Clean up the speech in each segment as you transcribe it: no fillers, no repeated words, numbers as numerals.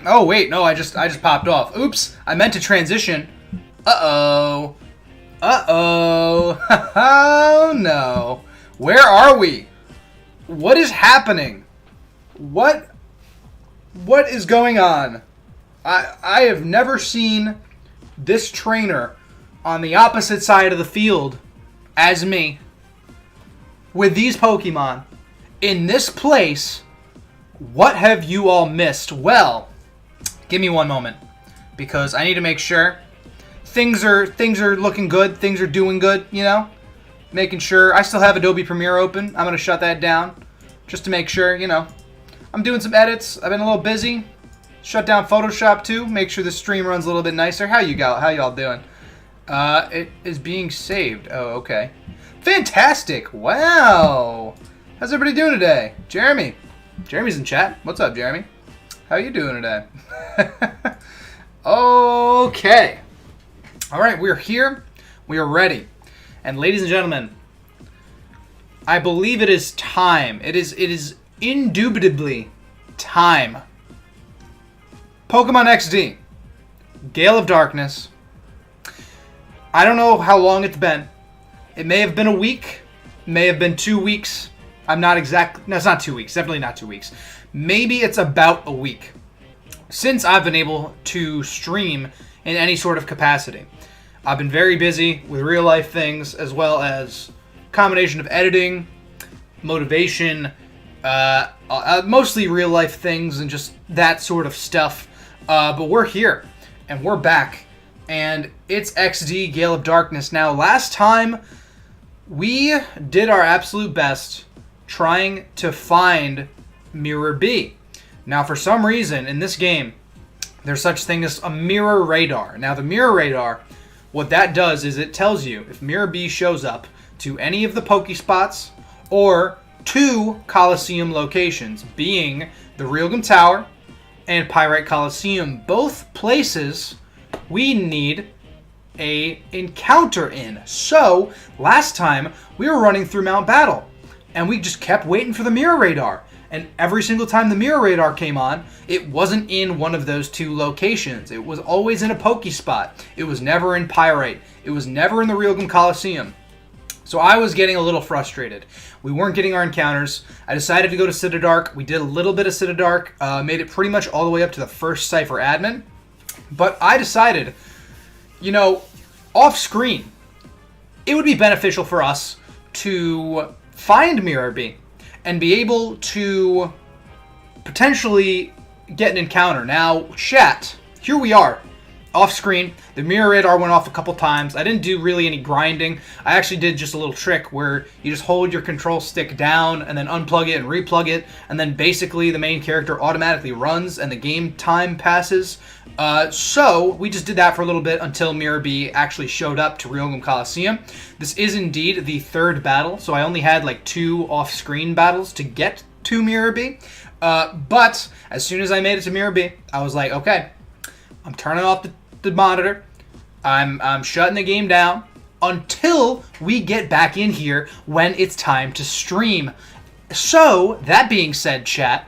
Oh wait, no, I just popped off. Oops, I meant to transition. Uh-oh. Uh-oh. Oh no. Where are we? What is happening? What is going on? I have never seen this trainer on the opposite side of the field as me with these Pokemon in this place. What have you all missed? Well, give me one moment because I need to make sure things are looking good, things are doing good, you know? Making sure I still have Adobe Premiere open. I'm going to shut that down just to make sure, you know. I'm doing some edits. I've been a little busy. Shut down Photoshop too. Make sure the stream runs a little bit nicer. How y'all doing? It is being saved. Oh, okay. Fantastic. Wow. How's everybody doing today? Jeremy's in chat. What's up, Jeremy? How you doing today? Okay. All right, we're here. We are ready. And ladies and gentlemen, I believe it is time. It is indubitably time. Pokemon XD. Gale of Darkness. I don't know how long it's been. It may have been a week. May have been 2 weeks. I'm not exact. No, it's not 2 weeks. Definitely not 2 weeks. Maybe it's about a week since I've been able to stream in any sort of capacity. I've been very busy with real life things as well as combination of editing, motivation, mostly real life things and just that sort of stuff. But we're here and we're back and it's XD Gale of Darkness. Now, last time we did our absolute best trying to find Miror B. Now, for some reason, in this game, there's such thing as a mirror radar. Now, the mirror radar, what that does is it tells you if Miror B shows up to any of the Pokespots or 2 Colosseum locations, being the Realgam Tower and Pyrite Colosseum. Both places we need a encounter in. So, last time, we were running through Mount Battle. And we just kept waiting for the mirror radar. And every single time the mirror radar came on, it wasn't in one of those 2 locations. It was always in a Pokespot. It was never in Pyrite. It was never in the Realgam Colosseum. So I was getting a little frustrated. We weren't getting our encounters. I decided to go to Citadark. We did a little bit of Citadark. Made it pretty much all the way up to the first Cipher admin. But I decided, you know, off screen, it would be beneficial for us to find Miror B and be able to potentially get an encounter. Now, chat, here we are, off screen. The mirror radar went off a couple times. I didn't do really any grinding. I actually did just a little trick where you just hold your control stick down and then unplug it and replug it, and then basically the main character automatically runs and the game time passes. So we just did that for a little bit until Miror B actually showed up to Realgam Colosseum. This is indeed the 3rd battle, so I only had like 2 off-screen battles to get to Miror B. But as soon as I made it to Miror B, I was like, okay, I'm turning off the monitor. I'm shutting the game down until we get back in here when it's time to stream. So, that being said, chat,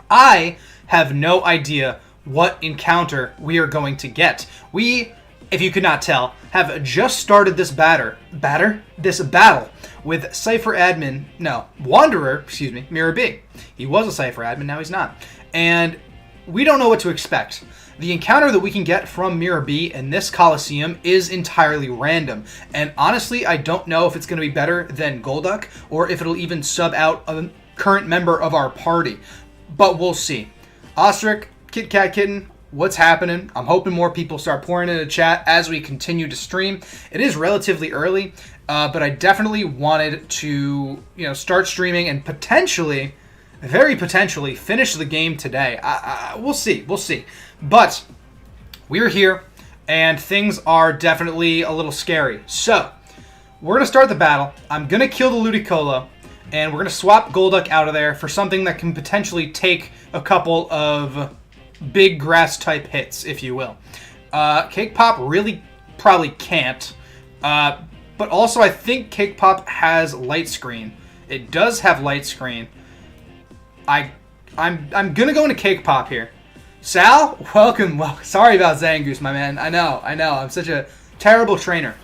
I have no idea what encounter we are going to get. We, if you could not tell, have just started this battle with Wanderer, Miror B. He was a Cipher admin, now he's not. And we don't know what to expect. The encounter that we can get from Miror B in this Colosseum is entirely random. And honestly, I don't know if it's going to be better than Golduck or if it'll even sub out a current member of our party. But we'll see. Ostrich, Kit Kat Kitten, what's happening? I'm hoping more people start pouring into chat as we continue to stream. It is relatively early, but I definitely wanted to, start streaming and potentially, very potentially, finish the game today. We'll see. But we're here, and things are definitely a little scary. So, we're going to start the battle. I'm going to kill the Ludicolo, and we're going to swap Golduck out of there for something that can potentially take a couple of big grass-type hits, if you will. Cake Pop really probably can't. But also, I think Cake Pop has Light Screen. It does have light screen. I'm gonna go into Cake Pop here. Sal, welcome. Well, sorry about Zangoose, my man. I know. I'm such a terrible trainer.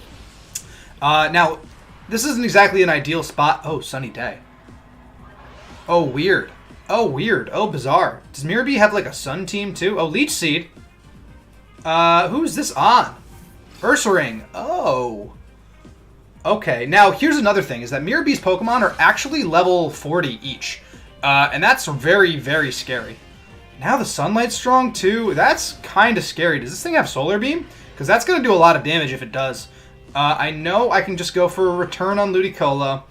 Now, this isn't exactly an ideal spot. Oh, sunny day. Oh, weird. Oh, bizarre. Does Miror B have like a sun team too? Oh, Leech Seed. Who is this on? Ursaring. Oh. Okay, now here's another thing, is that Miror B's Pokemon are actually level 40 each. And that's very, very scary. Now the Sunlight's strong too. That's kind of scary. Does this thing have Solar Beam? Because that's going to do a lot of damage if it does. I know I can just go for a return on Ludicolo.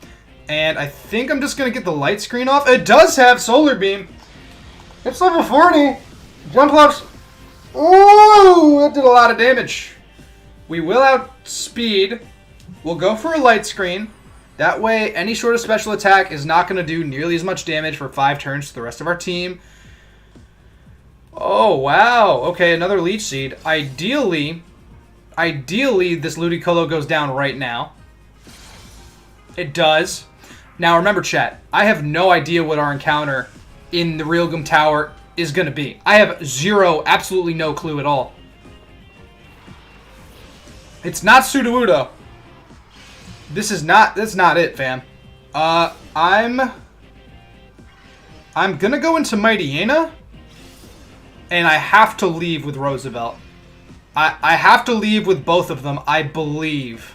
And I think I'm just going to get the light screen off. It does have Solar Beam. It's level 40. Jump Luffs. Ooh, that did a lot of damage. We will outspeed. We'll go for a light screen. That way, any sort of special attack is not going to do nearly as much damage for 5 turns to the rest of our team. Oh, wow. Okay, another Leech Seed. Ideally, this Ludicolo goes down right now. It does. Now, remember, chat, I have no idea what our encounter in the Realgum Tower is going to be. I have absolutely no clue at all. It's not Sudowoodo. That's not it, fam. I'm gonna go into Mightyena, and I have to leave with Roosevelt. I have to leave with both of them, I believe.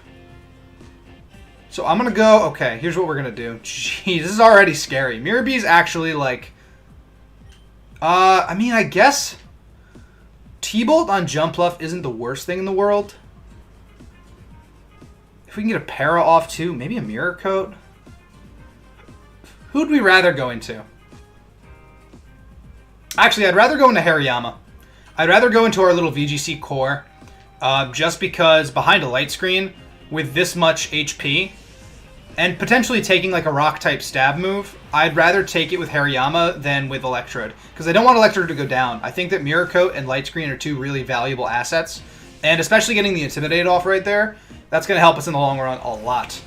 So I'm gonna go, okay, here's what we're gonna do. Jeez, this is already scary. Miror B's actually like, I mean, I guess T-Bolt on Jumpluff isn't the worst thing in the world. If we can get a Para off too, maybe a Mirror Coat. Who'd we rather go into? Actually, I'd rather go into Hariyama. I'd rather go into our little VGC core, just because behind a light screen with this much HP and potentially taking like a rock type stab move, I'd rather take it with Hariyama than with Electrode, because I don't want Electrode to go down. I think that Mirror Coat and light screen are 2 really valuable assets, and especially getting the Intimidate off right there, that's going to help us in the long run a lot.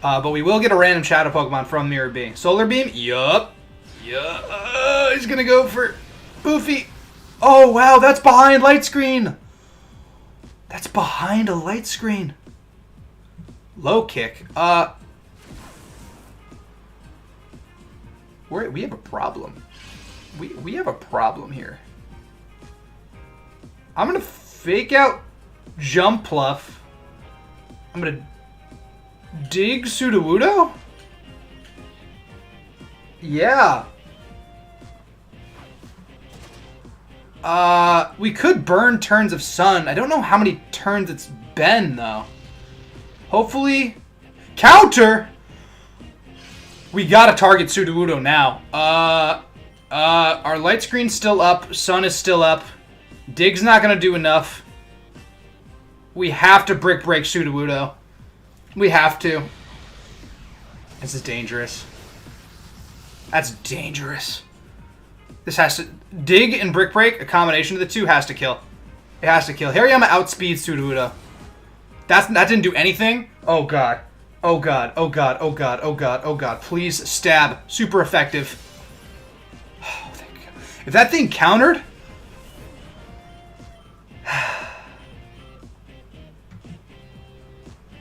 But we will get a random Shadow Pokemon from Miror B. Solar Beam? Yup. He's going to go for Boofy. Oh, wow, that's behind light screen. That's behind a light screen. Low kick. We have a problem. We have a problem here. I'm going to fake out Jumpluff. I'm going to dig Sudowoodo? Yeah. We could burn turns of Sun. I don't know how many turns it's been, though. Hopefully... Counter! We gotta target Sudowoodo now. Our light screen's still up. Sun is still up. Dig's not gonna do enough. We have to Brick Break Sudowoodo. We have to. This is dangerous. That's dangerous. This has to... Dig and Brick Break, a combination of the two, has to kill. It has to kill. Hariyama outspeeds Sudowoodo. That didn't do anything? Oh, God. Oh, God. Oh, God. Oh, God. Oh, God. Oh, God. Please stab. Super effective. Oh, thank God. If that thing countered...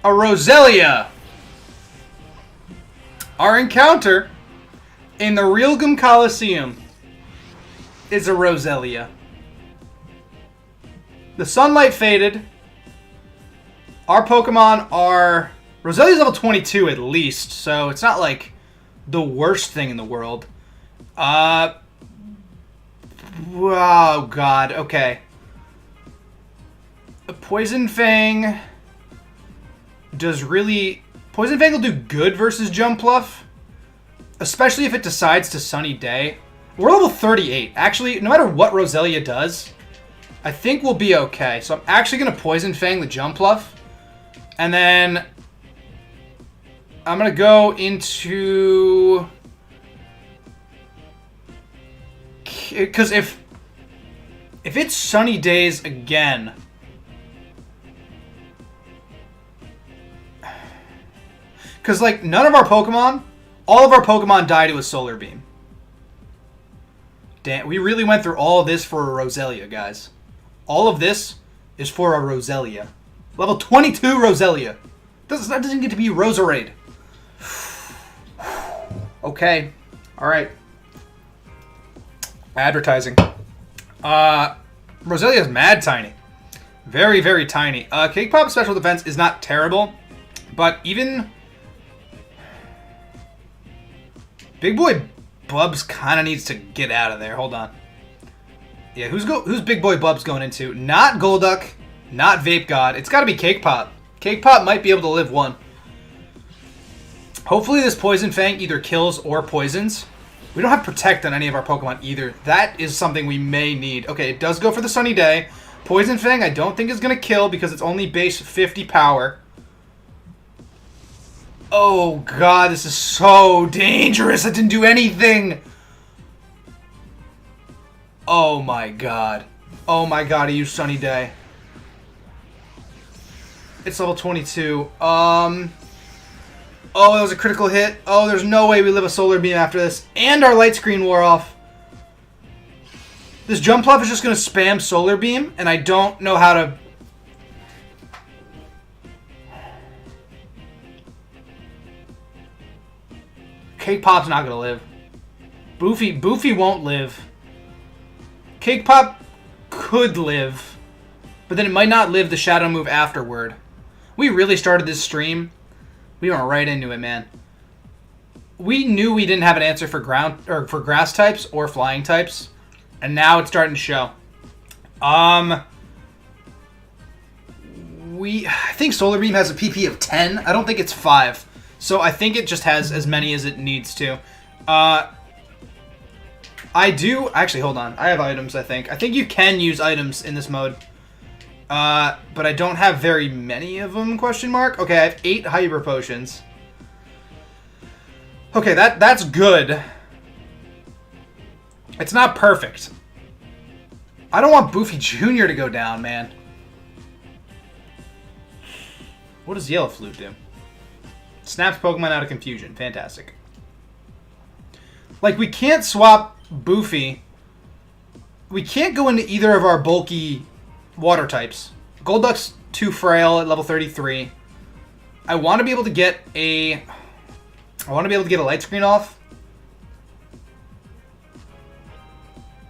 A Roselia. Our encounter in the Realgum Colosseum is a Roselia. The sunlight faded. Our Pokemon are... Roselia's level 22 at least, so it's not like the worst thing in the world. Oh, God. Okay. A Poison Fang... Poison Fang will do good versus Jumpluff, especially if it decides to Sunny Day. We're level 38. Actually, no matter what Roselia does, I think we'll be okay. So I'm actually going to Poison Fang the Jumpluff, and then I'm going to go into... Because if it's Sunny Days again... Because, like, none of our Pokemon All of our Pokemon die to a Solar Beam. Damn, we really went through all of this for a Roselia, guys. All of this is for a Roselia. Level 22 Roselia. That doesn't get to be Roserade. Okay. Alright. Advertising. Roselia is mad tiny. Very, very tiny. Cake Pop's special defense is not terrible, but even Big Boy Bubs kind of needs to get out of there. Hold on. Yeah, who's Big Boy Bubs going into? Not Golduck, not Vape God. It's got to be Cake Pop. Cake Pop might be able to live one. Hopefully this Poison Fang either kills or poisons. We don't have Protect on any of our Pokemon either. That is something we may need. Okay, it does go for the Sunny Day. Poison Fang I don't think is going to kill because it's only base 50 power. Oh god, this is so dangerous. It didn't do anything. Oh my god. Oh my god, he used Sunny Day. It's level 22. Oh, that was a critical hit. Oh, there's no way we live a Solar Beam after this. And our light screen wore off. This Jumpluff is just going to spam Solar Beam, and I don't know how to... Cake Pop's not going to live. Boofy won't live. Cake Pop could live, but then it might not live the Shadow move afterward. We really started this stream. We went right into it, man. We knew we didn't have an answer for for grass types or flying types, and now it's starting to show. I think Solar Beam has a PP of 10. I don't think it's 5. So I think it just has as many as it needs to. Actually, hold on. I have items, I think. I think you can use items in this mode. But I don't have very many of them, question mark. Okay, I have 8 Hyper Potions. Okay, that's good. It's not perfect. I don't want Boofy Jr. to go down, man. What does Yellow Flute do? Snaps Pokemon out of confusion. Fantastic. Like, we can't swap Boofy. We can't go into either of our bulky water types. Golduck's too frail at level 33. I want to be able to get a light screen off.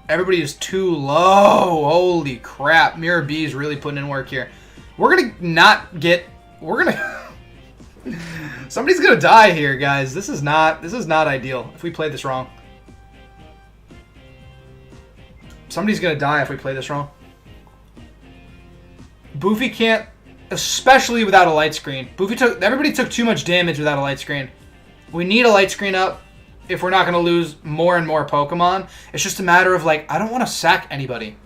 Everybody is too low. Holy crap. Miror B is really putting in work here. We're going to not get... We're going to... Somebody's going to die here, guys. This is not ideal if we play this wrong. Somebody's going to die if we play this wrong. Boofy can't, especially without a light screen. Everybody took too much damage without a light screen. We need a light screen up if we're not going to lose more and more Pokemon. It's just a matter of, like, I don't want to sack anybody.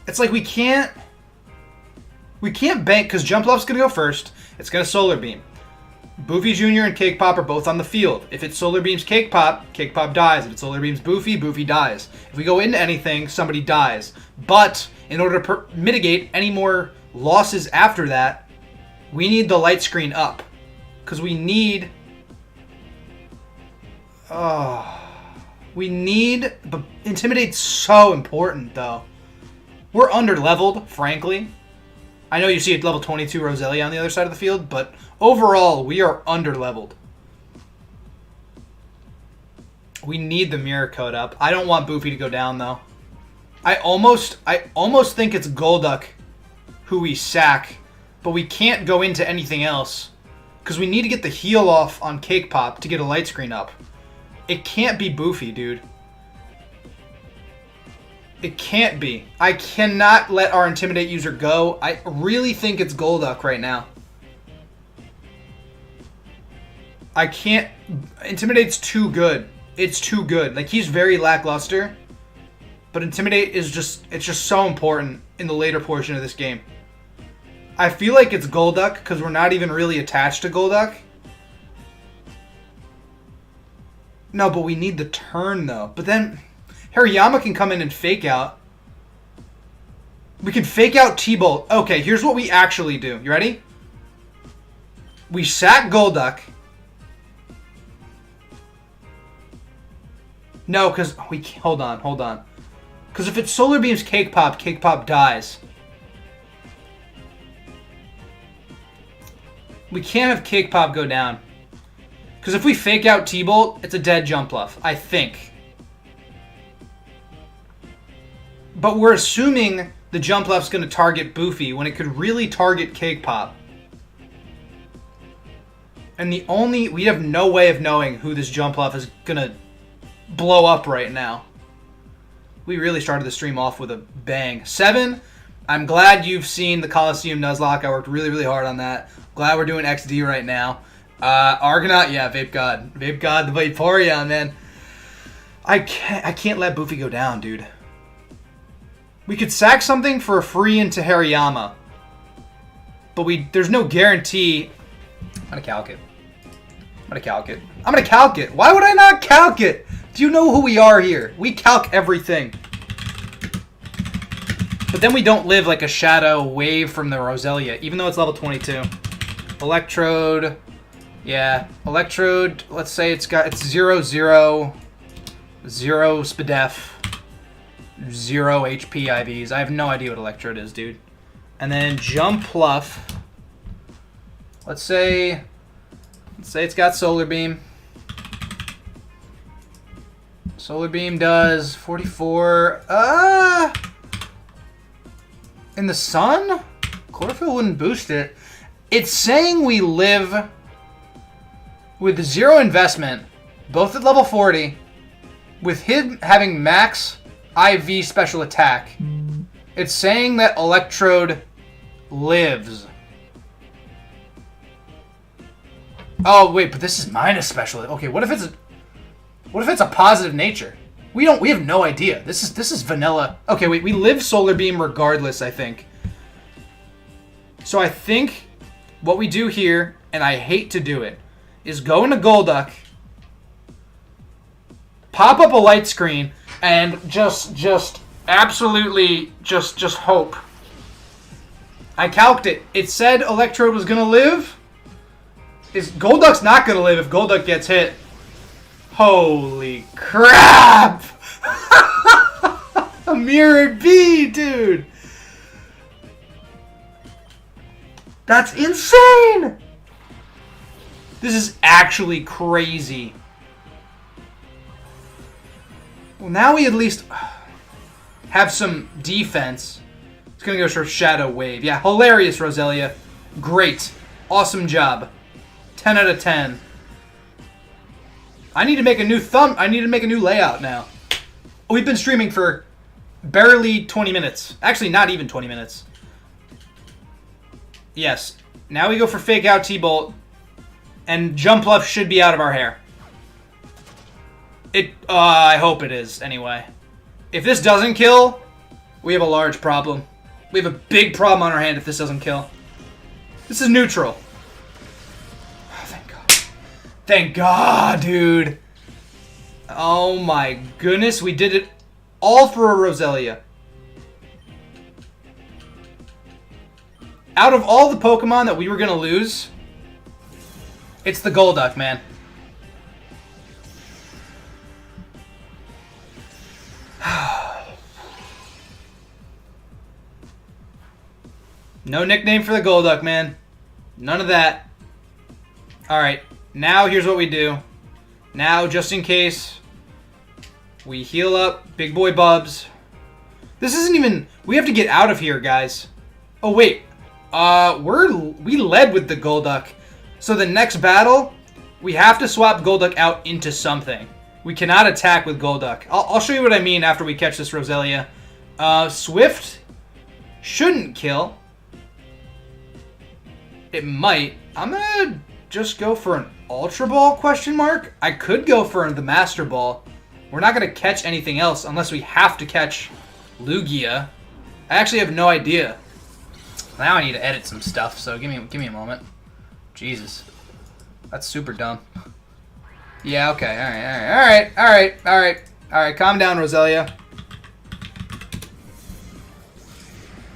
It's like we can't bank because Jumpluff's going to go first. It's going to Solar Beam. Boofy Jr. and Cake Pop are both on the field. If it Solar Beams Cake Pop dies. If it Solar Beams Boofy dies. If we go into anything, somebody dies. But in order to mitigate any more losses after that, we need the light screen up. Because we need... But Intimidate's so important, though. We're under-leveled, frankly. I know you see at level 22 Roselia on the other side of the field, but overall, we are under-leveled. We need the mirror code up. I don't want Boofy to go down, though. I almost think it's Golduck who we sack, but we can't go into anything else because we need to get the heal off on Cake Pop to get a light screen up. It can't be Boofy, dude. It can't be. I cannot let our Intimidate user go. I really think it's Golduck right now. I can't... Intimidate's too good. It's too good. Like, he's very lackluster. But Intimidate is just... It's just so important in the later portion of this game. I feel like it's Golduck because we're not even really attached to Golduck. No, but we need the turn, though. But then... Hariyama can come in and fake out. We can fake out T-Bolt. Okay, here's what we actually do. You ready? We sack Golduck. No, because we can't. Hold on. Because if it's Solar Beam's Cake Pop dies. We can't have Cake Pop go down. Because if we fake out T-Bolt, it's a dead Jumpluff, I think. But we're assuming the Jumpluff's going to target Boofy when it could really target Cake Pop. And we have no way of knowing who this Jumpluff is going to blow up right now. We really started the stream off with a bang. 7, I'm glad you've seen the Colosseum Nuzlocke. I worked really, really hard on that. Glad we're doing XD right now. Argonaut, yeah, Vape God. Vape God, the Vaporeon, man. I can't let Boofy go down, dude. We could sack something for a free into Hariyama. But there's no guarantee. I'm gonna calc it. I'm gonna calc it. Why would I not calc it? Do you know who we are here? We calc everything. But then we don't live like a Shadow Wave from the Roselia, even though it's level 22. Electrode. Yeah, Electrode, let's say it's 0, 0, 0 Spadef, 0 HP IVs. I have no idea what Electrode is, dude. And then Jumpluff. Let's say it's got Solar Beam. Solar Beam does 44. In the sun? Chlorophyll wouldn't boost it. It's saying we live with 0 investment, both at level 40, with him having max IV special attack. It's saying that Electrode lives. Oh wait, but this is minus special. Okay, what if it's a positive nature? We have no idea. This is vanilla. Okay, wait, we live Solar Beam regardless, I think. So I think what we do here, and I hate to do it, is go into Golduck, pop up a light screen, and just absolutely just hope. I calced it. It said Electrode was gonna live. Golduck's not gonna live if Golduck gets hit. Holy crap! A Miror B, dude! That's insane! This is actually crazy. Well, now we at least have some defense. It's gonna go for Shadow Wave. Yeah, hilarious, Roselia. Great. Awesome job. 10 out of 10. I need to make a new layout now. We've been streaming for barely 20 minutes. Actually, not even 20 minutes. Yes. Now we go for fake out T-Bolt. And Jumpluff should be out of our hair. I hope it is, anyway. If this doesn't kill, we have a large problem. We have a big problem on our hand if this doesn't kill. This is neutral. Oh, thank God. Thank God, dude. Oh my goodness, we did it all for a Roselia. Out of all the Pokemon that we were going to lose, it's the Golduck, man. No nickname for the Golduck, man. None of that. Alright, now here's what we do. Now, just in case, we heal up Big Boy Bubs. This isn't even... We have to get out of here, guys. Oh, wait. We led with the Golduck. So the next battle, we have to swap Golduck out into something. We cannot attack with Golduck. I'll show you what I mean after we catch this Roselia. Swift shouldn't kill. It might. I'm gonna just go for an Ultra Ball, question mark? I could go for the Master Ball. We're not gonna catch anything else unless we have to catch Lugia. I actually have no idea. Now I need to edit some stuff, so give me a moment. Jesus. That's super dumb. Yeah, okay, alright. Alright, calm down, Roselia.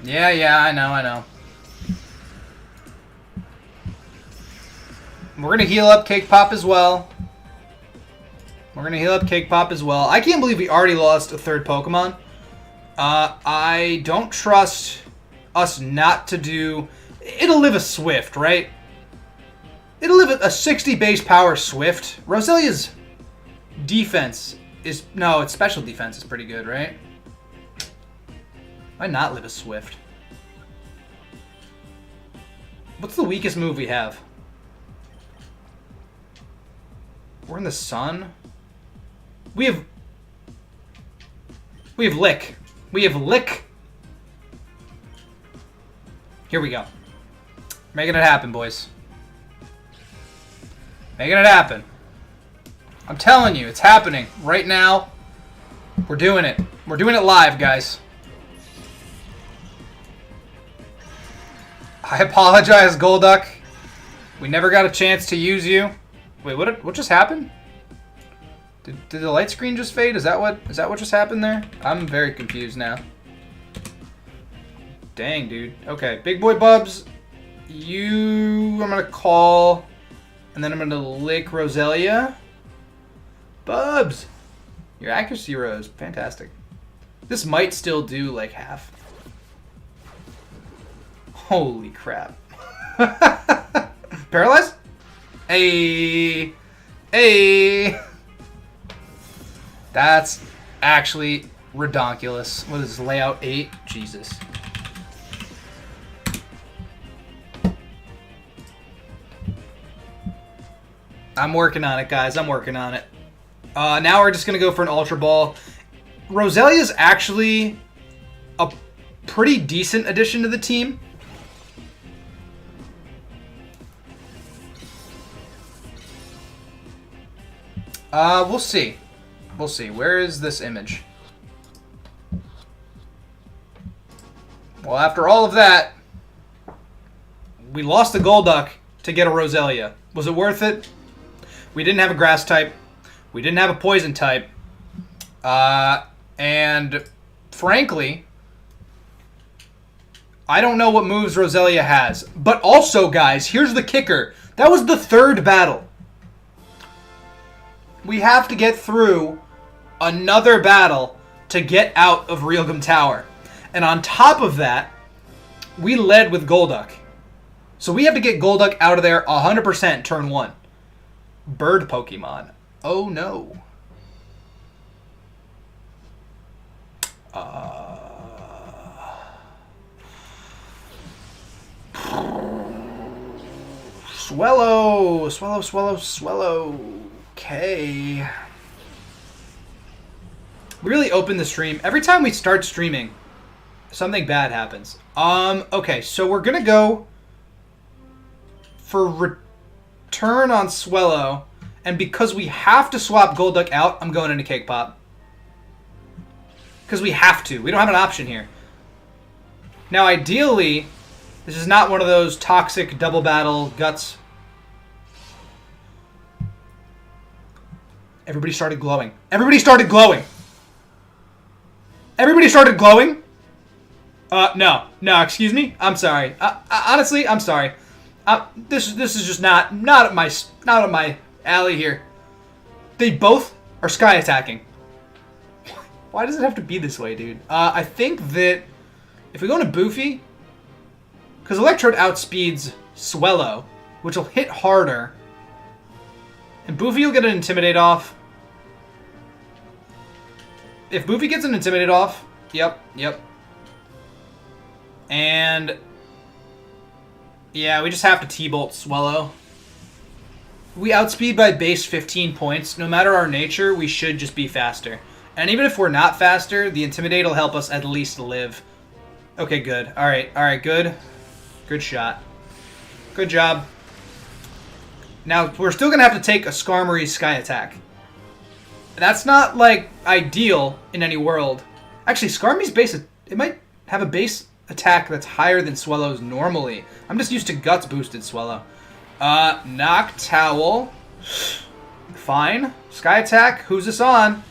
Yeah, I know. We're gonna heal up Cake Pop as well. I can't believe we already lost a third Pokemon. I don't trust us not to do... It'll live a Swift, right? It'll live a 60 base power Swift. Roselia's defense is... No, its special defense is pretty good, right? Why not live a Swift? What's the weakest move we have? We're in the sun? We have Lick. We have Lick. Here we go. Making it happen, boys. Making it happen. I'm telling you, it's happening right now. We're doing it. We're doing it live, guys. I apologize, Golduck. We never got a chance to use you. Wait, what just happened? Did the light screen just fade? Is that what just happened there? I'm very confused now. Dang, dude. Okay, Big Boy Bubs, I'm gonna call, and then I'm gonna lick Roselia. Bubs, your accuracy rose, fantastic. This might still do like half. Holy crap. Paralyzed? Hey. That's actually redonkulous. What is this, layout 8? Jesus. I'm working on it, guys. I'm working on it. Now we're just going to go for an Ultra Ball. Roselia is actually a pretty decent addition to the team. We'll see. We'll see. Where is this image? Well, after all of that, we lost a Golduck to get a Roselia. Was it worth it? We didn't have a grass type. We didn't have a poison type. And frankly, I don't know what moves Roselia has. But also, guys, here's the kicker. That was the third battle. We have to get through another battle to get out of Realgam Tower. And on top of that, we led with Golduck. So we have to get Golduck out of there 100% turn 1. Bird Pokemon. Oh no. Swellow. Okay. We really opened the stream. Every time we start streaming, something bad happens. Okay, so we're gonna go for return on Swellow, and because we have to swap Golduck out, I'm going into Cake Pop. Because we have to. We don't have an option here. Now, ideally, this is not one of those toxic double battle guts. Everybody started glowing. No, excuse me. I'm sorry. Honestly, I'm sorry. This is just not up my alley here. They both are sky attacking. Why does it have to be this way, dude? I think that if we go into Boofy, because Electrode outspeeds Swellow, which will hit harder, and Boofy will get an Intimidate off. If Boofy gets an Intimidate off, yep. And yeah, we just have to T-Bolt Swellow. We outspeed by base 15 points. No matter our nature, we should just be faster. And even if we're not faster, the Intimidate will help us at least live. Okay, good. Alright, good. Good shot. Good job. Now, we're still going to have to take a Skarmory's Sky Attack. That's not, like, ideal in any world. Actually, Skarmory's base, it might have a base attack that's higher than Swellow's normally. I'm just used to Guts boosted Swellow. Knock Towel. Fine. Sky Attack. Who's this on?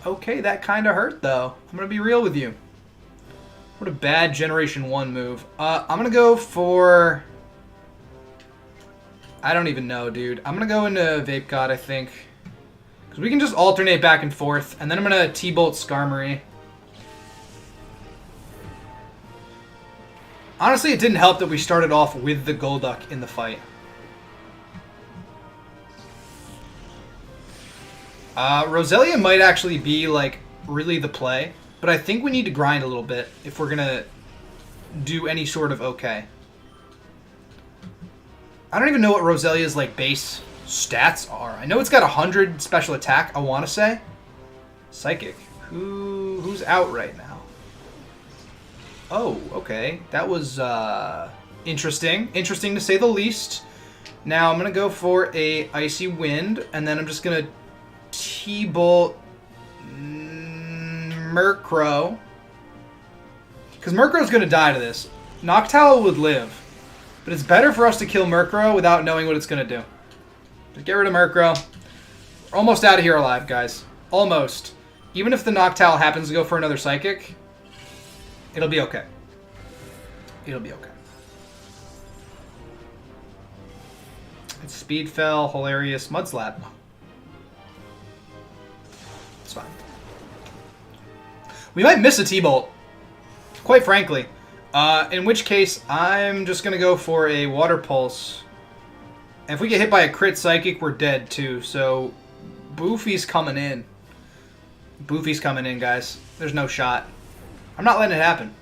Okay, that kind of hurt, though. I'm going to be real with you. What a bad Generation 1 move. I'm going to go for... I don't even know, dude. I'm going to go into Vape God, I think. Because we can just alternate back and forth. And then I'm going to T-Bolt Skarmory. Honestly, it didn't help that we started off with the Golduck in the fight. Roselia might actually be, like, really the play. But I think we need to grind a little bit if we're going to do any sort of okay. I don't even know what Roselia's, like, base stats are. I know it's got 100 special attack, I want to say. Psychic. Who's out right now? Oh, okay. That was interesting. Interesting to say the least. Now I'm going to go for a Icy Wind, and then I'm just going to T-Bolt Murkrow. Because Murkrow's going to die to this. Noctowl would live. But it's better for us to kill Murkrow without knowing what it's going to do. Just get rid of Murkrow. We're almost out of here alive, guys. Almost. Even if the Noctowl happens to go for another Psychic, it'll be okay. It'll be okay. It's Speed Fell, Hilarious, Mudslap. It's fine. We might miss a T-Bolt. Quite frankly. In which case, I'm just going to go for a Water Pulse. And if we get hit by a crit Psychic, we're dead too. So, Boofy's coming in. Boofy's coming in, guys. There's no shot. I'm not letting it happen.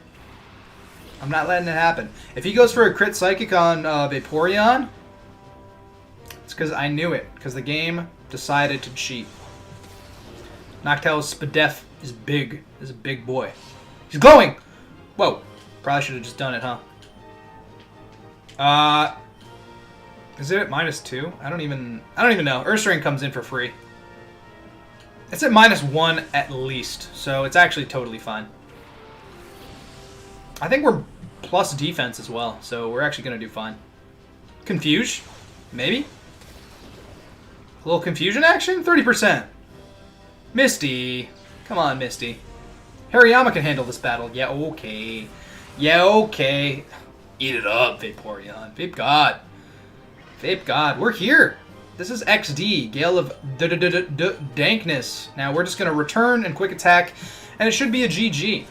I'm not letting it happen. If he goes for a crit Psychic on Vaporeon, it's because I knew it. Because the game decided to cheat. Noctowl's Spadef is big. Is a big boy. He's glowing! Whoa. Probably should have just done it, huh? Is it at -2? I don't even know. Ursaring comes in for free. It's at -1 at least, so it's actually totally fine. I think we're plus defense as well, so we're actually gonna do fine. Confuse? Maybe? A little confusion action? 30%. Misty. Come on, Misty. Hariyama can handle this battle. Yeah, okay. Yeah, okay. Eat it up, Vaporeon. Vape God. Vape God. We're here. This is XD. Gale of Dankness. Now, we're just going to return and Quick Attack, and it should be a GG.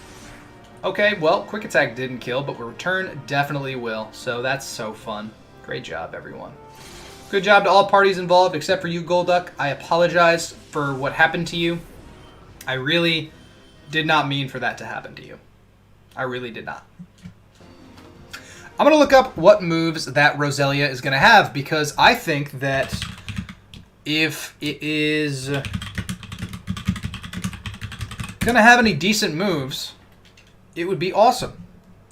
Okay, well, Quick Attack didn't kill, but return definitely will. So that's so fun. Great job, everyone. Good job to all parties involved, except for you, Golduck. I apologize for what happened to you. I really did not mean for that to happen to you. I really did not. I'm going to look up what moves that Roselia is going to have, because I think that if it is going to have any decent moves, it would be awesome.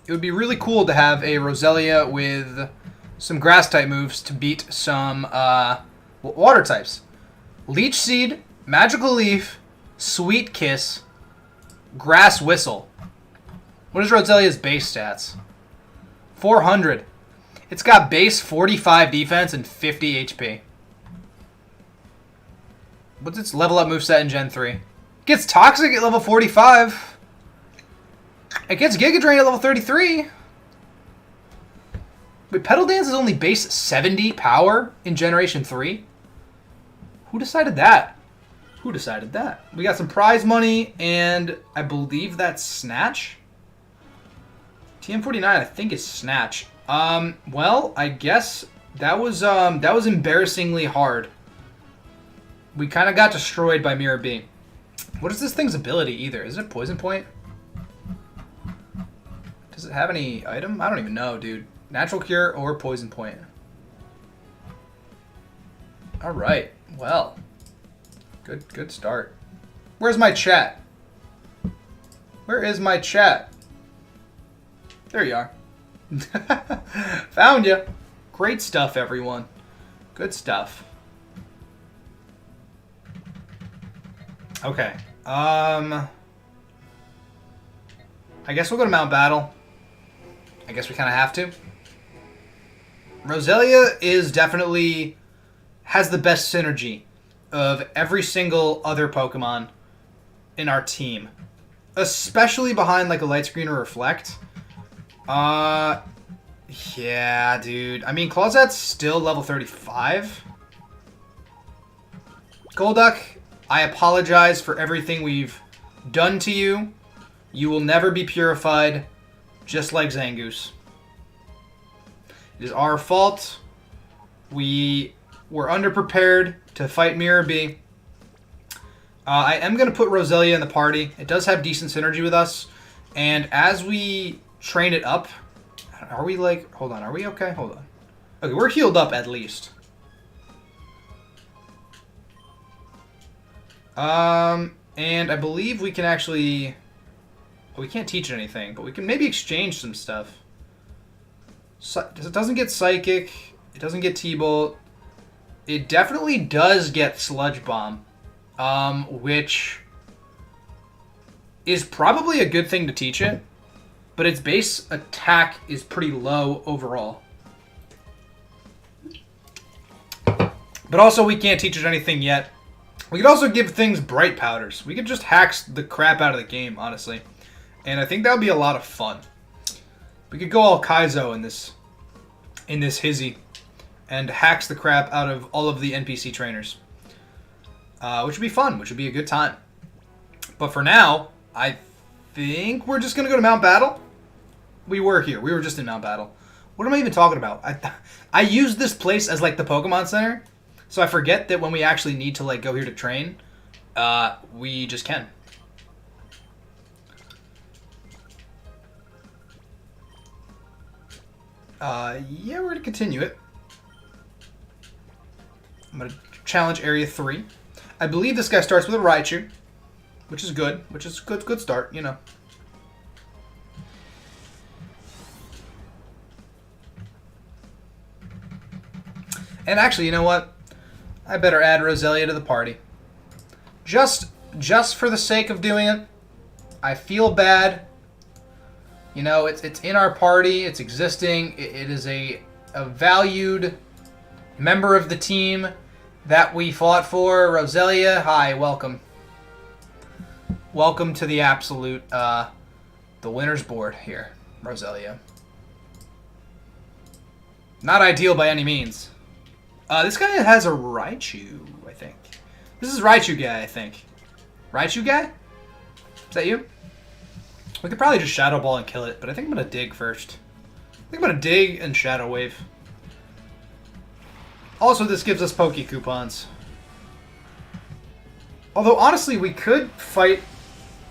It would be really cool to have a Roselia with some grass-type moves to beat some water types. Leech Seed, Magical Leaf, Sweet Kiss, Grass Whistle. What is Roselia's base stats? 400. It's got base 45 defense and 50 HP. What's its level up moveset in Gen 3? It gets Toxic at level 45. It gets Giga Drain at level 33. Wait, Petal Dance is only base 70 power in Generation 3? Who decided that? Who decided that? We got some prize money, and I believe that's Snatch? TM49, I think, is Snatch. Well, I guess that was embarrassingly hard. We kind of got destroyed by Miror B. What is this thing's ability, either? Is it Poison Point? Does it have any item? I don't even know, dude. Natural Cure or Poison Point. Alright, well. Good start. Where's my chat? Where is my chat? There you are. Found you. Great stuff, everyone. Good stuff. Okay. I guess we'll go to Mount Battle. I guess we kind of have to. Roselia is definitely has the best synergy of every single other Pokemon in our team. Especially behind like a light screen or reflect. Yeah, dude. I mean, Closet's still level 35. Golduck, I apologize for everything we've done to you. You will never be purified, just like Zangoose. It is our fault. We were underprepared to fight Miror B. I am going to put Roselia in the party. It does have decent synergy with us. And as we train it up... Are we like... Hold on, are we okay? Hold on. Okay, we're healed up at least. And I believe we can actually... We can't teach it anything, but we can maybe exchange some stuff. It doesn't get Psychic. It doesn't get T-Bolt. It definitely does get Sludge Bomb. Which is probably a good thing to teach it. But its base attack is pretty low overall. But also we can't teach it anything yet. We could also give things Bright Powders. We could just hack the crap out of the game, honestly. And I think that would be a lot of fun. We could go all Kaizo in this hizzy. And hacks the crap out of all of the NPC trainers. Which would be fun, which would be a good time. But for now, I think we're just going to go to Mount Battle. We were here. We were just in Mount Battle. What am I even talking about? I use this place as like the Pokemon Center. So I forget that when we actually need to like go here to train, we just can. Yeah, we're going to continue it. I'm going to challenge Area 3. I believe this guy starts with a Raichu, which is good. Which is a good start, you know. And actually, you know what? I better add Roselia to the party. Just for the sake of doing it. I feel bad. You know, it's in our party. It's existing. It is a valued member of the team that we fought for. Roselia, hi, welcome. Welcome to the absolute, the winner's board here, Roselia. Not ideal by any means. This guy has a Raichu, I think. This is Raichu guy, I think. Raichu guy? Is that you? We could probably just Shadow Ball and kill it, but I think I'm going to dig first. I think I'm going to dig and Shadow Wave. Also, this gives us Poke Coupons. Although, honestly, we could fight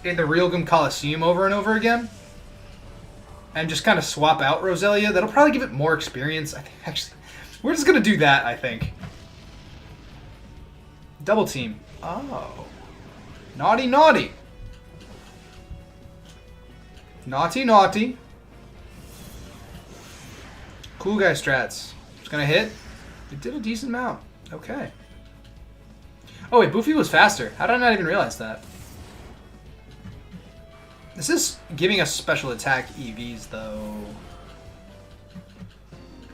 in the Realgam Colosseum over and over again. And just kind of swap out Roselia. That'll probably give it more experience. I think, actually, we're just going to do that, I think. Double team. Oh. Naughty, naughty. Naughty, naughty. Cool guy strats. It's going to hit. It did a decent amount. Okay. Oh, wait, Boofy was faster. How did I not even realize that? This is giving us special attack EVs, though.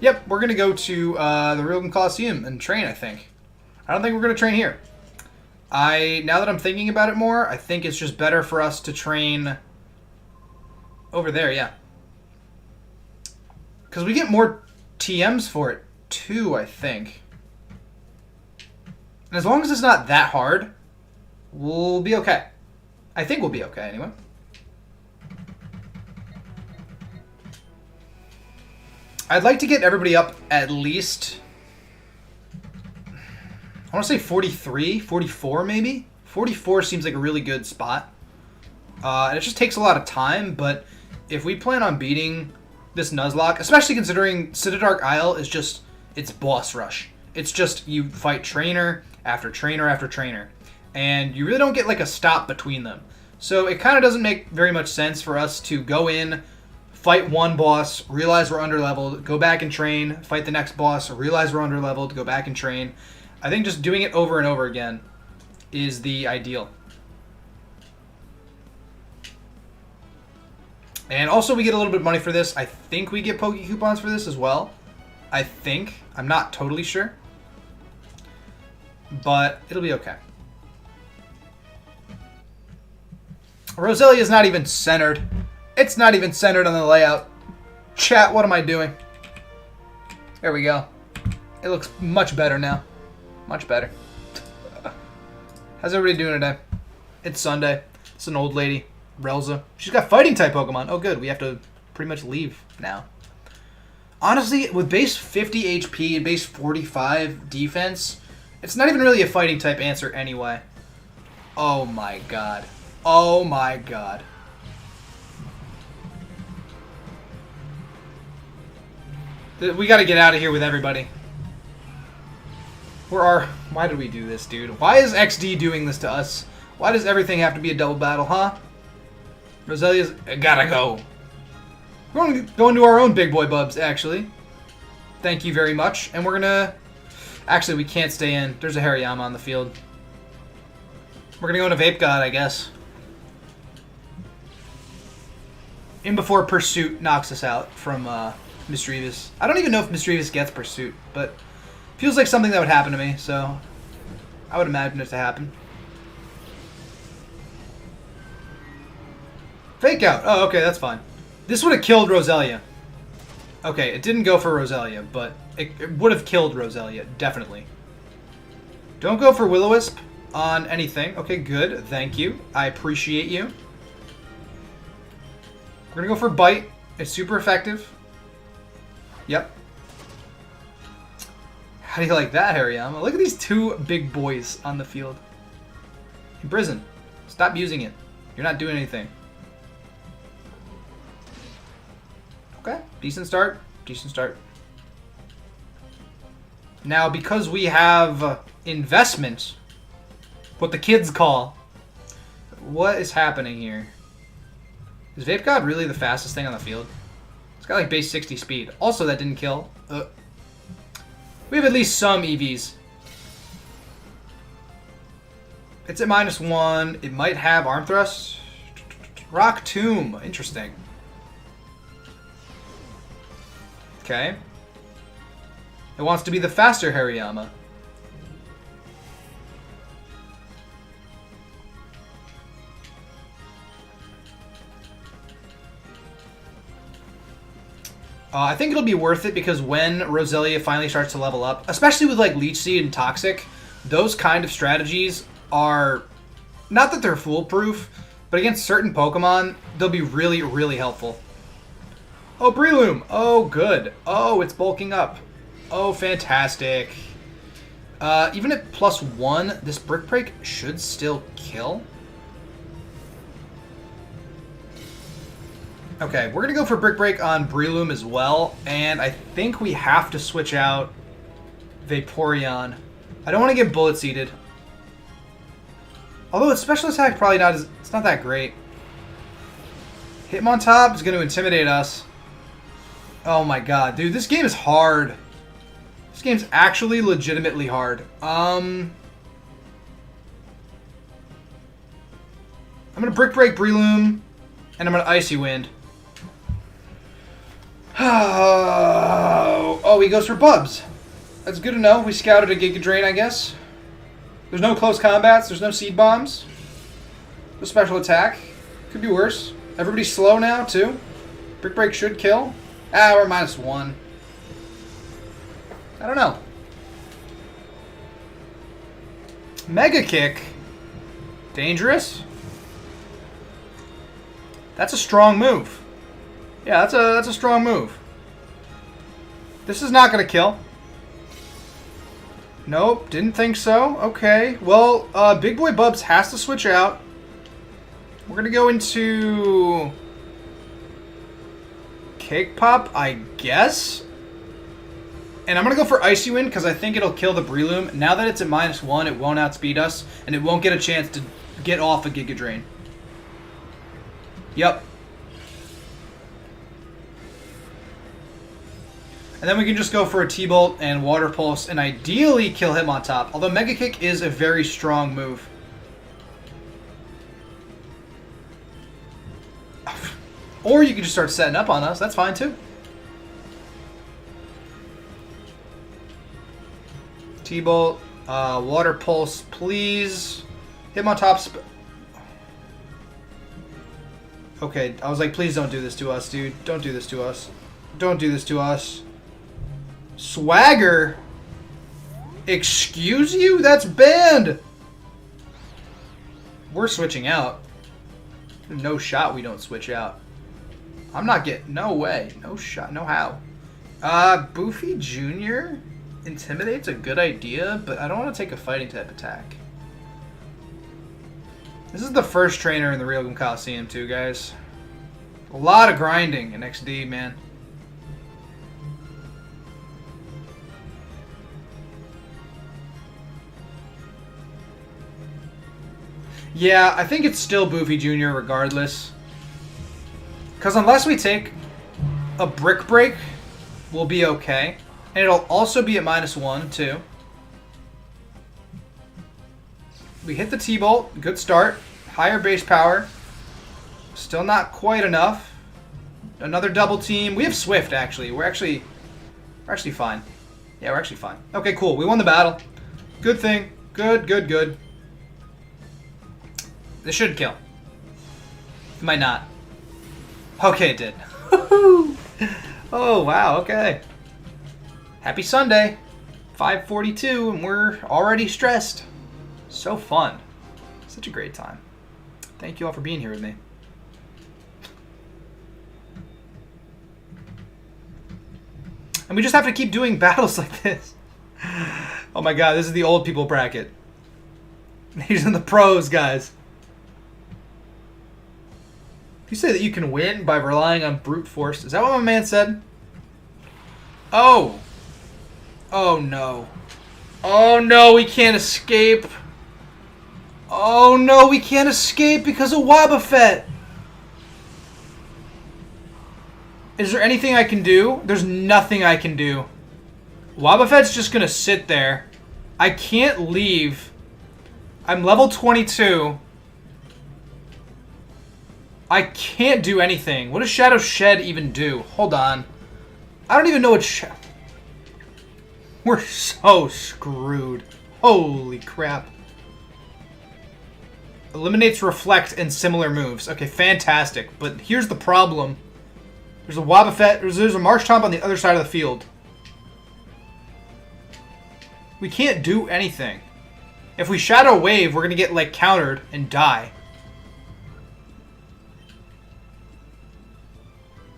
Yep, we're going to go to the Realgam Colosseum and train, I think. I don't think we're going to train here. Now that I'm thinking about it more, I think it's just better for us to train over there, yeah. Because we get more TMs for it, too, I think. And as long as it's not that hard, we'll be okay. I think we'll be okay, anyway. I'd like to get everybody up at least, I want to say 43, 44 maybe? 44 seems like a really good spot. And it just takes a lot of time, but if we plan on beating this Nuzlocke, especially considering Citadark Isle is just, it's boss rush. It's just you fight trainer after trainer after trainer. And you really don't get like a stop between them. So it kind of doesn't make very much sense for us to go in, fight one boss, realize we're underleveled, go back and train, fight the next boss, realize we're underleveled, go back and train. I think just doing it over and over again is the ideal. And also we get a little bit of money for this. I think we get Poke Coupons for this as well. I think. I'm not totally sure. But it'll be okay. Roselia is not even centered. It's not even centered on the layout. Chat, what am I doing? There we go. It looks much better now. Much better. How's everybody doing today? It's Sunday. It's an old lady, Relza. She's got fighting type Pokemon. Oh good, we have to pretty much leave now. Honestly, with base 50 HP and base 45 defense, it's not even really a fighting type answer anyway. Oh my god. Oh my god. We gotta get out of here with everybody. Why did we do this, dude? Why is XD doing this to us? Why does everything have to be a double battle, huh? Roselia's gotta go. We're gonna go into our own big boy bubs, actually. Thank you very much. And we're gonna... Actually, we can't stay in. There's a Hariyama on the field. We're gonna go into Vape God, I guess. In before Pursuit knocks us out from Misdreavus. I don't even know if Misdreavus gets Pursuit, but feels like something that would happen to me, so I would imagine it to happen. Fake out. Oh, okay, that's fine. This would have killed Roselia. Okay, it didn't go for Roselia, but it would have killed Roselia, definitely. Don't go for Will-O-Wisp on anything. Okay, good. Thank you. I appreciate you. We're going to go for Bite. It's super effective. Yep. How do you like that, Hariyama? Look at these two big boys on the field. Imprison. Stop using it. You're not doing anything. Okay. Decent start. Decent start. Now, because we have investment, what the kids call, what is happening here? Is Vape God really the fastest thing on the field? It's got like base 60 speed. Also, that didn't kill. We have at least some EVs. It's at -1. It might have Arm Thrust. Rock Tomb. Interesting. Okay. It wants to be the faster Hariyama. I think it'll be worth it because when Roselia finally starts to level up, especially with like Leech Seed and Toxic, those kind of strategies are, not that they're foolproof, but against certain Pokemon, they'll be really, really helpful. Oh, Breloom! Oh, good. Oh, it's bulking up. Oh, fantastic. Even at +1, this Brick Break should still kill. Okay, we're going to go for Brick Break on Breloom as well, and I think we have to switch out Vaporeon. I don't want to get Bullet Seeded. Although its special attack probably not as, it's not that great. Hitmontop is going to intimidate us. Oh my god, dude, this game is hard. This game's actually legitimately hard. I'm going to Brick Break Breloom, and I'm going to Icy Wind. Oh, he goes for Bubs. That's good to know. We scouted a Giga Drain, I guess. There's no close combats. There's no Seed Bombs. No special attack. Could be worse. Everybody's slow now, too. Brick Break should kill. Ah, we're -1. I don't know. Mega Kick. Dangerous. That's a strong move. Yeah, that's a strong move. This is not going to kill. Nope, didn't think so. Okay, well, Big Boy Bubs has to switch out. We're going to go into Cake Pop, I guess. And I'm going to go for Icy Wind because I think it'll kill the Breloom. Now that it's at -1, it won't outspeed us, and it won't get a chance to get off a Giga Drain. Yep. And then we can just go for a T-Bolt and Water Pulse and ideally kill him on top. Although Mega Kick is a very strong move. Or you can just start setting up on us. That's fine too. T-Bolt, Water Pulse, please. Hit him on top. Okay, I was like, please don't do this to us, dude. Don't do this to us. Don't do this to us. Swagger? Excuse you? That's banned! We're switching out. No shot we don't switch out. I'm not getting... No way. No shot. No how. Boofy Jr.? Intimidate's a good idea, but I don't want to take a fighting type attack. This is the first trainer in the Real Colosseum too, guys. A lot of grinding in XD, man. Yeah, I think it's still Boofy Jr. regardless. Because unless we take a Brick Break, we'll be okay. And it'll also be at -1, too. We hit the T-Bolt. Good start. Higher base power. Still not quite enough. Another double team. We have Swift, actually. We're actually fine. Yeah, we're actually fine. Okay, cool. We won the battle. Good thing. Good, good, good. This should kill. It might not. Okay, it did. Oh, wow. Okay. Happy Sunday. 5:42, and we're already stressed. So fun. Such a great time. Thank you all for being here with me. And we just have to keep doing battles like this. Oh my god, this is the old people bracket. These are the pros, guys. You say that you can win by relying on brute force. Is that what my man said? Oh. Oh no. Oh no, we can't escape. Oh no, we can't escape because of Wobbuffet. Is there anything I can do? There's nothing I can do. Wobbuffet's just gonna sit there. I can't leave. I'm level 22. I can't do anything. What does Shadow Shed even do? Hold on. I don't even know what We're so screwed. Holy crap. Eliminates Reflect and similar moves. Okay, fantastic. But here's the problem. There's a Wobbuffet. There's a Marshtomp on the other side of the field. We can't do anything. If we Shadow Wave, we're going to get, like, countered and die.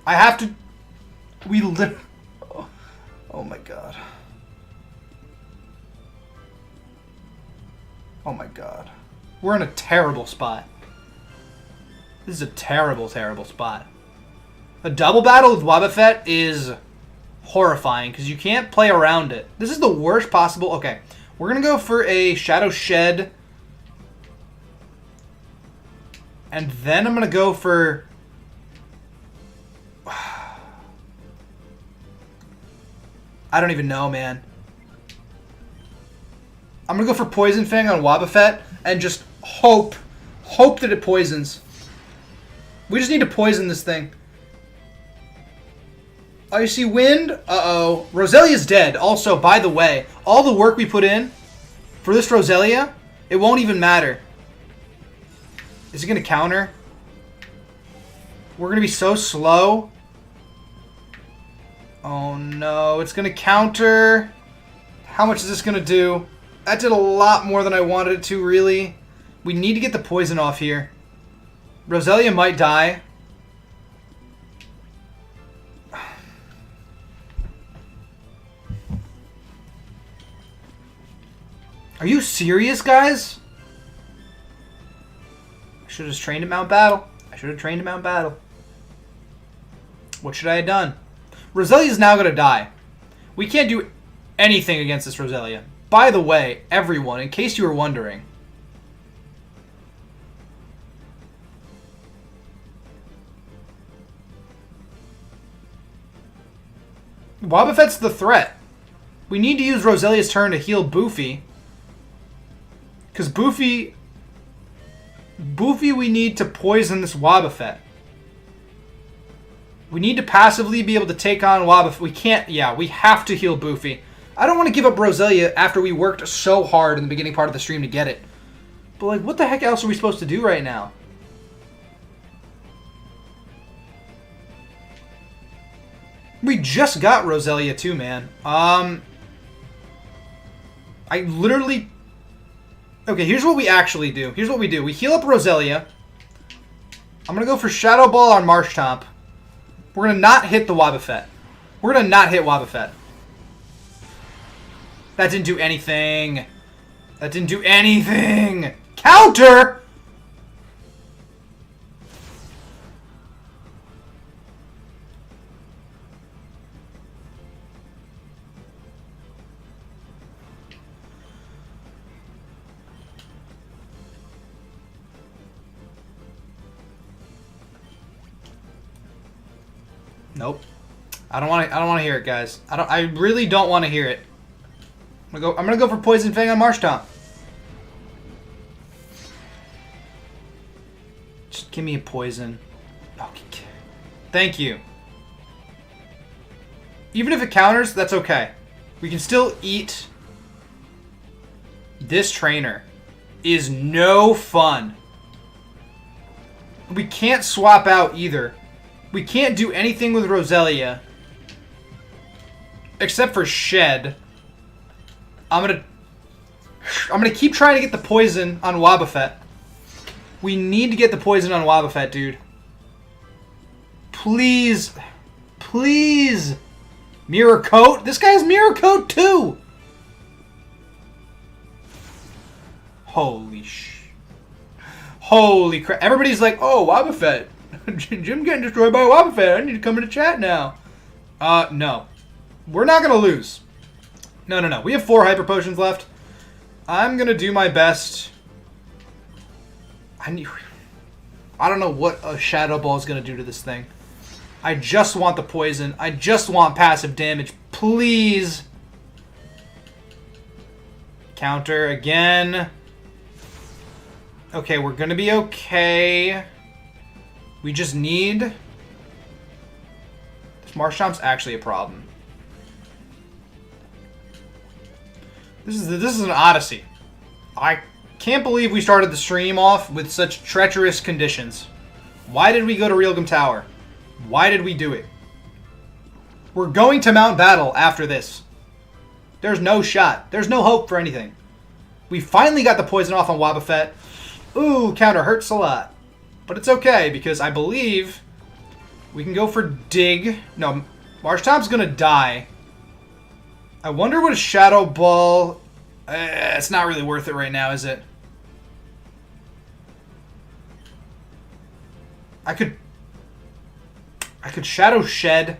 I have to... We live... Oh my god. Oh my god. We're in a terrible spot. This is a terrible, terrible spot. A double battle with Wobbuffet is horrifying because you can't play around it. This is the worst possible... Okay, we're going to go for a Shadow Shed. And then I'm going to go for... I don't even know, man. I'm going to go for Poison Fang on Wobbuffet and just hope that it poisons. We just need to poison this thing. Icy Wind? Uh-oh. Roselia's dead. Also, by the way, all the work we put in for this Roselia, it won't even matter. Is it going to counter? We're going to be so slow. Oh no, it's going to counter. How much is this going to do? That did a lot more than I wanted it to, really. We need to get the poison off here. Roselia might die. Are you serious, guys? I should have just trained at Mount Battle. What should I have done? Roselia's now going to die. We can't do anything against this Roselia. By the way, everyone, in case you were wondering, Wobbuffet's the threat. We need to use Roselia's turn to heal Boofy. Because Boofy, we need to poison this Wobbuffet. We need to passively be able to take on Wobbuffet. We can't, yeah, we have to heal Boofy. I don't want to give up Roselia after we worked so hard in the beginning part of the stream to get it. But, like, what the heck else are we supposed to do right now? We just got Roselia too, man. I literally... Okay, here's what we actually do. Here's what we do. We heal up Roselia. I'm going to go for Shadow Ball on Marshtomp. We're going to not hit the Wobbuffet. We're going to not hit Wobbuffet. That didn't do anything. That didn't do anything. Counter! Nope. I don't want to hear it, guys. I really don't want to hear it. I'm gonna go for Poison Fang on Marshtomp. Just give me a poison. Okay. Thank you. Even if it counters, that's okay. We can still eat. This trainer is no fun. We can't swap out either. We can't do anything with Roselia. Except for Shed. I'm gonna keep trying to get the poison on Wobbuffet. We need to get the poison on Wobbuffet, dude. Please. Please. Mirror Coat? This guy has Mirror Coat too! Holy crap. Everybody's like, oh, Wobbuffet. Jim getting destroyed by Wobbuffet. I need to come into chat now. No. We're not gonna lose. No. We have 4 Hyper Potions left. I'm gonna do my best. I don't know what a Shadow Ball is gonna do to this thing. I just want the poison. I just want passive damage. Please. Counter again. Okay, we're gonna be okay. We just need... This Marshtomp's actually a problem. This is an odyssey. I can't believe we started the stream off with such treacherous conditions. Why did we go to Realgam Tower? Why did we do it? We're going to Mount Battle after this. There's no shot. There's no hope for anything. We finally got the poison off on Wobbuffet. Ooh, counter hurts a lot. But it's okay, because I believe we can go for Dig. No, Marshtomp's gonna die. I wonder what a Shadow Ball... it's not really worth it right now, is it? I could Shadow Shed.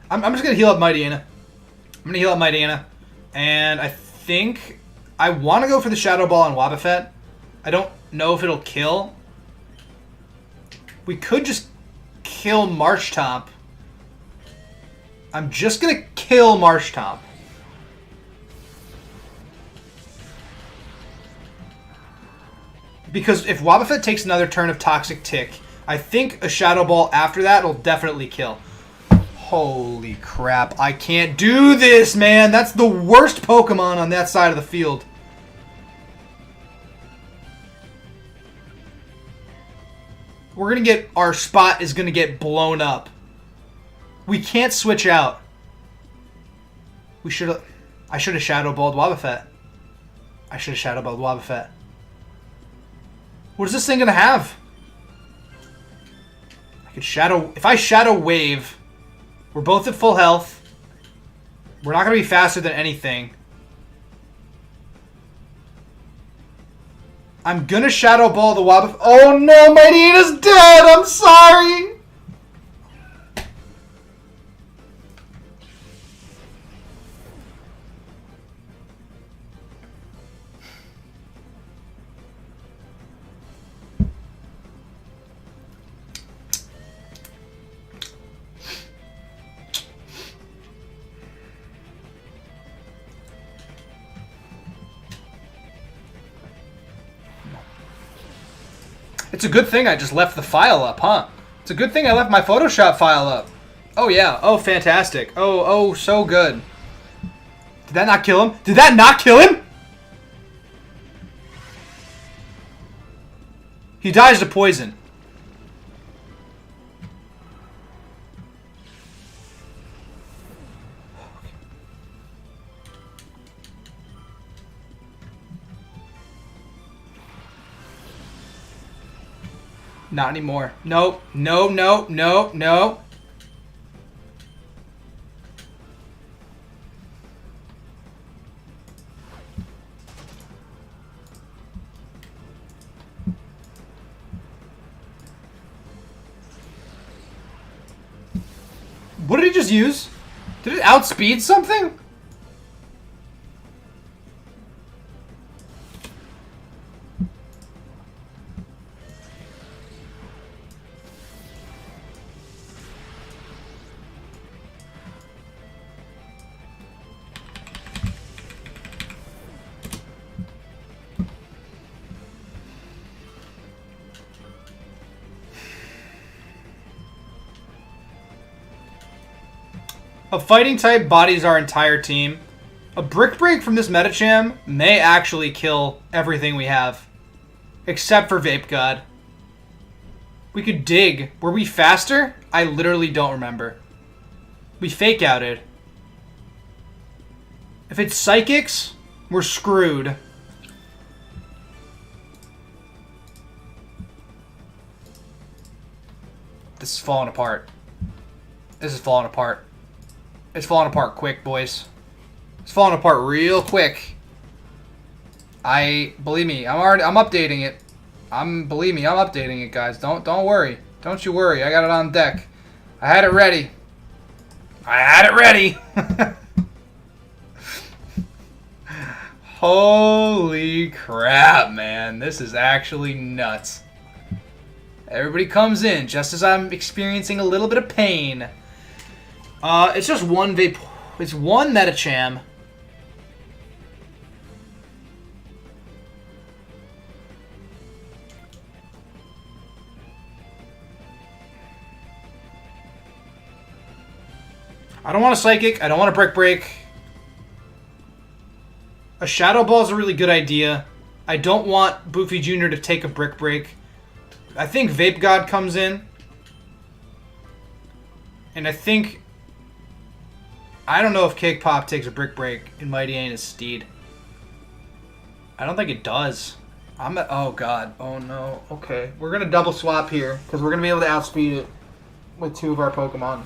I'm just gonna heal up Mightyena. I'm gonna heal up Mightyena. And I think I want to go for the Shadow Ball on Wobbuffet. I don't know if it'll kill. We could just kill Marshtomp. I'm just gonna kill Marshtomp. Because if Wobbuffet takes another turn of Toxic Tick, I think a Shadow Ball after that will definitely kill. Holy crap, I can't do this, man! That's the worst Pokemon on that side of the field. We're gonna get... Our spot is gonna get blown up. We can't switch out. We should have... I should have Shadow Balled Wobbuffet. I should have Shadow Balled Wobbuffet. What is this thing gonna have? I could Shadow... If I Shadow Wave, we're both at full health. We're not gonna be faster than anything. I'm gonna Shadow Ball the Wobbuffet. Oh no, Mightyena's dead! I'm sorry! It's a good thing I just left the file up, huh? It's a good thing I left my Photoshop file up. Oh, yeah. Oh, fantastic. Oh, so good. Did that not kill him? Did that not kill him? He dies to poison. Not anymore. Nope. No, no, no, no. What did he just use? Did it outspeed something? A fighting type bodies our entire team. A brick break from this Metacham may actually kill everything we have. Except for Vape God. We could dig. Were we faster? I literally don't remember. We fake outed. If it's psychics, we're screwed. This is falling apart. This is falling apart. It's falling apart quick, boys. It's falling apart real quick. Believe me, I'm updating it. Believe me, I'm updating it, guys. Don't worry. Don't you worry. I got it on deck. I had it ready. I had it ready. Holy crap, man. This is actually nuts. Everybody comes in just as I'm experiencing a little bit of pain. It's just one vape. It's one Metacham. I don't want a Psychic. I don't want a Brick Break. A Shadow Ball is a really good idea. I don't want Boofy Jr. to take a Brick Break. I think Vape God comes in. And I think... I don't know if Cake Pop takes a Brick Break in Mighty Ain't Steed. I don't think it does. Oh, God. Oh, no. Okay. We're going to double swap here, because we're going to be able to outspeed it with two of our Pokemon.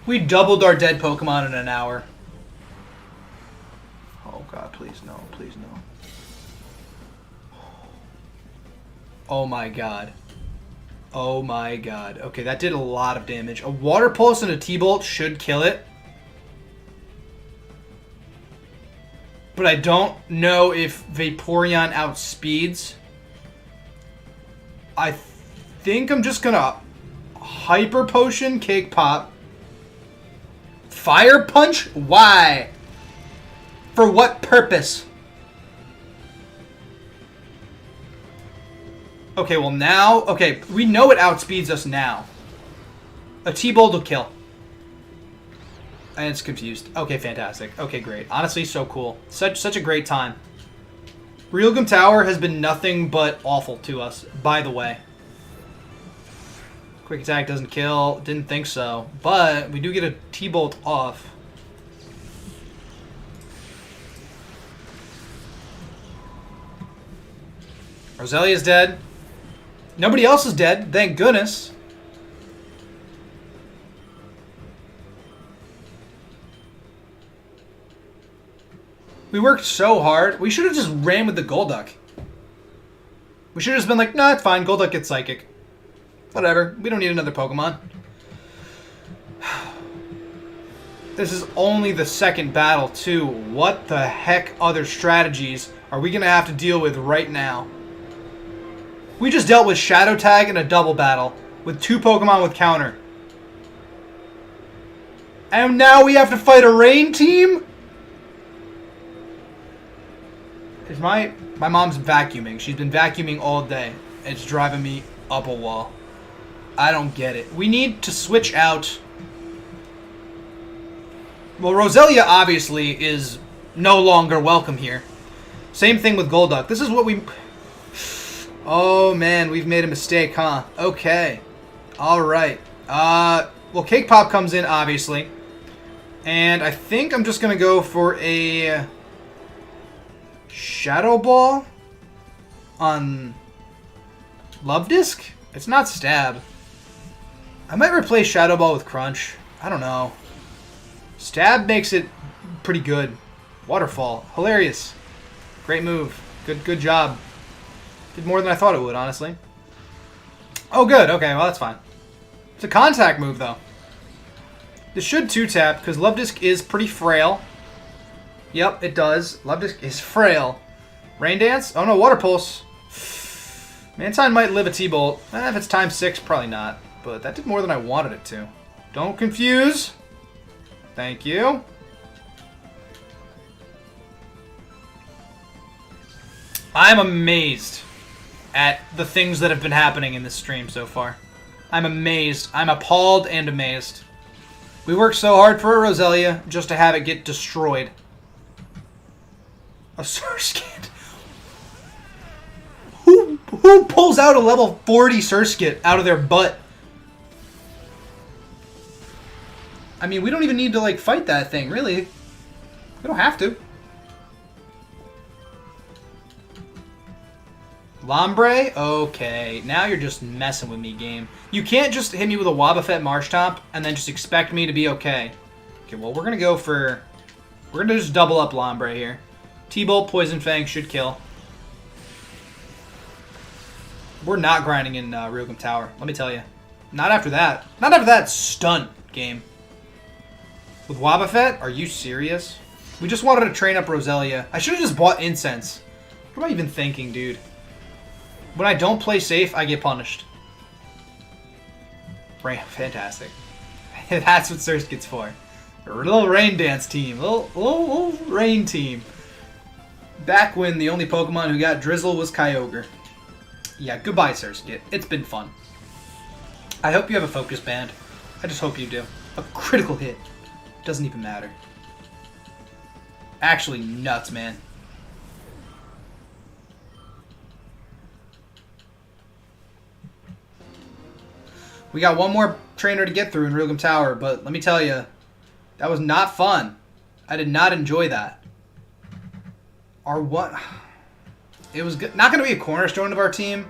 We doubled our dead Pokemon in an hour. Oh, God. Please, no. Please, no. Oh, my God. Oh my god. Okay, that did a lot of damage. A Water Pulse and a T-Bolt should kill it. But I don't know if Vaporeon outspeeds. I think I'm just gonna Hyper Potion Cake Pop. Fire Punch? Why? For what purpose? Okay, well now... Okay, we know it outspeeds us now. A T-Bolt will kill. And it's confused. Okay, fantastic. Okay, great. Honestly, so cool. Such a great time. Realgum Tower has been nothing but awful to us, by the way. Quick Attack doesn't kill. Didn't think so. But we do get a T-Bolt off. Roselia's dead. Nobody else is dead, thank goodness. We worked so hard. We should have just ran with the Golduck. We should have just been like, nah, it's fine. Golduck gets Psychic. Whatever. We don't need another Pokemon. This is only the second battle, too. What the heck other strategies are we going to have to deal with right now? We just dealt with Shadow Tag in a double battle with two Pokemon with counter. And now we have to fight a rain team? Is my mom's vacuuming. She's been vacuuming all day. It's driving me up a wall. I don't get it. We need to switch out. Well, Roselia obviously is no longer welcome here. Same thing with Golduck. This is what we... Oh, man, we've made a mistake, huh? Okay. Alright. Well, Cake Pop comes in, obviously. And I think I'm just going to go for a... Shadow Ball on Love Disc? It's not Stab. I might replace Shadow Ball with Crunch. I don't know. Stab makes it pretty good. Waterfall. Hilarious. Great move. Good job. Did more than I thought it would, honestly. Oh, good. Okay, well, that's fine. It's a contact move, though. This should 2-tap, because Love Disc is pretty frail. Yep, it does. Love Disc is frail. Rain Dance? Oh, no, Water Pulse. Mantine might live a T-Bolt. If it's times 6, probably not. But that did more than I wanted it to. Don't confuse. Thank you. I'm amazed at the things that have been happening in this stream so far. I'm amazed. I'm appalled and amazed. We worked so hard for a Roselia just to have it get destroyed. A Surskit. Who pulls out a level 40 Surskit out of their butt? I mean, we don't even need to, like, fight that thing, really. We don't have to. Lombre? Okay, now you're just messing with me, game. You can't just hit me with a Wobbuffet Marshtomp and then just expect me to be okay. Okay, well, we're gonna go for... We're gonna just double up Lombre here. T-Bolt, Poison Fang should kill. We're not grinding in Ryugam Tower, let me tell you. Not after that. Not after that stunt, game. With Wobbuffet? Are you serious? We just wanted to train up Roselia. I should have just bought Incense. What am I even thinking, dude? When I don't play safe, I get punished. Fantastic. That's what Surskit's for. A little rain dance team. Little rain team. Back when the only Pokemon who got Drizzle was Kyogre. Yeah, goodbye, Surskit. It's been fun. I hope you have a focus band. I just hope you do. A critical hit. Doesn't even matter. Actually nuts, man. We got one more trainer to get through in Ryugam Tower, but let me tell you, that was not fun. I did not enjoy that. Our what? It was not going to be a cornerstone of our team.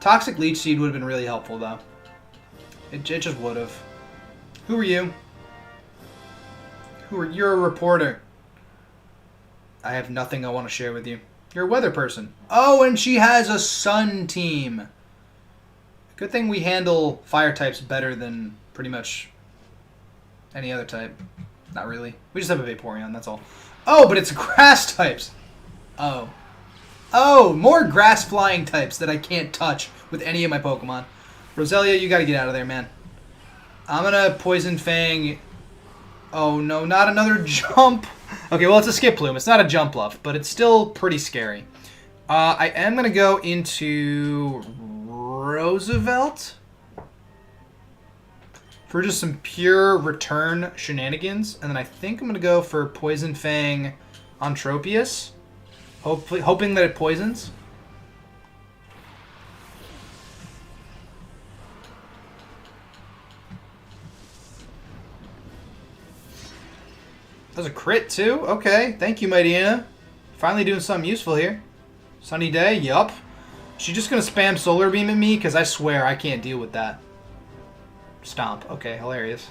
Toxic Leech Seed would have been really helpful, though. It just would have. Who are you? You're a reporter. I have nothing I want to share with you. You're a weather person. Oh, and she has a sun team. Good thing we handle fire types better than pretty much any other type. Not really. We just have a Vaporeon, that's all. Oh, but it's grass types. Oh. Oh, more grass flying types that I can't touch with any of my Pokemon. Roselia, you gotta get out of there, man. I'm gonna Poison Fang. Oh no, not another jump. Okay, well, it's a Skip Plume. It's not a jump bluff, but it's still pretty scary. I am gonna go into Roosevelt for just some pure return shenanigans, and then I think I'm gonna go for Poison Fang on Tropius, hoping that it poisons. That was a crit too? Okay, thank you, Mighty Anna. Finally doing something useful here. Sunny day, yup. She's just gonna spam Solar Beam at me, because I swear I can't deal with that. Stomp. Okay, hilarious.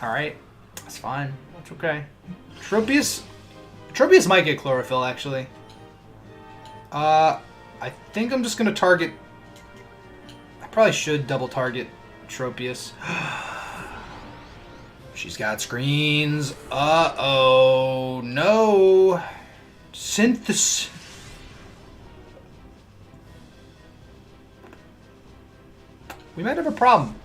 Alright. That's fine. That's okay. Tropius might get Chlorophyll, actually. I think I'm just gonna target... I probably should double target Tropius. She's got screens. Uh-oh. No. Synthesis. We might have a problem.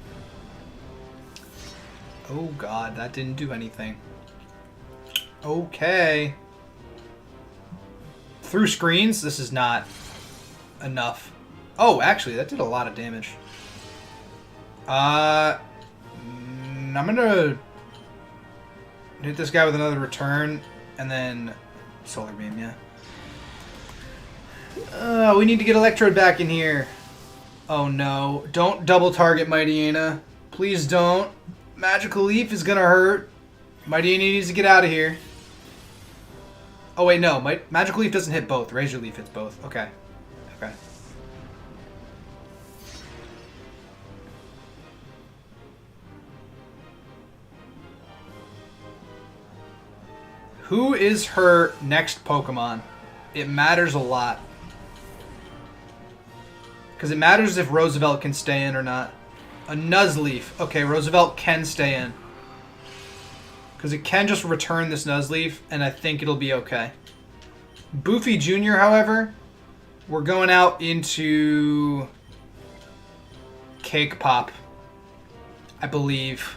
Oh god, that didn't do anything. Okay. Through screens, this is not enough. Oh, actually, that did a lot of damage. I'm gonna hit this guy with another return, and then Solar Beam, yeah. We need to get Electrode back in here. Oh no. Don't double target Mighty Anna. Please don't. Magical Leaf is gonna hurt. Mighty Anna needs to get out of here. Oh wait, no. Magical Leaf doesn't hit both. Razor Leaf hits both. Okay. Okay. Who is her next Pokemon? It matters a lot. Because it matters if Roosevelt can stay in or not. A Nuzleaf. Okay, Roosevelt can stay in. Because it can just return this Nuzleaf, and I think it'll be okay. Boofy Jr., however, we're going out into Cake Pop, I believe.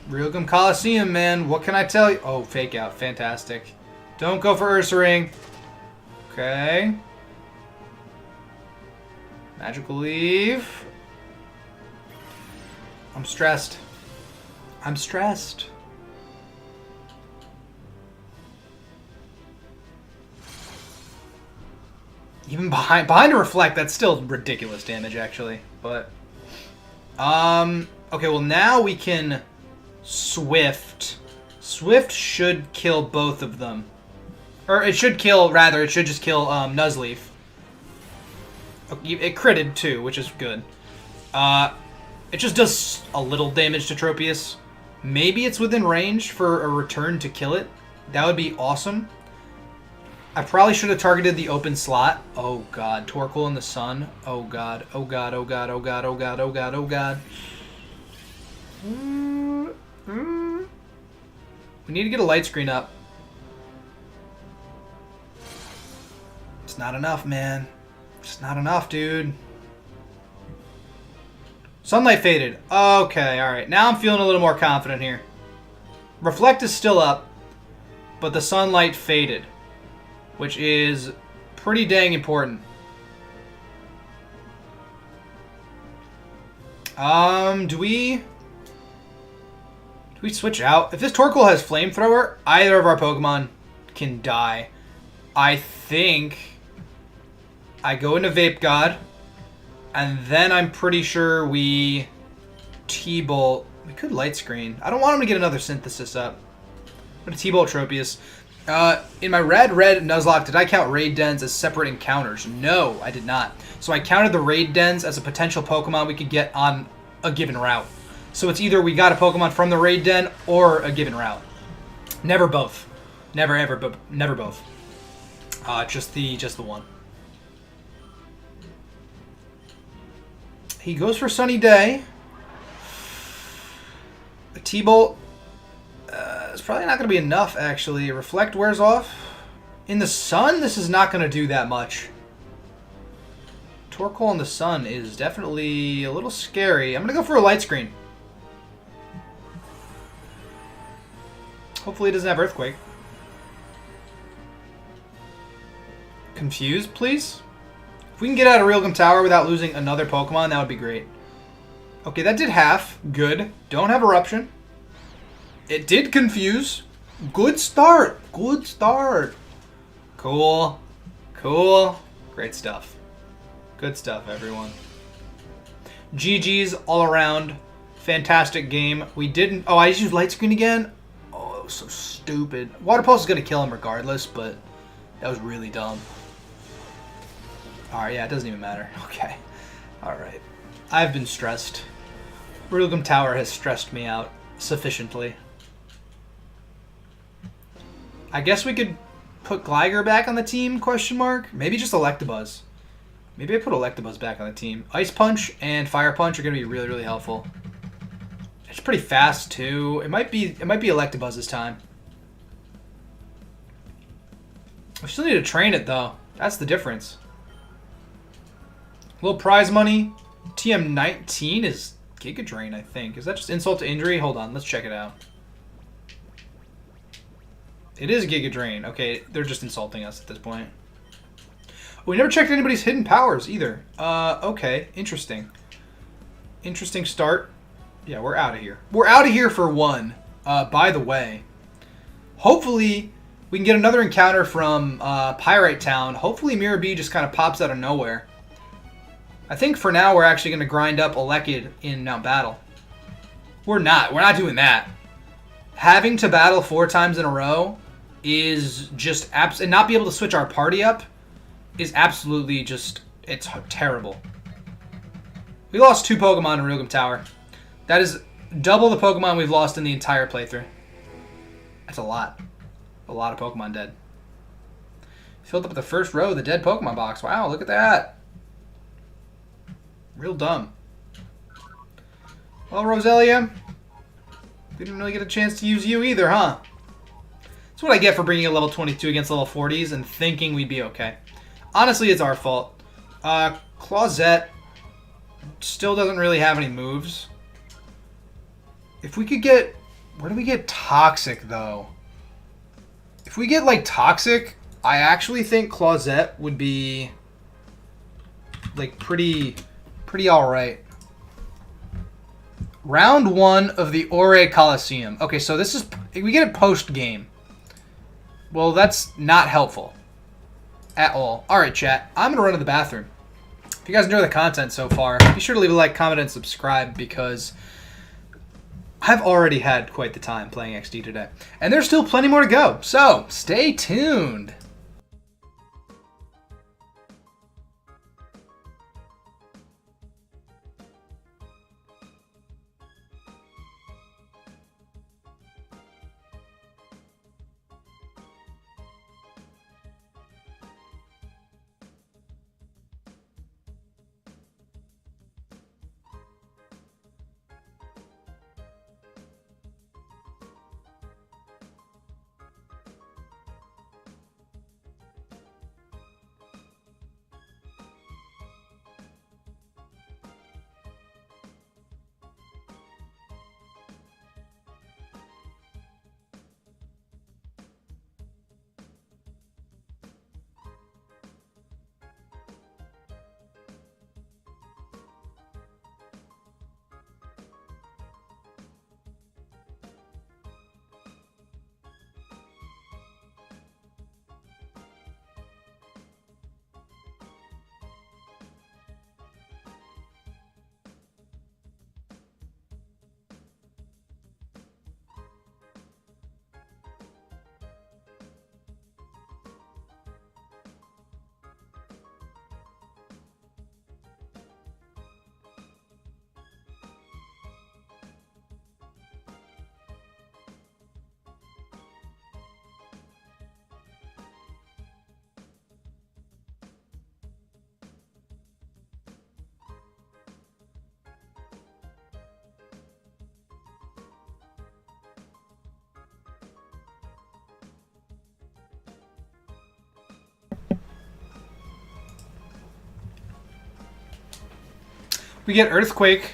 Realgum Colosseum, man. What can I tell you? Oh, Fake Out. Fantastic. Don't go for Ursaring. Okay. Magical Leaf. I'm stressed. I'm stressed. Even behind a Reflect, that's still ridiculous damage, actually. But, okay, well now we can Swift. Swift should kill both of them. Or it should kill, rather, it should just kill Nuzleaf. It critted too, which is good. It just does a little damage to Tropius. Maybe it's within range for a return to kill it. That would be awesome. I probably should have targeted the open slot. Oh god, Torkoal in the sun. Oh god, oh god, oh god, oh god, oh god, oh god, oh god. We need to get a light screen up. It's not enough, man. It's not enough, dude. Sunlight faded. Okay, alright. Now I'm feeling a little more confident here. Reflect is still up, but the sunlight faded, which is pretty dang important. Do we switch out? If this Torkoal has Flamethrower, either of our Pokemon can die. I think I go into Vape God, and then I'm pretty sure we T-Bolt. We could Light Screen. I don't want him to get another Synthesis up. I'm going to T-Bolt Tropius. In my red Nuzlocke, did I count Raid Dens as separate encounters? No, I did not. So I counted the Raid Dens as a potential Pokemon we could get on a given route. So it's either we got a Pokemon from the Raid Den or a given route. Never both. Never ever, but never both. Just the one. He goes for Sunny Day. A T-Bolt. It's probably not going to be enough, actually. Reflect wears off. In the sun, this is not going to do that much. Torkoal in the sun is definitely a little scary. I'm going to go for a Light Screen. Hopefully it doesn't have Earthquake. Confused, please? If we can get out of Realgum Tower without losing another Pokemon, that would be great. Okay, that did half. Good. Don't have Eruption. It did Confuse. Good start. Good start. Cool. Cool. Great stuff. Good stuff, everyone. GG's all around. Fantastic game. We didn't... Oh, I just used Light Screen again? Oh, it was so stupid. Water Pulse is going to kill him regardless, but that was really dumb. Alright, yeah, it doesn't even matter. Okay. Alright. I've been stressed. Realgum Tower has stressed me out sufficiently. I guess we could put Gligar back on the team, question mark? Maybe just Electabuzz. Maybe I put Electabuzz back on the team. Ice Punch and Fire Punch are going to be really, really helpful. It's pretty fast, too. It might be Electabuzz this time. I still need to train it, though. That's the difference. A little prize money. TM19 is Giga Drain, I think. Is that just insult to injury? Hold on, let's check it out. It is Giga Drain. Okay, they're just insulting us at this point. We never checked anybody's hidden powers either. Okay, interesting. Interesting start. Yeah, we're out of here. We're out of here for one. By the way, hopefully we can get another encounter from Pyrite Town. Hopefully Miror B just kind of pops out of nowhere. I think for now we're actually going to grind up Elekid in Mount Battle. We're not doing that. Having to battle 4 times in a row is just and not be able to switch our party up is absolutely just, it's terrible. We lost 2 Pokemon in Rugum Tower. That is double the Pokemon we've lost in the entire playthrough. That's a lot. A lot of Pokemon dead. Filled up the first row of the dead Pokemon box. Wow, look at that. Real dumb. Well, Roselia, we didn't really get a chance to use you either, huh? That's what I get for bringing a level 22 against level 40s and thinking we'd be okay. Honestly, it's our fault. Clawzette still doesn't really have any moves. If we could get... Where do we get Toxic, though? If we get, like, Toxic, I actually think Clawzette would be, like, pretty alright. Round 1 of the Ore Colosseum. Okay, so this is... We get it post-game. Well, that's not helpful. At all. Alright, chat. I'm going to run to the bathroom. If you guys enjoy the content so far, be sure to leave a like, comment, and subscribe, because I've already had quite the time playing XD today. And there's still plenty more to go, so stay tuned! We get Earthquake.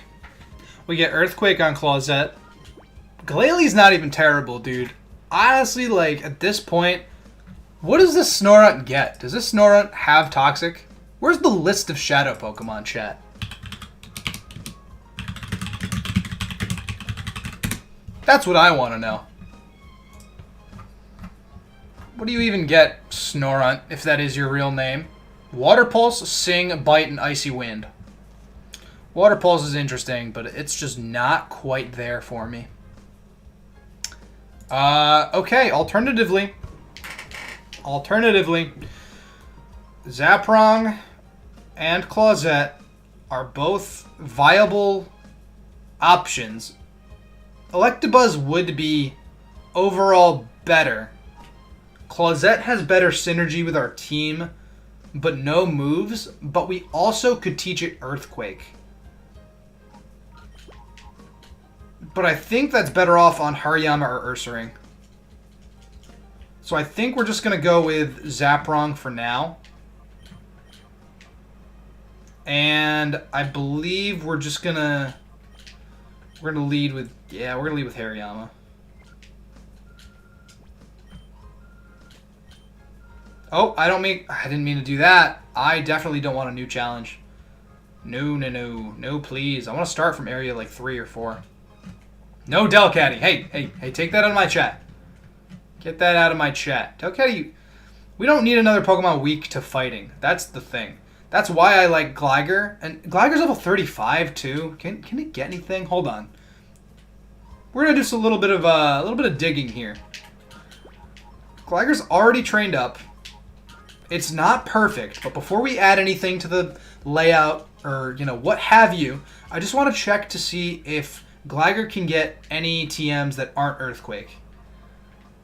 We get Earthquake on Clawzette. Glalie not even terrible, dude. Honestly, like, at this point, what does this Snorunt get? Does this Snorunt have Toxic? Where's the list of Shadow Pokemon, chat? That's what I want to know. What do you even get, Snorunt, if that is your real name? Water Pulse, Sing, Bite, and Icy Wind. Water Pulse is interesting, but it's just not quite there for me. Okay, alternatively, Zaprong and Clawzette are both viable options. Electabuzz would be overall better. Clawzette has better synergy with our team, but no moves, but we also could teach it Earthquake. But I think that's better off on Hariyama or Ursaring. So I think we're just going to go with Zaprong for now. And I believe we're just going to... We're going to lead with... Yeah, we're going to lead with Hariyama. Oh, I didn't mean to do that. I definitely don't want a new challenge. No, no, no. No, please. I want to start from area like 3 or 4. No Delcatty. Hey, take that out of my chat. Get that out of my chat. Delcatty, we don't need another Pokemon weak to fighting. That's the thing. That's why I like Gligar. And Gligar's level 35 too. Can it get anything? Hold on. We're gonna do just a little bit of digging here. Gliger's already trained up. It's not perfect, but before we add anything to the layout or, you know, what have you, I just want to check to see if Gliger can get any TMs that aren't Earthquake.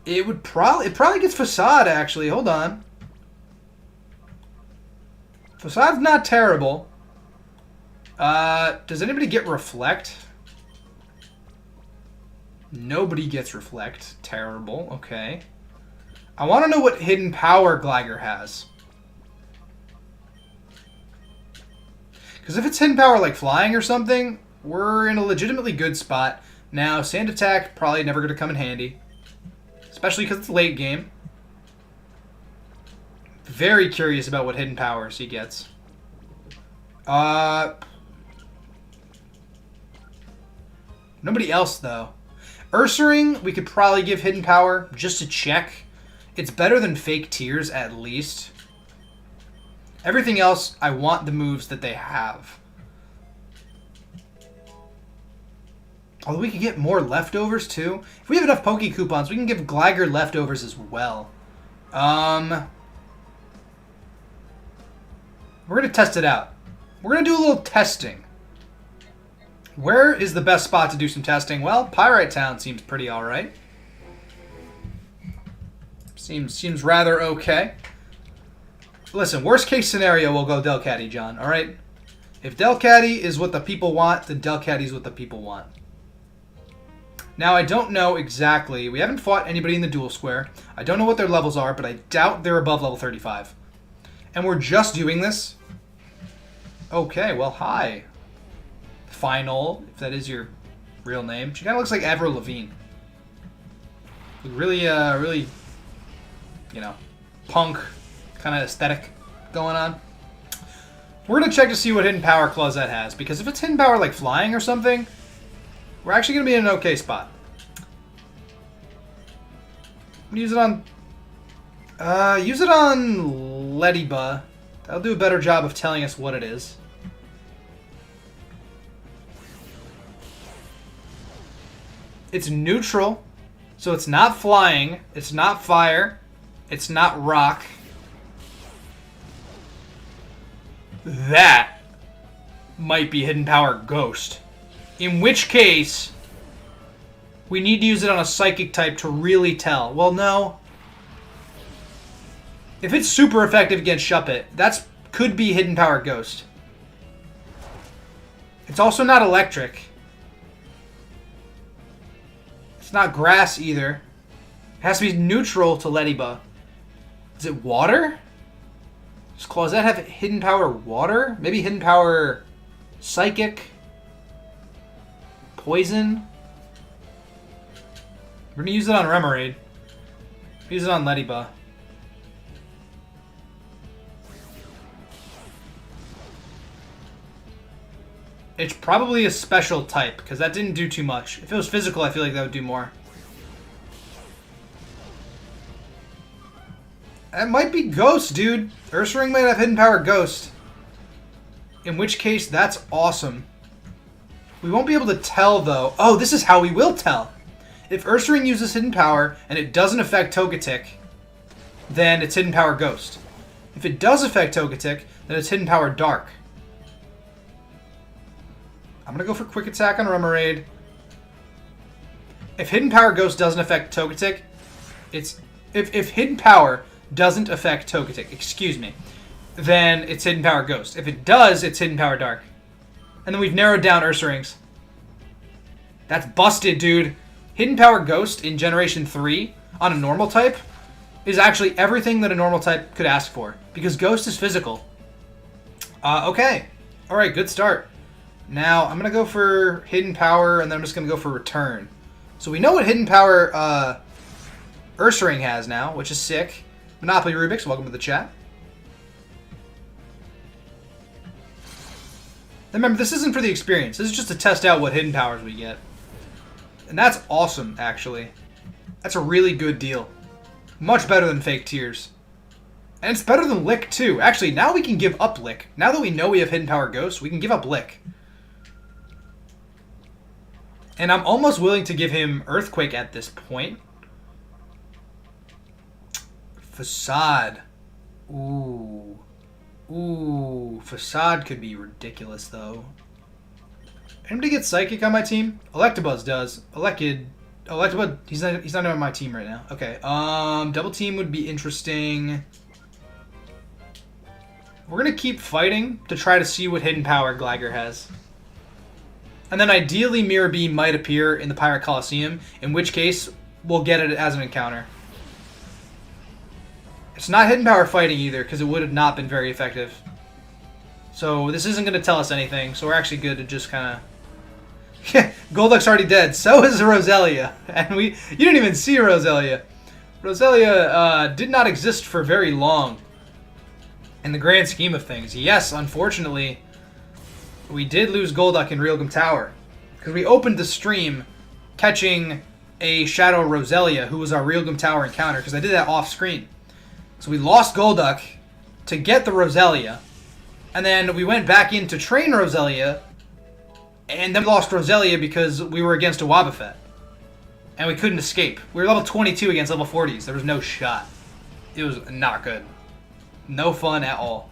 It probably gets Facade, actually. Hold on. Facade's not terrible. Does anybody get Reflect? Nobody gets Reflect. Terrible. Okay. I want to know what hidden power Gliger has. Because if it's hidden power like flying or something, we're in a legitimately good spot. Now, Sand Attack, probably never going to come in handy. Especially because it's late game. Very curious about what hidden powers he gets. Nobody else, though. Ursaring, we could probably give hidden power just to check. It's better than Fake Tears, at least. Everything else, I want the moves that they have. Although we could get more leftovers, too. If we have enough Poke Coupons, we can give Gliger leftovers as well. We're going to test it out. We're going to do a little testing. Where is the best spot to do some testing? Well, Pyrite Town seems pretty alright. Seems rather okay. Listen, worst case scenario, we'll go Delcatty, John, alright? If Delcatty is what the people want, then Delcatty is what the people want. Now, I don't know exactly. We haven't fought anybody in the dual square. I don't know what their levels are, but I doubt they're above level 35. And we're just doing this? Okay, well, hi. Final, if that is your real name. She kind of looks like Avril Lavigne. Really, you know, punk kind of aesthetic going on. We're going to check to see what hidden power Clawzette has, because if it's hidden power like flying or something, we're actually going to be in an okay spot. Use it on Leddyba. That'll do a better job of telling us what it is. It's neutral, so it's not flying, it's not fire, it's not rock. That might be hidden power ghost. In which case, we need to use it on a psychic type to really tell. Well, no. If it's super effective against Shuppet, that could be hidden power ghost. It's also not electric. It's not grass either. It has to be neutral to Leddyba. Is it water? Does Clawzette have hidden power water? Maybe hidden power psychic? Poison? We're going to use it on Remoraid. Use it on Leddyba. It's probably a special type, because that didn't do too much. If it was physical, I feel like that would do more. That might be Ghost, dude. Ursaring might have hidden power Ghost. In which case, that's awesome. We won't be able to tell, though. Oh, this is how we will tell. If Ursaring uses hidden power, and it doesn't affect Togetic, then it's hidden power Ghost. If it does affect Togetic, then it's hidden power Dark. I'm going to go for Quick Attack on Remoraid. If Hidden Power Ghost doesn't affect Togetic, it's... If Hidden Power doesn't affect Togetic, excuse me, then it's Hidden Power Ghost. If it does, it's Hidden Power Dark. And then we've narrowed down Ursaring's. That's busted, dude. Hidden Power Ghost in Generation 3 on a normal type is actually everything that a normal type could ask for, because Ghost is physical. Okay. Alright, good start. Now, I'm going to go for Hidden Power, and then I'm just going to go for Return. So we know what Hidden Power Ursaring has now, which is sick. Monopoly Rubik's, welcome to the chat. Remember, this isn't for the experience. This is just to test out what hidden powers we get. And that's awesome, actually. That's a really good deal. Much better than Fake Tears. And it's better than Lick, too. Actually, now we can give up Lick. Now that we know we have Hidden Power Ghost, we can give up Lick. And I'm almost willing to give him Earthquake at this point. Facade. Ooh. Ooh. Facade could be ridiculous, though. Anybody get Psychic on my team? Electabuzz does. Electabuzz, he's not on my team right now. Okay. Double team would be interesting. We're going to keep fighting to try to see what hidden power Gligar has. And then ideally Miror B might appear in the Pirate Colosseum, in which case we'll get it as an encounter. It's not hidden power fighting either, because it would have not been very effective. So this isn't going to tell us anything, so we're actually good to just kind of... Golduck's already dead, so is Roselia. And you didn't even see Roselia. Roselia did not exist for very long in the grand scheme of things. Yes, unfortunately, we did lose Golduck in Realgam Tower, because we opened the stream catching a Shadow Roselia, who was our Realgam Tower encounter, because I did that off screen. So we lost Golduck to get the Roselia, and then we went back in to train Roselia, and then we lost Roselia because we were against a Wobbuffet. And we couldn't escape. We were level 22 against level 40s. There was no shot. It was not good. No fun at all.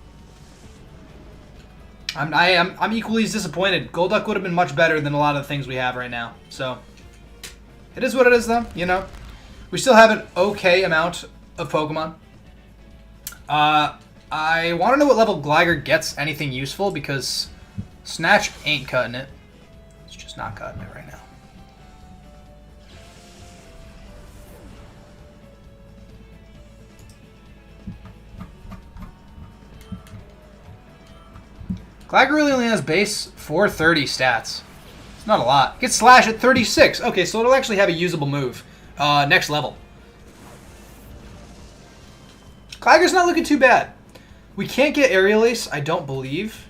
I'm equally as disappointed. Golduck would have been much better than a lot of the things we have right now. So, it is what it is, though. You know, we still have an okay amount of Pokemon. I want to know what level Gligar gets anything useful, because Snatch ain't cutting it. It's just not cutting it right now. Gligar really only has base 430 stats. It's not a lot. It gets Slash at 36. Okay, so it'll actually have a usable move. Next level. Gligar's not looking too bad. We can't get Aerial Ace, I don't believe.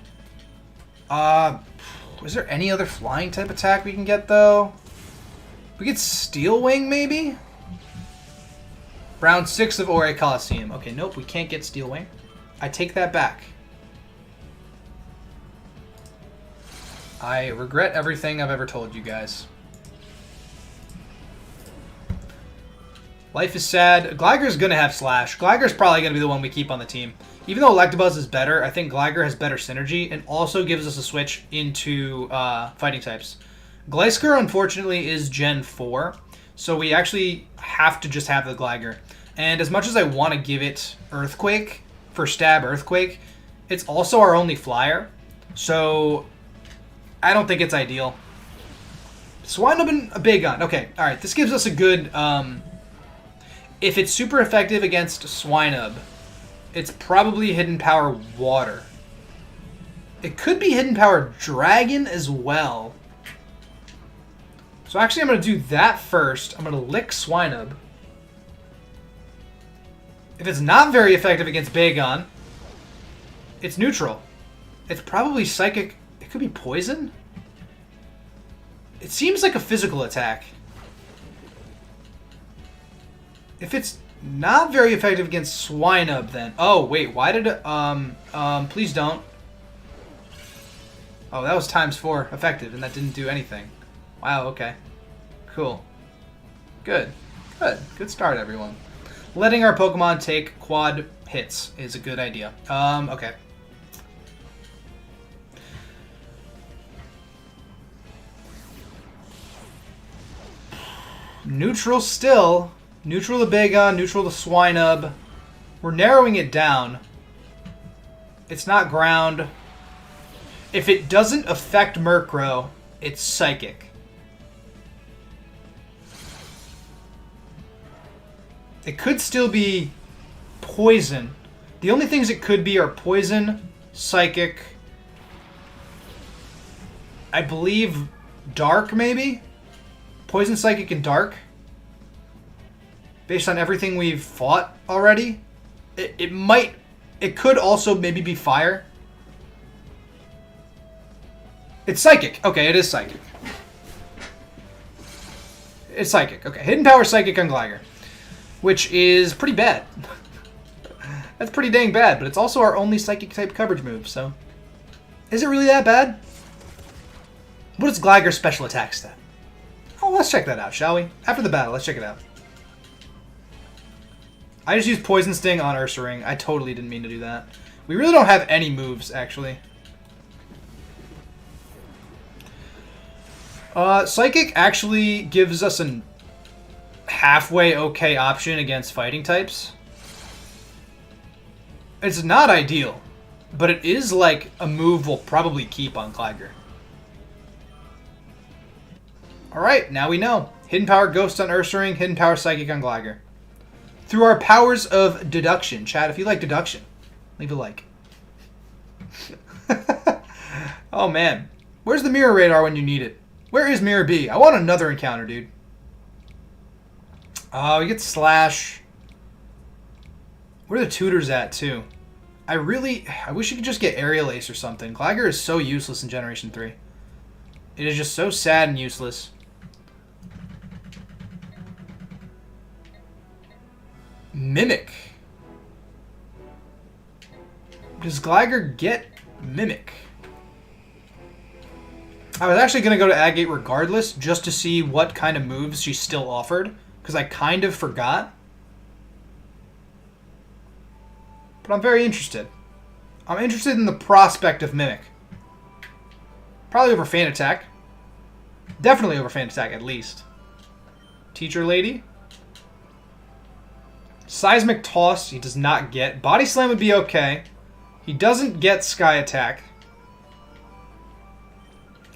Is there any other flying type attack we can get, though? We get Steel Wing, maybe? Round 6 of Ore Colosseum. Okay, nope, we can't get Steel Wing. I take that back. I regret everything I've ever told you guys. Life is sad. Gligar's going to have Slash. Gligar's probably going to be the one we keep on the team. Even though Electabuzz is better, I think Gligar has better synergy and also gives us a switch into fighting types. Gliscor, unfortunately, is Gen 4, so we actually have to just have the Gligar. And as much as I want to give it Earthquake for Stab Earthquake, it's also our only flyer, so I don't think it's ideal. Swinub and a Bagon. Okay, alright, this gives us a good... if it's super effective against Swinub, it's probably Hidden Power Water. It could be Hidden Power Dragon as well. So actually I'm going to do that first. I'm going to lick Swinub. If it's not very effective against Bagon, it's neutral. It's probably Psychic. It could be Poison? It seems like a physical attack. If it's not very effective against Swinub, then... Oh, wait, why did it... please don't. Oh, that was ×4 effective, and that didn't do anything. Wow, okay. Cool. Good. Good. Good start, everyone. Letting our Pokemon take quad hits is a good idea. Okay. Neutral still. Neutral to Bagon, neutral to Swinub. We're narrowing it down. It's not ground. If it doesn't affect Murkrow, it's Psychic. It could still be Poison. The only things it could be are Poison, Psychic, I believe Dark, maybe? Poison, Psychic, and Dark. Based on everything we've fought already. It could also maybe be Fire. It's Psychic. Okay, it is Psychic. It's Psychic. Okay, Hidden Power Psychic on Gligar. Which is pretty bad. That's pretty dang bad, but it's also our only Psychic type coverage move, so... Is it really that bad? What is Gligar's special attack stat? Oh, let's check that out, shall we? After the battle, let's check it out. I just used Poison Sting on Ursaring. I totally didn't mean to do that. We really don't have any moves, actually. Psychic actually gives us an halfway okay option against fighting types. It's not ideal, but it is like a move we'll probably keep on Gligar. Alright, now we know. Hidden Power Ghost on Ursaring, Hidden Power Psychic on Gligar. Through our powers of deduction. Chat, if you like deduction, leave a like. Oh man. Where's the Mirror Radar when you need it? Where is Miror B? I want another encounter, dude. We get Slash. Where are the tutors at, too? I wish you could just get Aerial Ace or something. Gligar is so useless in Generation 3. It is just so sad and useless. Mimic. Does Gligar get Mimic? I was actually going to go to Agate regardless, just to see what kind of moves she still offered, because I kind of forgot. But I'm very interested. I'm interested in the prospect of Mimic. Probably over Fan Attack. Definitely over Fan Attack, at least. Teacher Lady. Seismic Toss, he does not get. Body Slam would be okay. He doesn't get Sky Attack.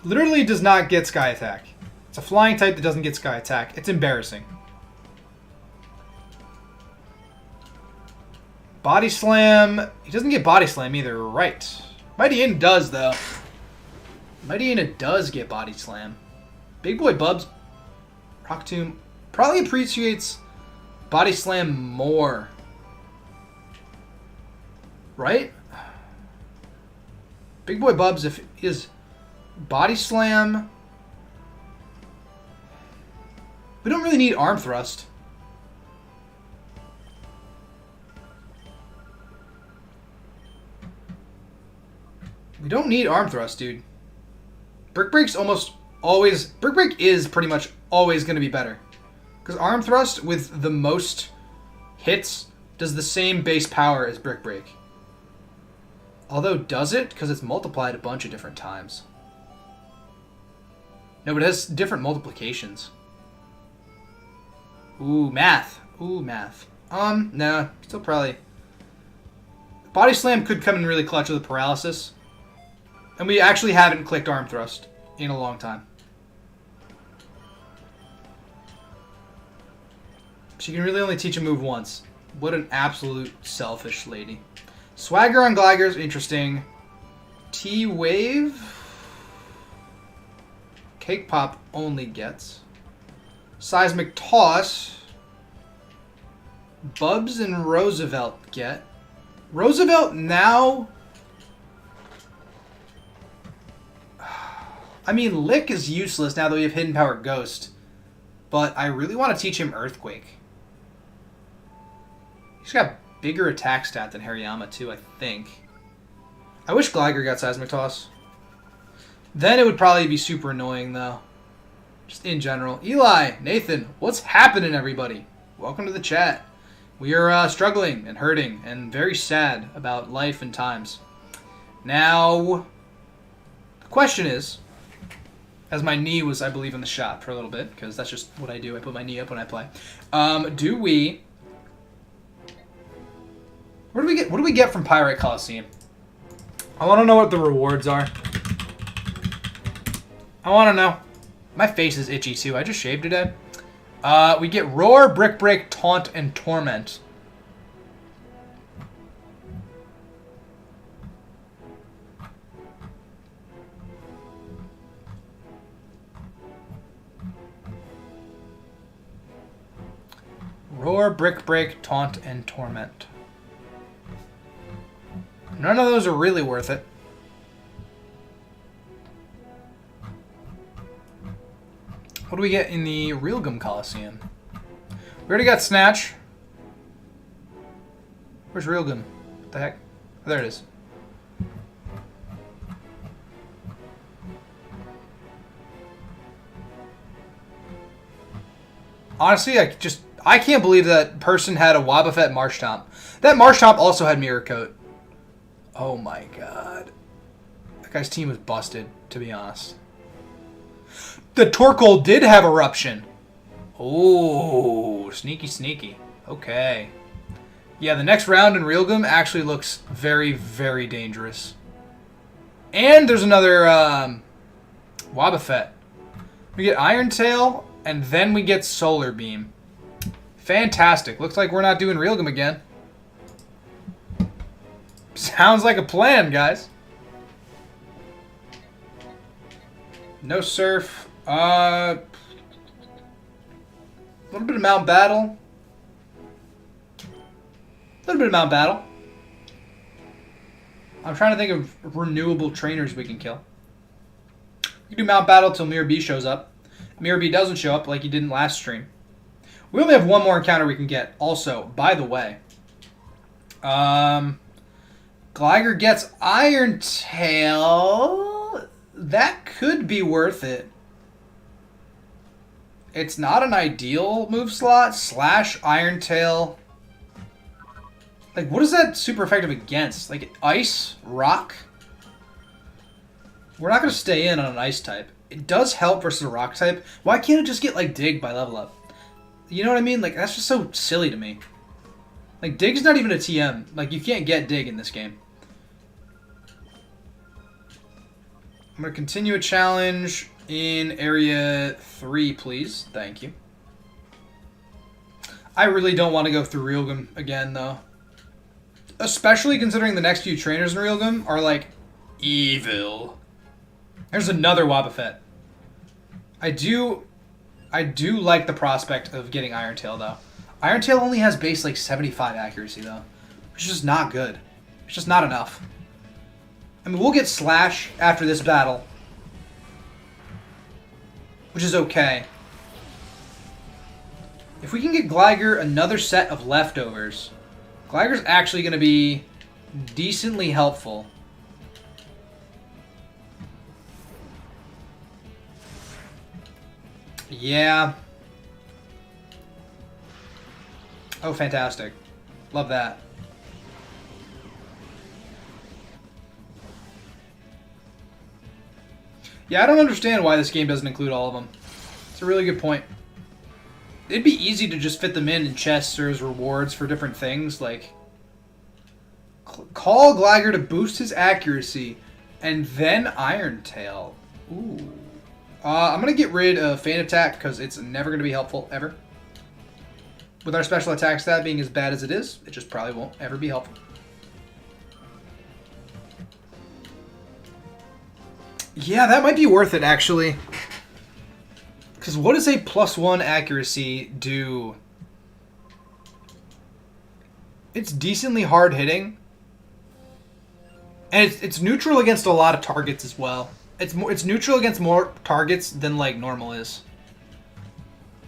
Literally does not get Sky Attack. It's a flying type that doesn't get Sky Attack. It's embarrassing. Body Slam. He doesn't get Body Slam either. Right. Mightyena does, though. Mightyena does get Body Slam. Big Boy Bubs. Rock Tomb probably appreciates Body Slam more. Right? Big Boy Bubs, if is Body Slam. We don't really need Arm Thrust. We don't need Arm Thrust, dude. Brick Break's almost always... Brick Break is pretty much always going to be better. Because Arm Thrust, with the most hits, does the same base power as Brick Break. Although, does it? Because it's multiplied a bunch of different times. No, but it has different multiplications. Ooh, math. Ooh, math. Nah, still probably... Body Slam could come in really clutch with a Paralysis. And we actually haven't clicked Arm Thrust in a long time. She can really only teach a move once. What an absolute selfish lady. Swagger on Gligar is interesting. T-Wave? Cake Pop only gets. Seismic Toss. Bubs and Roosevelt get. Roosevelt now... I mean, Lick is useless now that we have Hidden Power Ghost. But I really want to teach him Earthquake. He's got bigger attack stat than Hariyama, too, I think. I wish Gligar got Seismic Toss. Then it would probably be super annoying, though. Just in general. Eli, Nathan, what's happening, everybody? Welcome to the chat. We are struggling and hurting and very sad about life and times. Now, the question is, as my knee was, I believe, in the shot for a little bit, because that's just what I do. I put my knee up when I play. Do we... What do we get from Pirate Colosseum? I want to know what the rewards are. I want to know. My face is itchy, too. I just shaved today. We get Roar, Brick Break, Taunt, and Torment. Roar, Brick Break, Taunt, and Torment. None of those are really worth it. What do we get in the Realgum Colosseum? We already got Snatch. Where's Realgum? What the heck? Oh, there it is. Honestly, I can't believe that person had a Wobbuffet Marshtomp. That Marshtomp also had Mirror Coat. Oh my god. That guy's team was busted, to be honest. The Torkoal did have Eruption. Oh, sneaky, sneaky. Okay. Yeah, the next round in Realgam actually looks very, very dangerous. And there's another Wobbuffet. We get Iron Tail, and then we get Solar Beam. Fantastic. Looks like we're not doing Realgam again. Sounds like a plan, guys. No Surf. A little bit of Mount Battle. A little bit of Mount Battle. I'm trying to think of renewable trainers we can kill. We can do Mount Battle till Miror B shows up. Miror B doesn't show up like he did in last stream. We only have one more encounter we can get. Also, by the way, Gligar gets Iron Tail. That could be worth it. It's not an ideal move slot. Slash Iron Tail. Like, what is that super effective against? Like, Ice? Rock? We're not going to stay in on an Ice type. It does help versus a Rock type. Why can't it just get, like, Dig by level up? You know what I mean? Like, that's just so silly to me. Like, Dig's not even a TM. Like, you can't get Dig in this game. I'm going to continue a challenge in Area 3, please. Thank you. I really don't want to go through Realgam again, though. Especially considering the next few trainers in Realgam are, like, evil. There's another Wobbuffet. I do like the prospect of getting Iron Tail, though. Iron Tail only has base, like, 75 accuracy, though. Which is just not good. It's just not enough. I mean, we'll get Slash after this battle. Which is okay. If we can get Gligar another set of leftovers, Gligar's actually going to be decently helpful. Yeah. Oh, fantastic. Love that. Yeah, I don't understand why this game doesn't include all of them. It's a really good point. It'd be easy to just fit them in chests or as rewards for different things, like call Gligar to boost his accuracy, and then Iron Tail. Ooh. I'm going to get rid of Feint Attack because it's never going to be helpful, ever. With our special attack stat being as bad as it is, it just probably won't ever be helpful. Yeah, that might be worth it, actually. Because what does a +1 accuracy do? It's decently hard hitting. And it's neutral against a lot of targets as well. It's neutral against more targets than, like, normal is.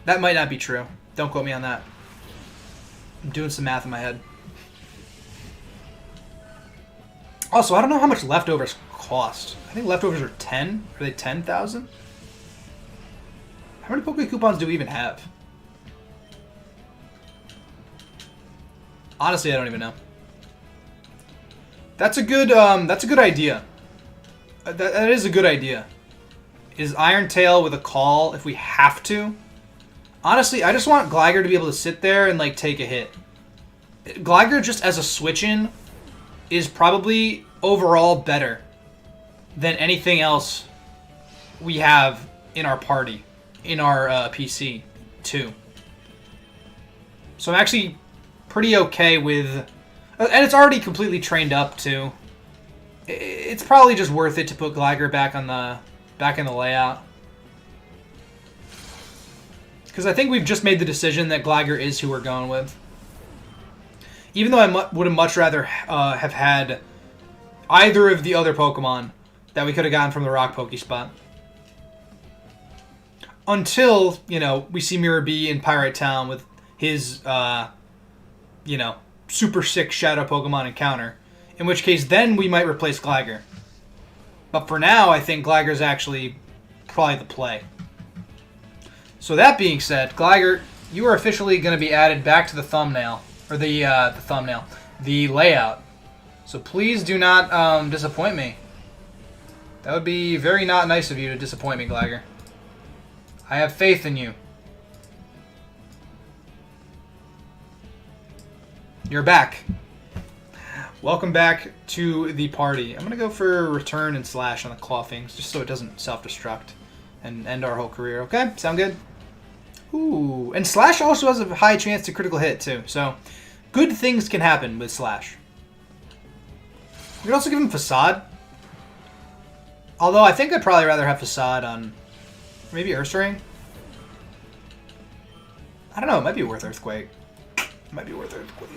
That might not be true. Don't quote me on that. I'm doing some math in my head. Also, I don't know how much leftovers cost. I think leftovers are 10. Are they 10,000? How many Poké Coupons do we even have? Honestly, I don't even know. That's a good idea. That is a good idea. Is Iron Tail with a call if we have to? Honestly, I just want Gligar to be able to sit there and, like, take a hit. Gligar just as a switch-in is probably overall better than anything else we have in our party, in our PC, too. So I'm actually pretty okay with... And it's already completely trained up, too. It's probably just worth it to put Gligar back in the layout. Because I think we've just made the decision that Gligar is who we're going with. Even though I would have much rather have had either of the other Pokemon that we could have gotten from the Rock Pokespot. Until, you know, we see Miror B in Pyrite Town with his, you know, super sick Shadow Pokemon encounter. In which case, then we might replace Gligar. But for now, I think Gligar is actually probably the play. So that being said, Gligar you are officially going to be added back to the thumbnail. Or the thumbnail. The layout. So please do not disappoint me. That would be very not nice of you to disappoint me, Glagger. I have faith in you. You're back. Welcome back to the party. I'm going to go for return and slash on the Clawfings, just so it doesn't self-destruct and end our whole career. Okay? Sound good? Ooh. And slash also has a high chance to critical hit, too. So, good things can happen with slash. We can also give him Facade. Although, I think I'd probably rather have Facade on maybe Earthring. I don't know. It might be worth Earthquake. It might be worth Earthquake.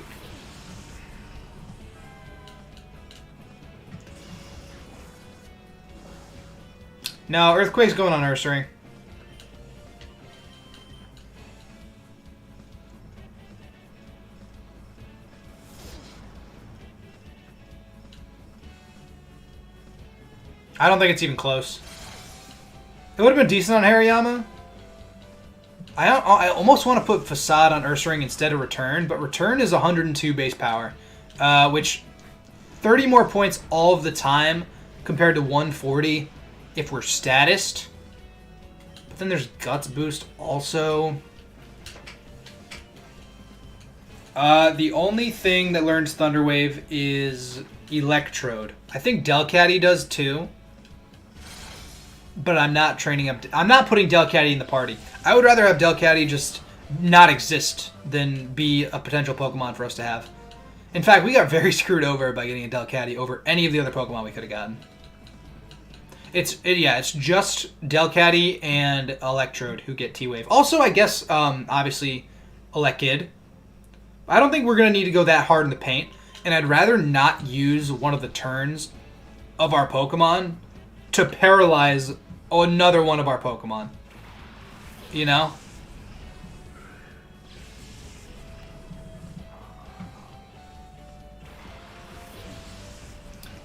No, Earthquake's going on Earthring. I don't think it's even close. It would have been decent on Hariyama. I almost want to put Facade on Ursaring instead of Return, but Return is 102 base power, which 30 more points all of the time compared to 140 if we're statused. But then there's Guts boost also. The only thing that learns Thunder Wave is Electrode. I think Delcatty does too. But I'm not training up. I'm not putting Delcatty in the party. I would rather have Delcatty just not exist than be a potential Pokemon for us to have. In fact, we got very screwed over by getting a Delcatty over any of the other Pokemon we could have gotten. It's just Delcatty and Electrode who get T-Wave. Also, I guess, obviously, Elekid. I don't think we're going to need to go that hard in the paint, and I'd rather not use one of the turns of our Pokemon to paralyze another one of our Pokemon. You know?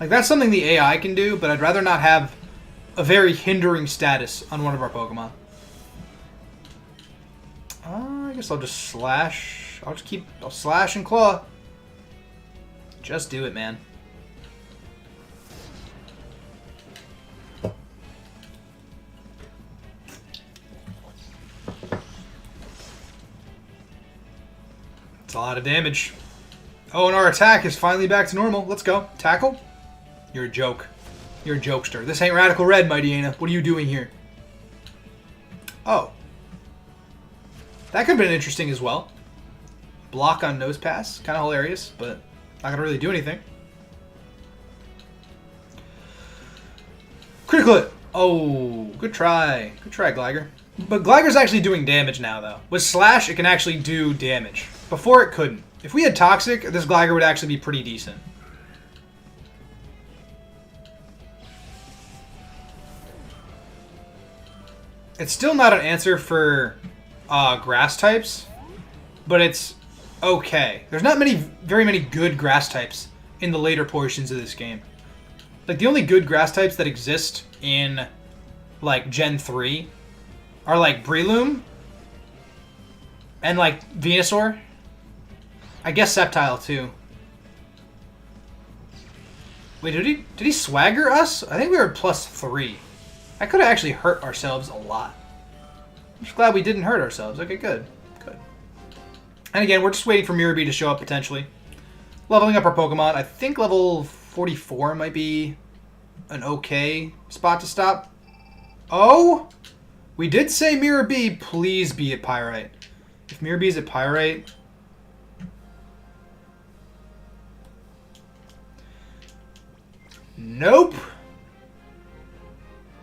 Like, that's something the AI can do, but I'd rather not have a very hindering status on one of our Pokemon. I guess I'll just slash. I'll slash and claw. Just do it, man. It's a lot of damage. Oh, and our attack is finally back to normal. Let's go. Tackle? You're a joke. You're a jokester. This ain't Radical Red, Mighty Ana. What are you doing here? Oh. That could have been interesting as well. Block on Nose Pass. Kind of hilarious, but not going to really do anything. Critical hit. Oh, good try. Good try, Gligar. But Gligar's actually doing damage now, though. With Slash, it can actually do damage. Before, it couldn't. If we had Toxic, this Gligar would actually be pretty decent. It's still not an answer for grass types, but it's okay. There's not very many good grass types in the later portions of this game. Like, the only good grass types that exist in, like, Gen 3 are, like, Breloom and, like, Venusaur. I guess Sceptile, too. Wait, did he swagger us? I think we were +3. That could have actually hurt ourselves a lot. I'm just glad we didn't hurt ourselves. Okay, good. Good. And again, we're just waiting for Miror B to show up, potentially. Leveling up our Pokemon. I think level 44 might be an okay spot to stop. Oh! We did say Miror B, please be at Pyrite. If Miror B is at Pyrite... Nope!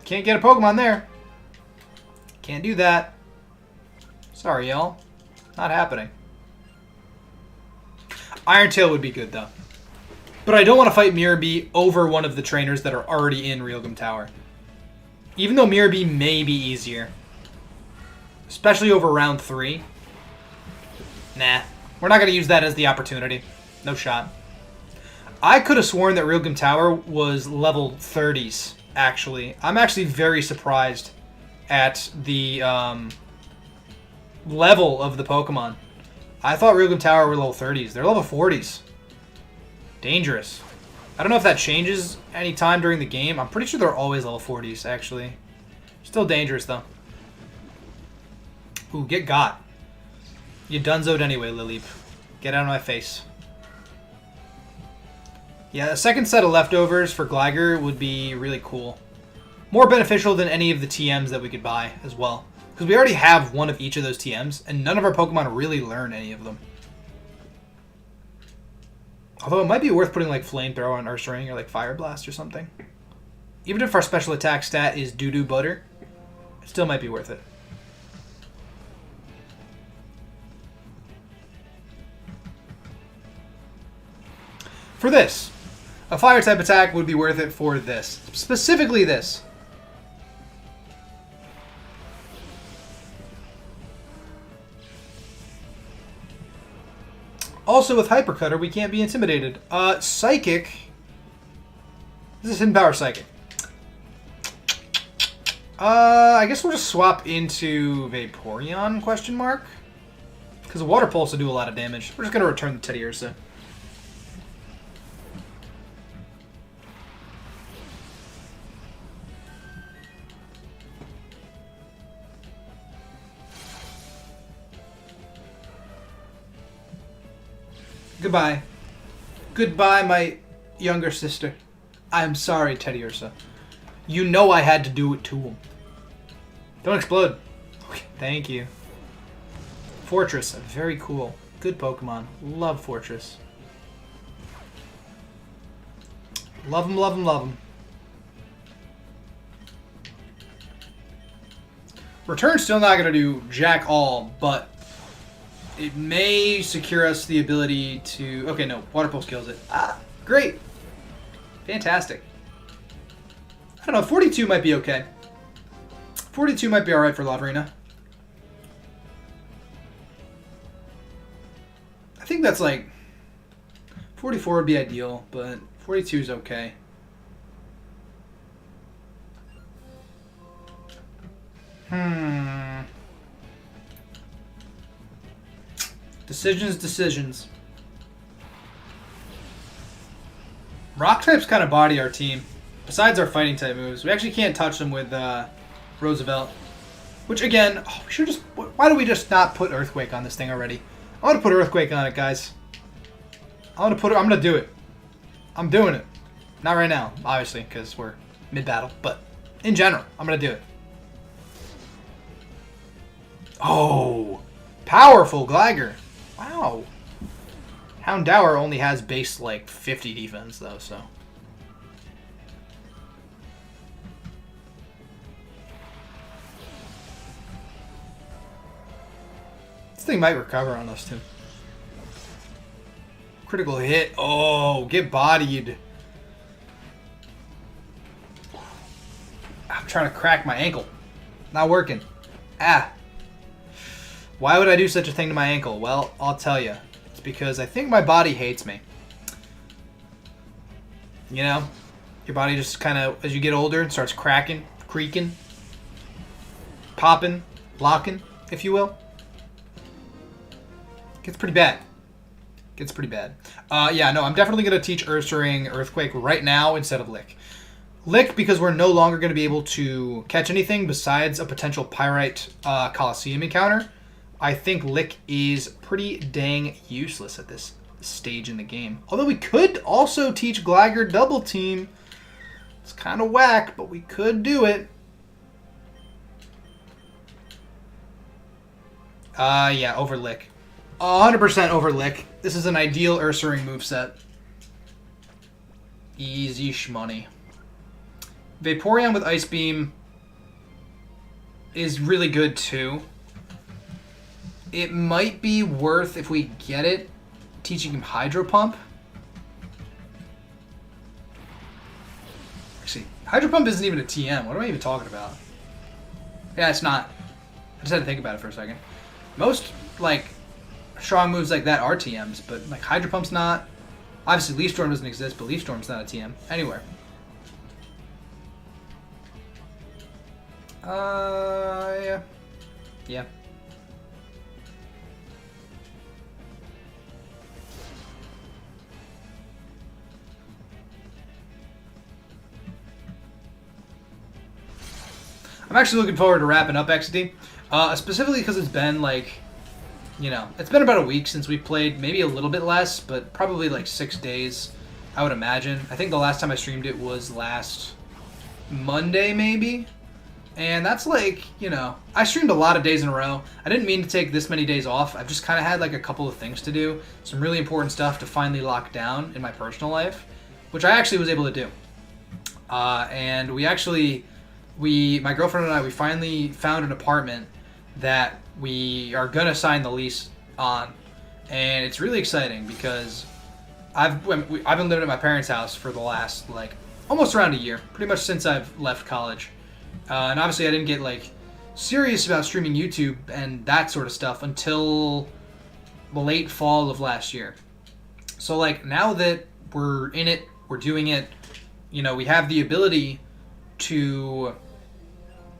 Can't get a Pokemon there. Can't do that. Sorry, y'all. Not happening. Iron Tail would be good, though. But I don't want to fight Miror B over one of the trainers that are already in Realgam Tower. Even though Miror B may be easier. Especially over round 3. Nah. We're not going to use that as the opportunity. No shot. I could have sworn that Realgam Tower was level 30s. Actually, I'm actually very surprised at the level of the Pokemon. I thought Rillaboom Tower were level 30s. They're level 40s. Dangerous. I don't know if that changes any time during the game. I'm pretty sure they're always level 40s, actually. Still dangerous, though. Ooh, get got. You dunzoed anyway, Lileep. Get out of my face. Yeah, a second set of leftovers for Gligar would be really cool. More beneficial than any of the TMs that we could buy as well. Because we already have one of each of those TMs, and none of our Pokemon really learn any of them. Although it might be worth putting like Flamethrower on Ursaring or like Fire Blast or something. Even if our special attack stat is Doo-Doo Butter, it still might be worth it. For this, a Fire type attack would be worth it for this. Specifically this. Also, with Hyper Cutter, we can't be intimidated. Psychic. This is Hidden Power Psychic. I guess we'll just swap into Vaporeon, question mark? Because Water Pulse will do a lot of damage. We're just going to return the Teddy Ursa. Goodbye. Goodbye, my younger sister. I'm sorry, Teddy Ursa. You know I had to do it to him. Don't explode. Okay, thank you. Fortress. Very cool. Good Pokemon. Love Fortress. Love him, love him, love him. Return's still not going to do jack all, but it may secure us the ability to... Okay, no. Water Pulse kills it. Ah, great. Fantastic. I don't know. 42 might be okay. 42 might be alright for Lavrina. I think that's like... 44 would be ideal, but 42 is okay. Decisions. Rock types kind of body our team. Besides our fighting type moves, we actually can't touch them with Roosevelt. Which again, we should just. Why do we just not put Earthquake on this thing already? I want to put Earthquake on it, guys. I'm gonna do it. I'm doing it. Not right now, obviously, because we're mid-battle. But in general, I'm gonna do it. Oh, powerful Gligar. Wow. Houndour only has base like 50 defense though, so. This thing might recover on us too. Critical hit. Oh, get bodied. I'm trying to crack my ankle. Not working. Ah. Why would I do such a thing to my ankle? Well, I'll tell you. It's because I think my body hates me. You know? Your body just kind of, as you get older, it starts cracking, creaking, popping, locking, if you will. Gets pretty bad. Gets pretty bad. Yeah, no, I'm definitely going to teach Ursaring Earthquake right now instead of Lick. Lick, because we're no longer going to be able to catch anything besides a potential Pyrite Colosseum encounter. I think Lick is pretty dang useless at this stage in the game. Although we could also teach Gligar Double Team. It's kind of whack, but we could do it. Yeah, over Lick. 100% over Lick. This is an ideal Ursaring moveset. Easy shmoney. Vaporeon with Ice Beam is really good too. It might be worth, if we get it, teaching him Hydro Pump. Actually, Hydro Pump isn't even a TM. What am I even talking about? Yeah, it's not. I just had to think about it for a second. Most, like, strong moves like that are TMs, but, like, Hydro Pump's not. Obviously, Leaf Storm doesn't exist, but Leaf Storm's not a TM. Anywhere. Yeah. Yeah. actually looking forward to wrapping up XD, specifically because it's been like, you know, it's been about a week since we played, maybe a little bit less, but probably like 6 days, I would imagine. I think the last time I streamed it was last Monday, maybe. And that's like, you know, I streamed a lot of days in a row. I didn't mean to take this many days off. I've just kind of had like a couple of things to do. Some really important stuff to finally lock down in my personal life, which I actually was able to do. And my girlfriend and I, we finally found an apartment that we are going to sign the lease on. And it's really exciting because I've been living at my parents' house for the last, like, almost around a year. Pretty much since I've left college. And obviously I didn't get, like, serious about streaming YouTube and that sort of stuff until the late fall of last year. So, like, now that we're in it, we're doing it, you know, we have the ability to,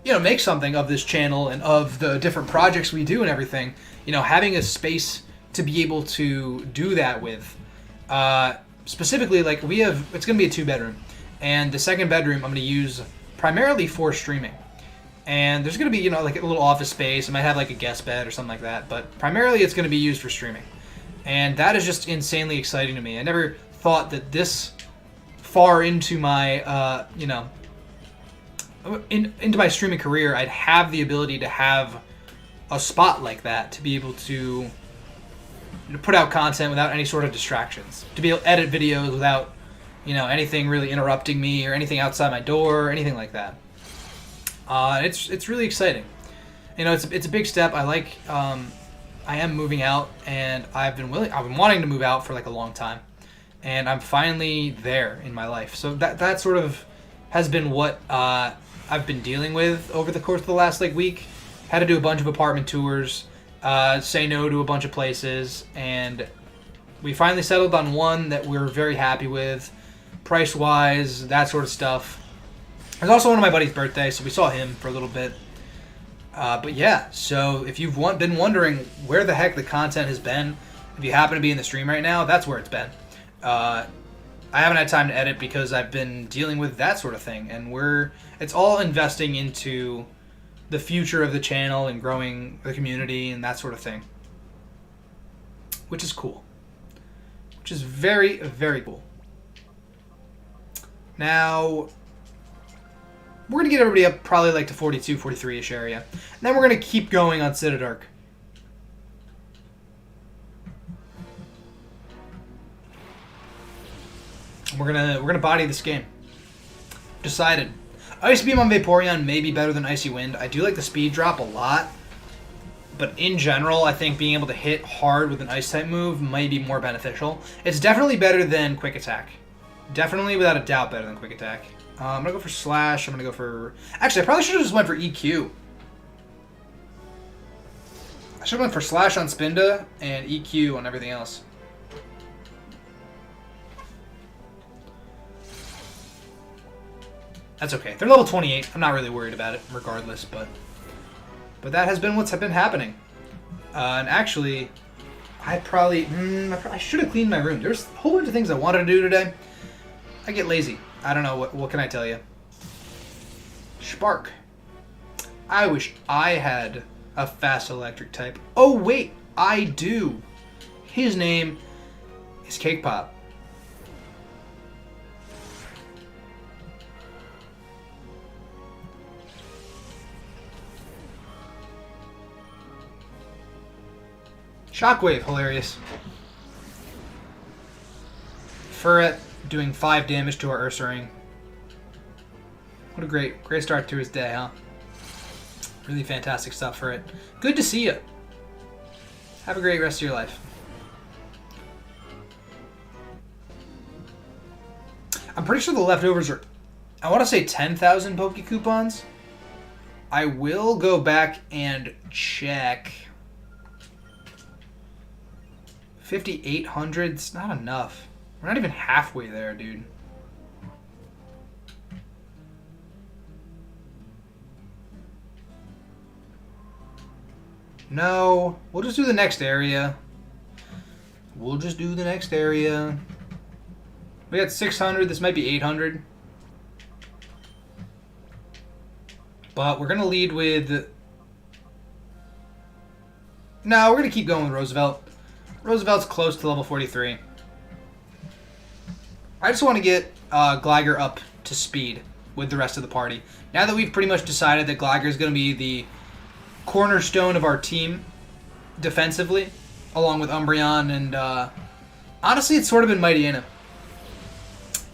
you know, make something of this channel and of the different projects we do and everything. You know, having a space to be able to do that with. Specifically, like, it's going to be a 2-bedroom. And the second bedroom I'm going to use primarily for streaming. And there's going to be, you know, like a little office space. I might have like a guest bed or something like that. But primarily it's going to be used for streaming. And that is just insanely exciting to me. I never thought that this far into my, you know, into my streaming career, I'd have the ability to have a spot like that to be able to put out content without any sort of distractions. To be able to edit videos without, you know, anything really interrupting me or anything outside my door or anything like that. It's really exciting. You know, it's a big step. I am moving out, and I've been wanting to move out for like a long time, and I'm finally there in my life. So that sort of has been what I've been dealing with over the course of the last like week. Had to do a bunch of apartment tours, say no to a bunch of places, and we finally settled on one that we're very happy with. Price-wise, that sort of stuff. It was also one of my buddy's birthday, so we saw him for a little bit. But yeah, so if you've been wondering where the heck the content has been, if you happen to be in the stream right now, that's where it's been. I haven't had time to edit because I've been dealing with that sort of thing, and it's all investing into the future of the channel and growing the community and that sort of thing. Which is cool. Which is very, very cool. Now, we're going to get everybody up probably like to 42, 43-ish area. And then we're going to keep going on Citadark. We're gonna body this game. Decided. Ice Beam on Vaporeon may be better than Icy Wind. I do like the speed drop a lot. But in general, I think being able to hit hard with an Ice-type move might be more beneficial. It's definitely better than Quick Attack. Definitely, without a doubt, better than Quick Attack. I'm going to go for Slash. I'm going to go for... Actually, I probably should have just went for EQ. I should have went for Slash on Spinda and EQ on everything else. That's okay. They're level 28. I'm not really worried about it, regardless, but that has been what's been happening. And actually, I should have cleaned my room. There's a whole bunch of things I wanted to do today. I get lazy. I don't know, what can I tell you? Spark. I wish I had a fast electric type. Oh, wait, I do. His name is Cake Pop. Shockwave, hilarious. Furret doing 5 damage to our Ursaring. What a great start to his day, huh? Really fantastic stuff, Furret. Good to see you. Have a great rest of your life. I'm pretty sure the leftovers are, I want to say 10,000 Poke Coupons. I will go back and check. 5,800, it's not enough. We're not even halfway there, dude. No, we'll just do the next area. We got 600, this might be 800. But we're going to lead with... No, we're going to keep going with Roosevelt. Roosevelt's close to level 43. I just want to get Gligar up to speed with the rest of the party. Now that we've pretty much decided that Gligar is going to be the cornerstone of our team defensively, along with Umbreon and... honestly, it's sort of been Mightyena.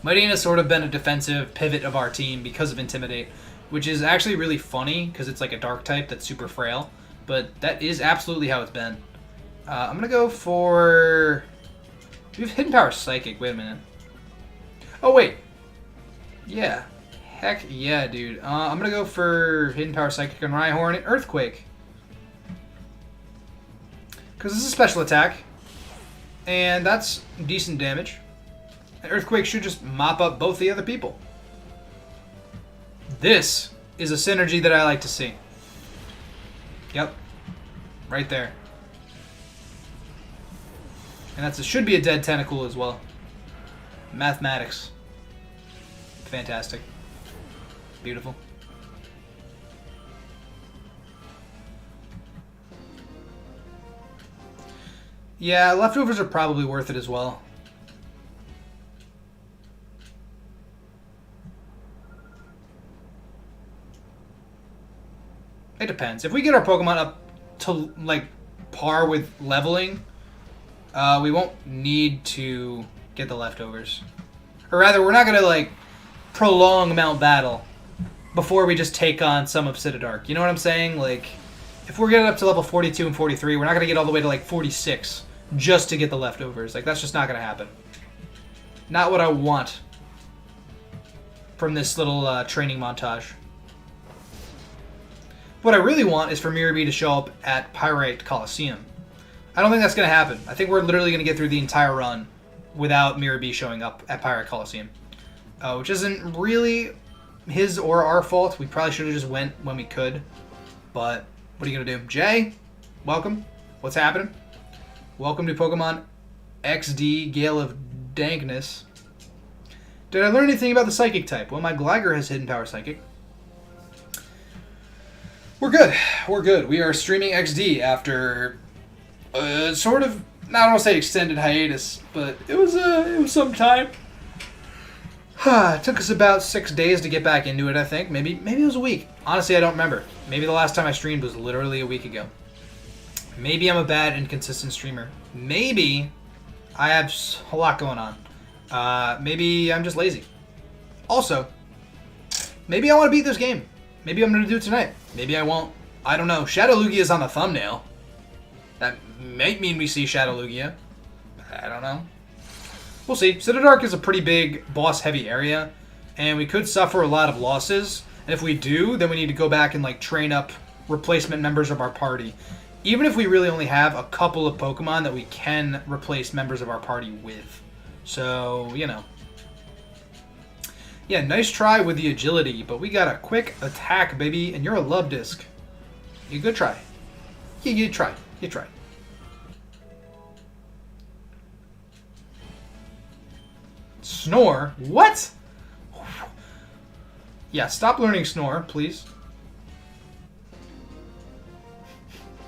Mightyena sort of been a defensive pivot of our team because of Intimidate, which is actually really funny because it's like a dark type that's super frail, but that is absolutely how it's been. I'm going to go for... We have Hidden Power Psychic. Wait a minute. Oh, wait. Yeah. Heck yeah, dude. I'm going to go for Hidden Power Psychic on Rhyhorn and Earthquake. Because this is a special attack. And that's decent damage. And Earthquake should just mop up both the other people. This is a synergy that I like to see. Yep. Right there. And that should be a dead tentacle as well. Mathematics. Fantastic. Beautiful. Yeah, leftovers are probably worth it as well. It depends. If we get our Pokemon up to, like, par with leveling, we won't need to get the leftovers. Or rather, we're not going to, like, prolong Mount Battle before we just take on some of Citadark. You know what I'm saying? Like, if we're getting up to level 42 and 43, we're not going to get all the way to, like, 46 just to get the leftovers. Like, that's just not going to happen. Not what I want from this little training montage. What I really want is for Miror B to show up at Pyrite Colosseum. I don't think that's going to happen. I think we're literally going to get through the entire run without Miror B showing up at Pyrite Colosseum. Which isn't really his or our fault. We probably should have just went when we could. But what are you going to do? Jay, welcome. What's happening? Welcome to Pokemon XD, Gale of Dankness. Did I learn anything about the Psychic type? Well, my Gligar has Hidden Power Psychic. We're good. We're good. We are streaming XD after sort of, I don't want to say extended hiatus, but it was some time. It took us about 6 days to get back into it, I think. Maybe it was a week. Honestly, I don't remember. Maybe the last time I streamed was literally a week ago. Maybe I'm a bad, inconsistent streamer. Maybe I have a lot going on. Maybe I'm just lazy. Also, maybe I want to beat this game. Maybe I'm going to do it tonight. Maybe I won't. I don't know. Shadow Lugia is on the thumbnail. That might mean we see Shadow Lugia. I don't know. We'll see. Citadark is a pretty big boss-heavy area, and we could suffer a lot of losses. And if we do, then we need to go back and like train up replacement members of our party. Even if we really only have a couple of Pokemon that we can replace members of our party with. So, you know. Yeah, nice try with the agility, but we got a quick attack, baby, and you're a love disc. You good try. Yeah, you tried. You tried. Snore? What? Yeah, stop learning Snore, please.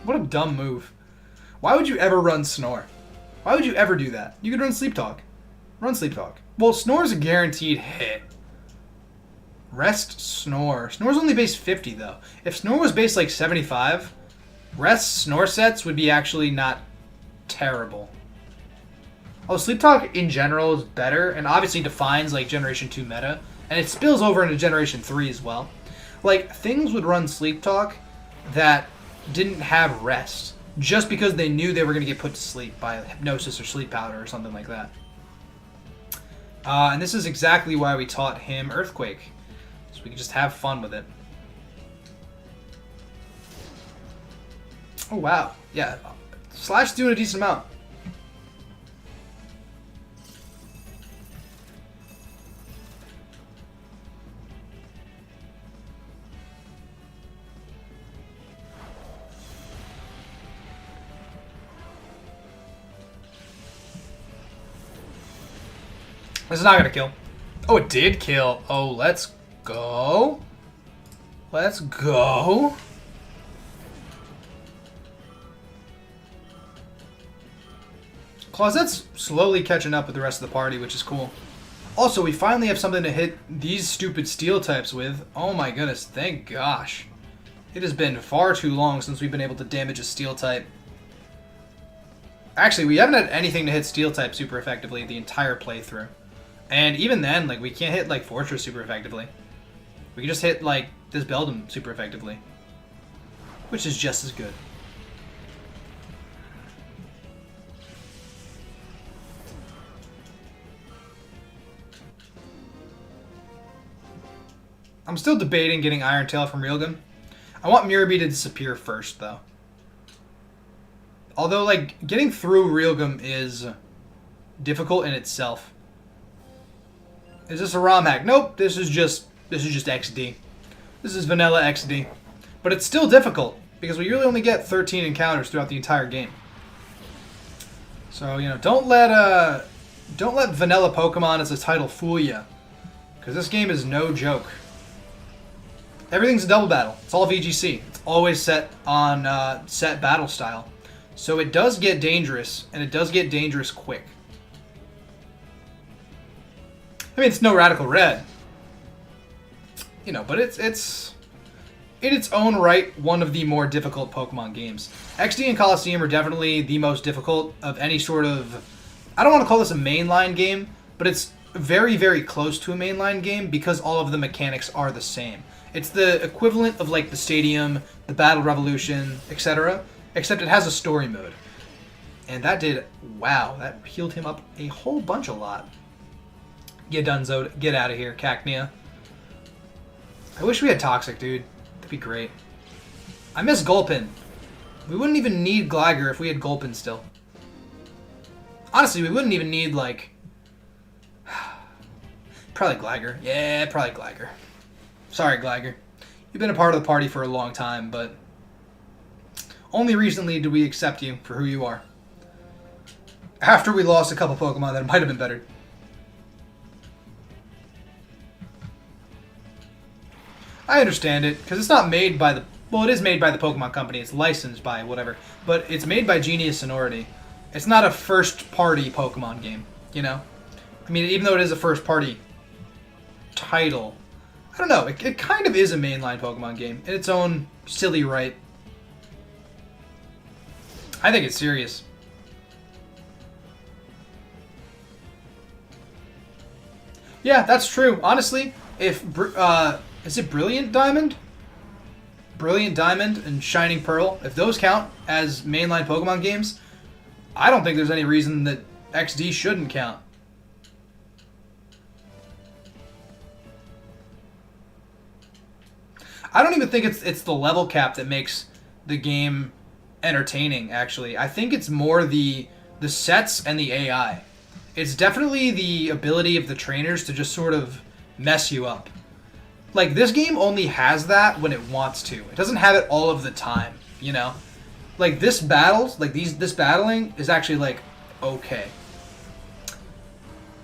What a dumb move. Why would you ever run Snore? Why would you ever do that? You could run Sleep Talk. Run Sleep Talk. Well, Snore's a guaranteed hit. Rest Snore. Snore's only base 50, though. If Snore was base, like, 75, Rest Snore sets would be actually not terrible. Oh, Sleep Talk in general is better, and obviously defines, like, Generation 2 meta, and it spills over into Generation 3 as well. Like, things would run Sleep Talk that didn't have Rest, just because they knew they were going to get put to sleep by Hypnosis or Sleep Powder or something like that. And this is exactly why we taught him Earthquake. So we can just have fun with it. Oh, wow. Yeah. Slash doing a decent amount. This is not going to kill. Oh, it did kill. Oh, let's go. Let's go. Closet's slowly catching up with the rest of the party, which is cool. Also, we finally have something to hit these stupid steel types with. Oh my goodness, thank gosh. It has been far too long since we've been able to damage a steel type. Actually, we haven't had anything to hit steel type super effectively the entire playthrough. And even then, like, we can't hit, like, Fortress super effectively. We can just hit, like, this Beldum super effectively. Which is just as good. I'm still debating getting Iron Tail from Realgam. I want Miror B to disappear first, though. Although, like, getting through Realgam is difficult in itself. Is this a ROM hack? Nope, this is just XD. This is vanilla XD. But it's still difficult, because we really only get 13 encounters throughout the entire game. So, you know, don't let vanilla Pokemon as a title fool you. Because this game is no joke. Everything's a double battle. It's all VGC. It's always set on set battle style. So it does get dangerous, and it does get dangerous quick. I mean, it's no Radical Red. You know, but it's in its own right one of the more difficult Pokemon games. XD and Colosseum are definitely the most difficult of any sort of... I don't want to call this a mainline game, but it's very, very close to a mainline game because all of the mechanics are the same. It's the equivalent of, like, the Stadium, the Battle Revolution, etc., except it has a story mode. And that did... Wow, that healed him up a whole bunch a lot. Get Dunzo'd. Get out of here, Cacnea. I wish we had Toxic, dude. That'd be great. I miss Gulpin. We wouldn't even need Gligar if we had Gulpin still. Honestly, we wouldn't even need, like... Probably Gligar. Yeah, probably Gligar. Sorry, Gligar. You've been a part of the party for a long time, but... Only recently did we accept you for who you are. After we lost a couple Pokemon that might have been better. I understand it, because it's not made by the... Well, it is made by the Pokemon Company. It's licensed by whatever. But it's made by Genius Sonority. It's not a first-party Pokemon game, you know? I mean, even though it is a first-party title, I don't know. It kind of is a mainline Pokemon game in its own silly right. I think it's serious. Yeah, that's true. Honestly, if... is it Brilliant Diamond? Brilliant Diamond and Shining Pearl, if those count as mainline Pokemon games, I don't think there's any reason that XD shouldn't count. I don't even think it's the level cap that makes the game entertaining, actually. I think it's more the sets and the AI. It's definitely the ability of the trainers to just sort of mess you up. Like, this game only has that when it wants to. It doesn't have it all of the time, you know? Like, this battling is actually, like, okay.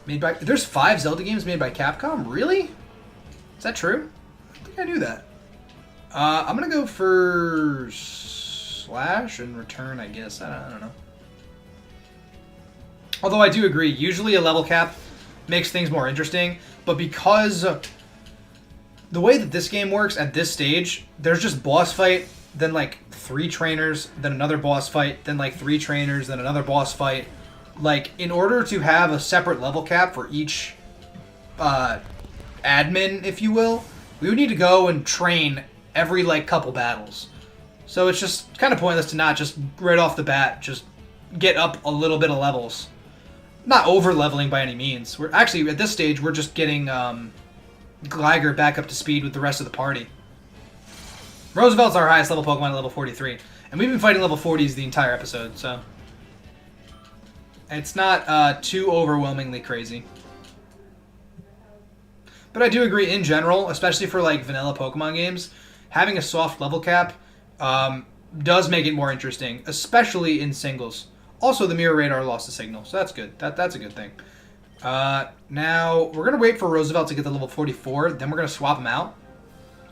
Made by... There's 5 Zelda games made by Capcom? Really? Is that true? I think I knew that. I'm gonna go for... Slash and Return, I guess. I don't know. Although I do agree, usually a level cap makes things more interesting, but because... The way that this game works at this stage, there's just boss fight, then like 3 trainers, then another boss fight, then like 3 trainers, then another boss fight. Like, in order to have a separate level cap for each admin, if you will, we would need to go and train every like couple battles. So it's just kind of pointless to not just right off the bat just get up a little bit of levels. Not over leveling by any means. We're actually at this stage we're just getting Gligar back up to speed with the rest of the party. Roosevelt's our highest level Pokemon at level 43. And we've been fighting level 40s the entire episode, so... It's not too overwhelmingly crazy. But I do agree, in general, especially for like vanilla Pokemon games, having a soft level cap does make it more interesting, especially in singles. Also, the Mirror Radar lost the signal, so that's good. That's a good thing. Now, we're going to wait for Roosevelt to get to level 44, then we're going to swap him out.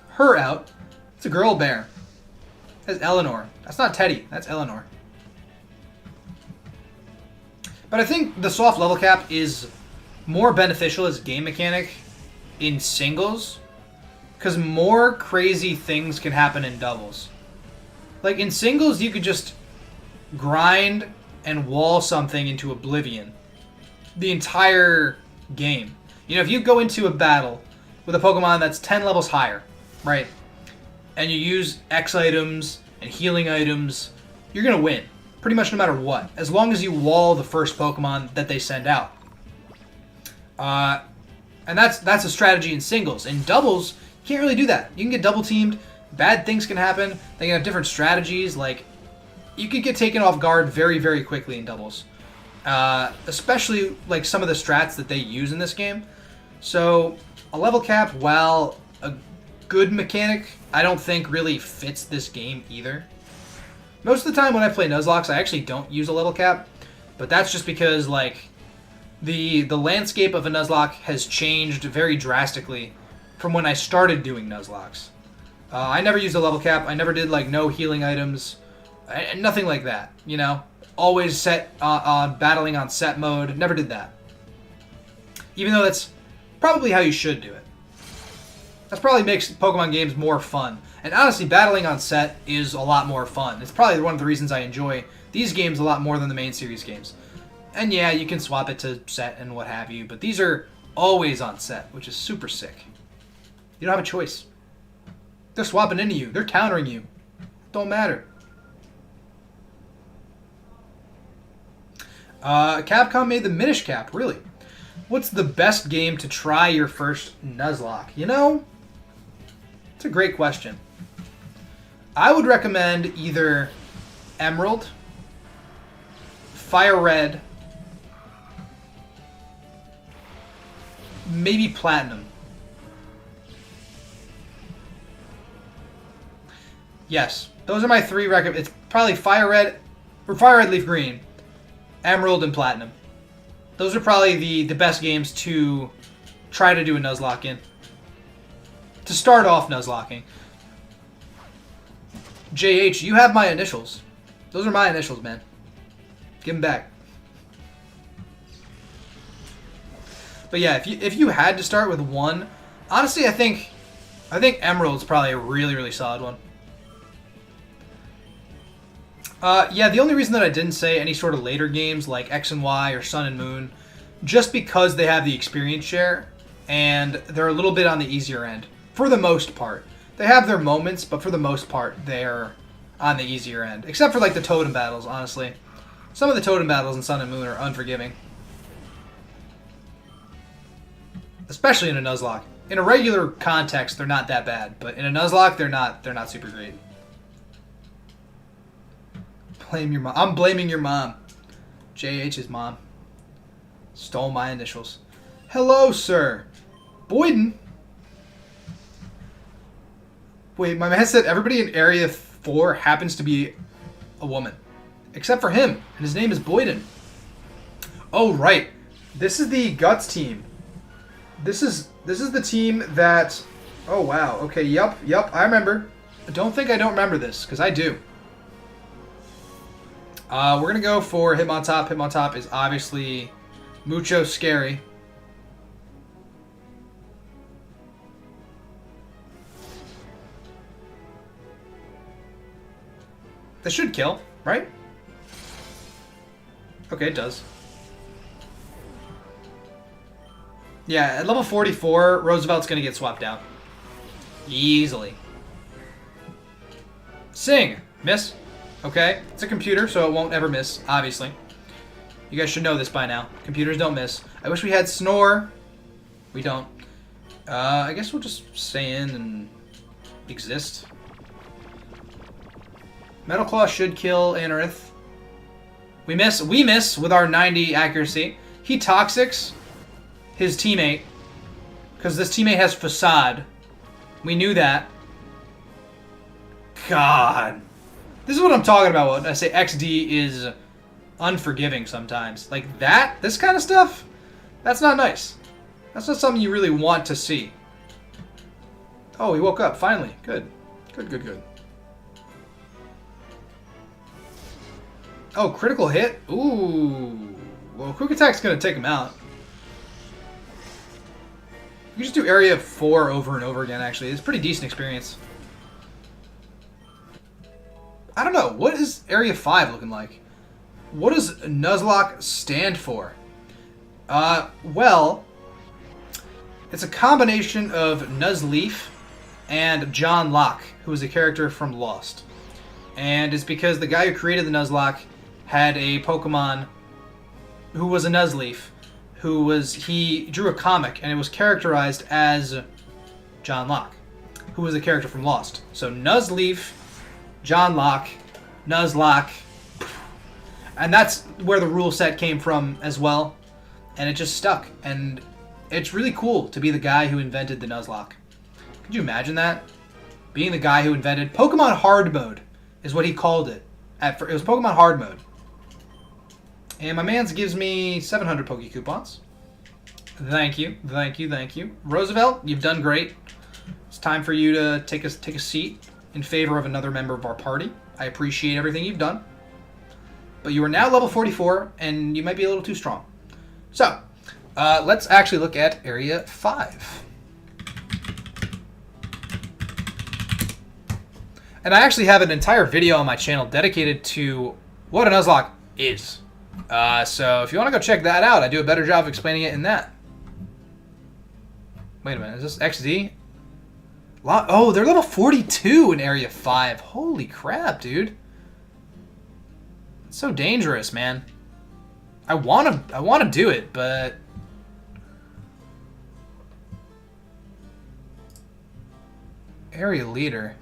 Her out. It's a girl bear. That's Eleanor. That's not Teddy. That's Eleanor. But I think the soft level cap is more beneficial as a game mechanic in singles, because more crazy things can happen in doubles. Like in singles, you could just grind and wall something into oblivion the entire game. You know, if you go into a battle with a Pokemon that's 10 levels higher, right, and you use X items and healing items, you're going to win. Pretty much no matter what, as long as you wall the first Pokemon that they send out. And that's a strategy in singles. In doubles, you can't really do that. You can get double teamed, bad things can happen, they can have different strategies, like, you could get taken off guard very, very quickly in doubles. Especially, like, some of the strats that they use in this game. So, a level cap, while a good mechanic, I don't think really fits this game either. Most of the time when I play Nuzlocke, I actually don't use a level cap, but that's just because, like, the landscape of a Nuzlocke has changed very drastically from when I started doing Nuzlocks. I never used a level cap. I never did, like, no healing items, nothing like that, you know? Always set on battling on set mode. Never did that. Even though that's probably how you should do it. That probably makes Pokemon games more fun. And honestly, battling on set is a lot more fun. It's probably one of the reasons I enjoy these games a lot more than the main series games. And yeah, you can swap it to set and what have you, but these are always on set, which is super sick. You don't have a choice. They're swapping into you. They're countering you. Don't matter. Capcom made the Minish Cap, really. What's the best game to try your first Nuzlocke? You know, it's a great question. I would recommend either Emerald, Fire Red, maybe Platinum. Yes, those are my three recommendations. It's probably Fire Red, or Fire Red Leaf Green, Emerald, and Platinum. Those are probably the best games to try to do a Nuzlocke in. To start off Nuzlocking. JH, you have my initials. Those are my initials, man. Give them back. But yeah, if you had to start with one, honestly, I think Emerald's probably a really, really solid one. Yeah, the only reason that I didn't say any sort of later games like X and Y or Sun and Moon, just because they have the experience share, and they're a little bit on the easier end, for the most part. They have their moments, but for the most part, they're on the easier end. Except for, like, the totem battles, honestly. Some of the totem battles in Sun and Moon are unforgiving. Especially in a Nuzlocke. In a regular context, they're not that bad, but in a Nuzlocke, they're not super great. Blame your mom. I'm blaming your mom. JH's mom. Stole my initials. Hello, sir. Boyden? Wait, my man said everybody in Area 4 happens to be a woman. Except for him. And his name is Boyden. Oh, right. This is the Guts team. This is the team that... Oh, wow. Okay, yep, I remember. I don't think I don't remember this, because I do. We're going to go for Hitmontop. Hitmontop is obviously mucho scary. This should kill, right? Okay, it does. Yeah, at level 44, Roosevelt's going to get swapped out. Easily. Sing! Miss. Okay, it's a computer, so it won't ever miss, obviously. You guys should know this by now. Computers don't miss. I wish we had Snore. We don't. I guess we'll just stay in and exist. Metal Claw should kill Anorith. We miss with our 90 accuracy. He Toxics his teammate, because this teammate has Facade. We knew that. God. This is what I'm talking about when I say XD is unforgiving sometimes. Like that, this kind of stuff, that's not nice. That's not something you really want to see. Oh, he woke up, finally. Good. Good, good, good. Oh, critical hit? Ooh. Well, quick attack's gonna take him out. You can just do area 4 over and over again, actually. It's a pretty decent experience. I don't know. What is area 5 looking like? What does Nuzlocke stand for? Well, it's a combination of Nuzleaf and John Locke, who was a character from Lost. And it's because the guy who created the Nuzlocke had a Pokemon who was a Nuzleaf, he drew a comic, and it was characterized as John Locke, who was a character from Lost. So Nuzleaf, John Locke, Nuzlocke, and that's where the rule set came from as well, and it just stuck, and it's really cool to be the guy who invented the Nuzlocke. Could you imagine that? Being the guy who invented Pokemon Hard Mode is what he called it. It was Pokemon Hard Mode. And my mans gives me 700 Poke Coupons. Thank you, thank you, thank you. Roosevelt, you've done great. It's time for you to take a seat in favor of another member of our party. I appreciate everything you've done. But you are now level 44, and you might be a little too strong. So, let's actually look at Area 5. And I actually have an entire video on my channel dedicated to what a Nuzlocke is. So if you want to go check that out, I do a better job of explaining it in that. Wait a minute, is this XD? Oh, they're level 42 in Area 5. Holy crap, dude. It's so dangerous, man. I want to do it, but area leader.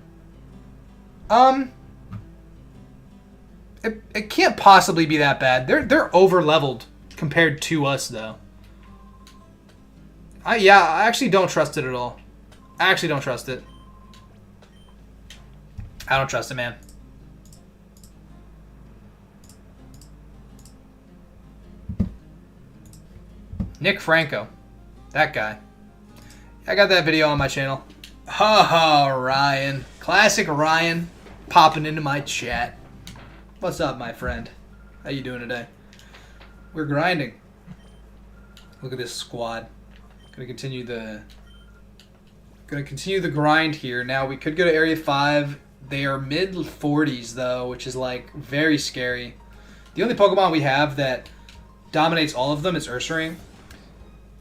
It can't possibly be that bad. They're over leveled compared to us though. I actually don't trust it at all. I actually don't trust it. I don't trust it, man. Nick Franco. That guy. I got that video on my channel. Oh, Ryan. Classic Ryan popping into my chat. What's up, my friend? How you doing today? We're grinding. Look at this squad. Gonna continue the grind here. Now we could go to Area 5. They are mid 40s though, which is like very scary. The only Pokemon we have that dominates all of them is Ursaring.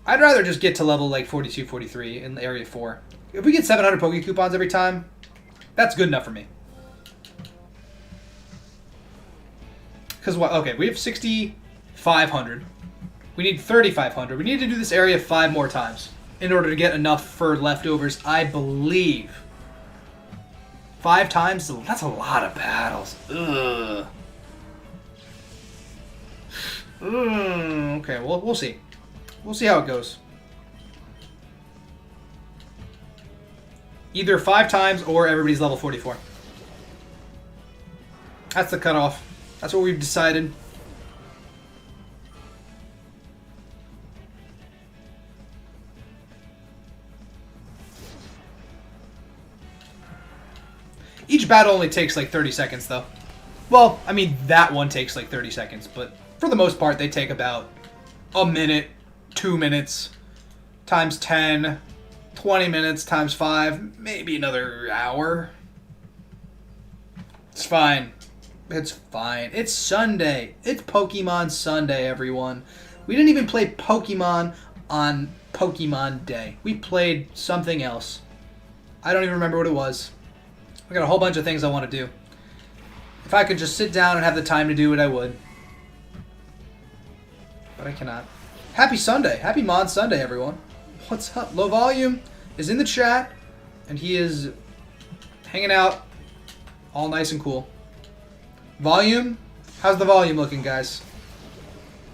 I'd rather just get to level like 42, 43 in Area 4. If we get 700 Poke Coupons every time, that's good enough for me. Because what? Okay, we have 6,500. We need 3,500. We need to do this area 5 more times in order to get enough for leftovers, I believe. 5 times? That's a lot of battles. Ugh. Okay, well, we'll see. We'll see how it goes. Either 5 times or everybody's level 44. That's the cutoff. That's what we've decided. Each battle only takes like 30 seconds though. Well, I mean that one takes like 30 seconds, but for the most part they take about a minute, 2 minutes, times 10, 20 minutes, times 5, maybe another hour. It's fine. It's fine. It's Sunday. It's Pokemon Sunday, everyone. We didn't even play Pokemon on Pokemon Day. We played something else. I don't even remember what it was. I got a whole bunch of things I want to do. If I could just sit down and have the time to do it, I would. But I cannot. Happy Sunday. Happy Mod Sunday, everyone. What's up? Low Volume is in the chat, and he is hanging out all nice and cool. Volume? How's the volume looking, guys?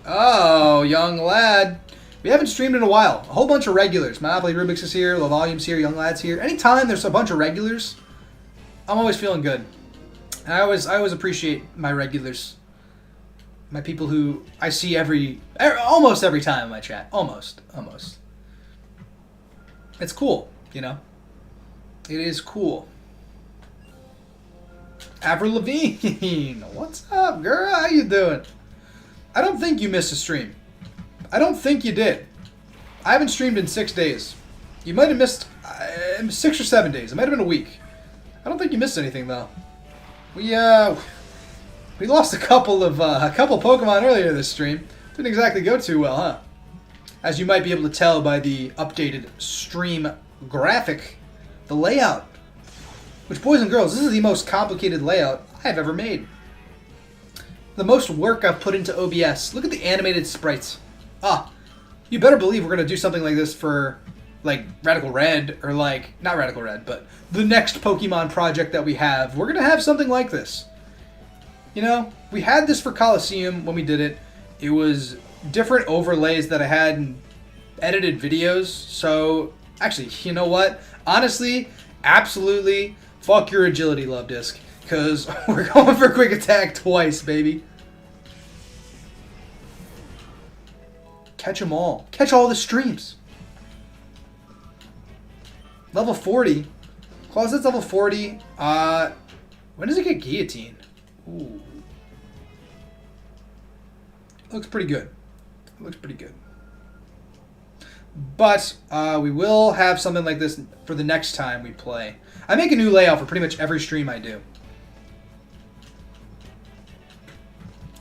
Oh, young lad. We haven't streamed in a while. A whole bunch of regulars. Monopoly Rubik's is here, Low Volume's here, Young Lad's here. Anytime there's a bunch of regulars, I'm always feeling good. And I always appreciate my regulars. My people who I see almost every time in my chat. Almost. It's cool, you know? It is cool. Avril Lavigne, what's up, girl? How you doing? I don't think you missed a stream. I don't think you did. I haven't streamed in 6 days. You might have missed 6 or 7 days. It might have been a week. I don't think you missed anything though. We lost a couple Pokemon earlier this stream. Didn't exactly go too well, huh? As you might be able to tell by the updated stream graphic, the layout. Which, boys and girls, this is the most complicated layout I've ever made. The most work I've put into OBS. Look at the animated sprites. Ah, you better believe we're going to do something like this for, like, Radical Red, or like, not Radical Red, but the next Pokemon project that we have. We're going to have something like this. You know, we had this for Colosseum when we did it. It was different overlays that I had in edited videos. So, actually, you know what? Honestly, absolutely, fuck your agility, Love Disc. Because we're going for quick attack twice, baby. Catch them all. Catch all the streams. Level 40. Closet's level 40. When does it get guillotine? Ooh. Looks pretty good. Looks pretty good. But we will have something like this for the next time we play. I make a new layout for pretty much every stream I do.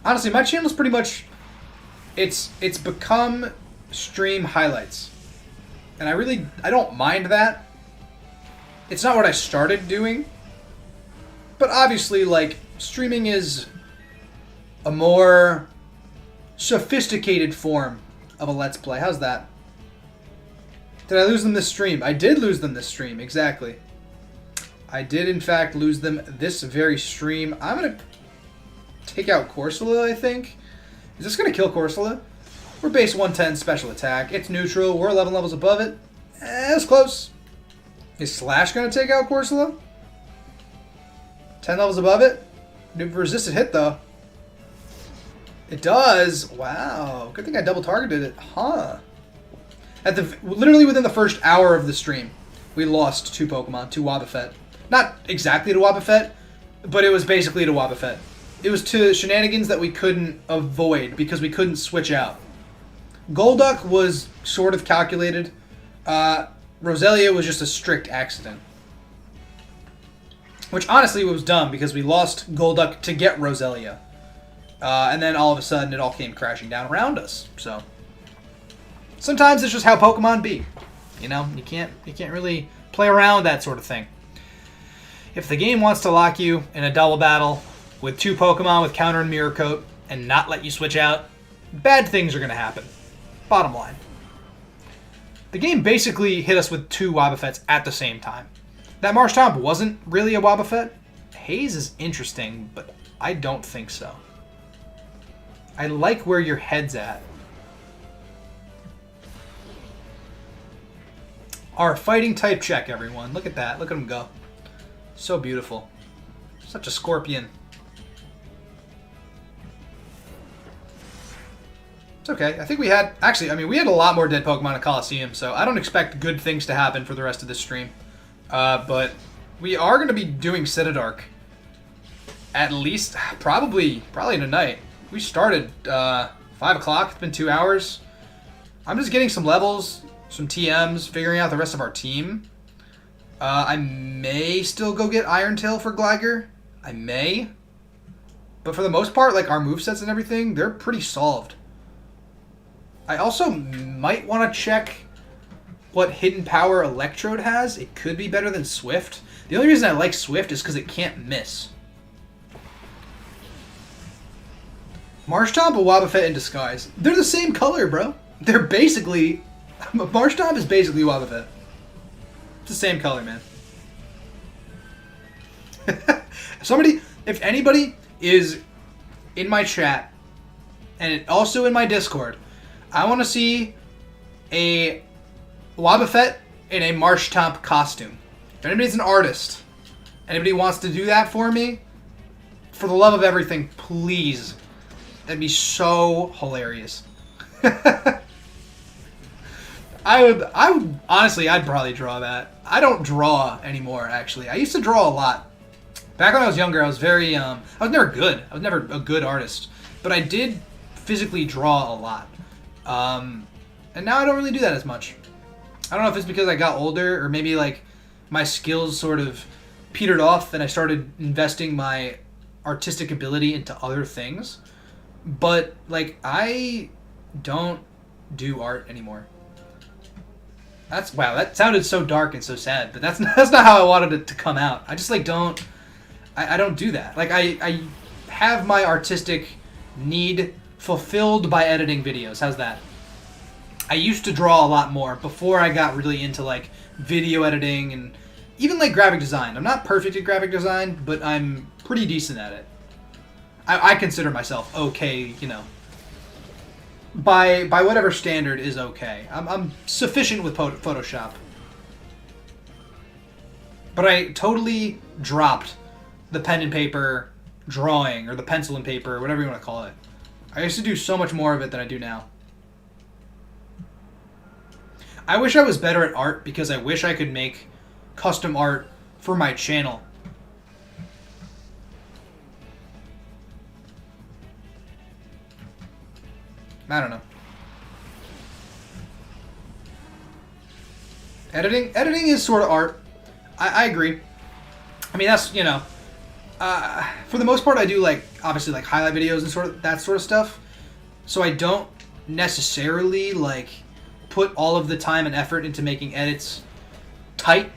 Honestly, my channel's pretty much... It's become stream highlights. And I don't mind that. It's not what I started doing. But obviously, like, streaming is a more sophisticated form of a Let's Play. How's that? Did I lose them this stream? I did lose them this stream, exactly. I did, in fact, lose them this very stream. I'm going to take out Corsola, I think. Is this going to kill Corsola? We're base 110 special attack. It's neutral. We're 11 levels above it. It's close. Is Slash going to take out Corsola? 10 levels above it? Resisted hit, though. It does. Wow. Good thing I double targeted it. Huh. Literally within the first hour of the stream, we lost 2 Pokemon, 2 Wobbuffet. Not exactly to Wobbuffet, but it was basically to Wobbuffet. It was to shenanigans that we couldn't avoid because we couldn't switch out. Golduck was sort of calculated. Roselia was just a strict accident. Which honestly was dumb because we lost Golduck to get Roselia. And then all of a sudden it all came crashing down around us. So sometimes it's just how Pokemon be. You know, you can't really play around with that sort of thing. If the game wants to lock you in a double battle with 2 Pokemon with Counter and Mirror Coat and not let you switch out, bad things are going to happen. Bottom line. The game basically hit us with 2 Wobbuffets at the same time. That Marshtomp wasn't really a Wobbuffet. Haze is interesting, but I don't think so. I like where your head's at. Our fighting type check, everyone. Look at that. Look at him go. So beautiful. Such a scorpion. It's okay. I think we had... Actually, I mean, we had a lot more dead Pokemon at Colosseum, so I don't expect good things to happen for the rest of this stream. But we are going to be doing Citadark. At least, probably tonight. We started 5 o'clock. It's been 2 hours. I'm just getting some levels, some TMs, figuring out the rest of our team. I may still go get Iron Tail for Gligar. I may. But for the most part, like our movesets and everything, they're pretty solved. I also might want to check what hidden power Electrode has. It could be better than Swift. The only reason I like Swift is because it can't miss. Marshtomp and Wobbuffet in disguise. They're the same color, bro. They're basically... Marshtomp is basically Wobbuffet. It's the same color, man. If anybody is in my chat, and also in my Discord, I want to see a Wobbuffet in a Marshtomp costume. If anybody's an artist, anybody wants to do that for me, for the love of everything, please. That'd be so hilarious. I would honestly, I'd probably draw that. I don't draw anymore, actually. I used to draw a lot. Back when I was younger, I was very, I was never good. I was never a good artist. But I did physically draw a lot. And now I don't really do that as much. I don't know if it's because I got older or maybe like my skills sort of petered off and I started investing my artistic ability into other things. But like I don't do art anymore. Wow, that sounded so dark and so sad, but that's not how I wanted it to come out. I just like don't I don't do that. Like I have my artistic need fulfilled by editing videos. How's that? I used to draw a lot more before I got really into like video editing and even like graphic design. I'm not perfect at graphic design, but I'm pretty decent at it. I consider myself okay, you know. By whatever standard is okay. I'm sufficient with Photoshop. But I totally dropped the pen and paper drawing, or the pencil and paper, or whatever you want to call it. I used to do so much more of it than I do now. I wish I was better at art because I wish I could make custom art for my channel. I don't know. Editing is sort of art. I agree. I mean, that's, you know, for the most part, I do like, obviously, like highlight videos and sort of that sort of stuff. So I don't necessarily like put all of the time and effort into making edits tight.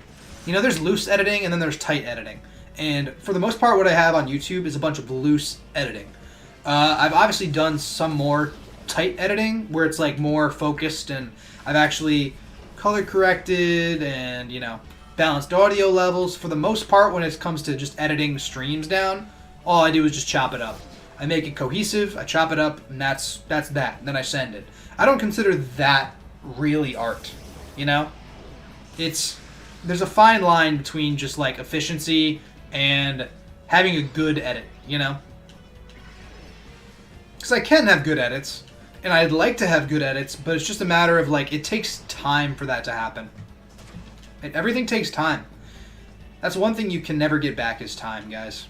You know, there's loose editing and then there's tight editing. And for the most part, what I have on YouTube is a bunch of loose editing. I've obviously done some more tight editing where it's like more focused and I've actually color corrected and, you know, balanced audio levels. For the most part, when it comes to just editing streams down, all I do is just chop it up. I make it cohesive, I chop it up, and that's that. And then I send it. I don't consider that really art, you know? There's a fine line between just like efficiency and having a good edit, you know? Because I can have good edits, and I'd like to have good edits, but it's just a matter of like, it takes time for that to happen. Everything takes time. That's one thing you can never get back is time, guys.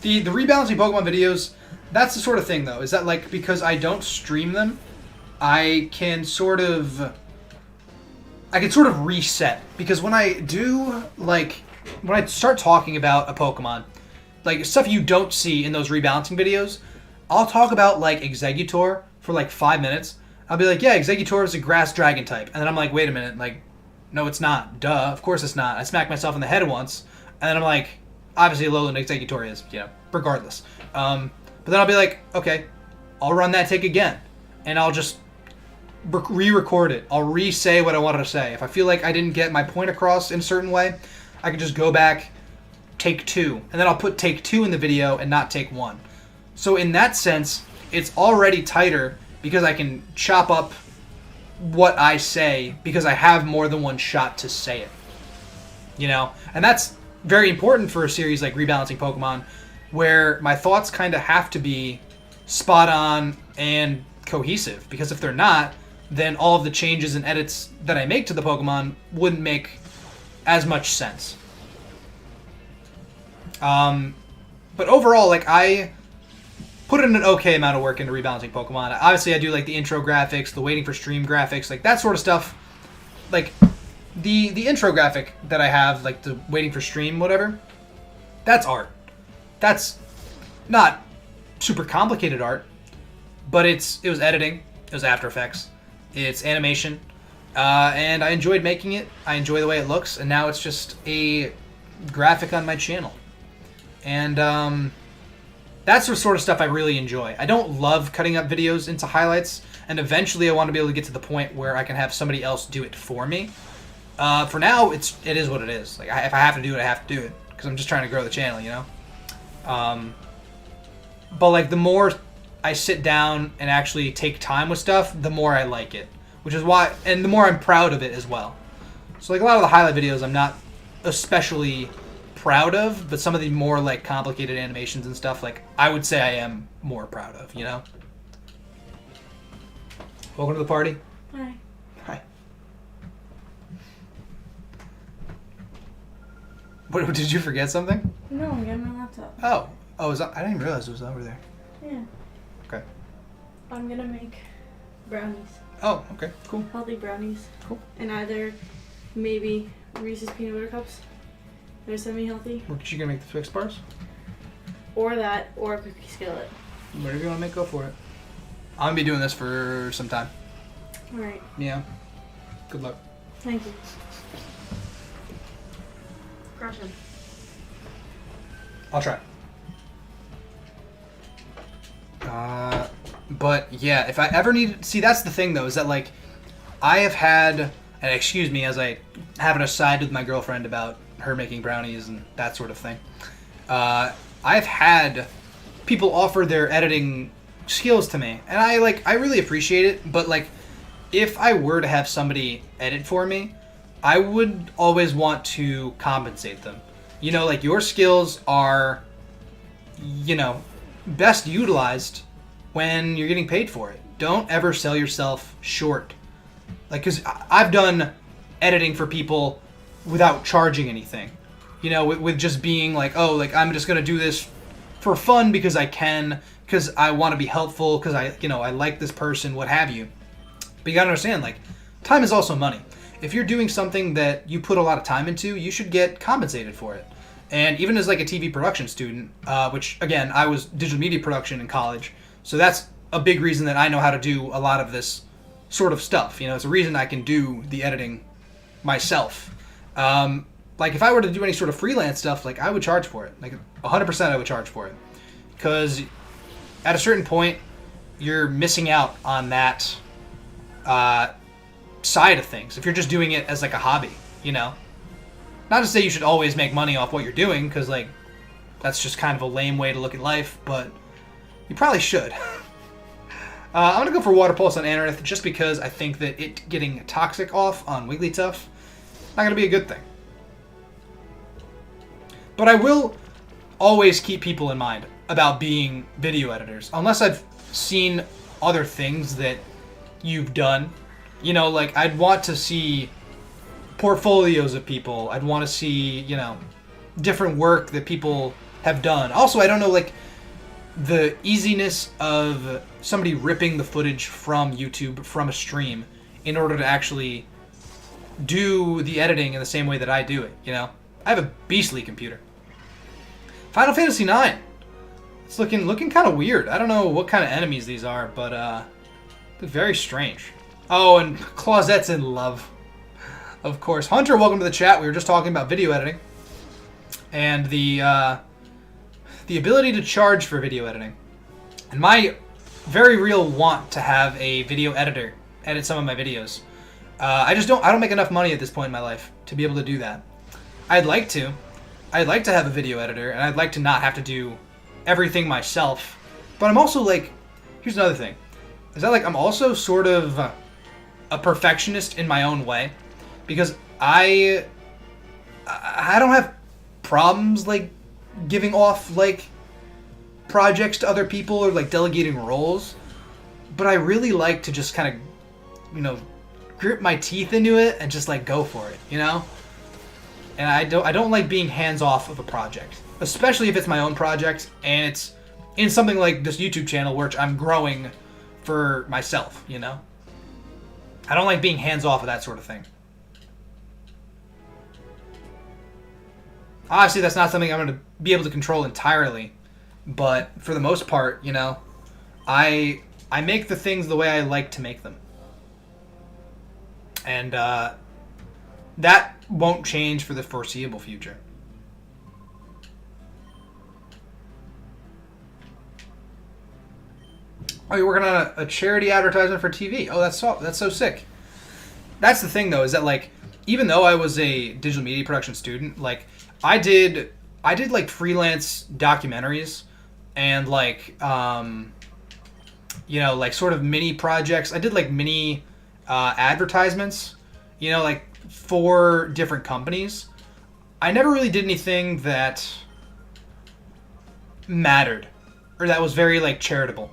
The rebalancing Pokemon videos, that's the sort of thing though, is that like, because I don't stream them, I can sort of reset. Because when I do, like, when I start talking about a Pokemon, like stuff you don't see in those rebalancing videos, I'll talk about like Exeggutor for like 5 minutes. I'll be like, yeah, Exeggutor is a grass dragon type. And then I'm like, wait a minute, like, no, it's not. Duh, of course it's not. I smacked myself in the head once. And then I'm like, obviously Alolan Exeggutor is, you know, regardless. But then I'll be like, okay, I'll run that take again. And I'll just re-record it. I'll re-say what I wanted to say. If I feel like I didn't get my point across in a certain way, I can just go back, take 2. And then I'll put take 2 in the video and not take 1. So in that sense, it's already tighter because I can chop up what I say because I have more than one shot to say it. You know? And that's very important for a series like Rebalancing Pokemon, where my thoughts kind of have to be spot on and cohesive. Because if they're not, then all of the changes and edits that I make to the Pokemon wouldn't make as much sense. But overall, like, I put in an okay amount of work into rebalancing Pokemon. Obviously, I do like the intro graphics, the waiting for stream graphics, like that sort of stuff. Like the intro graphic that I have, like the waiting for stream, whatever. That's art. That's not super complicated art, but it was editing. It was After Effects. It's animation, and I enjoyed making it. I enjoy the way it looks, and now it's just a graphic on my channel. And that's the sort of stuff I really enjoy. I don't love cutting up videos into highlights, and eventually I want to be able to get to the point where I can have somebody else do it for me. For now, it is what it is. Like, if I have to do it, I have to do it, because I'm just trying to grow the channel, you know? But like, the more I sit down and actually take time with stuff, the more I like it. Which is why, and the more I'm proud of it as well. So like, a lot of the highlight videos I'm not especially proud of, but some of the more like complicated animations and stuff, like, I would say I am more proud of, you know? Welcome to the party. Hi. Hi. What, did you forget something? No, I'm getting my laptop. Oh. Oh, I didn't even realize it was over there. Yeah. Okay. I'm gonna make brownies. Oh, okay. Cool. Healthy brownies. Cool. And either maybe Reese's peanut butter cups. They're semi-healthy. Were you gonna make the Twix bars? Or that, or a cookie skillet. Whatever you want to make, go for it. I'm gonna be doing this for some time. Alright. Yeah. Good luck. Thank you. Crush him. I'll try. But yeah, if I ever need... See, that's the thing, though, is that, like, I have had... And excuse me as I have an aside with my girlfriend about her making brownies and that sort of thing. I've had people offer their editing skills to me, and I really appreciate it, but, like, if I were to have somebody edit for me, I would always want to compensate them. You know, like, your skills are, you know, best utilized when you're getting paid for it. Don't ever sell yourself short. Like, because I've done editing for people without charging anything. You know, with just being like, oh, like, I'm just going to do this for fun because I can, because I want to be helpful, because I like this person, what have you. But you got to understand, like, time is also money. If you're doing something that you put a lot of time into, you should get compensated for it. And even as, like, a TV production student, which, again, I was digital media production in college, so that's a big reason that I know how to do a lot of this sort of stuff. You know, it's a reason I can do the editing myself. Like, if I were to do any sort of freelance stuff, like, I would charge for it. Like, 100% I would charge for it. Because at a certain point, you're missing out on that side of things. If you're just doing it as, like, a hobby, you know? Not to say you should always make money off what you're doing, because, like, that's just kind of a lame way to look at life, but you probably should. I'm going to go for Water Pulse on Anorith just because I think that it getting Toxic off on Wigglytuff not going to be a good thing. But I will always keep people in mind about being video editors, unless I've seen other things that you've done. You know, like, I'd want to see portfolios of people. I'd want to see, you know, different work that people have done. Also, I don't know, like, the easiness of somebody ripping the footage from YouTube, from a stream, in order to actually do the editing in the same way that I do it, you know? I have a beastly computer. Final Fantasy IX. It's looking kind of weird. I don't know what kind of enemies these are, but they're very strange. Oh, and Clausette's in love. Of course. Hunter, welcome to the chat. We were just talking about video editing. And the ability to charge for video editing. And my very real want to have a video editor edit some of my videos. I don't make enough money at this point in my life to be able to do that. I'd like to have a video editor, and I'd like to not have to do everything myself. But I'm also, like, here's another thing. Is that, like, I'm also sort of a perfectionist in my own way. Because I don't have problems, like, giving off, like, projects to other people or, like, delegating roles. But I really like to just kind of, you know, grip my teeth into it and just, like, go for it, you know? And I don't like being hands-off of a project. Especially if it's my own project and it's in something like this YouTube channel which I'm growing for myself, you know? I don't like being hands-off of that sort of thing. Obviously, that's not something I'm going to be able to control entirely. But for the most part, you know, I make the things the way I like to make them. And that won't change for the foreseeable future. Oh, you're working on a charity advertisement for TV. Oh, that's so sick. That's the thing, though, is that, like, even though I was a digital media production student, like, I did like freelance documentaries and, like, you know, like, sort of mini projects. I did, like, mini advertisements, you know, like, for different companies. I never really did anything that mattered or that was very, like, charitable.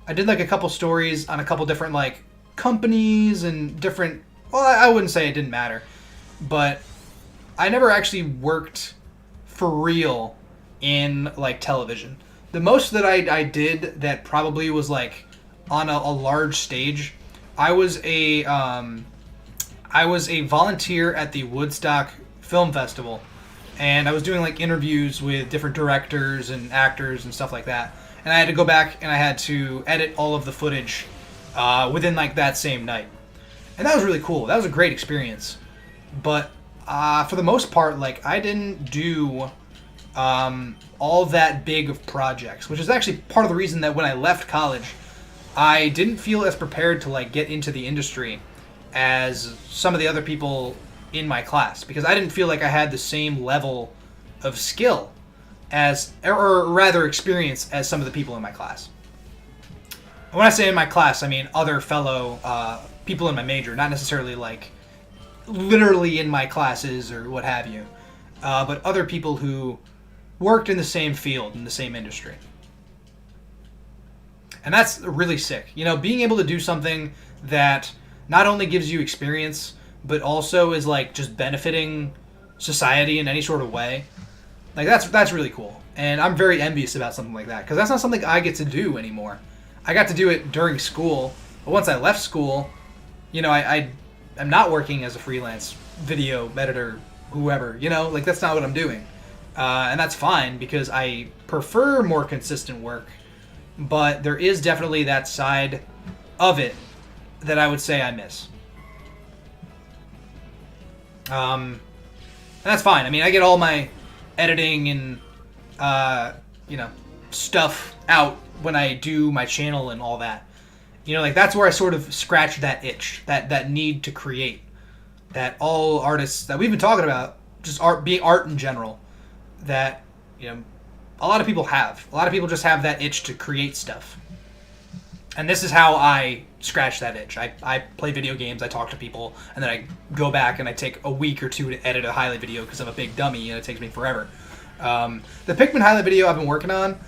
I did, like, a couple stories on a couple different, like, companies and different... Well, I wouldn't say it didn't matter. But I never actually worked for real in like television. The most that I did that probably was like on a large stage. I was a volunteer at the Woodstock Film Festival, and I was doing like interviews with different directors and actors and stuff like that. And I had to go back and I had to edit all of the footage within like that same night, and that was really cool. That was a great experience. But for the most part, like I didn't do all that big of projects, which is actually part of the reason that when I left college, I didn't feel as prepared to like get into the industry as some of the other people in my class, because I didn't feel like I had the same level of skill as, or rather experience, as some of the people in my class. And when I say in my class, I mean other fellow people in my major, not necessarily like literally in my classes or what have you, but other people who worked in the same field, in the same industry. And that's really sick. You know, being able to do something that not only gives you experience, but also is like just benefiting society in any sort of way. Like that's really cool. And I'm very envious about something like that, because that's not something I get to do anymore. I got to do it during school, but once I left school, you know, I'm not working as a freelance video editor, whoever, you know, like that's not what I'm doing. And that's fine, because I prefer more consistent work, but there is definitely that side of it that I would say I miss. And that's fine. I mean, I get all my editing and, you know, stuff out when I do my channel and all that. You know, like that's where I sort of scratch that itch, that need to create, that all artists that we've been talking about, just being art in general, that, you know, a lot of people have. A lot of people just have that itch to create stuff. And this is how I scratch that itch. I play video games, I talk to people, and then I go back and I take a week or two to edit a highlight video because I'm a big dummy and it takes me forever. The Pikmin highlight video I've been working on,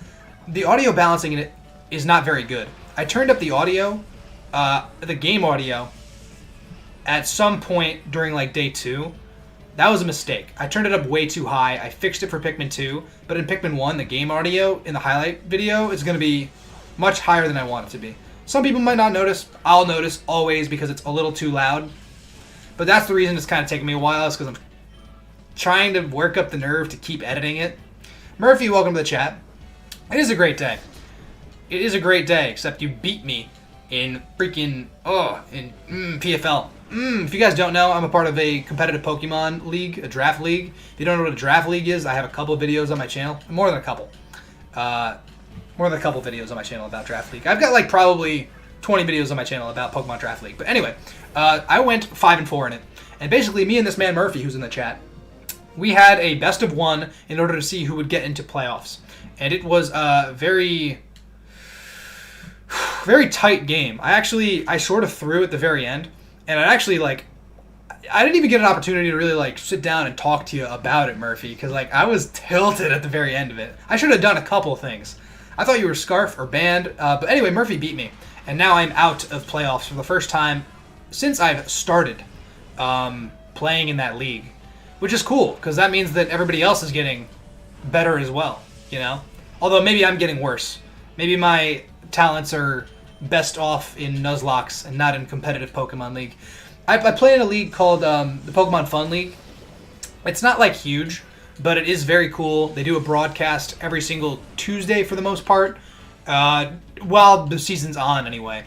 the audio balancing in it is not very good. I turned up the audio, the game audio, at some point during like day 2. That was a mistake. I turned it up way too high. I fixed it for Pikmin 2, but in Pikmin 1, the game audio in the highlight video is going to be much higher than I want it to be. Some people might not notice. I'll notice always because it's a little too loud. But that's the reason it's kind of taking me a while, is because I'm trying to work up the nerve to keep editing it. Murphy, welcome to the chat. It is a great day. It is a great day, except you beat me in freaking, PFL. If you guys don't know, I'm a part of a competitive Pokemon league, a draft league. If you don't know what a draft league is, I have a couple of videos on my channel. More than a couple. More than a couple videos on my channel about draft league. I've got like probably 20 videos on my channel about Pokemon draft league. But anyway, I went 5-4 in it. And basically, me and this man Murphy, who's in the chat, we had a best of 1 in order to see who would get into playoffs. And it was a very, very tight game. I sort of threw at the very end. And I didn't even get an opportunity to really like sit down and talk to you about it, Murphy, because like I was tilted at the very end of it. I should have done a couple of things. I thought you were Scarf or banned, but anyway, Murphy beat me, and now I'm out of playoffs for the first time since I've started playing in that league, which is cool because that means that everybody else is getting better as well, you know. Although maybe I'm getting worse. Maybe my talents are best off in Nuzlocke and not in competitive Pokemon League. I play in a league called the Pokemon Fun League. It's not like huge, but it is very cool. They do a broadcast every single Tuesday for the most part, while the season's on anyway.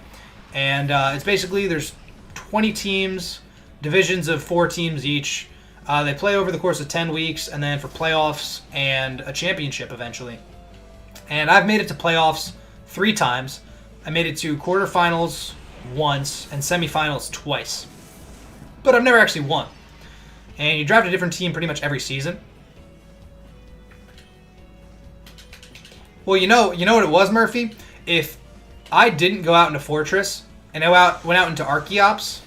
And it's basically, there's 20 teams, divisions of 4 teams each. They play over the course of 10 weeks, and then for playoffs and a championship eventually. And I've made it to playoffs 3 times. I made it to quarterfinals once and semifinals twice. But I've never actually won. And you draft a different team pretty much every season. Well, you know what it was, Murphy? If I didn't go out into Fortress and I went out into Archeops,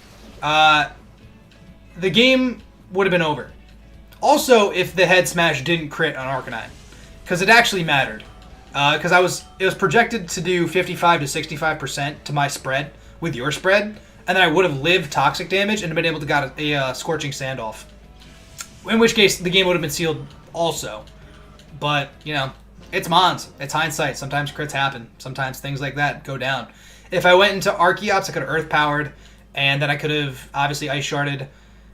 the game would have been over. Also, if the head smash didn't crit on Arcanine, because it actually mattered. Because it was projected to do 55 to 65% to my spread with your spread, and then I would have lived toxic damage and been able to got a Scorching Sand off. In which case, the game would have been sealed also. But, you know, it's Mons. It's hindsight. Sometimes crits happen. Sometimes things like that go down. If I went into Archeops, I could have Earth Powered, and then I could have obviously Ice Sharded.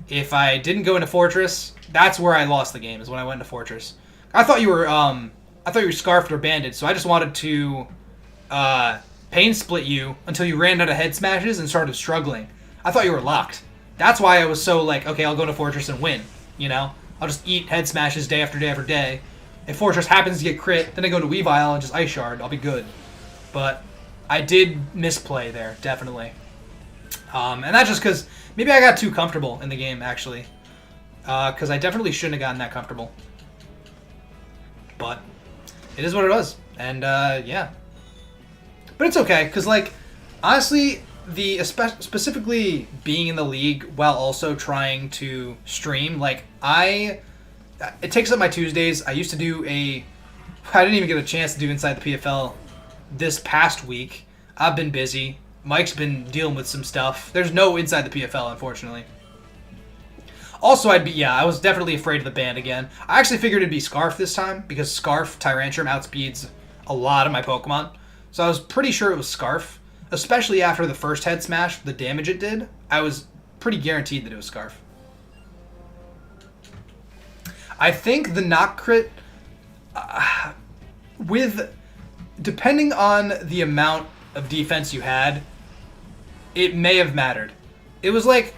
If I didn't go into Fortress, that's where I lost the game, is when I went into Fortress. I thought you were Scarfed or Banded, so I just wanted to Pain Split you until you ran out of head smashes and started struggling. I thought you were locked. That's why I was so like, okay, I'll go into Fortress and win, you know? I'll just eat head smashes day after day after day. If Fortress happens to get crit, then I go to Weavile and just Ice Shard. I'll be good. But I did misplay there, definitely. And that's just because maybe I got too comfortable in the game, actually. Because I definitely shouldn't have gotten that comfortable. But it is what it was. And, yeah. But it's okay, because, like, honestly, specifically being in the league while also trying to stream, like, it takes up my Tuesdays. I used to do I didn't even get a chance to do Inside the PFL this past week. I've been busy. Mike's been dealing with some stuff. There's no Inside the PFL, unfortunately. Also, I was definitely afraid of the ban again. I actually figured it'd be Scarf this time, because Scarf Tyrantrum outspeeds a lot of my Pokemon. So I was pretty sure it was Scarf, especially after the first head smash, the damage it did. I was pretty guaranteed that it was Scarf. I think the knock crit, depending on the amount of defense you had, it may have mattered. It was like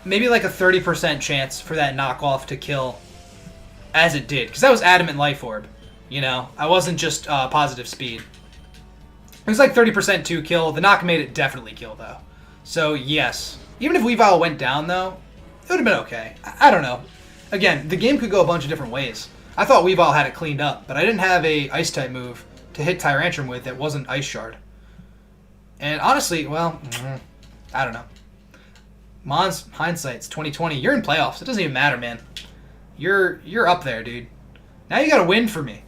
maybe like a 30% chance for that knockoff to kill as it did, because that was Adamant Life Orb, you know? I wasn't just positive speed. It was like 30% to kill. The knock made it definitely kill, though. So, yes. Even if Weavile went down, though, it would have been okay. I don't know. Again, the game could go a bunch of different ways. I thought Weavile had it cleaned up, but I didn't have a Ice-type move to hit Tyrantrum with that wasn't Ice Shard. And honestly, well, I don't know. Mons, hindsight's 2020. You're in playoffs. It doesn't even matter, man. You're up there, dude. Now you gotta win for me.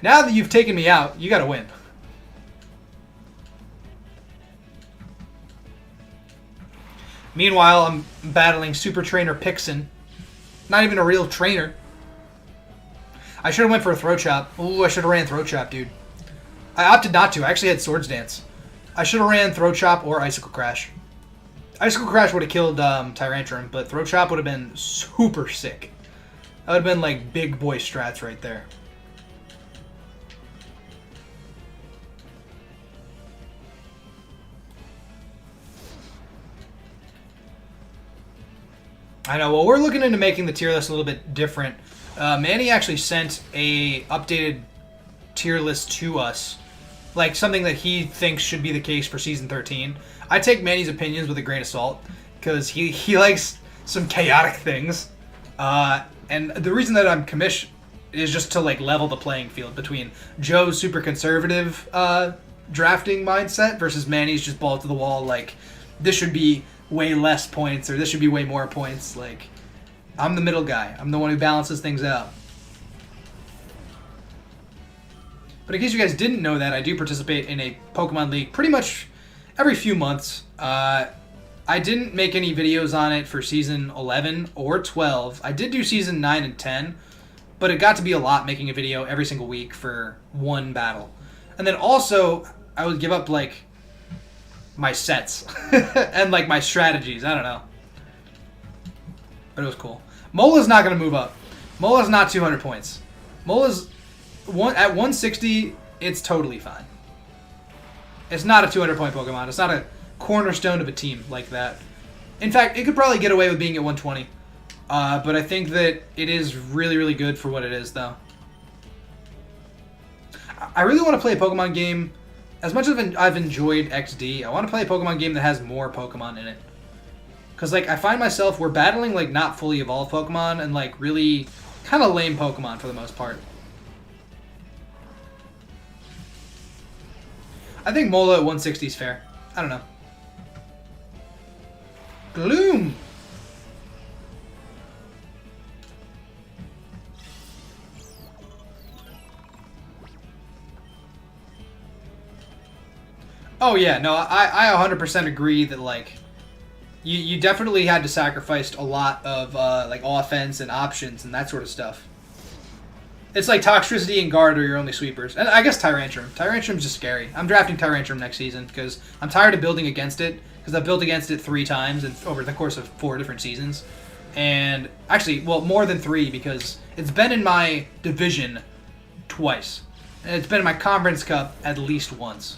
Now that you've taken me out, you gotta win. Meanwhile, I'm battling Super Trainer Pixin. Not even a real trainer. I should have went for a Throat Chop. Ooh, I should have ran Throat Chop, dude. I opted not to. I actually had Swords Dance. I should have ran Throat Chop or Icicle Crash. Icicle Crash would have killed Tyrantrum, but Throat Chop would have been super sick. That would have been like big boy strats right there. I know. Well, we're looking into making the tier list a little bit different. Manny actually sent a updated tier list to us, like something that he thinks should be the case for Season 13. I take Manny's opinions with a grain of salt, because he likes some chaotic things. And the reason that I'm commissioned is just to like level the playing field between Joe's super conservative drafting mindset versus Manny's just ball to the wall, like, this should be way less points, or this should be way more points. Like, I'm the middle guy. I'm the one who balances things out. But in case you guys didn't know that, I do participate in a Pokemon League pretty much every few months. I didn't make any videos on it for Season 11 or 12. I did do Season 9 and 10, but it got to be a lot making a video every single week for one battle. And then also, I would give up, like, my sets and like my strategies. I don't know, but it was cool. Mola's not gonna move up. Mola's not 200 points. Mola's at 160. It's totally fine. It's not a 200 point Pokemon. It's not a cornerstone of a team like that. In fact, it could probably get away with being at 120. But I think that it is really, really good for what it is, though. I really want to play a Pokemon game. As much as I've enjoyed XD, I want to play a Pokemon game that has more Pokemon in it. Because, like, I find myself, we're battling, like, not fully evolved Pokemon and, like, really kind of lame Pokemon for the most part. I think Mola at 160 is fair. I don't know. Gloom! Oh yeah, no, I 100% agree that, like, you definitely had to sacrifice a lot of like offense and options and that sort of stuff. It's like Toxtricity and Guard are your only sweepers. And I guess Tyrantrum. Tyrantrum's just scary. I'm drafting Tyrantrum next season because I'm tired of building against it. Because I've built against it 3 times over the course of 4 different seasons. And actually, well, more than 3 because it's been in my division twice. And it's been in my Conference Cup at least once.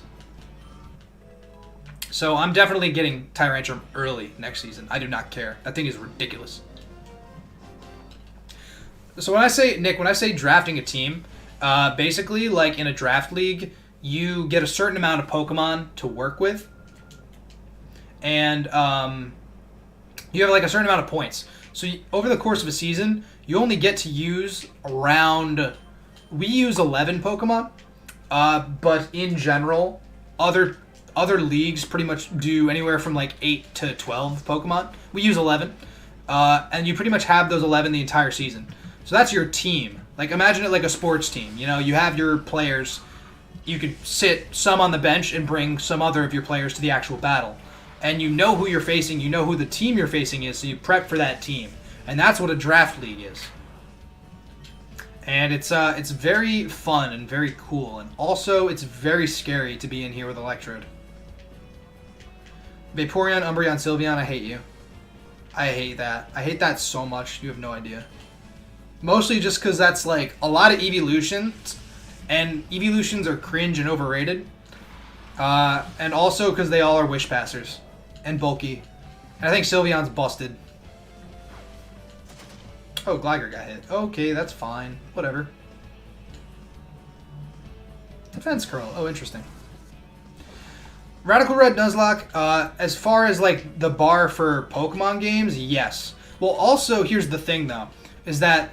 So I'm definitely getting Tyrantrum early next season. I do not care. That thing is ridiculous. So when I say drafting a team, basically, like in a draft league, you get a certain amount of Pokemon to work with. And you have like a certain amount of points. So over the course of a season, you only get to use around... We use 11 Pokemon, but in general, other leagues pretty much do anywhere from like 8 to 12 Pokemon. We use 11, and you pretty much have those 11 the entire season. So that's your team. Like imagine it like a sports team. You know, you have your players. You could sit some on the bench and bring some other of your players to the actual battle. And you know who you're facing, you know who the team you're facing is, so you prep for that team. And that's what a draft league is. And it's very fun and very cool. And also, it's very scary to be in here with Electrode. Vaporeon, Umbreon, Sylveon, I hate you. I hate that. I hate that so much, you have no idea. Mostly just because that's like a lot of evolutions. And evolutions are cringe and overrated. And also because they all are Wish Passers. And bulky. And I think Sylveon's busted. Oh, Gligar got hit. Okay, that's fine. Whatever. Defense Curl. Oh, interesting. Radical Red Nuzlocke. As far as like the bar for Pokemon games, yes. Well, also, here's the thing though. Is that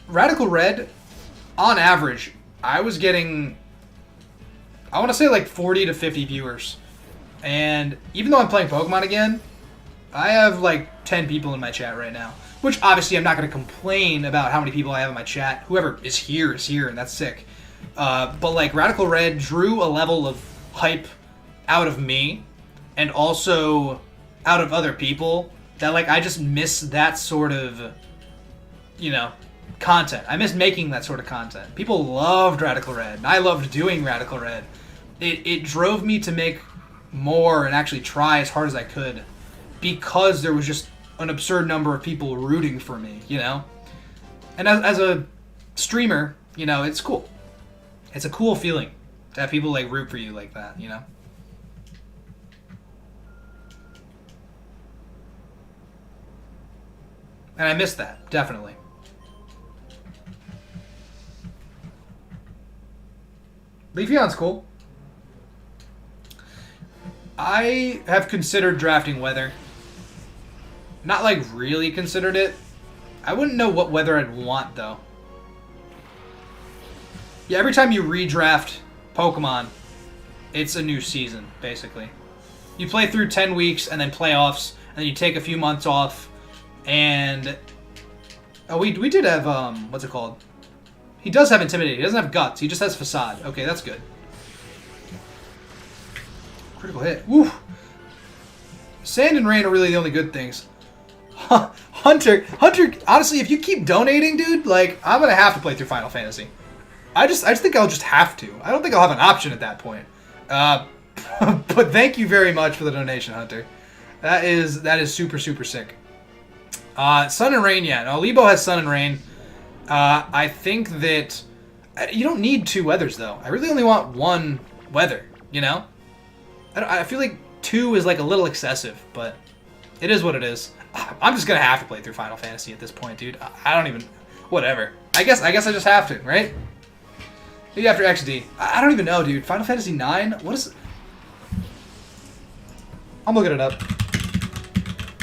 Radical Red, on average, I was getting... I want to say like 40 to 50 viewers. And even though I'm playing Pokemon again, I have like 10 people in my chat right now. Which obviously I'm not going to complain about how many people I have in my chat. Whoever is here, and that's sick. But like Radical Red drew a level of hype out of me and also out of other people that like I just miss that sort of, you know, content. I miss making that sort of content. People loved Radical Red, and I loved doing Radical Red. It drove me to make more and actually try as hard as I could because there was just an absurd number of people rooting for me, you know? And as a streamer, you know, it's cool. It's a cool feeling to have people like root for you like that, you know? And I miss that, definitely. Leafeon's cool. I have considered drafting weather. Not like really considered it. I wouldn't know what weather I'd want though. Yeah, every time you redraft Pokemon, it's a new season, basically. You play through 10 weeks and then playoffs, and then you take a few months off, and... Oh, we did have, what's it called? He does have Intimidate. He doesn't have Guts. He just has Facade. Okay, that's good. Critical hit. Woo! Sand and Rain are really the only good things. Hunter, honestly, if you keep donating, dude, like, I'm gonna have to play through Final Fantasy. I just think I'll just have to. I don't think I'll have an option at that point. But thank you very much for the donation, Hunter. That is super, super sick. Sun and Rain, yeah. No, Lebo has Sun and Rain. I think that you don't need 2 weathers, though. I really only want 1 weather, you know? I feel like 2 is like a little excessive, but it is what it is. I'm just gonna have to play through Final Fantasy at this point, dude. I don't even... Whatever. I guess I just have to, right? Maybe after XD. I don't even know, dude. Final Fantasy 9? What is... I'm looking it up.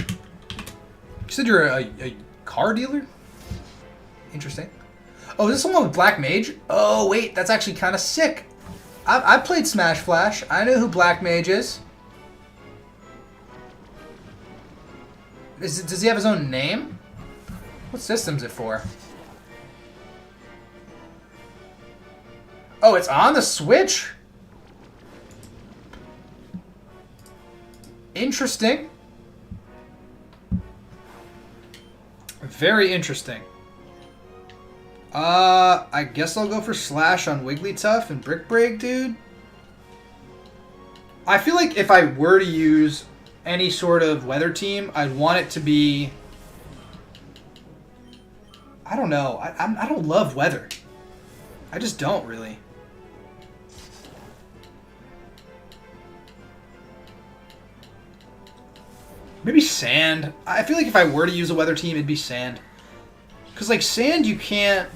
You said you're a car dealer? Interesting. Oh, is this someone with Black Mage? Oh, wait. That's actually kind of sick. I played Smash Flash. I know who Black Mage is. Does he have his own name? What system's it for? Oh, it's on the Switch? Interesting. Very interesting. I guess I'll go for Slash on Wigglytuff and Brick Break, dude. I feel like if I were to use any sort of weather team, I'd want it to be... I don't know. I don't love weather. I just don't, really. Maybe Sand. I feel like if I were to use a weather team, it'd be Sand. Because, like, Sand, you can't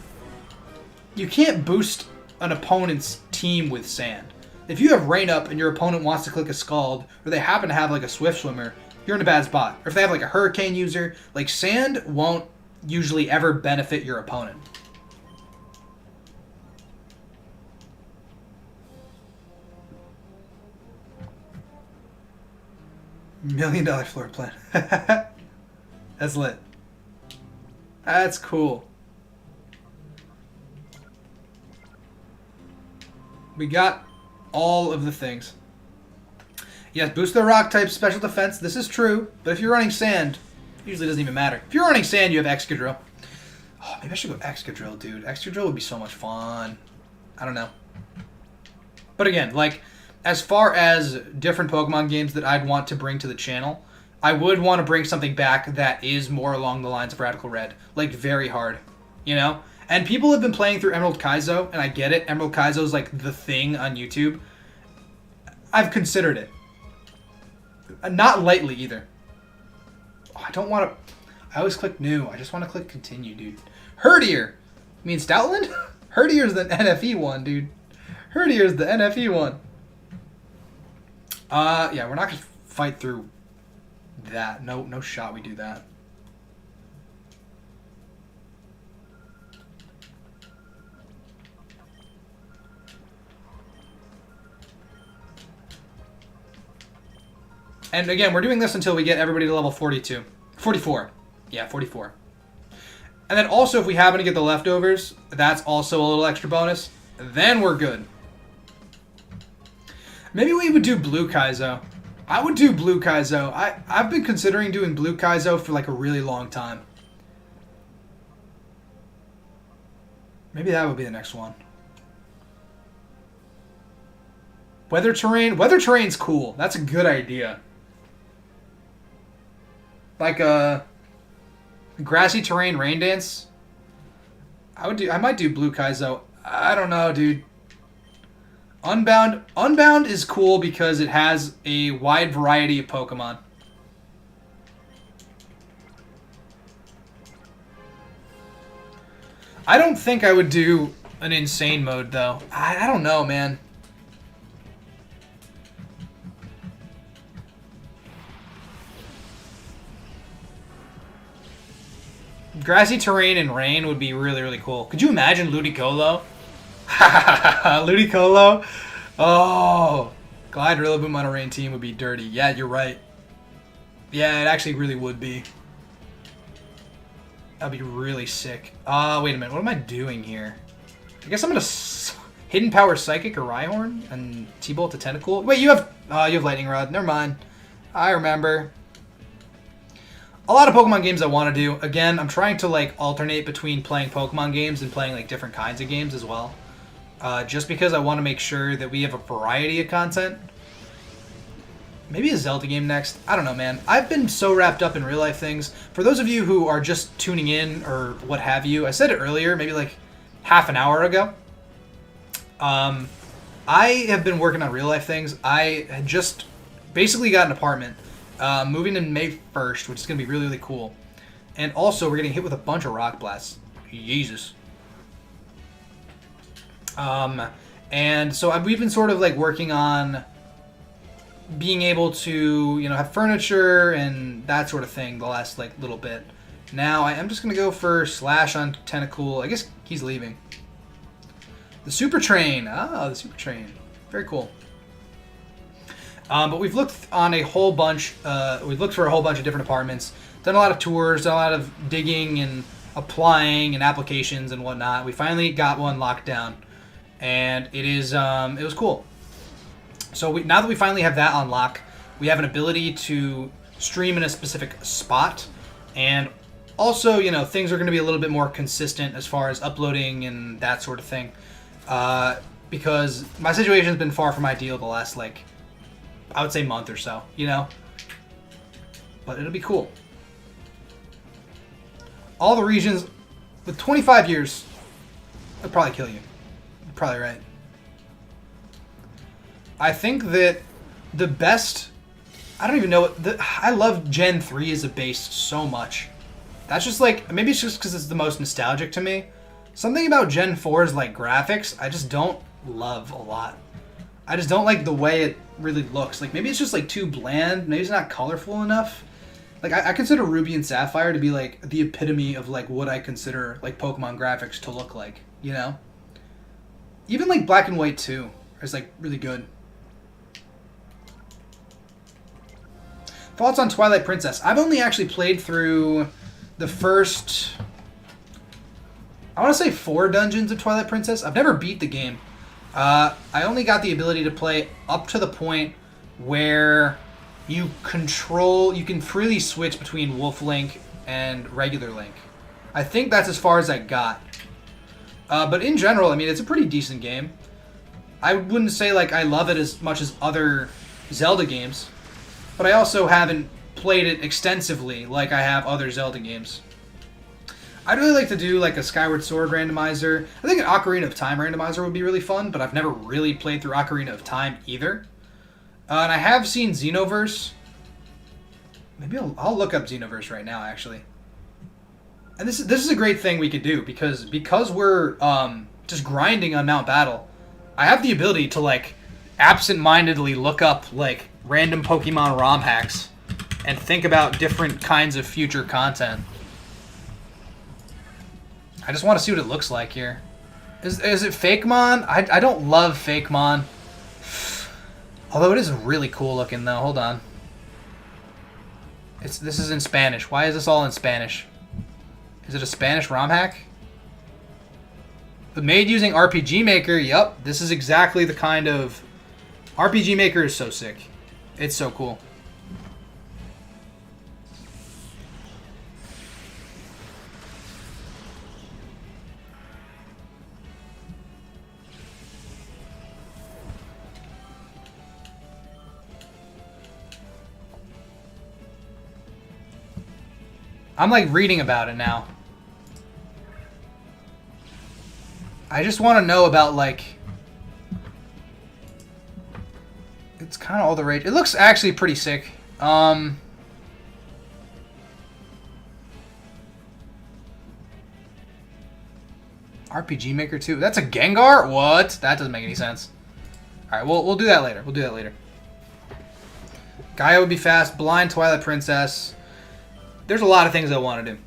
boost an opponent's team with Sand. If you have Rain Up and your opponent wants to click a Scald, or they happen to have, like, a Swift Swimmer, you're in a bad spot. Or if they have, like, a Hurricane user, like, Sand won't usually ever benefit your opponent. $1 million floor plan. That's lit. That's cool. We got all of the things. Yes, boost the rock type special defense. This is true, but if you're running Sand, it usually doesn't even matter. If you're running Sand, you have Excadrill. Oh, maybe I should go Excadrill, dude. Excadrill would be so much fun. I don't know. But again, like, as far as different Pokemon games that I'd want to bring to the channel, I would want to bring something back that is more along the lines of Radical Red. Like, very hard. You know? And people have been playing through Emerald Kaizo, and I get it. Emerald Kaizo is, like, the thing on YouTube. I've considered it. Not lightly, either. Oh, I don't want to... I always click new. I just want to click continue, dude. Herdier! You mean Stoutland? Herdier's the NFE one, dude. Herdier's the NFE one. Yeah, we're not going to fight through that. No shot we do that. And again, we're doing this until we get everybody to level 42. 44. Yeah, 44. And then also, if we happen to get the leftovers, that's also a little extra bonus. Then we're good. Maybe we would do Blue Kaizo. I would do Blue Kaizo. I've been considering doing Blue Kaizo for like a really long time. Maybe that would be the next one. Weather Terrain. Weather Terrain's cool. That's a good idea. Like a Grassy Terrain Rain Dance. I might do Blue Kaizo. I don't know, dude. Unbound is cool because it has a wide variety of Pokemon. I don't think I would do an insane mode, though. I don't know, man. Grassy Terrain and Rain would be really, really cool. Could you imagine Ludicolo? Ludicolo? Oh. Glide Rillaboom on a Rain team would be dirty. Yeah, you're right. Yeah, it actually really would be. That'd be really sick. Wait a minute. What am I doing here? I guess I'm gonna Hidden Power Psychic or Rhyhorn and T-Bolt to Tentacool. Wait, you have Lightning Rod. Never mind. I remember. A lot of Pokemon games I want to do. Again, I'm trying to like alternate between playing Pokemon games and playing like different kinds of games as well. Just because I want to make sure that we have a variety of content. Maybe a Zelda game next. I don't know, man. I've been so wrapped up in real life things. For those of you who are just tuning in or what have you, I said it earlier, maybe like half an hour ago. I have been working on real life things. I had just basically got an apartment. Moving in May 1st, which is going to be really, really cool. And also, we're getting hit with a bunch of Rock Blasts. Jesus. And so we've been sort of like working on being able to, you know, have furniture and that sort of thing the last like little bit. Now, I'm just going to go for Slash on Tentacool. I guess he's leaving. The Super Train. Ah, the Super Train. Very cool. But we've looked on a whole bunch. We've looked for a whole bunch of different apartments. Done a lot of tours. Done a lot of digging and applying and applications and whatnot. We finally got one locked down, and it is. It was cool. So now that we finally have that on lock, we have an ability to stream in a specific spot, and Also, you know, things are going to be a little bit more consistent as far as uploading and that sort of thing. Because my situation's been far from ideal the last, like, I would say month or so, you know? But it'll be cool. All the regions, with 25 years, I'd probably kill you. You're probably right. I think that the best... I don't even know what... I love Gen 3 as a base so much. That's just like... Maybe it's just because it's the most nostalgic to me. Something about Gen 4's like graphics, I just don't love a lot. I just don't like the way it really looks. Like, maybe it's just like too bland. Maybe it's not colorful enough. Like, I consider Ruby and Sapphire to be like the epitome of like what I consider like Pokemon graphics to look like, you know? Even like Black and White 2 is like really good. Thoughts on Twilight Princess? I've only actually played through the first, I want to say 4 dungeons of Twilight Princess. I've never beat the game. I only got the ability to play up to the point where you can freely switch between Wolf Link and regular Link. I think that's as far as I got. But in general, I mean, it's a pretty decent game. I wouldn't say like I love it as much as other Zelda games, but I also haven't played it extensively like I have other Zelda games. I'd really like to do like a Skyward Sword randomizer. I think an Ocarina of Time randomizer would be really fun, but I've never really played through Ocarina of Time either. And I have seen Xenoverse. Maybe I'll look up Xenoverse right now, actually. And this is a great thing we could do because we're just grinding on Mount Battle. I have the ability to like absent-mindedly look up like random Pokemon ROM hacks and think about different kinds of future content. I just want to see what it looks like here. Is it Fakemon? I don't love Fakemon. Although it is really cool looking though. Hold on. This is in Spanish. Why is this all in Spanish? Is it a Spanish ROM hack? But made using RPG Maker. Yup. This is exactly the kind of... RPG Maker is so sick. It's so cool. I'm like reading about it now. I just want to know about like... It's kind of all the rage. It looks actually pretty sick. RPG Maker 2. That's a Gengar? What? That doesn't make any sense. Alright, we'll do that later. We'll do that later. Gaia would be fast. Blind Twilight Princess. There's a lot of things I want to do.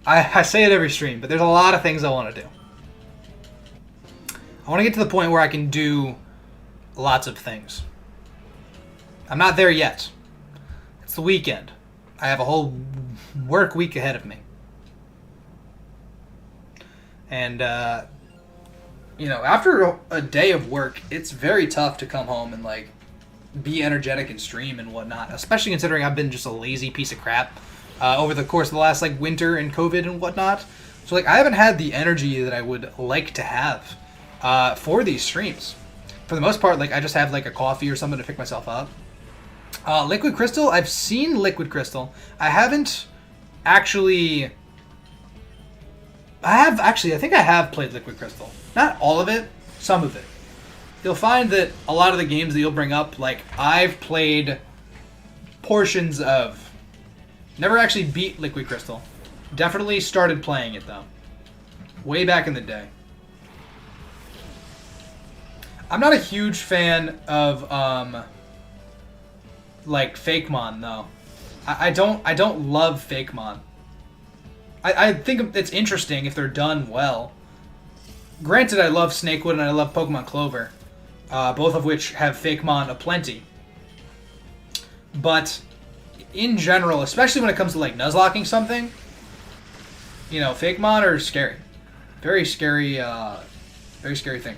I say it every stream, but there's a lot of things I want to do. I want to get to the point where I can do lots of things. I'm not there yet. It's the weekend. I have a whole work week ahead of me. And, you know, after a day of work, it's very tough to come home and, like, be energetic and stream and whatnot, especially considering I've been just a lazy piece of crap over the course of the last like winter and COVID and whatnot. So like I haven't had the energy that I would like to have for these streams. For the most part, like I just have like a coffee or something to pick myself up. Liquid Crystal, I've seen Liquid Crystal. I haven't actually... I think I have played Liquid Crystal. Not all of it, some of it. You'll find that a lot of the games that you'll bring up, like, I've played portions of. Never actually beat Liquid Crystal. Definitely started playing it, though. Way back in the day. I'm not a huge fan of, like, Fakemon, though. I don't love Fakemon. I think it's interesting if they're done well. Granted, I love Snakewood and I love Pokemon Clover. Both of which have Fakemon aplenty. But in general, especially when it comes to like Nuzlocking something, you know, Fakemon are scary. Very scary thing.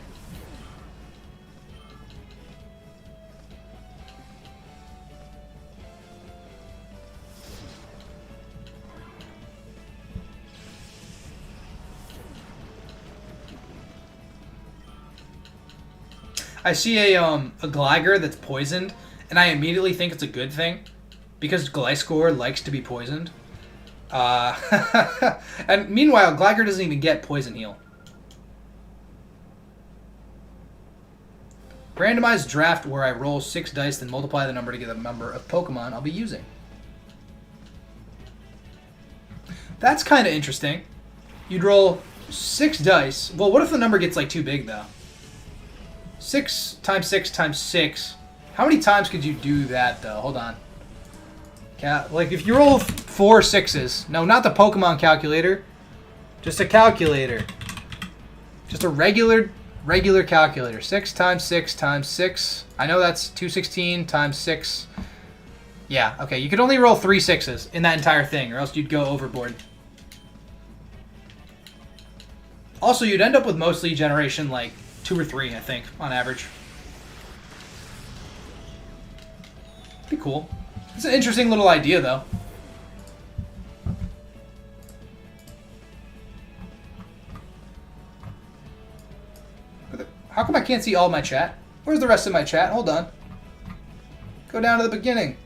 I see a Gligar that's poisoned, and I immediately think it's a good thing because Gliscor likes to be poisoned. And meanwhile, Gligar doesn't even get Poison Heal. Randomized draft where I roll 6 dice, then multiply the number to get the number of Pokemon I'll be using. That's kind of interesting. You'd roll 6 dice. Well, what if the number gets like too big though? 6 times 6 times 6. How many times could you do that though? Hold on. Like if you roll 4 6s. No, not the Pokemon calculator. Just a calculator. Just a regular calculator. 6 times 6 times 6. I know that's 216 times 6. Yeah, okay. You could only roll 3 6s in that entire thing, or else you'd go overboard. Also, you'd end up with mostly generation like 2 or 3, I think, on average. Be cool. It's an interesting little idea, though. How come I can't see all my chat? Where's the rest of my chat? Hold on. Go down to the beginning.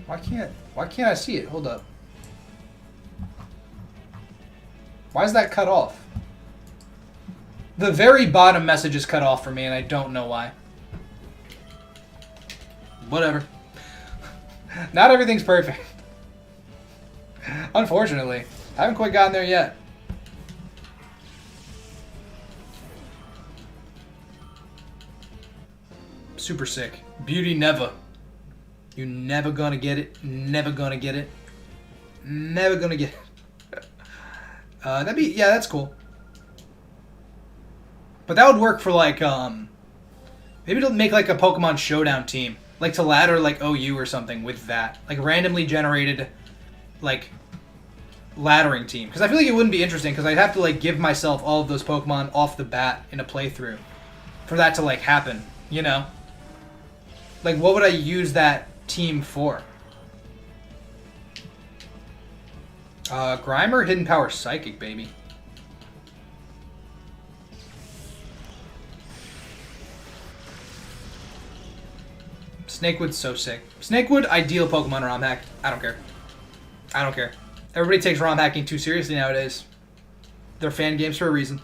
Why can't I see it? Hold up. Why is that cut off? The very bottom message is cut off for me, and I don't know why. Whatever. Not everything's perfect. Unfortunately. I haven't quite gotten there yet. Super sick. Beauty never. You never gonna get it. Never gonna get it. Never gonna get it. Yeah, that's cool. But that would work for like maybe to make like a Pokemon Showdown team, like to ladder like OU or something with that, like randomly generated, like laddering team. Because I feel like it wouldn't be interesting because I'd have to like give myself all of those Pokemon off the bat in a playthrough for that to like happen. You know, like what would I use that team for? Grimer, Hidden Power, Psychic, baby. Snakewood's so sick. Snakewood, ideal Pokemon ROM hack. I don't care. I don't care. Everybody takes ROM hacking too seriously nowadays. They're fan games for a reason.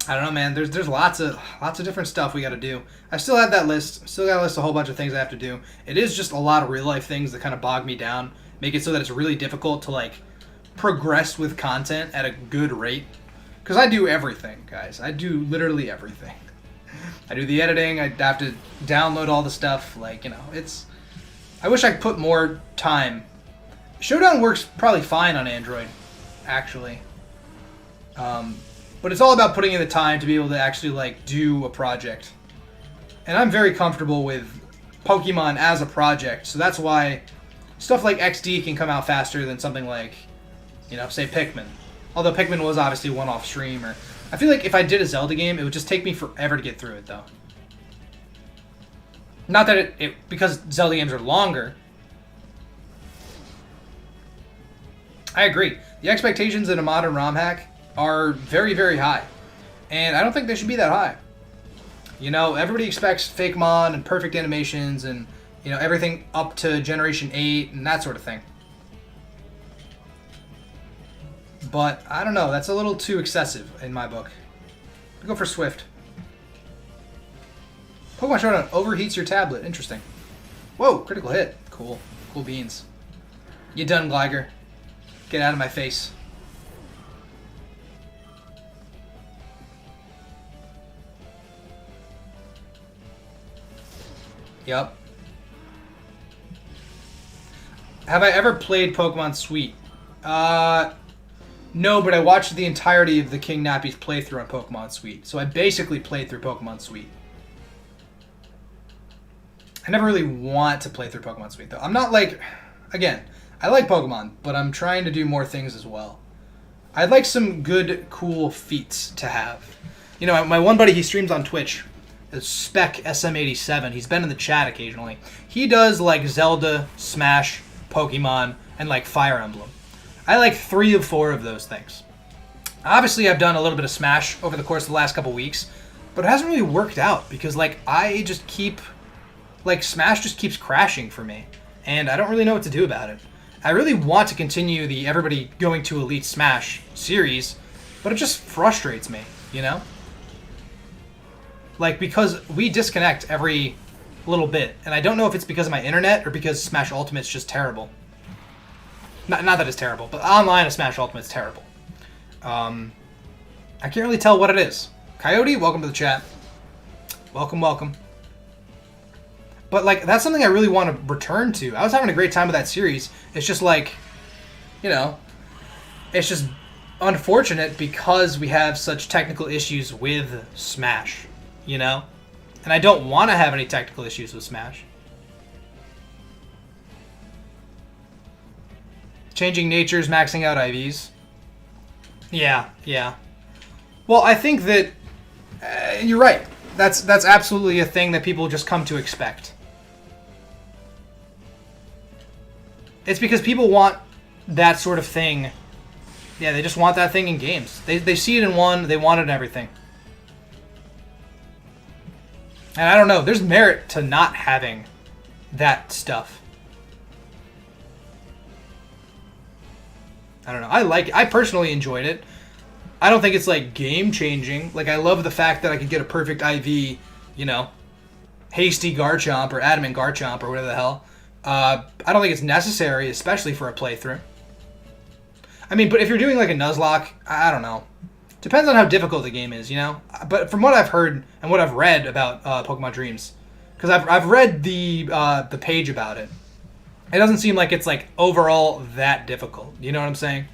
I don't know, man. There's lots of different stuff we got to do. I still have that list. Still got to list a whole bunch of things I have to do. It is just a lot of real life things that kind of bog me down, make it so that it's really difficult to like progress with content at a good rate. Because I do everything, guys. I do literally everything. I do the editing. I have to download all the stuff. Like, you know, it's. I wish I put more time. Showdown works probably fine on Android, actually. But it's all about putting in the time to be able to actually like do a project. And I'm very comfortable with Pokemon as a project, so that's why stuff like XD can come out faster than something like, you know, say Pikmin. Although Pikmin was obviously one-off stream. Or I feel like if I did a Zelda game, it would just take me forever to get through it, though. Not that because Zelda games are longer. I agree. The expectations in a modern ROM hack are very, very high. And I don't think they should be that high. You know, everybody expects fake mon and perfect animations and, you know, everything up to Generation 8 and that sort of thing. But, I don't know, that's a little too excessive in my book. I'll go for Swift. Pokemon Showdown overheats your tablet. Interesting. Whoa, critical hit. Cool. Cool beans. You done, Gligar. Get out of my face. Yep. Have I ever played Pokemon Sweet? No, but I watched the entirety of the King Nappy's playthrough on Pokemon Sweet. So I basically played through Pokemon Sweet. I never really want to play through Pokemon Sweet, though. I'm not like... Again, I like Pokemon, but I'm trying to do more things as well. I'd like some good, cool feats to have. You know, my one buddy, he streams on Twitch. It's Spec SM87. He's been in the chat occasionally. He does, like, Zelda, Smash, Pokemon, and like Fire Emblem. I like 3 of 4 of those things. Obviously, I've done a little bit of Smash over the course of the last couple weeks, but it hasn't really worked out because like I just keep like Smash just keeps crashing for me, and I don't really know what to do about it. I really want to continue the everybody going to Elite Smash series, but it just frustrates me, you know? Like, because we disconnect every little bit, and I don't know if it's because of my internet or because Smash Ultimate's just terrible. Not that it's terrible, but online of Smash Ultimate's terrible. I can't really tell what it is. Coyote, welcome to the chat. Welcome, welcome. But, like, that's something I really want to return to. I was having a great time with that series. It's just, like, you know, it's just unfortunate because we have such technical issues with Smash, you know? And I don't want to have any technical issues with Smash. Changing natures, maxing out IVs. Yeah, yeah. Well, I think that you're right. That's absolutely a thing that people just come to expect. It's because people want that sort of thing. Yeah, they just want that thing in games. They see it in one, they want it in everything. And I don't know, there's merit to not having that stuff. I don't know. I personally enjoyed it. I don't think it's like game changing. Like I love the fact that I could get a perfect IV, you know, hasty Garchomp or adamant Garchomp or whatever the hell. I don't think it's necessary, especially for a playthrough. I mean, but if you're doing like a Nuzlocke, I don't know. Depends on how difficult the game is, you know. But from what I've heard and what I've read about Pokemon Dreams, because I've read the page about it, it doesn't seem like it's like overall that difficult. You know what I'm saying?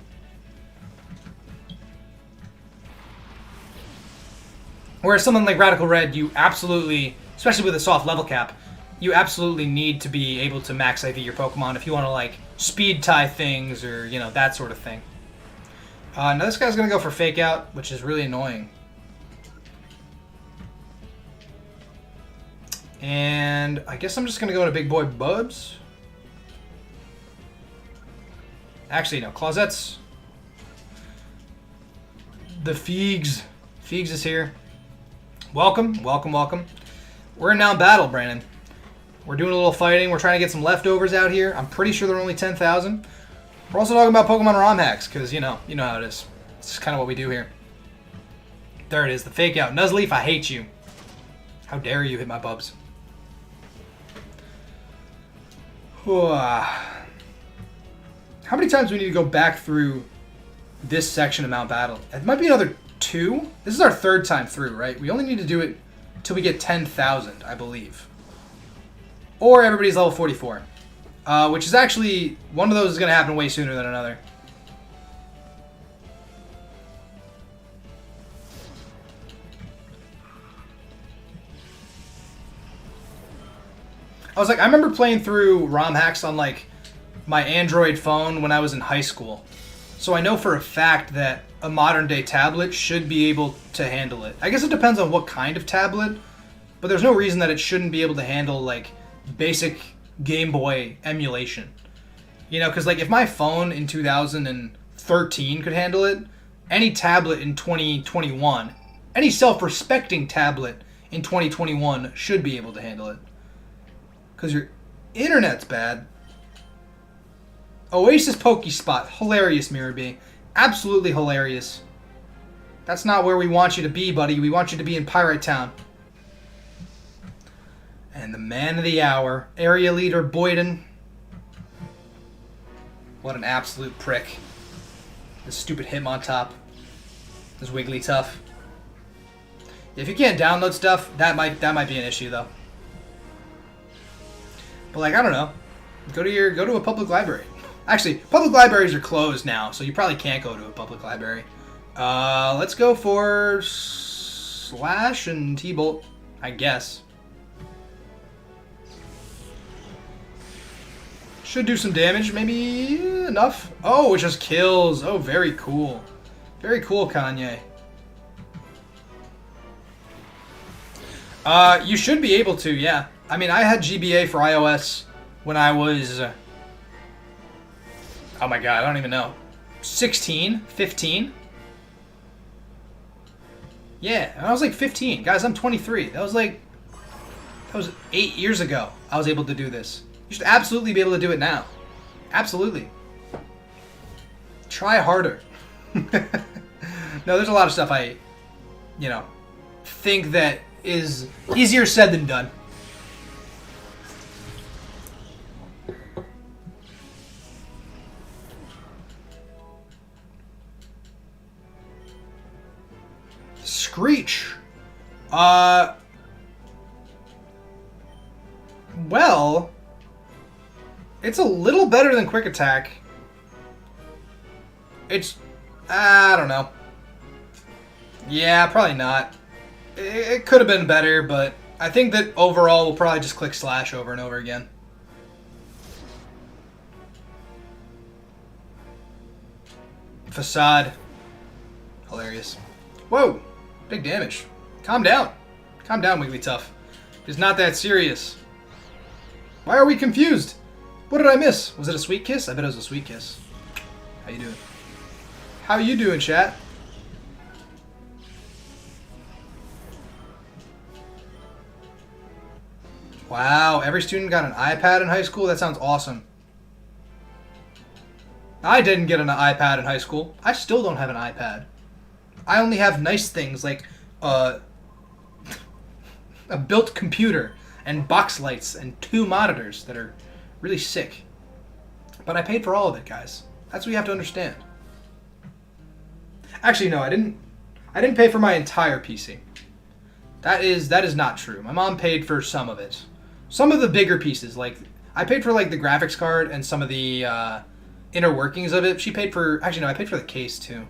Whereas something like Radical Red, you absolutely, especially with a soft level cap, you absolutely need to be able to max IV your Pokemon if you want to like speed tie things or, you know, that sort of thing. Now this guy's going to go for Fake Out, which is really annoying. And I guess I'm just going to go to Big Boy Bubs. Actually, no, Closet's. The Feegs. Feegs is here. Welcome, welcome, welcome. We're in now battle, Brandon. We're doing a little fighting. We're trying to get some leftovers out here. I'm pretty sure they're only 10,000. We're also talking about Pokemon ROM hacks, because, you know how it is. It's just kind of what we do here. There it is, the Fake Out. Nuzleaf, I hate you. How dare you hit my bubs. How many times do we need to go back through this section of Mount Battle? It might be another 2. This is our 3rd time through, right? We only need to do it till we get 10,000, I believe. Or everybody's level 44. Which is actually, one of those is going to happen way sooner than another. I remember playing through ROM hacks on like my Android phone when I was in high school. So I know for a fact that a modern day tablet should be able to handle it. I guess it depends on what kind of tablet, but there's no reason that it shouldn't be able to handle like basic Game Boy emulation. You know, because like if my phone in 2013 could handle it, any tablet in 2021, any self-respecting tablet in 2021 should be able to handle it. Because your internet's bad. Oasis Pokespot. Hilarious, Miror B. Absolutely hilarious. That's not where we want you to be, buddy. We want you to be in Pirate Town. And the man of the hour, area leader Boyden. What an absolute prick. This stupid Hitmontop. This Wigglytuff. If you can't download stuff, that might be an issue though. But like, I don't know. Go to a public library. Actually, public libraries are closed now, so you probably can't go to a public library. Let's go for Slash and T-Bolt, I guess. Should do some damage, maybe enough. Oh, it just kills. Oh, very cool. Very cool, Kanye. You should be able to, yeah. I mean, I had GBA for iOS when I was Oh my god, I don't even know. 16? 15? Yeah, I was like 15. Guys, I'm 23. That was 8 years ago I was able to do this. You should absolutely be able to do it now. Absolutely. Try harder. No, there's a lot of stuff I, think that is easier said than done. Screech. Well, it's a little better than Quick Attack. I don't know. Yeah, probably not. It could have been better, but I think that overall we'll probably just click Slash over and over again. Facade. Hilarious. Whoa! Big damage. Calm down. Calm down, Wigglytuff. It's not that serious. Why are we confused? What did I miss? Was it a sweet kiss? I bet it was a sweet kiss. How you doing? How you doing, chat? Wow, every student got an iPad in high school? That sounds awesome. I didn't get an iPad in high school. I still don't have an iPad. I only have nice things like a built computer and box lights and 2 monitors that are really sick. But I paid for all of it, guys. That's what you have to understand. Actually, no, I didn't pay for my entire PC. That is not true. My mom paid for some of it. Some of the bigger pieces, like I paid for like the graphics card and some of the inner workings of it. She paid for, actually no, I paid for the case too.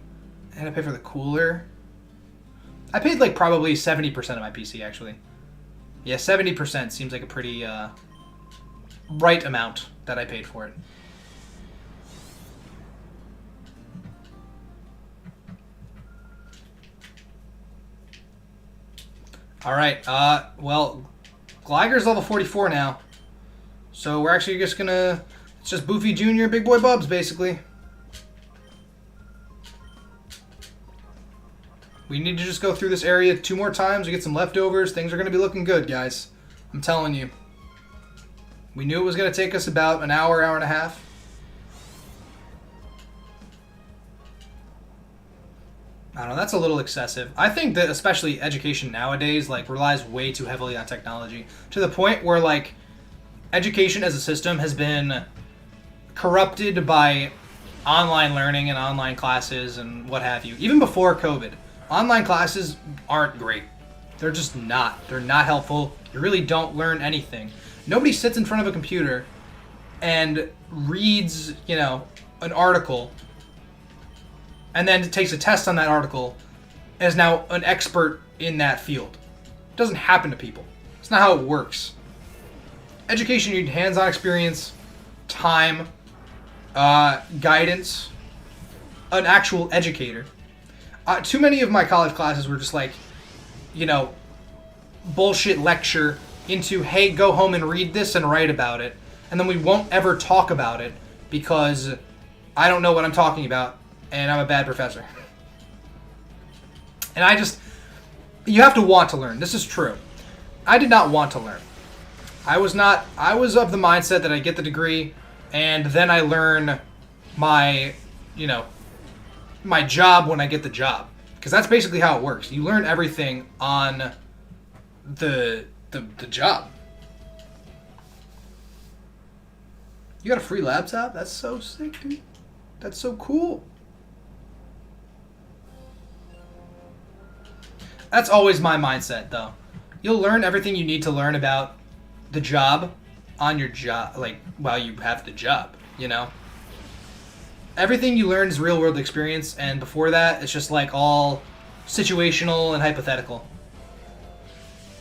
And I paid for the cooler. I paid like probably 70% of my PC actually. Yeah, 70% seems like a pretty right amount that I paid for it. Alright, well, Gliger's level 44 now. So we're actually just gonna, it's just Boofy Jr., Big Boy Bubs, basically. We need to just go through this area 2 more times. We get some leftovers. Things are gonna be looking good, guys. I'm telling you. We knew it was gonna take us about an hour, hour and a half. I don't know, that's a little excessive. I think that especially education nowadays like relies way too heavily on technology to the point where like education as a system has been corrupted by online learning and online classes and what have you. Even before COVID, online classes aren't great. They're just not. They're not helpful. You really don't learn anything. Nobody sits in front of a computer and reads, an article and then takes a test on that article and is now an expert in that field. It doesn't happen to people. It's not how it works. Education, you need hands-on experience, time, guidance, an actual educator. Too many of my college classes were just like, bullshit lecture into, hey, go home and read this and write about it. And then we won't ever talk about it because I don't know what I'm talking about. And I'm a bad professor. And you have to want to learn. This is true. I did not want to learn. I was of the mindset that I get the degree and then I learn my job when I get the job. Because that's basically how it works. You learn everything on the job. You got a free laptop? That's so sick, dude. That's so cool. That's always my mindset, though. You'll learn everything you need to learn about the job on your job, like, while you have the job, Everything you learn is real-world experience, and before that, it's just, like, all situational and hypothetical.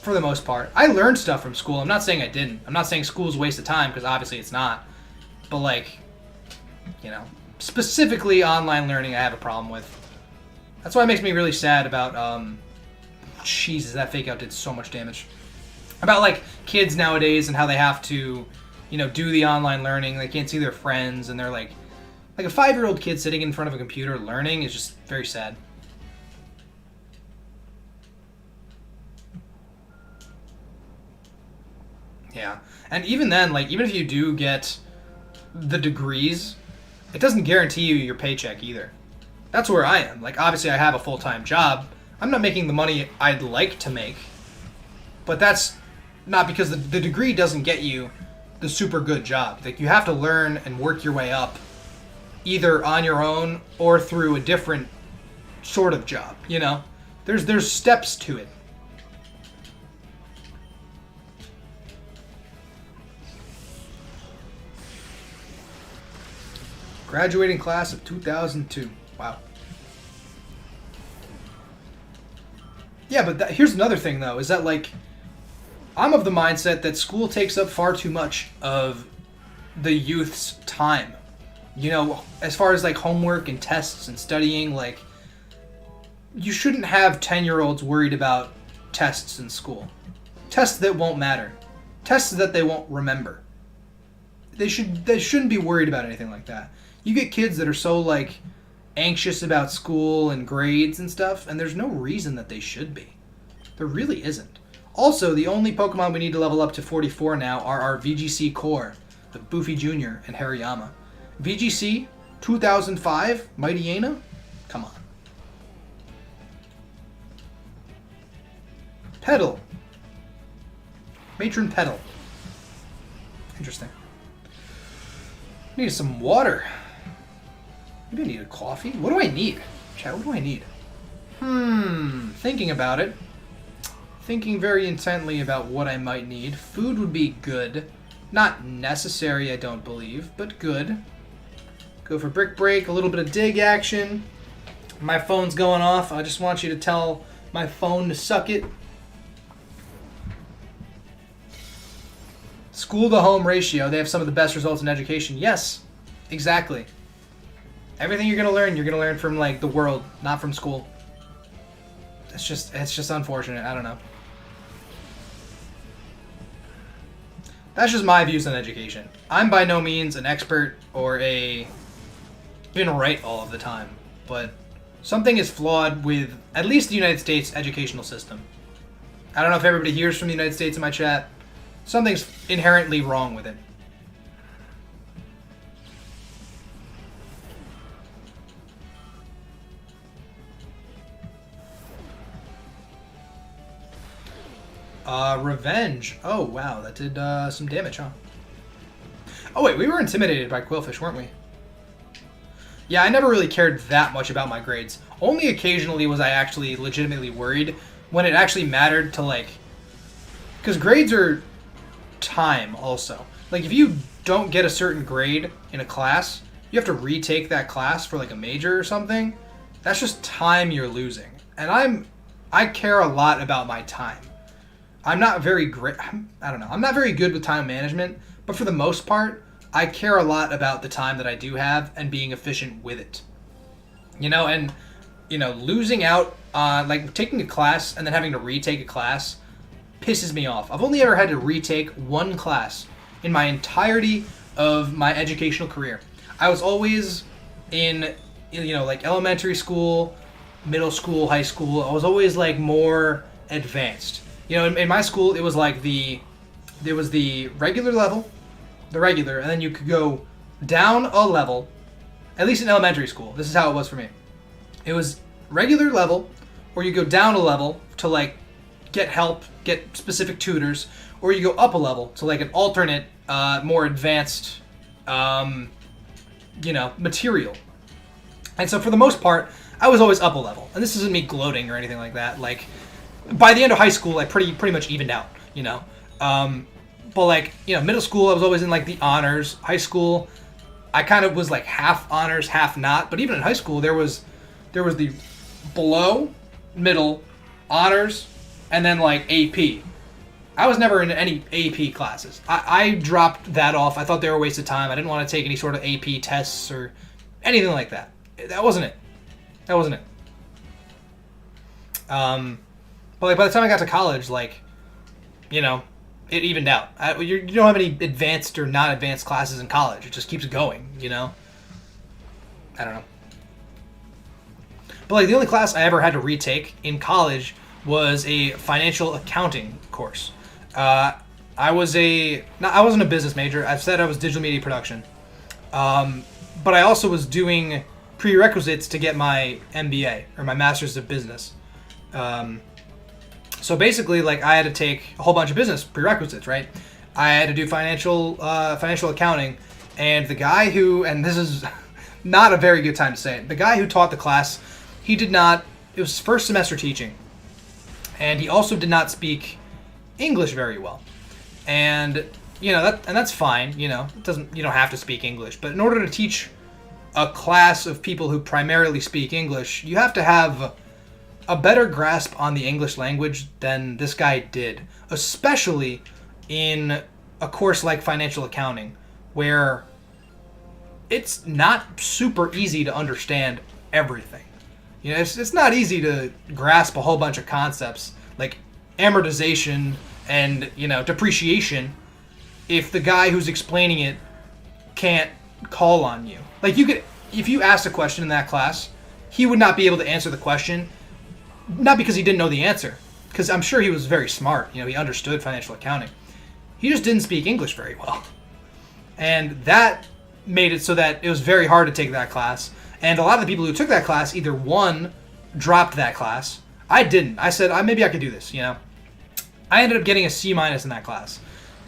For the most part. I learned stuff from school. I'm not saying I didn't. I'm not saying school's a waste of time, because obviously it's not. But, like, specifically online learning I have a problem with. That's why it makes me really sad about, Jesus, that fake out did so much damage. About, like, kids nowadays and how they have to, do the online learning. They can't see their friends, and they're, like, Like a 5-year-old kid sitting in front of a computer learning is just very sad. Yeah. And even then, like, even if you do get the degrees, it doesn't guarantee you your paycheck either. That's where I am. Like, obviously I have a full-time job. I'm not making the money I'd like to make. But that's not because the degree doesn't get you the super good job. Like, you have to learn and work your way up either on your own or through a different sort of job, you know? There's steps to it. Graduating class of 2002. Wow. Yeah, but here's another thing, though, is that, like, I'm of the mindset that school takes up far too much of the youth's time. You know, as far as, like, homework and tests and studying, like, you shouldn't have 10-year-olds worried about tests in school. Tests that won't matter. Tests that they won't remember. They shouldn't be worried about anything like that. You get kids that are so, like, anxious about school and grades and stuff, and there's no reason that they should be. There really isn't. Also, the only Pokemon we need to level up to 44 now are our VGC core, the Boofy Jr. and Hariyama. VGC 2005, Mightyena? Come on. Petal. Matron Petal. Interesting. Need some water. Maybe I need a coffee? What do I need? Chat, what do I need? Thinking about it. Thinking very intently about what I might need. Food would be good. Not necessary, I don't believe, but good. Go for Brick Break, a little bit of dig action. My phone's going off. I just want you to tell my phone to suck it. School to home ratio. They have some of the best results in education. Yes, exactly. Everything you're going to learn from, like, the world, not from school. It's just unfortunate. I don't know. That's just my views on education. I'm by no means an expert or even right all of the time, but something is flawed with at least the United States educational system. I don't know if everybody hears from the United States in my chat. Something's inherently wrong with it. Revenge. Oh, wow. That did some damage, huh? Oh, wait. We were intimidated by Quillfish, weren't we? Yeah, I never really cared that much about my grades. Only occasionally was I actually legitimately worried when it actually mattered to, like... Because grades are time, also. Like, if you don't get a certain grade in a class, you have to retake that class for, like, a major or something. That's just time you're losing. And I care a lot about my time. I'm not very great. I don't know. I'm not very good with time management, but for the most part, I care a lot about the time that I do have and being efficient with it. You know, and, you know, losing out on, like, taking a class and then having to retake a class pisses me off. I've only ever had to retake one class in my entirety of my educational career. I was always in, you know, like, elementary school, middle school, high school. I was always, like, more advanced. You know, in my school, it was like there was the regular level, and then you could go down a level, at least in elementary school. This is how it was for me. It was regular level, or you go down a level to, like, get help, get specific tutors, or you go up a level to, like, an alternate, more advanced, you know, material. And so for the most part, I was always up a level. And this isn't me gloating or anything like that. Like, by the end of high school, I pretty much evened out, you know. But, like, you know, middle school, I was always in, like, the honors. High school, I kind of was, like, half honors, half not. But even in high school, there was the below, middle, honors, and then, like, AP. I was never in any AP classes. I dropped that off. I thought they were a waste of time. I didn't want to take any sort of AP tests or anything like that. That wasn't it. But, like, by the time I got to college, like, you know, it evened out. You don't have any advanced or not advanced classes in college. It just keeps going, you know? I don't know. But like the only class I ever had to retake in college was a financial accounting course. I wasn't a business major. I said I was digital media production. But I also was doing prerequisites to get my MBA or my Master's of Business. So basically, like I had to take a whole bunch of business prerequisites, right? I had to do financial accounting, and the guy who, and this is not a very good time to say it, the guy who taught the class, he did not. It was his first semester teaching, and he also did not speak English very well. And that's fine. You don't have to speak English, but in order to teach a class of people who primarily speak English, you have to have a better grasp on the English language than this guy did, especially in a course like financial accounting, where it's not super easy to understand everything. It's not easy to grasp a whole bunch of concepts like amortization and depreciation if the guy who's explaining it can't call on you. Like if you asked a question in that class, he would not be able to answer the question, not because he didn't know the answer, because I'm sure he was very smart. He understood financial accounting. He just didn't speak English very well, and that made it so that it was very hard to take that class. And a lot of the people who took that class either one dropped that class. I didn't. I said maybe I could do this. I ended up getting a C- in that class,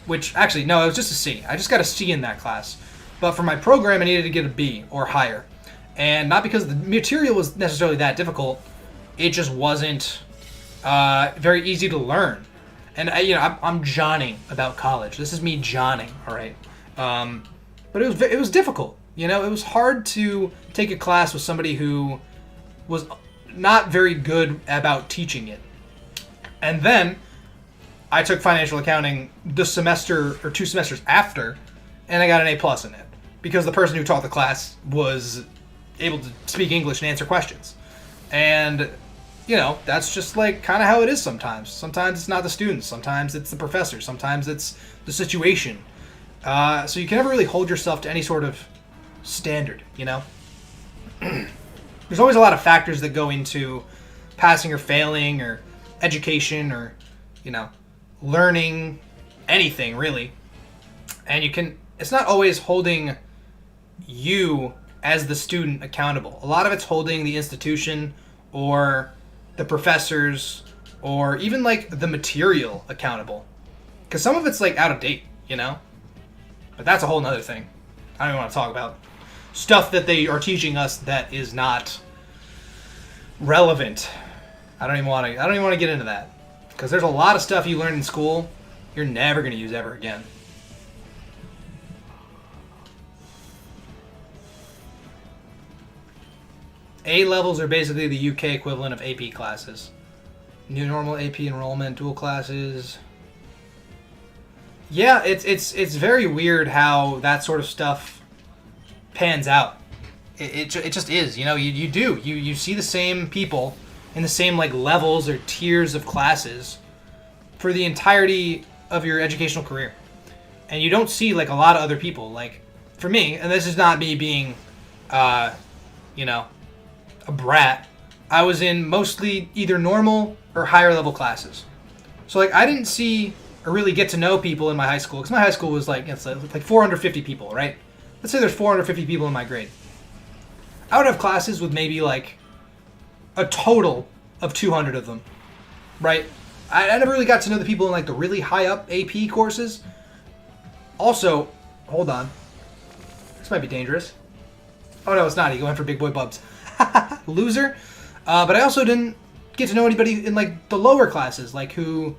which actually no, it was just a C. I just got a C in that class. But for my program, I needed to get a B or higher. And not because the material was necessarily that difficult. It just wasn't very easy to learn. And I'm Johning about college. This is me Johning, all right? But it was difficult. It was hard to take a class with somebody who was not very good about teaching it. And then I took financial accounting the semester or 2 semesters after, and I got an A+ in it because the person who taught the class was able to speak English and answer questions. And that's just like kind of how it is sometimes. Sometimes it's not the students, sometimes it's the professor, sometimes it's the situation. So you can never really hold yourself to any sort of standard. There's always a lot of factors that go into passing or failing or education or learning anything really. And it's not always holding you as the student accountable. A lot of it's holding the institution or the professors or even like the material accountable, because some of it's like out of date, but that's a whole nother thing. I don't even want to talk about stuff that they are teaching us that is not relevant. I don't even want to get into that, because there's a lot of stuff you learn in school you're never going to use ever again. A levels are basically the UK equivalent of AP classes. New normal, AP enrollment, dual classes. Yeah, it's very weird how that sort of stuff pans out. It just is. You see the same people in the same like levels or tiers of classes for the entirety of your educational career, and you don't see like a lot of other people. Like for me, and this is not me being, a brat, I was in mostly either normal or higher level classes. So like I didn't see or really get to know people in my high school, because my high school was like 450 people, right? Let's say there's 450 people in my grade. I would have classes with maybe like a total of 200 of them, right? I never really got to know the people in like the really high up AP courses. Also, hold on. This might be dangerous. Oh no, it's not. He went for big boy bubs. Loser. But I also didn't get to know anybody in like the lower classes, like who,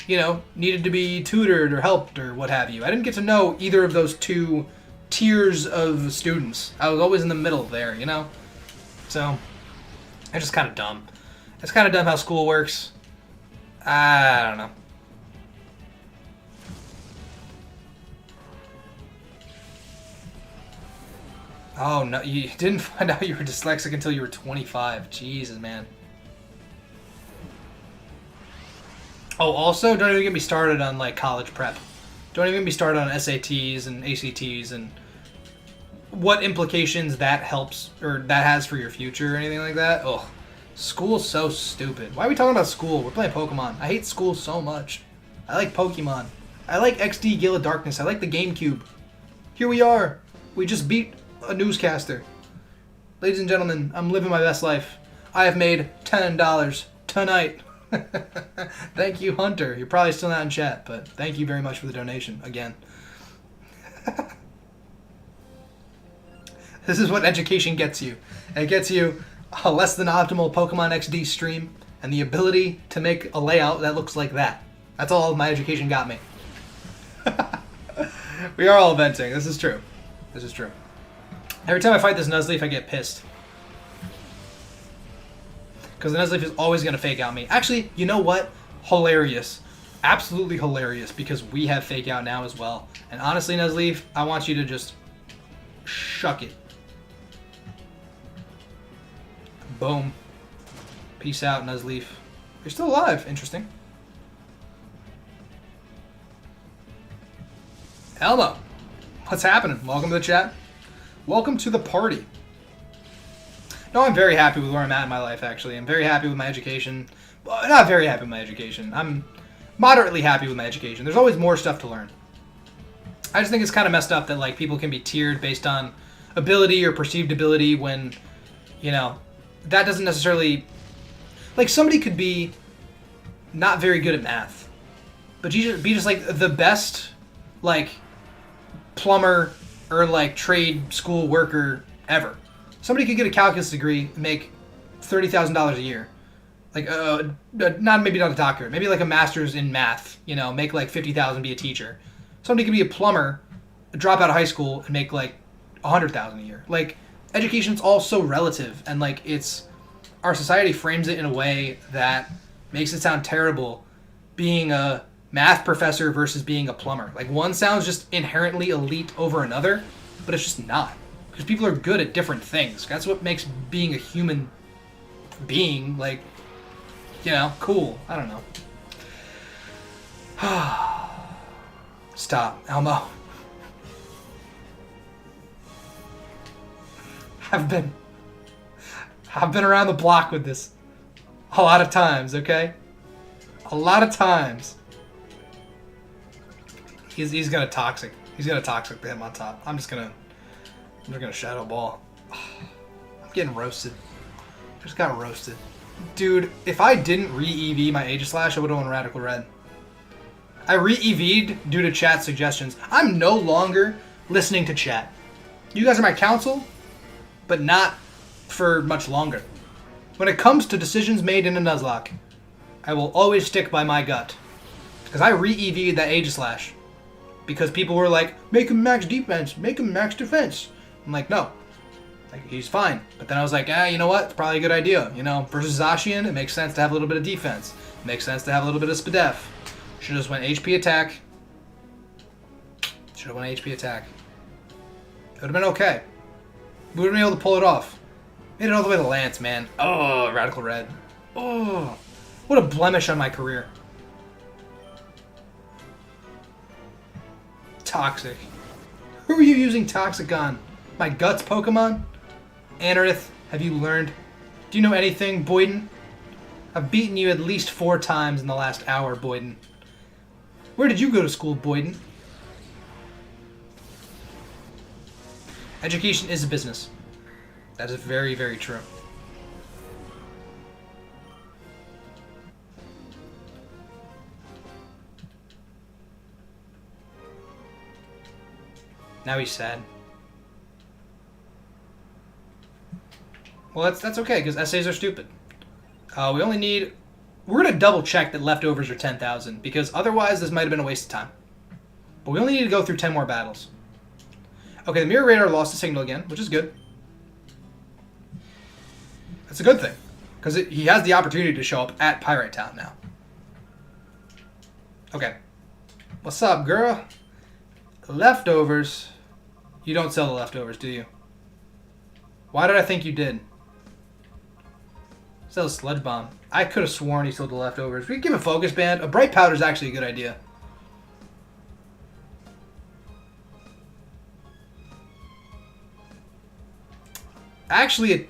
needed to be tutored or helped or what have you. I didn't get to know either of those two tiers of students. I was always in the middle there, So, it's just kind of dumb. It's kind of dumb how school works. I don't know. Oh, no, you didn't find out you were dyslexic until you were 25. Jesus, man. Oh, also, don't even get me started on, like, college prep. Don't even get me started on SATs and ACTs and what implications that helps or that has for your future or anything like that. Ugh. School's so stupid. Why are we talking about school? We're playing Pokemon. I hate school so much. I like Pokemon. I like XD Gale of Darkness. I like the GameCube. Here we are. We just beat a newscaster. Ladies and gentlemen, I'm living my best life. I have made $10 tonight. Thank you, Hunter. You're probably still not in chat, but thank you very much for the donation again. This is what education gets you. It gets you a less than optimal Pokemon XD stream and the ability to make a layout that looks like that. That's all my education got me. We are all venting. This is true. This is true. Every time I fight this Nuzleaf, I get pissed. Because the Nuzleaf is always going to fake out me. Actually, you know what? Hilarious. Absolutely hilarious, because we have fake out now as well. And honestly, Nuzleaf, I want you to just shuck it. Boom. Peace out, Nuzleaf. You're still alive. Interesting. Elmo. What's happening? Welcome to the chat. Welcome to the party. No, I'm very happy with where I'm at in my life, actually. I'm very happy with my education. Well, not very happy with my education. I'm moderately happy with my education. There's always more stuff to learn. I just think it's kind of messed up that, like, people can be tiered based on ability or perceived ability when, you know, that doesn't necessarily... Like, somebody could be not very good at math, but you be just, like, the best, like, plumber or, like, trade school worker ever. Somebody could get a calculus degree and make $30,000 a year. Like, maybe not a doctorate, maybe like a master's in math, you know, make like $50,000, be a teacher. Somebody could be a plumber, drop out of high school, and make like $100,000 a year. Like, education's all so relative, and like our society frames it in a way that makes it sound terrible being a math professor versus being a plumber. Like, one sounds just inherently elite over another, but it's just not. Because people are good at different things. That's what makes being a human being, like, you know, cool. I don't know. Stop, Elmo. I've been around the block with this a lot of times, okay? A lot of times. He's gonna toxic. He's gonna toxic to him on top. I'm just gonna Shadow Ball. I'm getting roasted. I just got roasted. Dude, if I didn't re-EV my Aegislash, I would have won Radical Red. I re-EV'd due to chat suggestions. I'm no longer listening to chat. You guys are my counsel, but not for much longer. When it comes to decisions made in a Nuzlocke, I will always stick by my gut. Because I re-EV'd that Aegislash. Because people were like, make him max defense, make him max defense. I'm like, no. Like, he's fine. But then I was like, you know what? It's probably a good idea. You know, versus Zacian, it makes sense to have a little bit of defense. It makes sense to have a little bit of Spadef. Should have just went HP attack. Should have went HP attack. It would have been okay. We would have been able to pull it off. Made it all the way to Lance, man. Oh, Radical Red. Oh, what a blemish on my career. Toxic. Who are you using Toxic on? My Guts Pokemon? Anorith, have you learned? Do you know anything, Boyden? I've beaten you at least 4 times in the last hour, Boyden. Where did you go to school, Boyden? Education is a business. That is very, very true. Now he's sad. Well, that's okay, because essays are stupid. We only need... We're going to double check that leftovers are 10,000, because otherwise this might have been a waste of time. But we only need to go through 10 more battles. Okay, the Mirror Radar lost the signal again, which is good. That's a good thing, because he has the opportunity to show up at Pyrite Town now. Okay. What's up, girl? Leftovers. You don't sell the leftovers, do you? Why did I think you did? Sell a Sludge Bomb. I could have sworn he sold the leftovers. We could give a Focus Band. A Bright Powder is actually a good idea. actually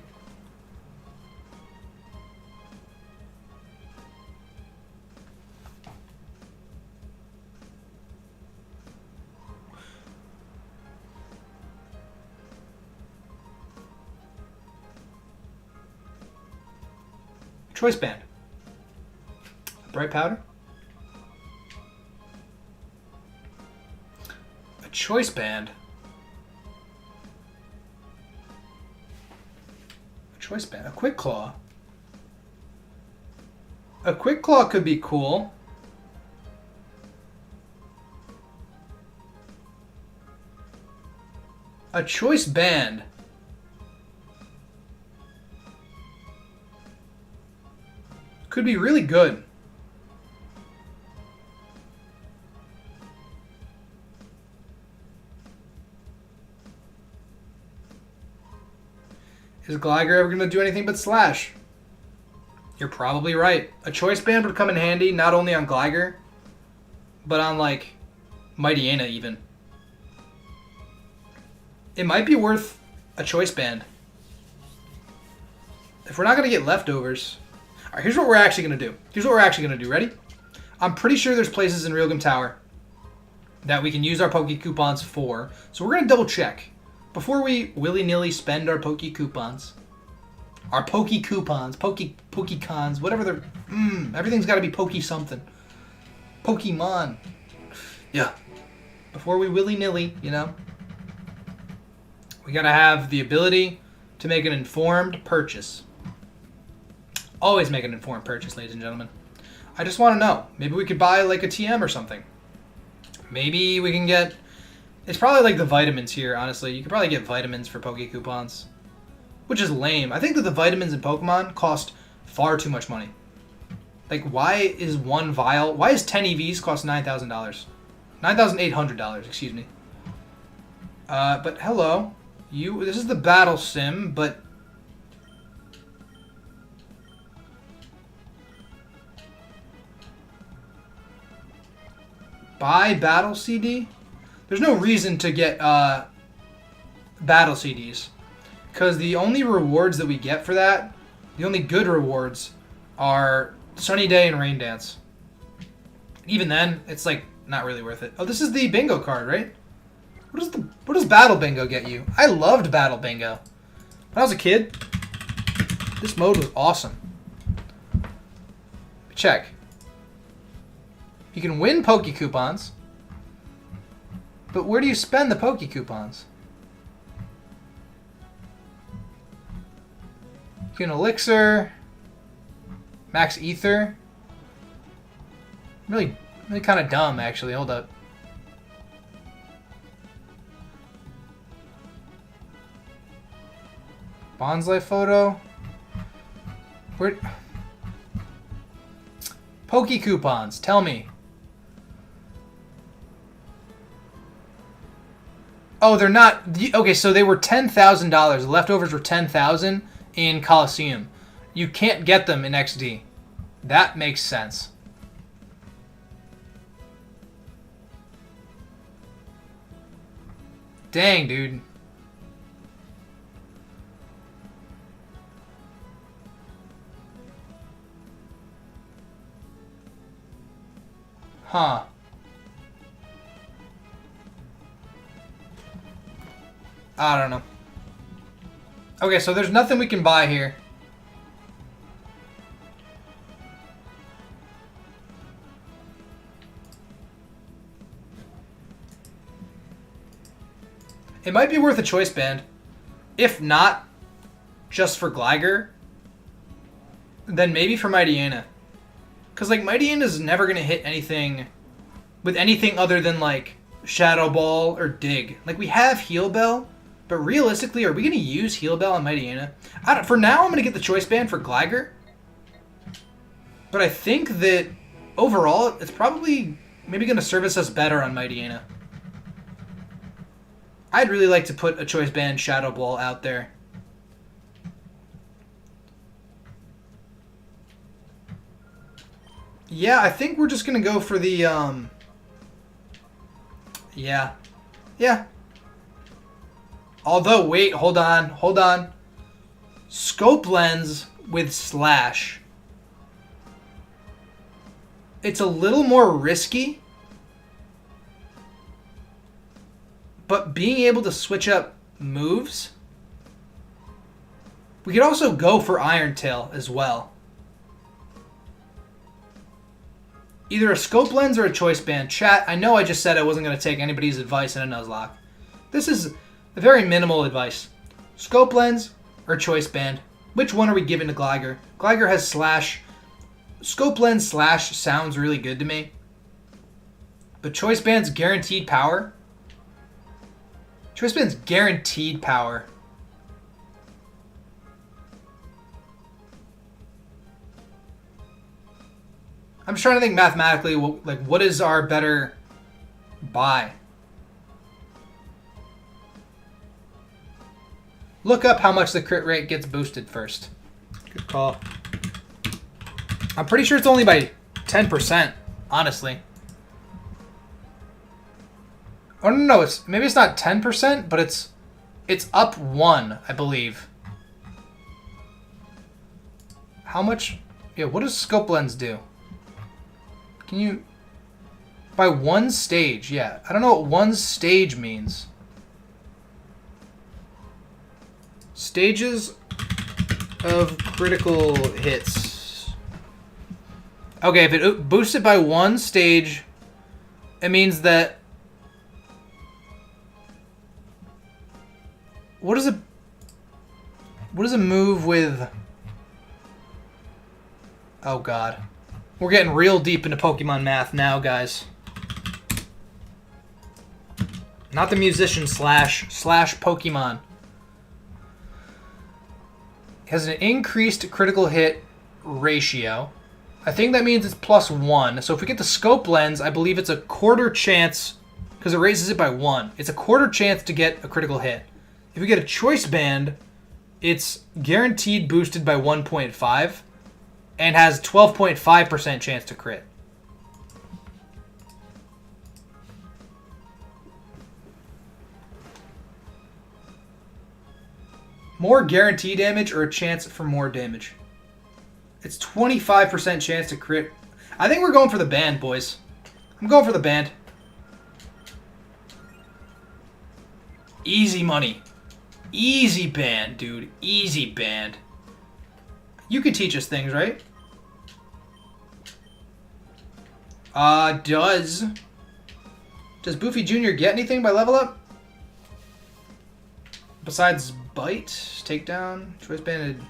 choice band. Bright powder. A choice band. A choice band. A quick claw. A quick claw could be cool. A choice band. Could be really good. Is Gligar ever going to do anything but slash? You're probably right. A choice band would come in handy not only on Gligar, but on like Mightyena even. It might be worth a choice band. If we're not going to get leftovers. Alright, here's what we're actually going to do. Ready? I'm pretty sure there's places in Realgam Tower that we can use our Poke Coupons for. So we're going to double check. Before we willy-nilly spend our Poke Coupons. Our Poke Coupons. Pokecons. Whatever they're... everything's got to be Poke something. Pokemon. Yeah. Before we willy-nilly, you know. We got to have the ability to make an informed purchase. Always make an informed purchase, ladies and gentlemen. I just want to know. Maybe we could buy like a TM or something. Maybe we can get... It's probably like the vitamins here, honestly. You could probably get vitamins for Poke Coupons. Which is lame. I think that the vitamins in Pokemon cost far too much money. Like, why is one vial... Why is 10 EVs cost $9,000? $9,800, excuse me. But hello. This is the battle sim, but... Buy battle CD? There's no reason to get battle CDs. Because the only rewards that we get for that, the only good rewards, are Sunny Day and Rain Dance. Even then, it's like not really worth it. Oh, this is the bingo card, right? What does Battle Bingo get you? I loved Battle Bingo. When I was a kid, this mode was awesome. Check. You can win Poke Coupons, but where do you spend the Poke Coupons? You can Elixir, Max Ether. Really kind of dumb, actually. Hold up. Bonsai photo. Where? Poke Coupons. Tell me. Oh, they're not... Okay, so they were $10,000. The leftovers were $10,000 in Colosseum. You can't get them in XD. That makes sense. Dang, dude. Huh. I don't know. Okay, so there's nothing we can buy here. It might be worth a choice band. If not, just for Gligar, then maybe for Mightyena. Because, like, Mightyena is never going to hit anything with anything other than, like, Shadow Ball or Dig. Like, we have Heal Bell, but realistically, are we going to use Heal Bell on Mightyena? For now, I'm going to get the choice band for Gligar. But I think that, overall, it's probably maybe going to service us better on Mightyena. I'd really like to put a choice band Shadow Ball out there. Yeah, I think we're just going to go for the, Yeah. Although, wait, hold on. Scope Lens with Slash. It's a little more risky, but being able to switch up moves. We could also go for Iron Tail as well. Either a Scope Lens or a Choice Band. Chat, I know I just said I wasn't going to take anybody's advice in a Nuzlocke. This is a very minimal advice. Scope Lens or Choice Band. Which one are we giving to Gligar? Gligar has Slash. Scope Lens Slash sounds really good to me. But Choice Band's guaranteed power. Choice Band's guaranteed power. I'm just trying to think mathematically, like, what is our better buy? Look up how much the crit rate gets boosted first. Good call. I'm pretty sure it's only by 10%, honestly. Oh, no, maybe it's not 10%, but it's up 1, I believe. How much? Yeah, what does Scope Lens do? Can you... By 1 stage, yeah. I don't know what 1 stage means. Stages of critical hits. Okay, if it boosts it by 1 stage, it means that... What is a move with... Oh, God. We're getting real deep into Pokemon math now, guys. Not the musician slash Pokemon. It has an increased critical hit ratio. I think that means it's +1. So if we get the Scope Lens, I believe it's a quarter chance, because it raises it by 1. It's a quarter chance to get a critical hit. If we get a Choice Band, it's guaranteed boosted by 1.5 and has 12.5% chance to crit. More guarantee damage or a chance for more damage? It's 25% chance to crit. I think we're going for the band, boys. I'm going for the band. Easy money. Easy band, dude. Easy band. You could teach us things, right? Does Boofy Jr. get anything by level up? Besides bite, takedown, choice banded.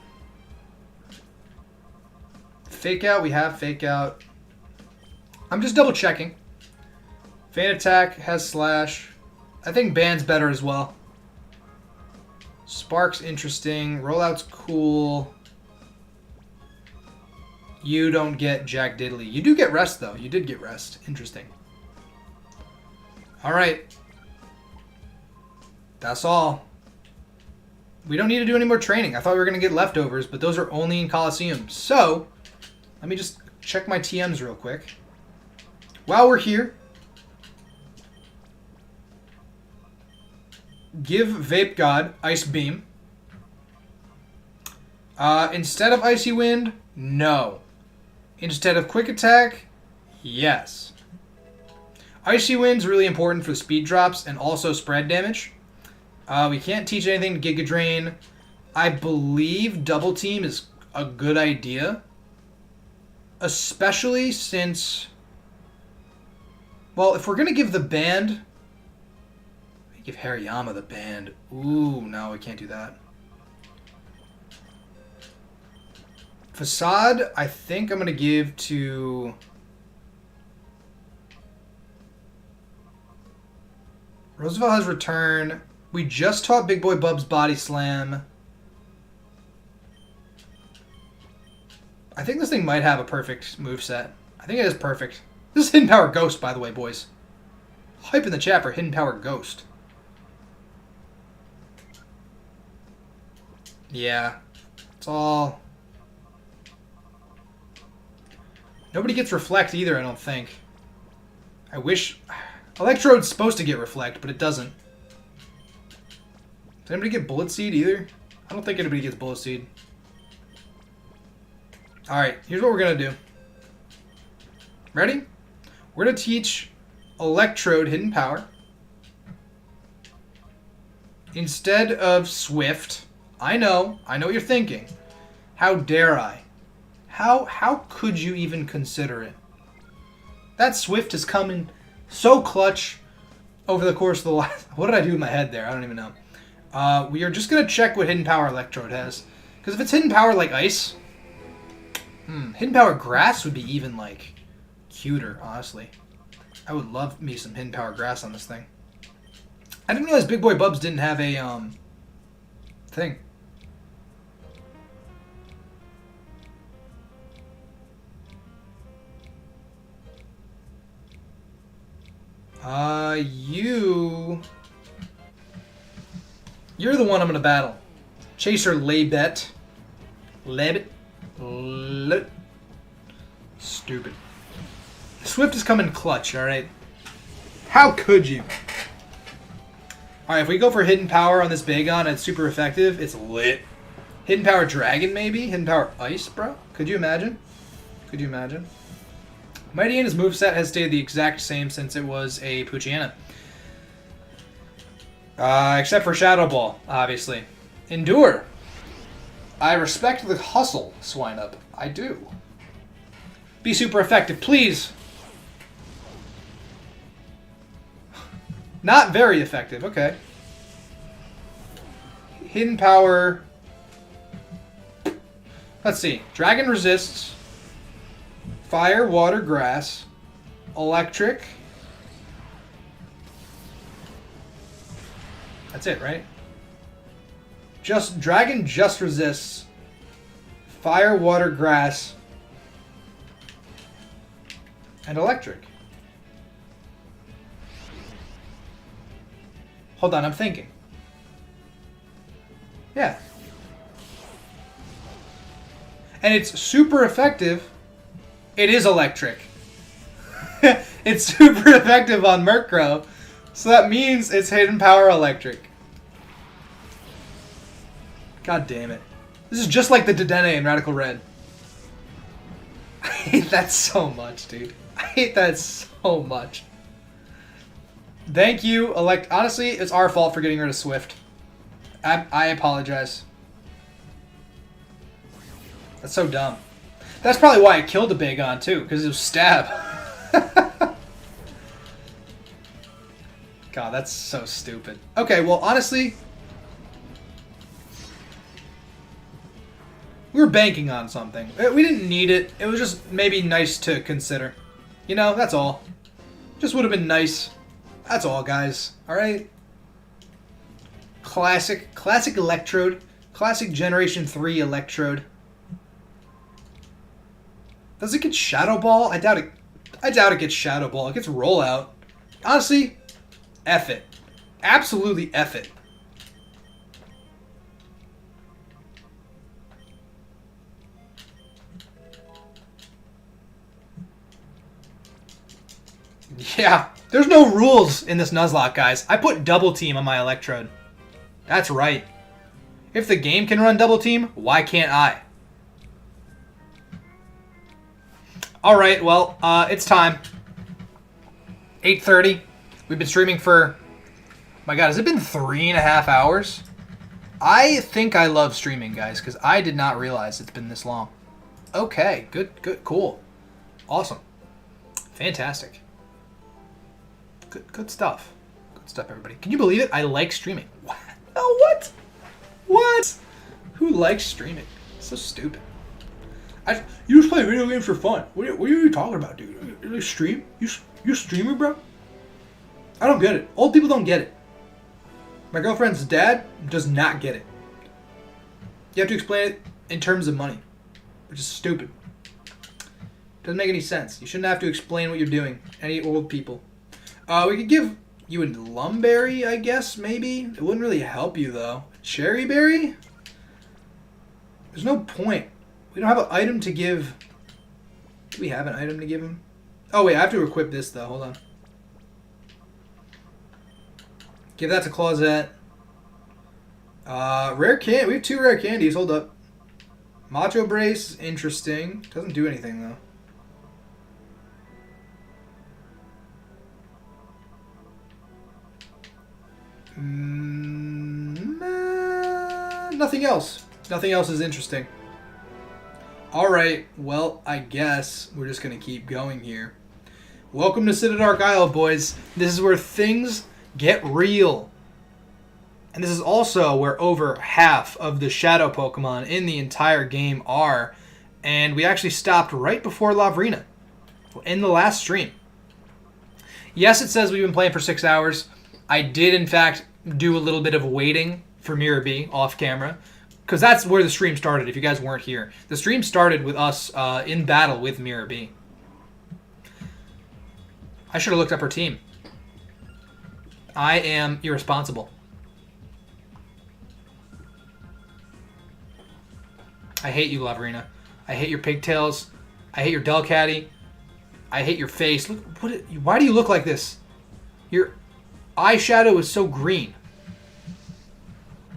Fake out, we have fake out. I'm just double checking. Feint attack has slash. I think band's better as well. Spark's interesting. Rollout's cool. You don't get Jack Diddley. You do get rest, though. You did get rest. Interesting. Alright. That's all. We don't need to do any more training. I thought we were going to get leftovers, but those are only in Colosseum. So, let me just check my TMs real quick. While we're here, give Vape God Ice Beam. Instead of Icy Wind, no. Instead of Quick Attack, yes. Icy Wind's really important for speed drops and also spread damage. We can't teach anything to Giga Drain. I believe Double Team is a good idea. Especially since... Well, if we're going to give the band... Give Hariyama the band. Ooh, no, we can't do that. Facade, I think I'm going to give to... Roosevelt has Return. We just taught Big Boy Bub's Body Slam. I think this thing might have a perfect moveset. I think it is perfect. This is Hidden Power Ghost, by the way, boys. Hype in the chat for Hidden Power Ghost. Yeah. It's all... Nobody gets Reflect either, I don't think. I wish... Electrode's supposed to get Reflect, but it doesn't. Does anybody get Bullet Seed either? I don't think anybody gets Bullet Seed. Alright, here's what we're going to do. Ready? We're going to teach Electrode Hidden Power. Instead of Swift. I know what you're thinking. How dare I? How could you even consider it? That Swift has come in so clutch over the course of the last... What did I do in my head there? I don't even know. We are just going to check what Hidden Power Electrode has. Because if it's Hidden Power like Ice... Hidden Power Grass would be even, like, cuter, honestly. I would love me some Hidden Power Grass on this thing. I didn't realize Big Boy Bubs didn't have a, thing. You're the one I'm gonna battle. Chaser Laybet. Laybet. Stupid. Swift is coming clutch, alright? How could you? Alright, if we go for Hidden Power on this Bagon, it's super effective. It's lit. Hidden Power Dragon, maybe? Hidden Power Ice, bro? Could you imagine? Could you imagine? Mightyana's moveset has stayed the exact same since it was a Poochyena. Except for Shadow Ball, obviously. Endure. I respect the hustle, Swineup. I do. Be super effective, please. Not very effective, okay. Hidden Power. Let's see. Dragon resists. Fire, Water, Grass. Electric. That's it, right? Dragon just resists. Fire, Water, Grass. And Electric. Hold on, I'm thinking. Yeah. And it's super effective. It is electric. It's super effective on Murkrow. So that means it's Hidden Power Electric. God damn it. This is just like the Dedenne in Radical Red. I hate that so much, dude. I hate that so much. Thank you, honestly, it's our fault for getting rid of Swift. I apologize. That's so dumb. That's probably why I killed the Bagon, too, because it was Stab. God, that's so stupid. Okay, well, honestly, we were banking on something. We didn't need it. It was just maybe nice to consider. You know, that's all. Just would have been nice. That's all, guys. Alright? Classic Electrode. Classic Generation 3 Electrode. Does it get Shadow Ball? I doubt it gets Shadow Ball. It gets Rollout. Honestly, F it. Absolutely F it. Yeah, there's no rules in this Nuzlocke, guys. I put Double Team on my Electrode. That's right. If the game can run Double Team, why can't I? Alright, well, it's time. 8:30. We've been streaming for... My god, has it been 3.5 hours? I think I love streaming, guys, because I did not realize it's been this long. Okay, good, cool. Awesome. Fantastic. Good stuff. Good stuff, everybody. Can you believe it? I like streaming. What? Oh, what? What? Who likes streaming? So stupid. You just play video games for fun. What are you talking about, dude? You stream? You a streamer, bro? I don't get it. Old people don't get it. My girlfriend's dad does not get it. You have to explain it in terms of money, which is stupid. Doesn't make any sense. You shouldn't have to explain what you're doing. Any old people. We could give you a Lumberry, I guess, maybe. It wouldn't really help you, though. Cherry Berry? There's no point. We don't have an item to give. Do we have an item to give him? Oh, wait, I have to equip this, though. Hold on. Give that to Clawzette. Rare candy. We have 2 rare candies. Hold up. Macho Brace is interesting. Doesn't do anything, though. Nothing else. Nothing else is interesting. Alright, well, I guess we're just going to keep going here. Welcome to Citadark Isle, boys. This is where things get real. And this is also where over half of the Shadow Pokemon in the entire game are. And we actually stopped right before Lavrina in the last stream. Yes, it says we've been playing for 6 hours. I did, in fact, do a little bit of waiting for Miror B off camera. Because that's where the stream started, if you guys weren't here. The stream started with us in battle with Miror B. I should have looked up her team. I am irresponsible. I hate you, Lavrina. I hate your pigtails. I hate your Delcatty. I hate your face. Look, why do you look like this? Your eyeshadow is so green.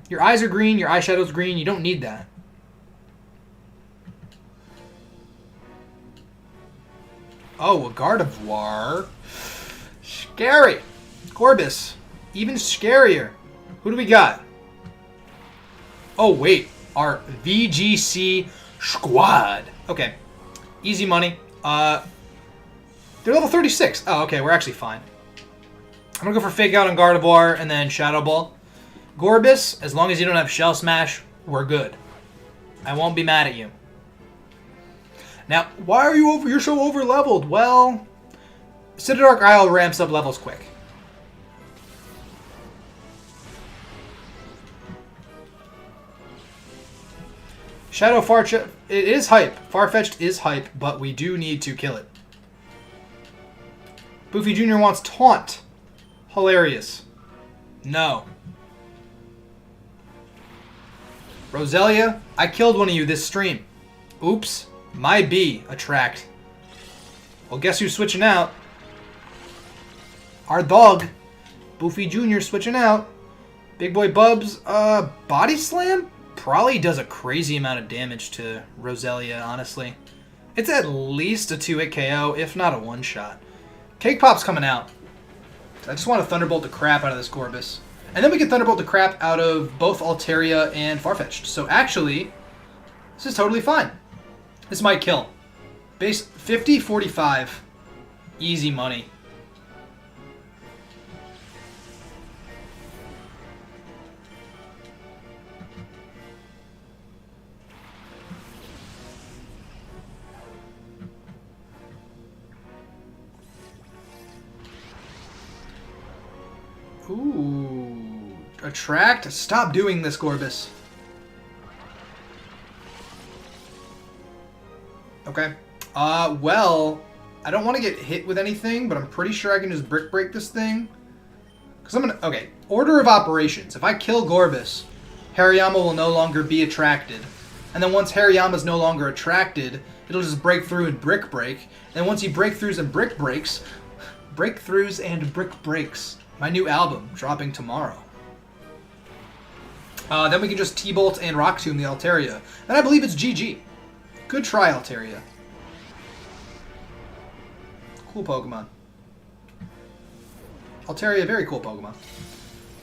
Your eyes are green, your eyeshadow's green. You don't need that. Oh, a Gardevoir. Scary. Corbus. Even scarier. Who do we got? Oh, wait. Our VGC squad. Okay. Easy money. They're level 36. Oh, okay. We're actually fine. I'm going to go for Fake Out on Gardevoir and then Shadow Ball. Gorbis, as long as you don't have Shell Smash, we're good. I won't be mad at you. Now, why are you you're so over leveled? Well, Citadark Isle ramps up levels quick. Shadow Farfetch'd, it is hype. Farfetch'd is hype, but we do need to kill it. Boofy Jr. wants Taunt. Hilarious. No. Roselia, I killed one of you this stream. Oops. My B. Attract. Well, guess who's switching out? Our dog. Boofy Jr. switching out. Big Boy Bubs, Body Slam? Probably does a crazy amount of damage to Roselia, honestly. It's at least a 2-hit KO, if not a one-shot. Cake Pop's coming out. I just want to Thunderbolt the crap out of this Gorbis. And then we can Thunderbolt the crap out of both Altaria and Farfetch'd. So actually, this is totally fine. This might kill. Base 50, 45. Easy money. Ooh. Attract? Stop doing this, Gorbis. Okay. Well, I don't want to get hit with anything, but I'm pretty sure I can just Brick Break this thing. Because I'm going to... Okay. Order of operations. If I kill Gorbis, Hariyama will no longer be attracted. And then once Hariyama's no longer attracted, it'll just break through and Brick Break. And once he breakthroughs and Brick Breaks... Breakthroughs and Brick Breaks. My new album, dropping tomorrow. Then we can just T-Bolt and Rock Tomb the Altaria. And I believe it's GG. Good try, Altaria. Cool Pokemon. Altaria, very cool Pokemon.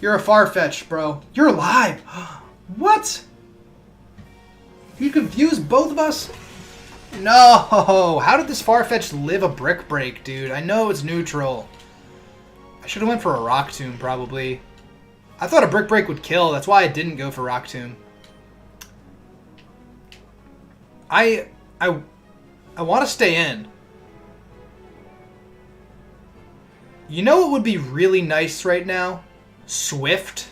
You're a Farfetch'd, bro. You're alive! What? You confused both of us? No! How did this Farfetch'd live a Brick Break, dude? I know it's neutral. I should have went for a Rock Tomb, probably. I thought a Brick Break would kill. That's why I didn't go for Rock Tomb. I want to stay in. You know what would be really nice right now? Swift.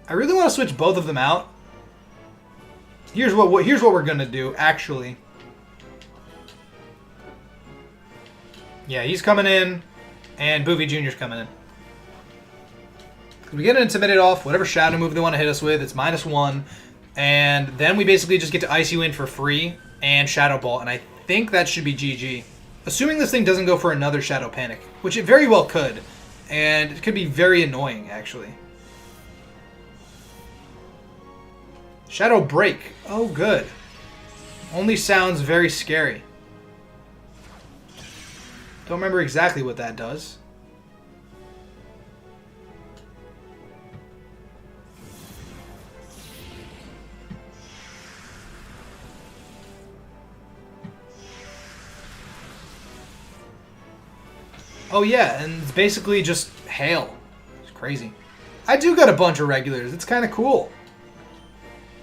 I really want to switch both of them out. Here's what we're gonna do, actually. Yeah, he's coming in, and Boofy Jr.'s coming in. We get an Intimidate off, whatever Shadow move they want to hit us with, it's -1. And then we basically just get to ice you in for free and Shadow Ball, and I think that should be GG. Assuming this thing doesn't go for another Shadow Panic, which it very well could, and it could be very annoying, actually. Shadow Break. Oh, good. Only sounds very scary. Don't remember exactly what that does. Oh yeah, and it's basically just hail. It's crazy. I do got a bunch of regulars. It's kind of cool.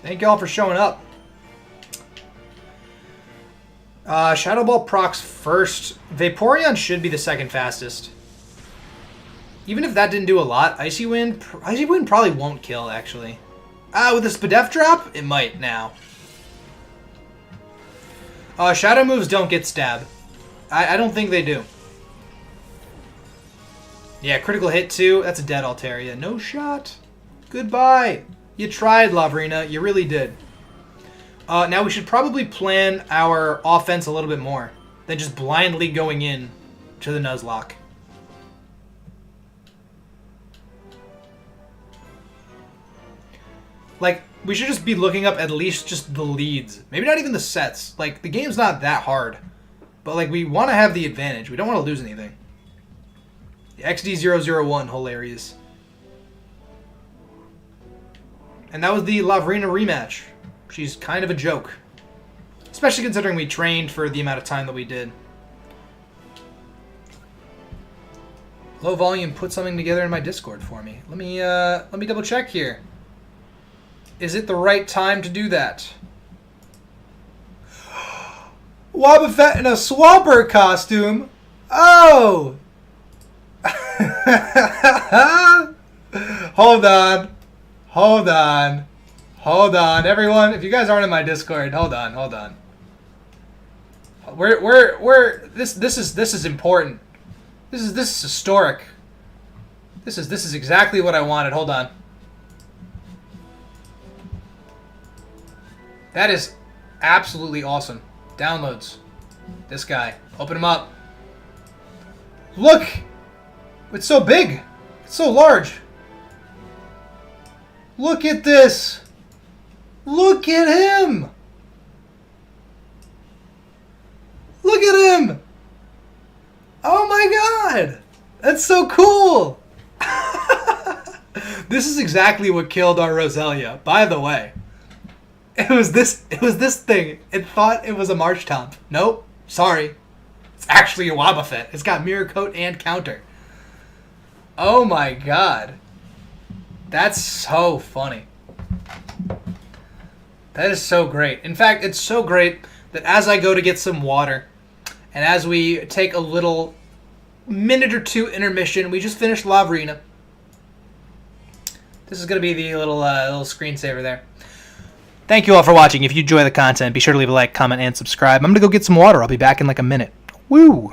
Thank y'all for showing up. Shadow Ball procs first. Vaporeon should be the second fastest. Even if that didn't do a lot, Icy Wind probably won't kill, actually. With the Spadef drop, it might now. Shadow moves don't get stab. I don't think they do. Yeah, critical hit too. That's a dead Altaria. No shot. Goodbye. You tried, Lavrina. You really did. Now we should probably plan our offense a little bit more than just blindly going in to the Nuzlocke. Like, we should just be looking up at least just the leads. Maybe not even the sets. Like, the game's not that hard. But, like, we want to have the advantage. We don't want to lose anything. XD001, hilarious. And that was the Lavrina rematch. She's kind of a joke. Especially considering we trained for the amount of time that we did. Low Volume put something together in my Discord for me. Let me double check here. Is it the right time to do that? Wobbuffet in a Swampert costume? Oh! Hold on. Hold on. Hold on. Everyone, if you guys aren't in my Discord, hold on. This is important. This is historic. This is exactly what I wanted. Hold on. That is absolutely awesome. Downloads. This guy. Open him up. Look! It's so big. It's so large. Look at this. Look at him. Look at him. Oh my god. That's so cool. This is exactly what killed our Roselia, by the way. It was this thing. It thought it was a Marshtomp. Nope. Sorry. It's actually a Wobbuffet. It's got Mirror Coat and Counter. Oh my god. That's so funny. That is so great. In fact, it's so great that as I go to get some water, and as we take a little minute or two intermission, we just finished Lavrina. This is going to be the little screensaver there. Thank you all for watching. If you enjoy the content, be sure to leave a like, comment, and subscribe. I'm going to go get some water. I'll be back in like a minute. Woo!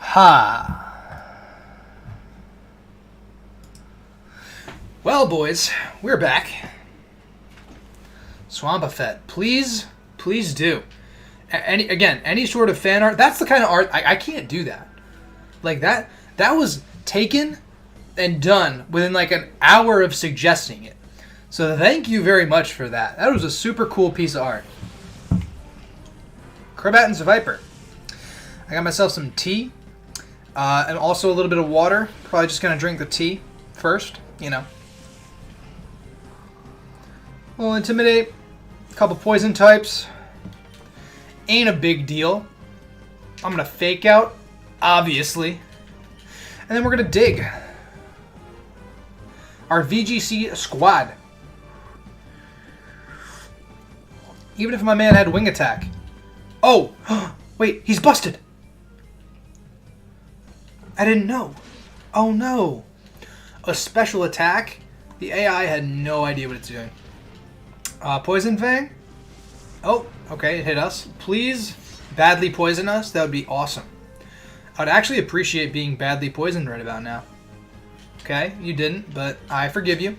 Ha. Well, boys, we're back. Swampafet, please do. Any sort of fan art. That's the kind of art I can't do that. Like that was taken and done within like an hour of suggesting it. So thank you very much for that. That was a super cool piece of art. Crobat and Viper. I got myself some tea. And also a little bit of water. Probably just going to drink the tea first, you know. We'll Intimidate. A couple poison types. Ain't a big deal. I'm going to Fake Out, obviously. And then we're going to dig. Our VGC squad. Even if my man had Wing Attack. Oh! Wait, he's busted! I didn't know. Oh no. A special attack? The AI had no idea what it's doing. Poison Fang? Oh, okay, it hit us. Please badly poison us. That would be awesome. I would actually appreciate being badly poisoned right about now. Okay, you didn't, but I forgive you.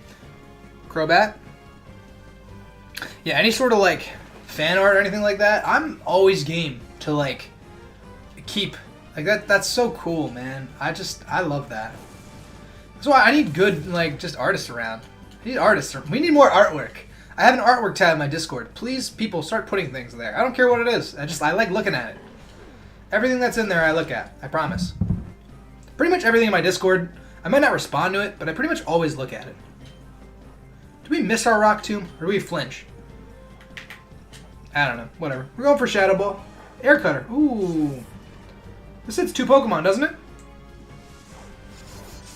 Crobat? Yeah, any sort of like fan art or anything like that, I'm always game to like keep. Like that's so cool, man. I love that. That's why I need good like just artists around. I need artists. We need more artwork. I have an artwork tab in my Discord. Please, people, start putting things there. I don't care what it is. I like looking at it. Everything that's in there I look at. I promise. Pretty much everything in my Discord. I might not respond to it, but I pretty much always look at it. Do we miss our Rock Tomb or do we flinch? I don't know. Whatever. We're going for Shadow Ball. Air Cutter. Ooh. This hits 2 Pokemon, doesn't it?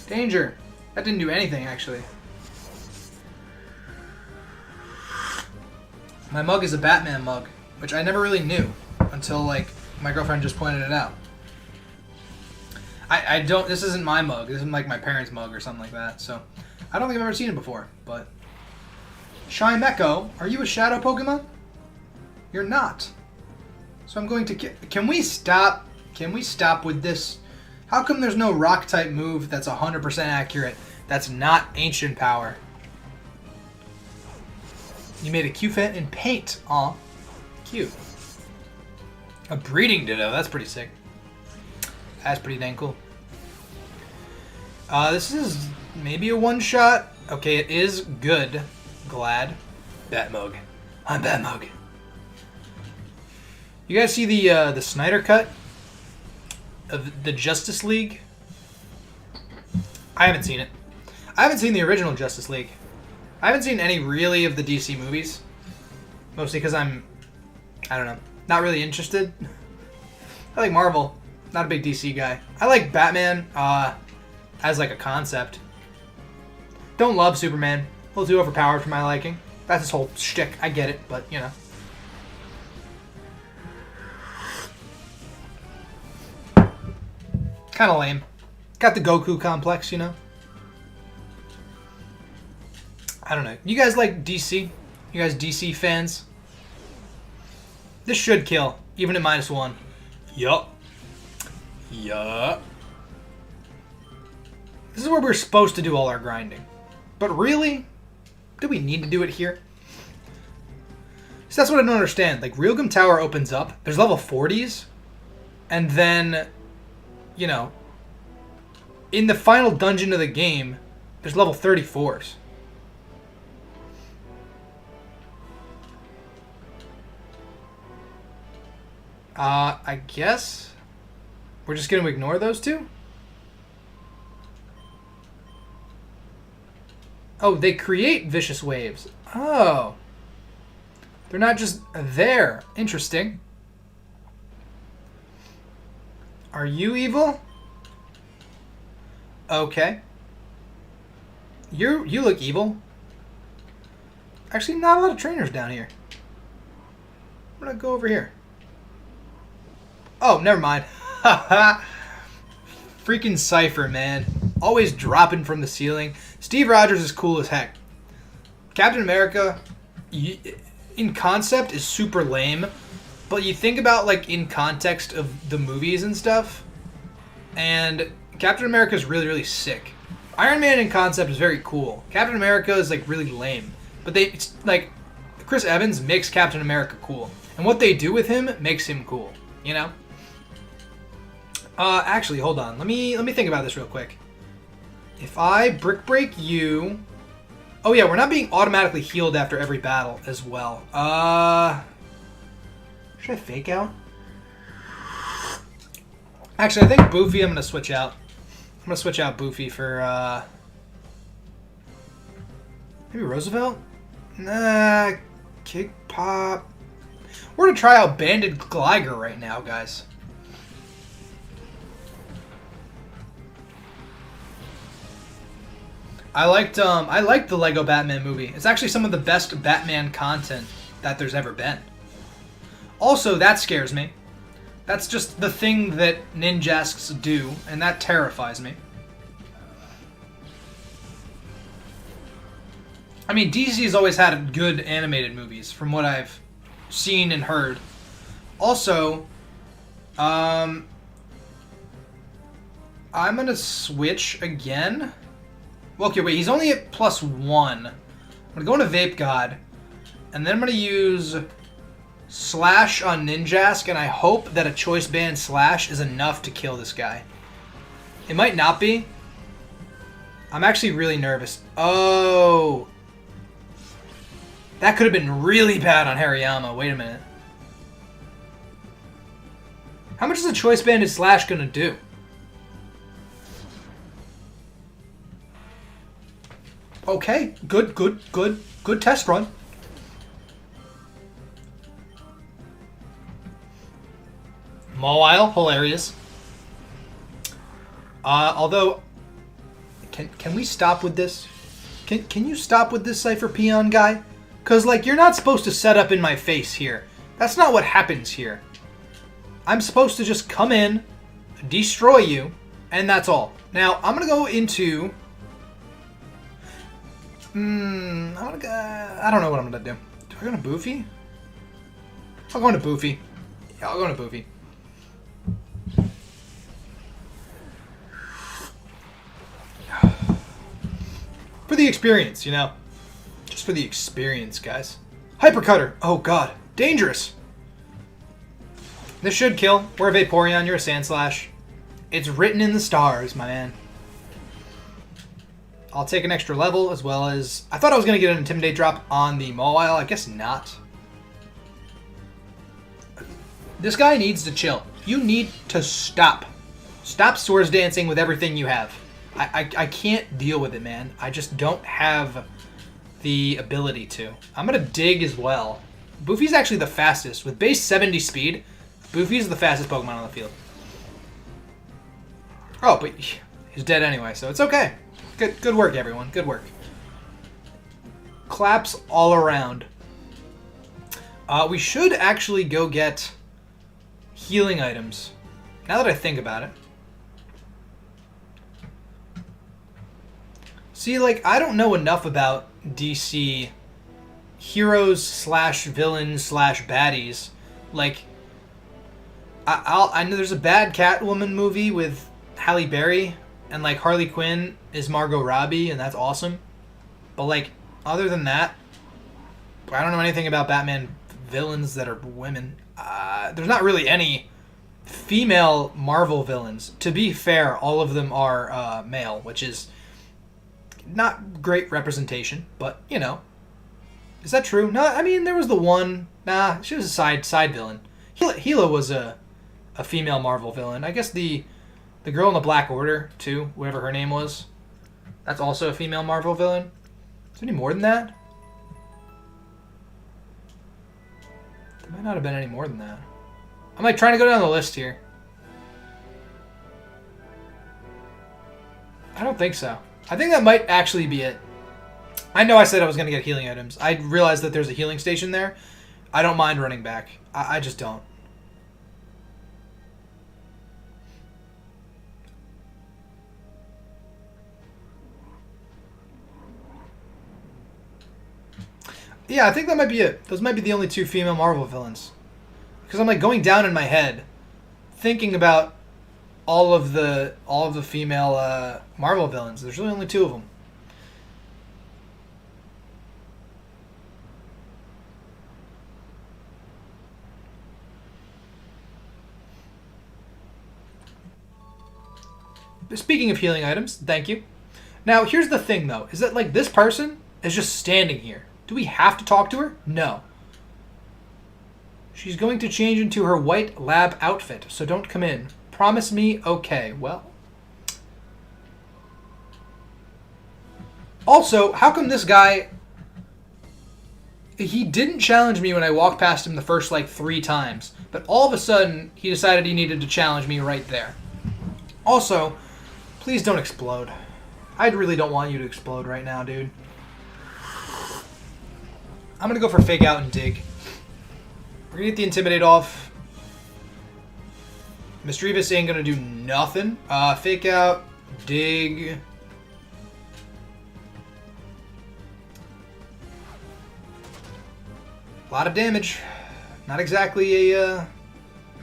Danger. That didn't do anything, actually. My mug is a Batman mug, which I never really knew until, like, my girlfriend just pointed it out. I don't... This isn't my mug. This isn't, like, my parents' mug or something like that, so... I don't think I've ever seen it before, but... Shimeco, are you a Shadow Pokemon? You're not. So I'm going to... Can we stop... Can we stop with this? How come there's no Rock-type move that's 100% accurate that's not Ancient Power? You made a Q-Fan in paint. Aw. Cute. A Breeding Ditto. That's pretty sick. That's pretty dang cool. This is maybe a one-shot. Okay, it is good. Glad. Batmug. I'm Batmug. You guys see the Snyder Cut of the Justice League? I haven't seen it. I haven't seen the original Justice League. I haven't seen any really of the DC movies. Mostly because I don't know, not really interested. I like Marvel. Not a big DC guy. I like Batman as like a concept. Don't love Superman. A little too overpowered for my liking. That's his whole shtick. I get it, but you know. Kind of lame. Got the Goku complex, you know? I don't know. You guys like DC? You guys DC fans? This should kill, even at -1. Yup. Yup. This is where we're supposed to do all our grinding. But really? Do we need to do it here? So that's what I don't understand. Like, Realgam Tower opens up. There's level 40s. And then... You know, in the final dungeon of the game, there's level 34s. I guess we're just going to ignore those two? Oh, they create vicious waves. Oh. They're not just there. Interesting. Are you evil? Okay. You look evil. Actually, not a lot of trainers down here. I'm gonna go over here. Oh, never mind. Freaking Cipher, man. Always dropping from the ceiling. Steve Rogers is cool as heck. Captain America, in concept, is super lame. But you think about, like, in context of the movies and stuff, And Captain America is really, really sick. Iron Man in concept is very cool. Captain America is like really lame. But it's like Chris Evans makes Captain America cool. And what they do with him makes him cool, you know? Actually, hold on. Let me think about this real quick. If I brick break you... Oh yeah, we're not being automatically healed after every battle as well. Should I fake out? Actually, I think Boofy I'm going to switch out. I'm going to switch out Boofy for, maybe Roosevelt? Nah, Kick Pop. We're going to try out Banded Gligar right now, guys. I liked the Lego Batman movie. It's actually some of the best Batman content that there's ever been. Also, that scares me. That's just the thing that ninjasks do, and that terrifies me. I mean, DC's always had good animated movies, from what I've seen and heard. Also, I'm gonna switch again. Okay, wait, he's only at +1. I'm gonna go into Vape God, and then I'm gonna use Slash on Ninjask, and I hope that a Choice Band Slash is enough to kill this guy. It might not be. I'm actually really nervous. Oh. That could have been really bad on Hariyama. Wait a minute. How much is a Choice Banded Slash gonna do? Okay, good test run. Mawile, hilarious. Although, can we stop with this? Can you stop with this Cipher Peon guy? Cause like you're not supposed to set up in my face here. That's not what happens here. I'm supposed to just come in, destroy you, and that's all. Now I'm gonna go into. I don't know what I'm gonna do. Do I go into Boofy? I'll go into Boofy. Yeah, I'll go into Boofy. For the experience, you know? Just for the experience, guys. Hypercutter! Oh god. Dangerous! This should kill. We're a Vaporeon, you're a Sandslash. It's written in the stars, my man. I'll take an extra level, as well as... I thought I was going to get an Intimidate drop on the Mawile. I guess not. This guy needs to chill. You need to stop. Stop Swords Dancing with everything you have. I can't deal with it, man. I just don't have the ability to. I'm going to dig as well. Boofy's actually the fastest. With base 70 speed, Boofy's the fastest Pokemon on the field. Oh, but he's dead anyway, so it's okay. Good work, everyone. Good work. Claps all around. We should actually go get healing items. Now that I think about it. See, like, I don't know enough about DC heroes slash villains slash baddies. Like, I know there's a bad Catwoman movie with Halle Berry, and, like, Harley Quinn is Margot Robbie, and that's awesome. But, like, other than that, I don't know anything about Batman villains that are women. There's not really any female Marvel villains. To be fair, all of them are male, which is not great representation, but, you know. Is that true? No, I mean, there was the one... Nah, she was a side villain. Gila was a female Marvel villain. I guess the girl in the Black Order, too, whatever her name was. That's also a female Marvel villain. Is there any more than that? There might not have been any more than that. I'm like trying to go down the list here. I don't think so. I think that might actually be it. I know I said I was going to get healing items. I realized that there's a healing station there. I don't mind running back. I just don't. Yeah, I think that might be it. Those might be the only two female Marvel villains. Because I'm like going down in my head, thinking about all of the female Marvel villains. There's really only 2 of them. Speaking of healing items, thank you. Now, here's the thing, though, is that, like, this person is just standing here. Do we have to talk to her? No. She's going to change into her white lab outfit, so don't come in. Promise me, okay. Well. Also, how come this guy... He didn't challenge me when I walked past him the first, like, 3 times. But all of a sudden, he decided he needed to challenge me right there. Also, please don't explode. I really don't want you to explode right now, dude. I'm gonna go for Fake Out and Dig. We're gonna get the Intimidate off. Mischievous ain't gonna do nothing. Fake Out, Dig. A lot of damage. Not exactly a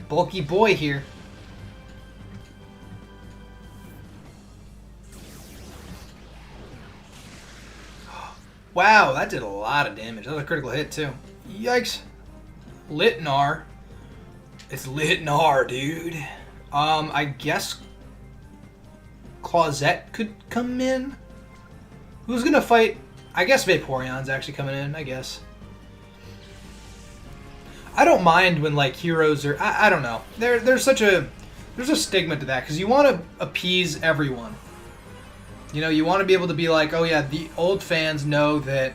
bulky boy here. Wow, that did a lot of damage. That was a critical hit, too. Yikes. Litnar. It's Litnar, dude. I guess Clawzette could come in. Who's gonna fight? I guess Vaporeon's actually coming in, I guess. I don't mind when, like, heroes are... I don't know. There's a stigma to that, because you want to appease everyone. You know, you want to be able to be like, oh yeah, the old fans know that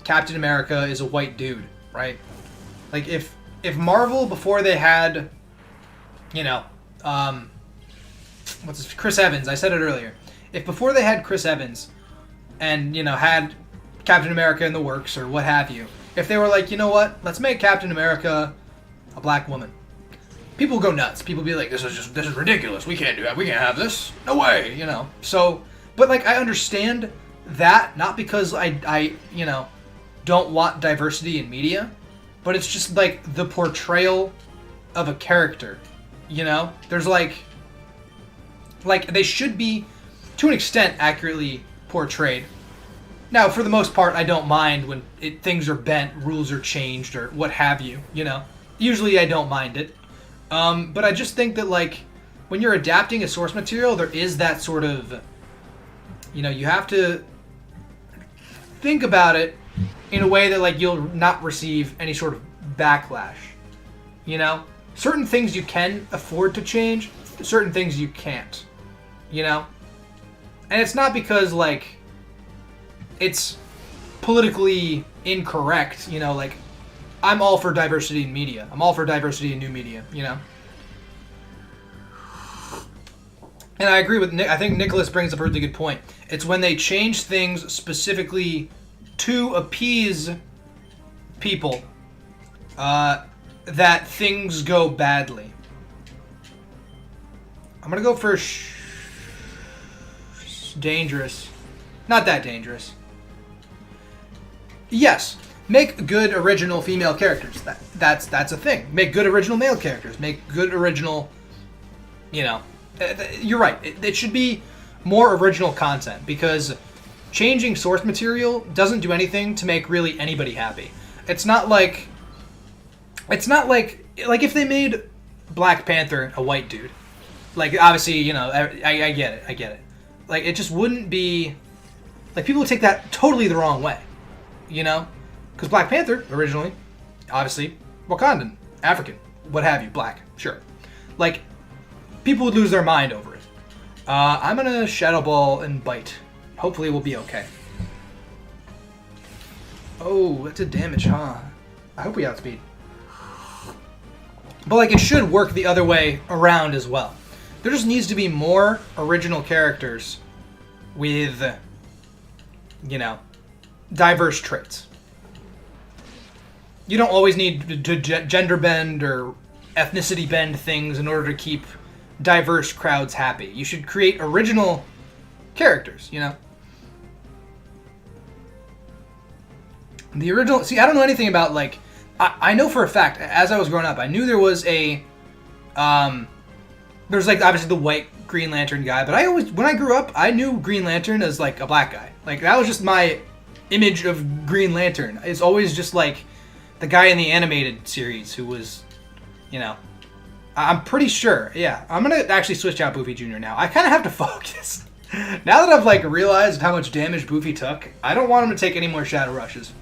Captain America is a white dude, right? Like, if Marvel, before they had, you know, Chris Evans, I said it earlier. If before they had Chris Evans and, you know, had Captain America in the works or what have you, if they were like, you know what, let's make Captain America a black woman, people go nuts. People be like, this is ridiculous. We can't do that. We can't have this. No way, you know. So... But, like, I understand that, not because I you know, don't want diversity in media, but it's just, like, the portrayal of a character, you know? There's, like, they should be, to an extent, accurately portrayed. Now, for the most part, I don't mind when things are bent, rules are changed, or what have you, you know? Usually I don't mind it. But I just think that, like, when you're adapting a source material, there is that sort of... You know, you have to think about it in a way that, like, you'll not receive any sort of backlash. You know? Certain things you can afford to change, certain things you can't. You know? And it's not because, like, it's politically incorrect, you know, like, I'm all for diversity in media. I'm all for diversity in new media, you know? And I agree with Nick. I think Nicholas brings up a really good point. It's when they change things specifically to appease people that things go badly. I'm going to go for dangerous. Not that dangerous. Yes, make good original female characters. That's a thing. Make good original male characters. Make good original, you know... You're right. It should be more original content, because changing source material doesn't do anything to make really anybody happy. It's not like if they made Black Panther a white dude. Like, obviously, you know, I get it. Like, it just wouldn't be... Like, people would take that totally the wrong way, you know? Because Black Panther, originally, obviously, Wakandan, African, what have you, black, sure. Like... People would lose their mind over it. I'm going to Shadow Ball and Bite. Hopefully we'll be okay. Oh, that's a damage, huh? I hope we outspeed. But, like, it should work the other way around as well. There just needs to be more original characters with, you know, diverse traits. You don't always need to gender bend or ethnicity bend things in order to keep... diverse crowds happy. You should create original characters, you know? The original... See, I don't know anything about, like... I know for a fact, as I was growing up, I knew there was a there's like obviously the white Green Lantern guy, but when I grew up, I knew Green Lantern as like a black guy. Like that was just my image of Green Lantern. It's always just like the guy in the animated series who was, you know, I'm pretty sure. Yeah, I'm gonna actually switch out Boofy Jr. now. I kind of have to focus. Now that I've like realized how much damage Boofy took, I don't want him to take any more Shadow Rushes.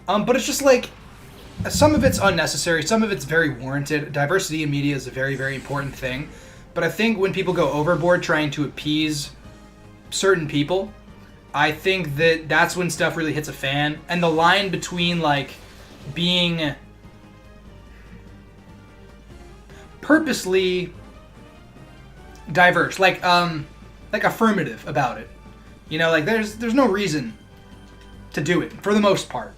But it's just like, some of it's unnecessary, some of it's very warranted. Diversity in media is a very, very important thing. But I think when people go overboard trying to appease certain people, I think that that's when stuff really hits a fan. And the line between like being purposely diverse, like affirmative about it. You know, like there's no reason to do it for the most part.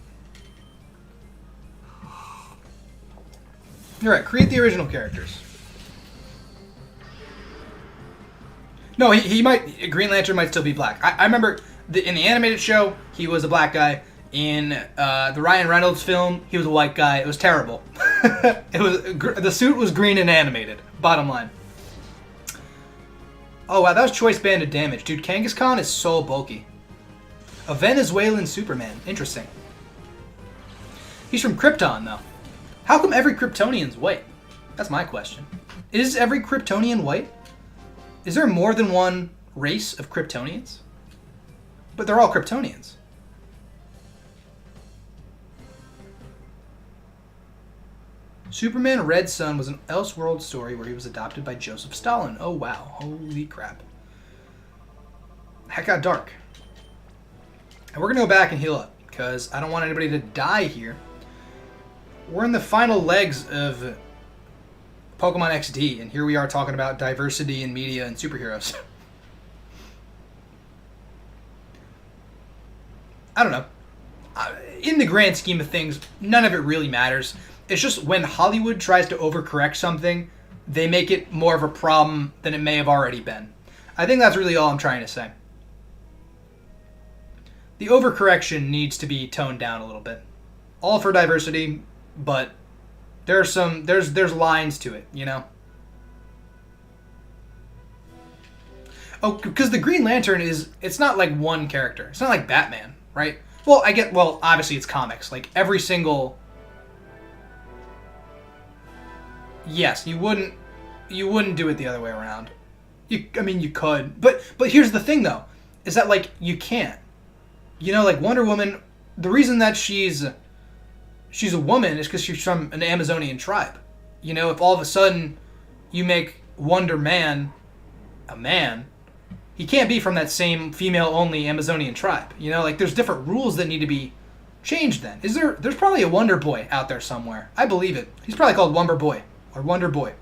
You're right. Create the original characters. No, he might. Green Lantern might still be black. I remember in the animated show he was a black guy. In the Ryan Reynolds film, he was a white guy. It was terrible. The suit was green and animated. Bottom line. Oh wow, that was choice banded damage, dude. Kangaskhan is so bulky. A Venezuelan Superman. Interesting. He's from Krypton though. How come every Kryptonian's white? That's my question. Is every Kryptonian white? Is there more than one race of Kryptonians? But they're all Kryptonians. Superman Red Sun was an Elseworld story where he was adopted by Joseph Stalin. Oh wow, holy crap. That got dark. And we're gonna go back and heal up, because I don't want anybody to die here. We're in the final legs of Pokemon XD, and here we are talking about diversity in media and superheroes. I don't know. In the grand scheme of things, none of it really matters. It's just when Hollywood tries to overcorrect something, they make it more of a problem than it may have already been. I think that's really all I'm trying to say. The overcorrection needs to be toned down a little bit. All for diversity, but there's lines to it, you know? Oh, because the Green Lantern it's not like one character. It's not like Batman, right? Well, obviously it's comics. Like every single... Yes, you wouldn't do it the other way around. You could. But here's the thing though, is that like you can't. You know, like Wonder Woman, the reason that she's a woman is because she's from an Amazonian tribe. You know, if all of a sudden you make Wonder Man a man, he can't be from that same female-only Amazonian tribe. You know, like there's different rules that need to be changed then. There's probably a Wonder Boy out there somewhere. I believe it. He's probably called Wonder Boy or Wonder Boy.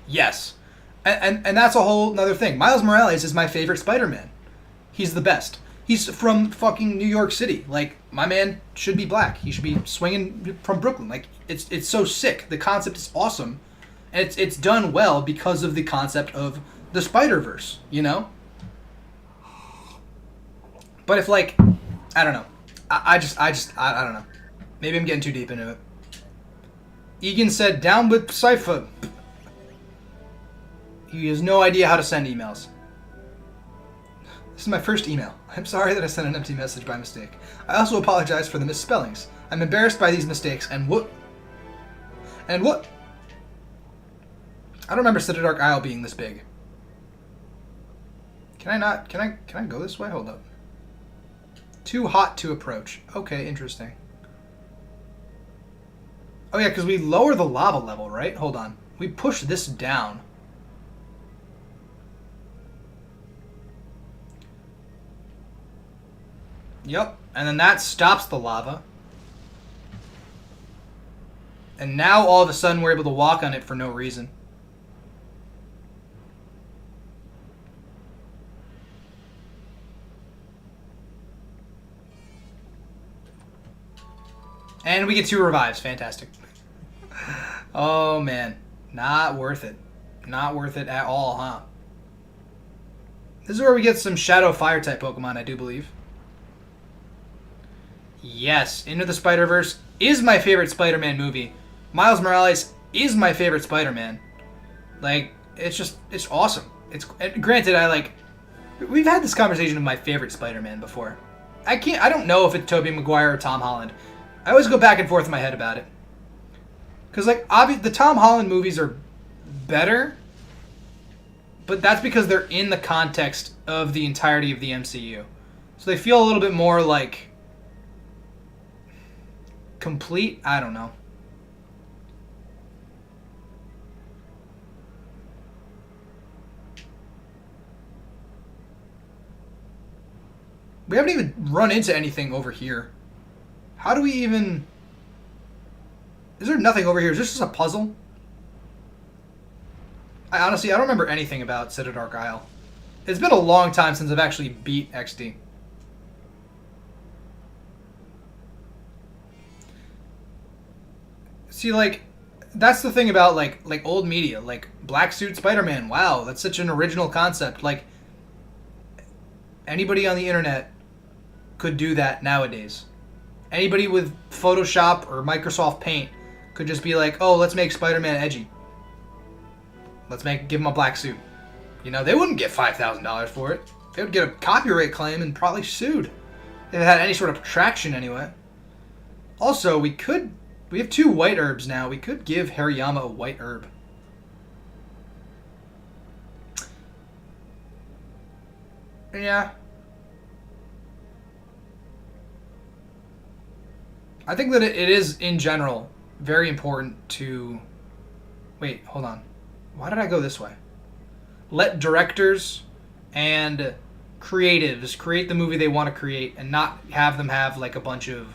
Yes. And that's a whole other thing. Miles Morales is my favorite Spider-Man. He's the best. He's from fucking New York City. Like, my man should be black. He should be swinging from Brooklyn. Like, it's so sick. The concept is awesome. And it's done well because of the concept of the Spider-Verse, you know? But if, like, I don't know. I don't know. Maybe I'm getting too deep into it. Egan said, down with Cipher. He has no idea how to send emails. This is my first email. I'm sorry that I sent an empty message by mistake. I also apologize for the misspellings. I'm embarrassed by these mistakes, and what? I don't remember Citadark Isle being this big. Can I go this way? Hold up. Too hot to approach. Okay, interesting. Oh yeah, because we lower the lava level, right? Hold on. We push this down. Yep, and then that stops the lava. And now all of a sudden we're able to walk on it for no reason. And we get 2 revives. Fantastic. Oh, man. Not worth it. Not worth it at all, huh? This is where we get some Shadow Fire-type Pokemon, I do believe. Yes, Into the Spider-Verse is my favorite Spider-Man movie. Miles Morales is my favorite Spider-Man. Like, it's awesome. Granted, we've had this conversation of my favorite Spider-Man before. I don't know if it's Tobey Maguire or Tom Holland. I always go back and forth in my head about it. Because, like, the Tom Holland movies are better, but that's because they're in the context of the entirety of the MCU. So they feel a little bit more, like, complete. I don't know. We haven't even run into anything over here. How do we even... Is there nothing over here? Is this just a puzzle? I don't remember anything about Citadark Isle. It's been a long time since I've actually beat XD. See, like, that's the thing about, like old media. Like, Black Suit Spider-Man. Wow, that's such an original concept. Like, anybody on the internet could do that nowadays. Anybody with Photoshop or Microsoft Paint could just be like, oh, let's make Spider-Man edgy. Give him a black suit. You know, they wouldn't get $5,000 for it. They would get a copyright claim and probably sued. If it had any sort of traction anyway. Also, we have 2 white herbs now. We could give Hariyama a white herb. Yeah. I think that it is, in general, very important to... Wait, hold on. Why did I go this way? Let directors and creatives create the movie they want to create and not have them have, like, a bunch of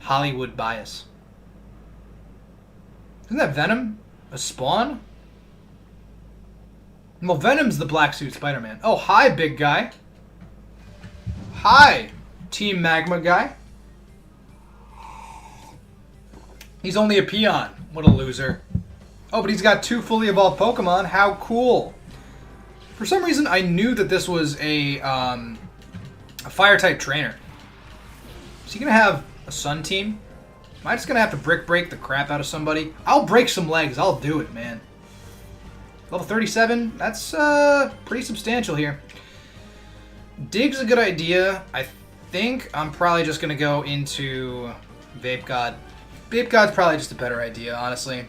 Hollywood bias. Isn't that Venom? A Spawn? Well, Venom's the Black Suit Spider-Man. Oh, hi, big guy. Hi, Team Magma guy. He's only a peon. What a loser. Oh, but he's got 2 fully evolved Pokemon. How cool. For some reason, I knew that this was a Fire-type trainer. Is he going to have a Sun team? Am I just going to have to brick break the crap out of somebody? I'll break some legs. I'll do it, man. Level 37. That's pretty substantial here. Dig's a good idea. I think I'm probably just going to go into Vape God. Vape God's probably just a better idea, honestly.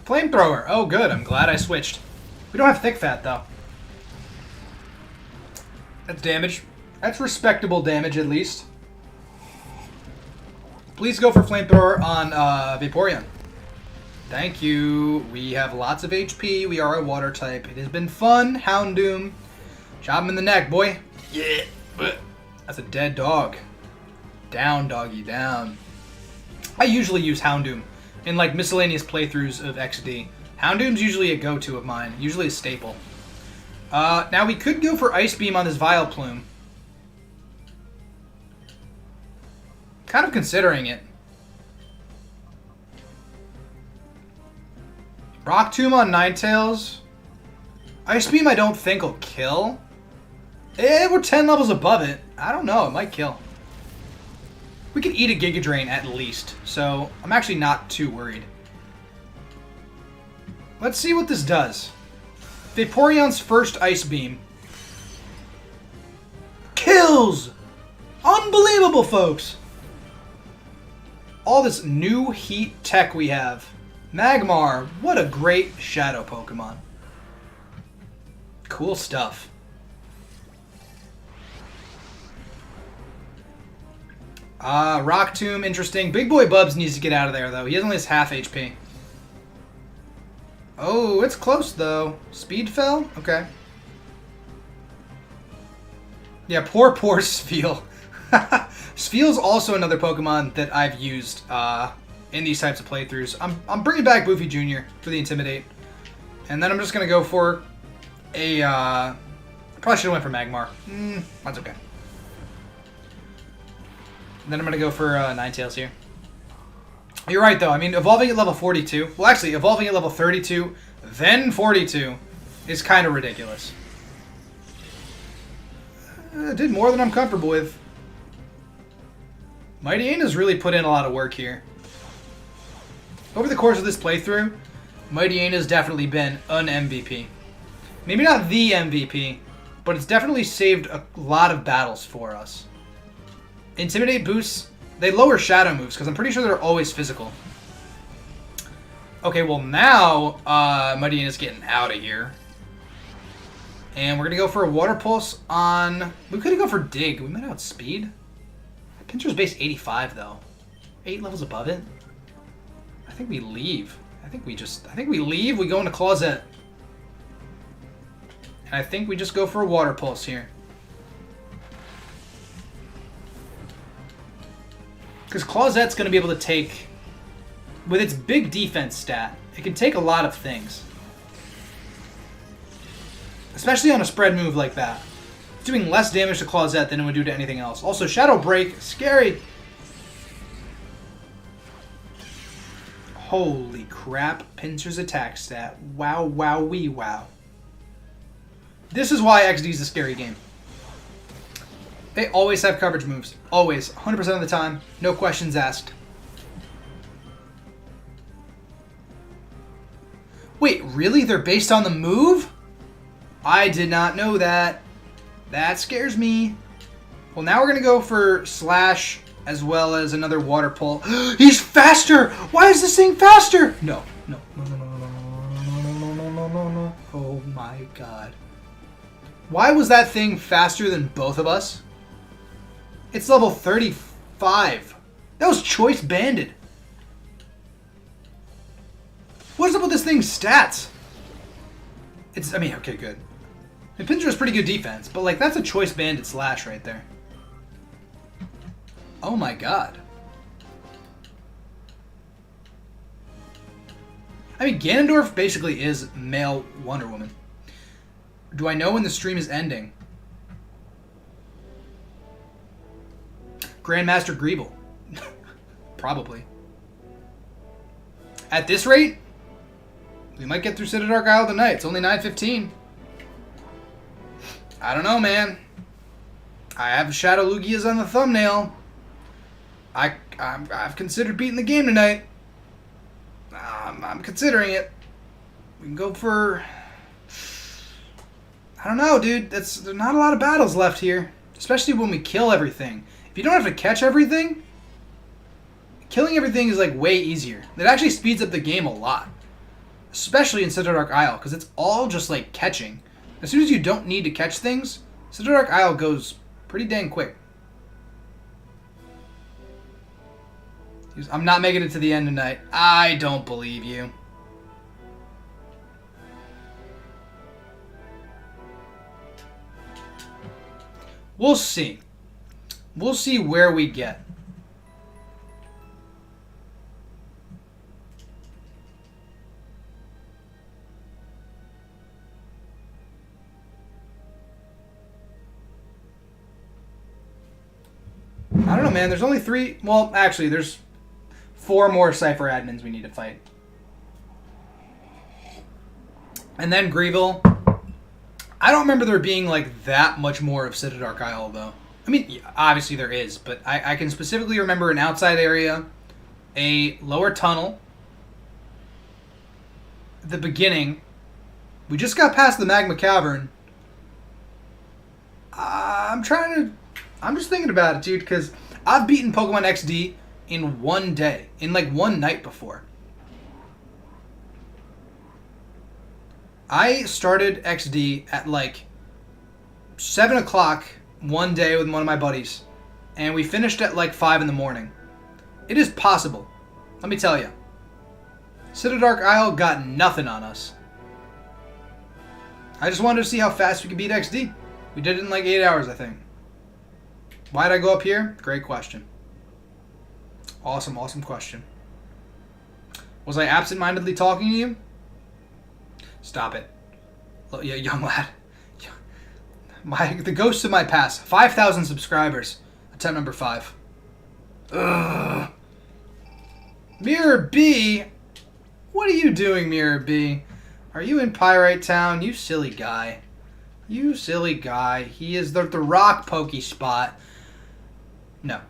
Flamethrower. Oh, good. I'm glad I switched. We don't have Thick Fat, though. That's damage. That's respectable damage, at least. Please go for Flamethrower on Vaporeon. Thank you. We have lots of HP. We are a water type. It has been fun. Houndoom. Chop him in the neck, boy. Yeah. That's a dead dog. Down, doggy, down. I usually use Houndoom in, like, miscellaneous playthroughs of XD. Houndoom's usually a go-to of mine. Usually a staple. Now we could go for Ice Beam on this Vileplume. Kind of considering it. Rock Tomb on Ninetales. Ice Beam I don't think will kill. We're 10 levels above it. I don't know. It might kill. We could eat a Giga Drain at least. So I'm actually not too worried. Let's see what this does. Vaporeon's first Ice Beam. Kills! Unbelievable, folks! All this new heat tech we have. Magmar, what a great Shadow Pokemon. Cool stuff. Rock Tomb, interesting. Big Boy Bubs needs to get out of there, though. He only has half HP. Oh, it's close, though. Speed fell? Okay. Yeah, poor Spheal. Spheal's also another Pokemon that I've used in these types of playthroughs. I'm bringing back Boofy Jr. for the Intimidate. And then I'm just going to go for a... I probably should have went for Magmar. That's okay. And then I'm going to go for Ninetales here. You're right, though. I mean, evolving at level 42... Well, actually, evolving at level 32, then 42, is kind of ridiculous. It did more than I'm comfortable with. Mighty Aina's really put in a lot of work here. Over the course of this playthrough, Mighty Aina's definitely been an MVP. Maybe not the MVP, but it's definitely saved a lot of battles for us. Intimidate boosts, they lower shadow moves, because I'm pretty sure they're always physical. Okay, well now, Mighty Aina's getting out of here. And we're going to go for a Water Pulse on... We could go for Dig. We might outspeed. Pinscher's base 85, though. 8 levels above it. I think we leave. I think we leave. We go into Closet. And I think we just go for a Water Pulse here. Because Closet's going to be able to take... With its big defense stat, it can take a lot of things. Especially on a spread move like that. It's doing less damage to Closet than it would do to anything else. Also, Shadow Break, scary. Holy crap, Pinscher's attack stat. Wow, wow, wee, wow. This is why XD is a scary game. They always have coverage moves. Always. 100% of the time. No questions asked. Wait, really? They're based on the move? I did not know that. That scares me. Well, now we're going to go for Slash as well as another Water Pull. He's faster! Why is this thing faster? No. No. No, no, no, no, no, no, no, no, no, no. Oh my god. Why was that thing faster than both of us? It's level 35. That was choice banded. What's up with this thing's stats? It's, I mean, okay, good. And Pinscher has pretty good defense, but like that's a choice banded Slash right there. Oh my god. I mean, Ganondorf basically is male Wonder Woman. Do I know when the stream is ending? Grandmaster Greeble. Probably. At this rate, we might get through Citadark Isle tonight. It's only 9:15. I don't know, man. I have Shadow Lugias on the thumbnail. I've considered beating the game tonight. I'm considering it. We can go for... I don't know, dude. There's not a lot of battles left here. Especially when we kill everything. If you don't have to catch everything, killing everything is like way easier. It actually speeds up the game a lot. Especially in Citadark Isle, because it's all just like catching. As soon as you don't need to catch things, Citadark Isle goes pretty dang quick. I'm not making it to the end tonight. I don't believe you. We'll see. We'll see where we get. I don't know, man. There's only 3... Well, actually, there's 4 more Cipher admins we need to fight. And then Greeville. I don't remember there being, like, that much more of Citadark Isle, though. I mean, obviously there is, but I can specifically remember an outside area, a lower tunnel, the beginning. We just got past the Magma Cavern. I'm just thinking about it, dude, because I've beaten Pokemon XD in one day, in like one night before. I started XD at like 7 o'clock one day with one of my buddies, and we finished at like 5 in the morning. It is possible. Let me tell you. Citadark Isle got nothing on us. I just wanted to see how fast we could beat XD. We did it in like 8 hours, I think. Why'd I go up here? Great question. Awesome, awesome question. Was I absent-mindedly talking to you? Stop it. Yeah, young lad. The ghosts of my past. 5,000 subscribers. Attempt number 5. Ugh. Miror B? What are you doing, Miror B? Are you in Pyrite Town? You silly guy. You silly guy. He is the rock pokey spot. No.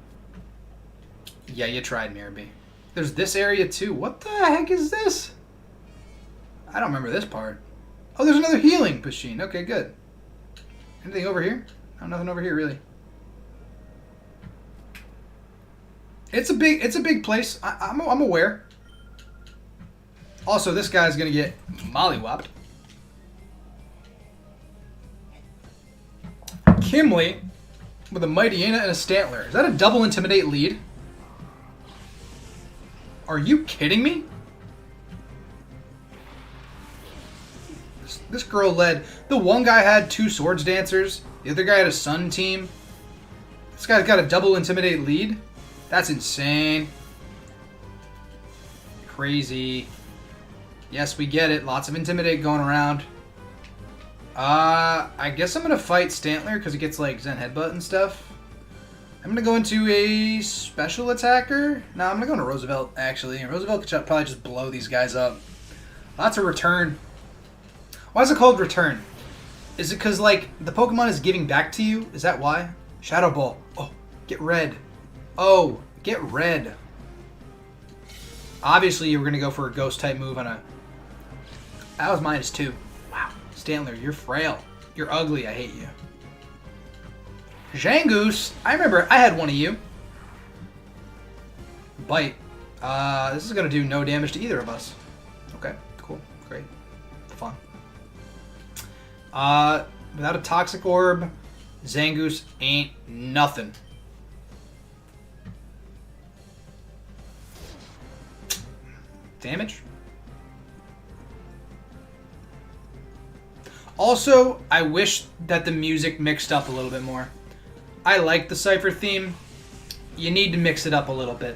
Yeah, you tried, Miror B. There's this area too. What the heck is this? I don't remember this part. Oh, there's another healing machine. Okay, good. Anything over here? No, nothing over here really. It's a big place. I'm aware. Also, this guy's gonna get mollywopped. Kimley with a Mightyena and a Stantler. Is that a double intimidate lead? Are you kidding me? This girl led. The one guy had 2 swords dancers. The other guy had a sun team. This guy's got a double intimidate lead. That's insane. Crazy. Yes, we get it. Lots of intimidate going around. I guess I'm going to fight Stantler because it gets like Zen Headbutt and stuff. I'm going to go into a special attacker. No, I'm going to go into Roosevelt, actually. Roosevelt could probably just blow these guys up. Lots of return. Why is it called return? Is it because, like, the Pokemon is giving back to you? Is that why? Shadow Ball. Oh, get red. Oh, get red. Obviously, you were going to go for a Ghost-type move on a... That was -2. Wow. Stantler, you're frail. You're ugly. I hate you. Zangoose. I remember I had one of you. Bite. This is going to do no damage to either of us. Okay, cool. Great. Fun. Without a Toxic Orb, Zangoose ain't nothing. Damage. Also, I wish that the music mixed up a little bit more. I like the Cipher theme. You need to mix it up a little bit.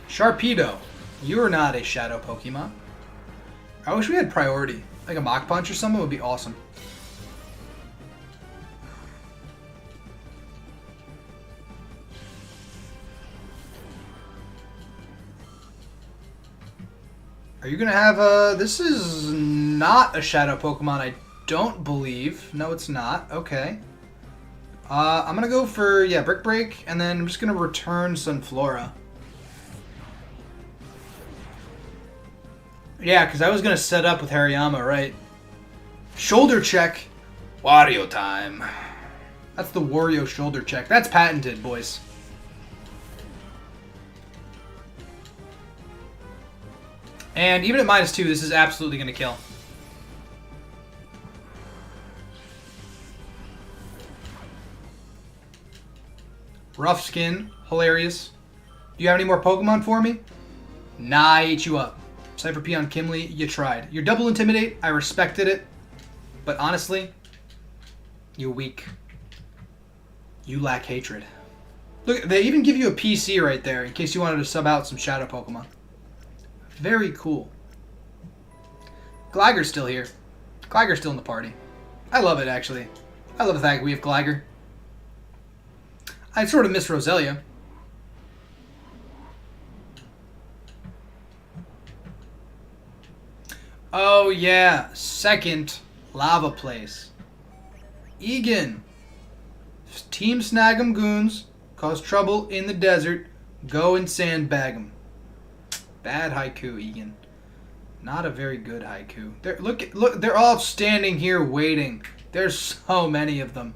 Sharpedo, you are not a Shadow Pokemon. I wish we had priority. Like a Mach Punch or something would be awesome. Are you gonna have a... This is not a Shadow Pokemon, I don't believe. No, it's not. Okay. I'm gonna go for, yeah, Brick Break, and then I'm just gonna return Sunflora. Yeah, because I was gonna set up with Hariyama, right? Shoulder check. Wario time. That's the Wario shoulder check. That's patented, boys. And even at -2, this is absolutely going to kill. Rough Skin. Hilarious. Do you have any more Pokemon for me? Nah, I ate you up. Cipher Peon, Kimley, you tried. Your double intimidate, I respected it. But honestly, you're weak. You lack hatred. Look, they even give you a PC right there in case you wanted to sub out some Shadow Pokemon. Very cool. Gligar's still here. Gligar's still in the party. I love it, actually. I love the fact we have Gligar. I sort of miss Roselia. Oh, yeah. Second lava place. Egan. Team Snag'em Goons. Cause trouble in the desert. Go and sandbag 'em. Bad haiku, Egan. Not a very good haiku. Look, they're all standing here waiting. There's so many of them.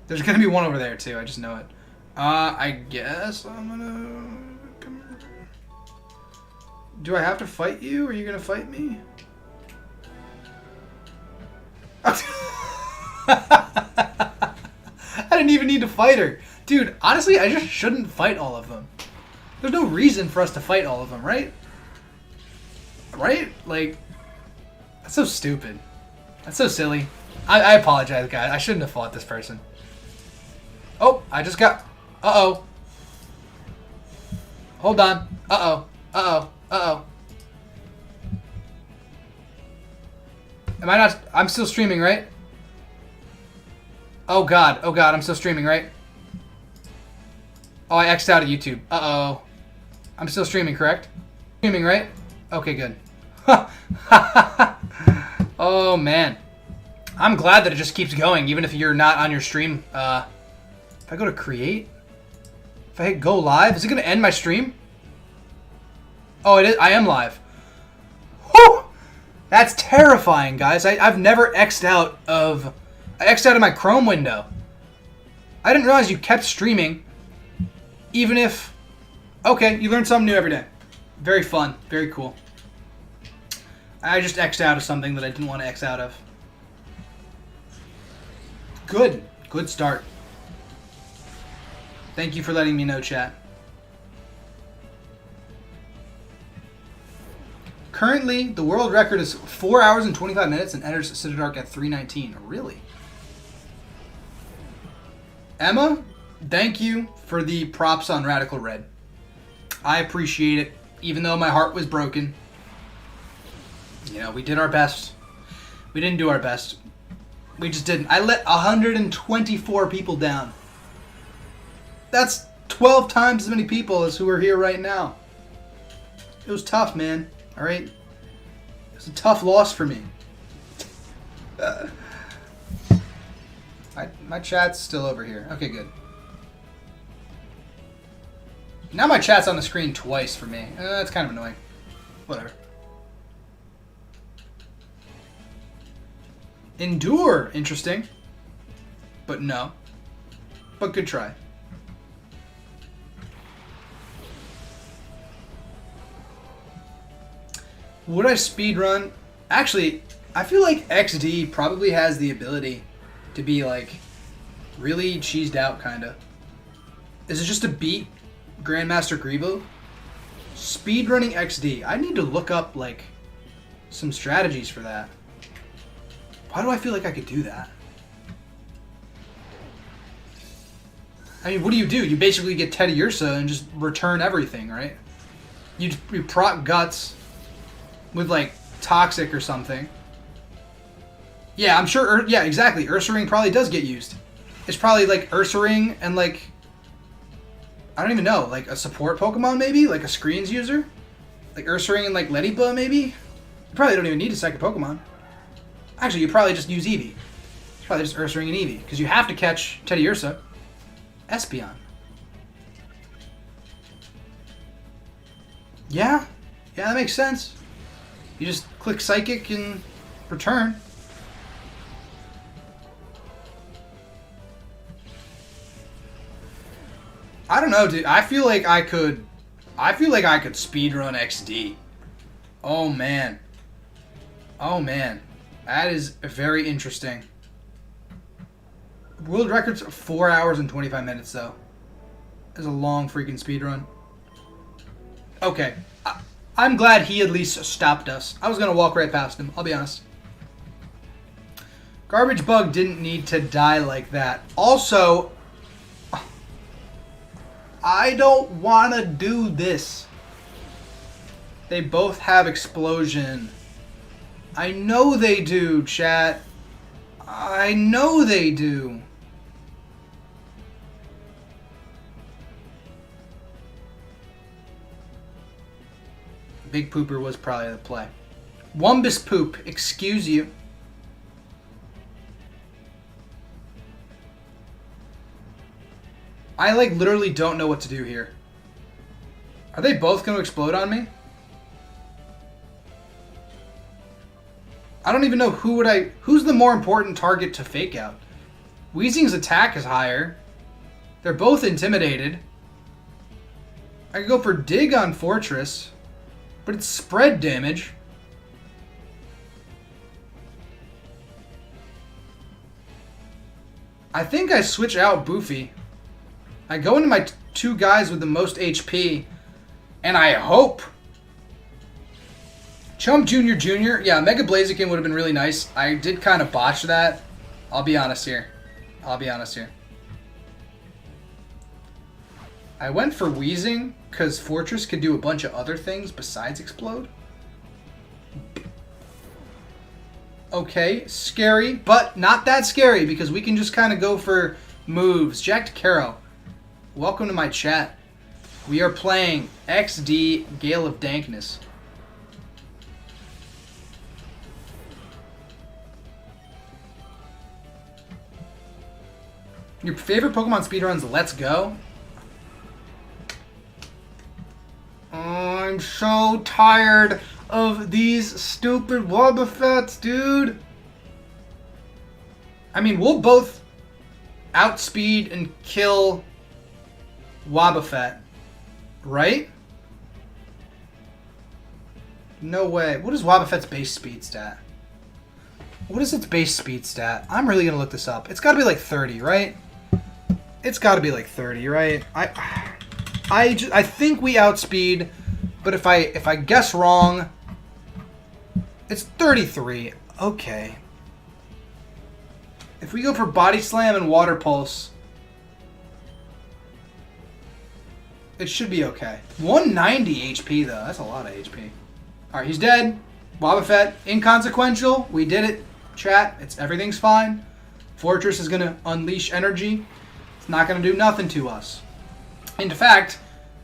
There's gonna be one over there too, I just know it. I guess I'm gonna... Do I have to fight you? Are you gonna fight me? I didn't even need to fight her. Dude, honestly, I just shouldn't fight all of them. There's no reason for us to fight all of them, right? Right? Like, that's so stupid. That's so silly. I apologize, guys. I shouldn't have fought this person. Oh, I just got... Uh-oh. Hold on. Uh-oh. Uh-oh. Uh-oh. Am I not... I'm still streaming, right? Oh, God. Oh, God. I'm still streaming, right? Oh, I X'd out of YouTube. Uh-oh. I'm still streaming, correct? Streaming, right? Okay, good. Oh, man. I'm glad that it just keeps going, even if you're not on your stream If I go to create, if I hit go live, is it going to end my stream? Oh, it is. I am live. Whew! That's terrifying, guys. I've never X'd out of... I X'd out of my Chrome window. I didn't realize you kept streaming, even if... Okay, you learn something new every day. Very fun. Very cool. I just X'd out of something that I didn't want to X out of. Good. Good start. Thank you for letting me know, chat. Currently, the world record is 4 hours and 25 minutes and enters Citadark at 3:19. Really? Emma, thank you for the props on Radical Red. I appreciate it, even though my heart was broken. You know, we did our best. We didn't do our best. We just didn't. I let 124 people down. That's 12 times as many people as who are here right now. It was tough, man. All right? It was a tough loss for me. My chat's still over here. Okay, good. Now my chat's on the screen twice for me. That's kind of annoying. Whatever. Endure. Interesting. But no. But good try. Would I speedrun? Actually, I feel like XD probably has the ability to be like really cheesed out, kinda. Is it just to beat Grandmaster Grebo? Speedrunning XD. I need to look up like some strategies for that. Why do I feel like I could do that? I mean, what do? You basically get Teddiursa and just return everything, right? You proc Guts with like Toxic or something. Yeah, I'm sure. Yeah, exactly. Ursaring probably does get used. It's probably like Ursaring and like I don't even know, like a support Pokemon maybe, like a screens user, like Ursaring and like Lediba maybe. You probably don't even need a second Pokemon. Actually, you probably just use Eevee. It's probably just Ursaring and Eevee because you have to catch Teddiursa. Espeon. Yeah, that makes sense. You just click Psychic and return. I don't know, dude. I feel like I could speedrun XD. Oh man. That is very interesting. World record's 4 hours and 25 minutes though. That's a long freaking speedrun. Okay. I'm glad he at least stopped us. I was gonna walk right past him, I'll be honest. Garbage Bug didn't need to die like that. Also, I don't want to do this. They both have Explosion. I know they do, chat. I know they do. Big Pooper was probably the play. Wumbus Poop, excuse you. I like literally don't know what to do here. Are they both going to explode on me? I don't even know who's the more important target to fake out. Weezing's attack is higher. They're both intimidated. I could go for Dig on Fortress, but it's spread damage. I think I switch out Boofy. I go into my two guys with the most HP, and I hope. Chump Jr. Yeah, Mega Blaziken would have been really nice. I did kind of botch that. I'll be honest here. I went for Weezing because Fortress could do a bunch of other things besides explode. Okay, scary, but not that scary because we can just kind of go for moves. Jack Caro, welcome to my chat. We are playing XD Gale of Dankness. Your favorite Pokemon speedruns, let's go. I'm so tired of these stupid Wobbuffets, dude. I mean, we'll both outspeed and kill Wobbuffet, right? No way. What is Wobbuffet's base speed stat? What is its base speed stat? I'm really gonna look this up. It's gotta be like 30, right? It's gotta be like 30, right? I think we outspeed, but if I guess wrong, it's 33. Okay. If we go for Body Slam and Water Pulse, it should be okay. 190 HP though. That's a lot of HP. Alright, he's dead. Wobbuffet, inconsequential. We did it. Chat, everything's fine. Fortress is gonna unleash energy. It's not gonna do nothing to us. In fact,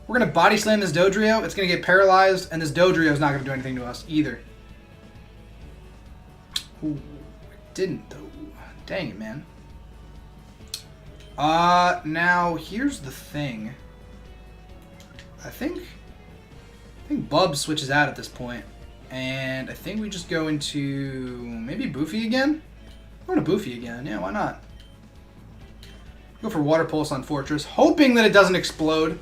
we're gonna Body Slam this Dodrio. It's gonna get paralyzed, and this Dodrio is not gonna do anything to us either. Ooh, it didn't though. Dang it, man. Now here's the thing. I think Bub switches out at this point. And I think we just go into maybe Boofy again? I'm going to Boofy again. Yeah, why not? Go for Water Pulse on Fortress, hoping that it doesn't explode.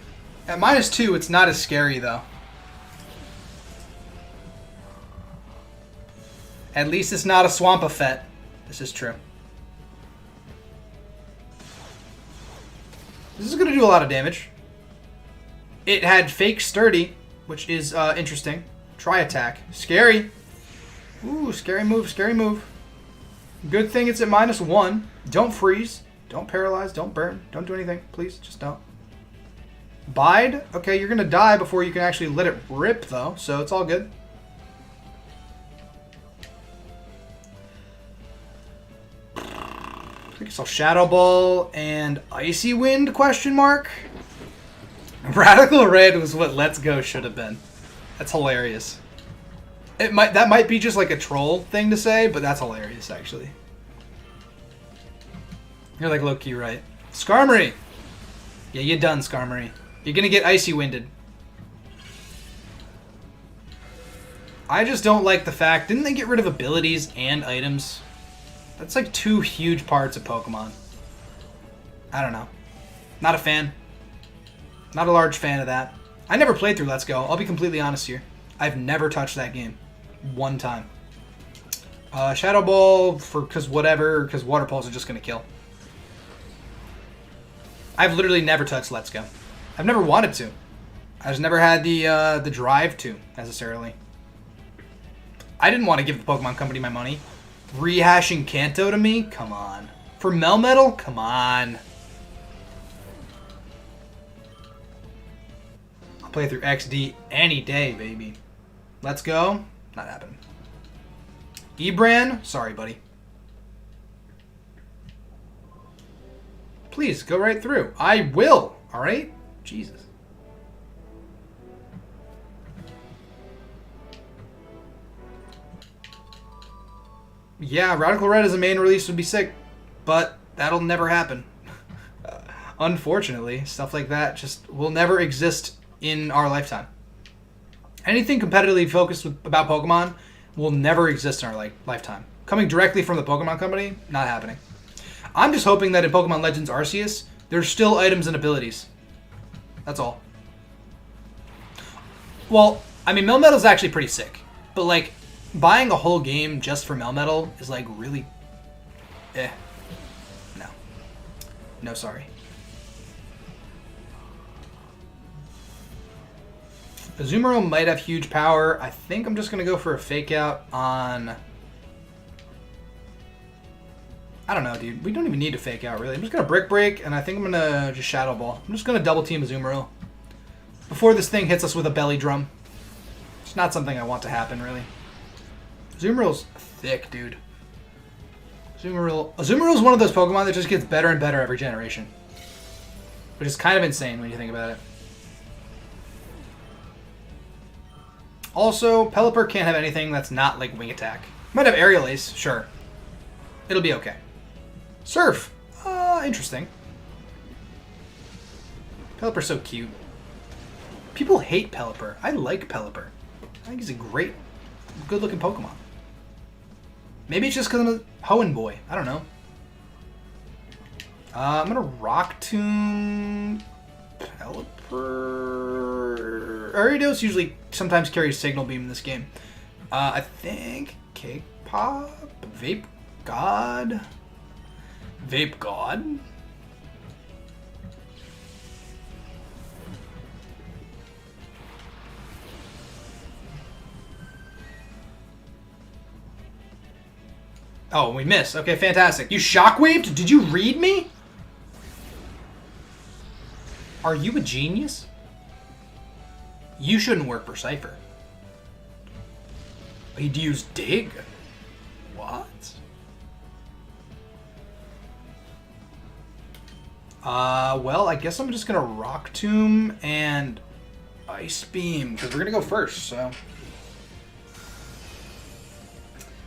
At -2, it's not as scary, though. At least it's not a Swampafet. This is true. This is going to do a lot of damage. It had Fake Sturdy, which is interesting. Try attack. Scary. Ooh, scary move, scary move. Good thing it's at -1. Don't freeze. Don't paralyze. Don't burn. Don't do anything. Please, just don't. Bide. Okay, you're going to die before you can actually let it rip, though, so it's all good. I think I saw Shadow Ball and Icy Wind, question mark? Radical Red was what Let's Go should have been. That's hilarious. That might be just like a troll thing to say, but that's hilarious actually. You're like low-key right. Skarmory! Yeah, you're done, Skarmory. You're gonna get Icy Winded. I just don't like the fact, didn't they get rid of abilities and items? That's like 2 huge parts of Pokemon. I don't know. Not a fan. Not a large fan of that. I never played through Let's Go. I'll be completely honest here. I've never touched that game. One time. Shadow Ball, because Water Pulse is just going to kill. I've literally never touched Let's Go. I've never wanted to. I just never had the drive to, necessarily. I didn't want to give the Pokemon Company my money. Rehashing Kanto to me? Come on. For Melmetal? Come on. I'll play through XD any day, baby. Let's go. Not happening. Ebran? Sorry, buddy. Please, go right through. I will. Alright? Jesus. Yeah, Radical Red as a main release would be sick, but that'll never happen. Unfortunately, stuff like that just will never exist in our lifetime. Anything competitively focused about Pokemon will never exist in our lifetime. Coming directly from the Pokemon Company, not happening. I'm just hoping that in Pokemon Legends Arceus, there's still items and abilities. That's all. Well, I mean, Melmetal's actually pretty sick, but like, buying a whole game just for Melmetal is like really... No. No, sorry. Azumarill might have huge power. I think I'm just going to go for a fake out on... I don't know, dude. We don't even need to fake out, really. I'm just going to Brick Break, and I think I'm going to just Shadow Ball. I'm just going to double team Azumarill before this thing hits us with a belly drum. It's not something I want to happen, really. Azumarill's thick, dude. Azumarill's one of those Pokemon that just gets better and better every generation. Which is kind of insane when you think about it. Also, Pelipper can't have anything that's not like Wing Attack. Might have Aerial Ace, sure. It'll be okay. Surf! Interesting. Pelipper's so cute. People hate Pelipper. I like Pelipper. I think he's a great, good-looking Pokemon. Maybe it's just because I'm a Hoenn boy. I don't know. I'm going to Rock Tomb Pelipper. Ariados usually sometimes carries Signal Beam in this game. I think Cake Pop? Vape God? Vape God? Oh, we missed. Okay, fantastic. You shockwaved? Did you read me? Are you a genius? You shouldn't work for Cipher. He'd use Dig? What? Well, I guess I'm just gonna Rock Tomb and Ice Beam, because we're gonna go first, so...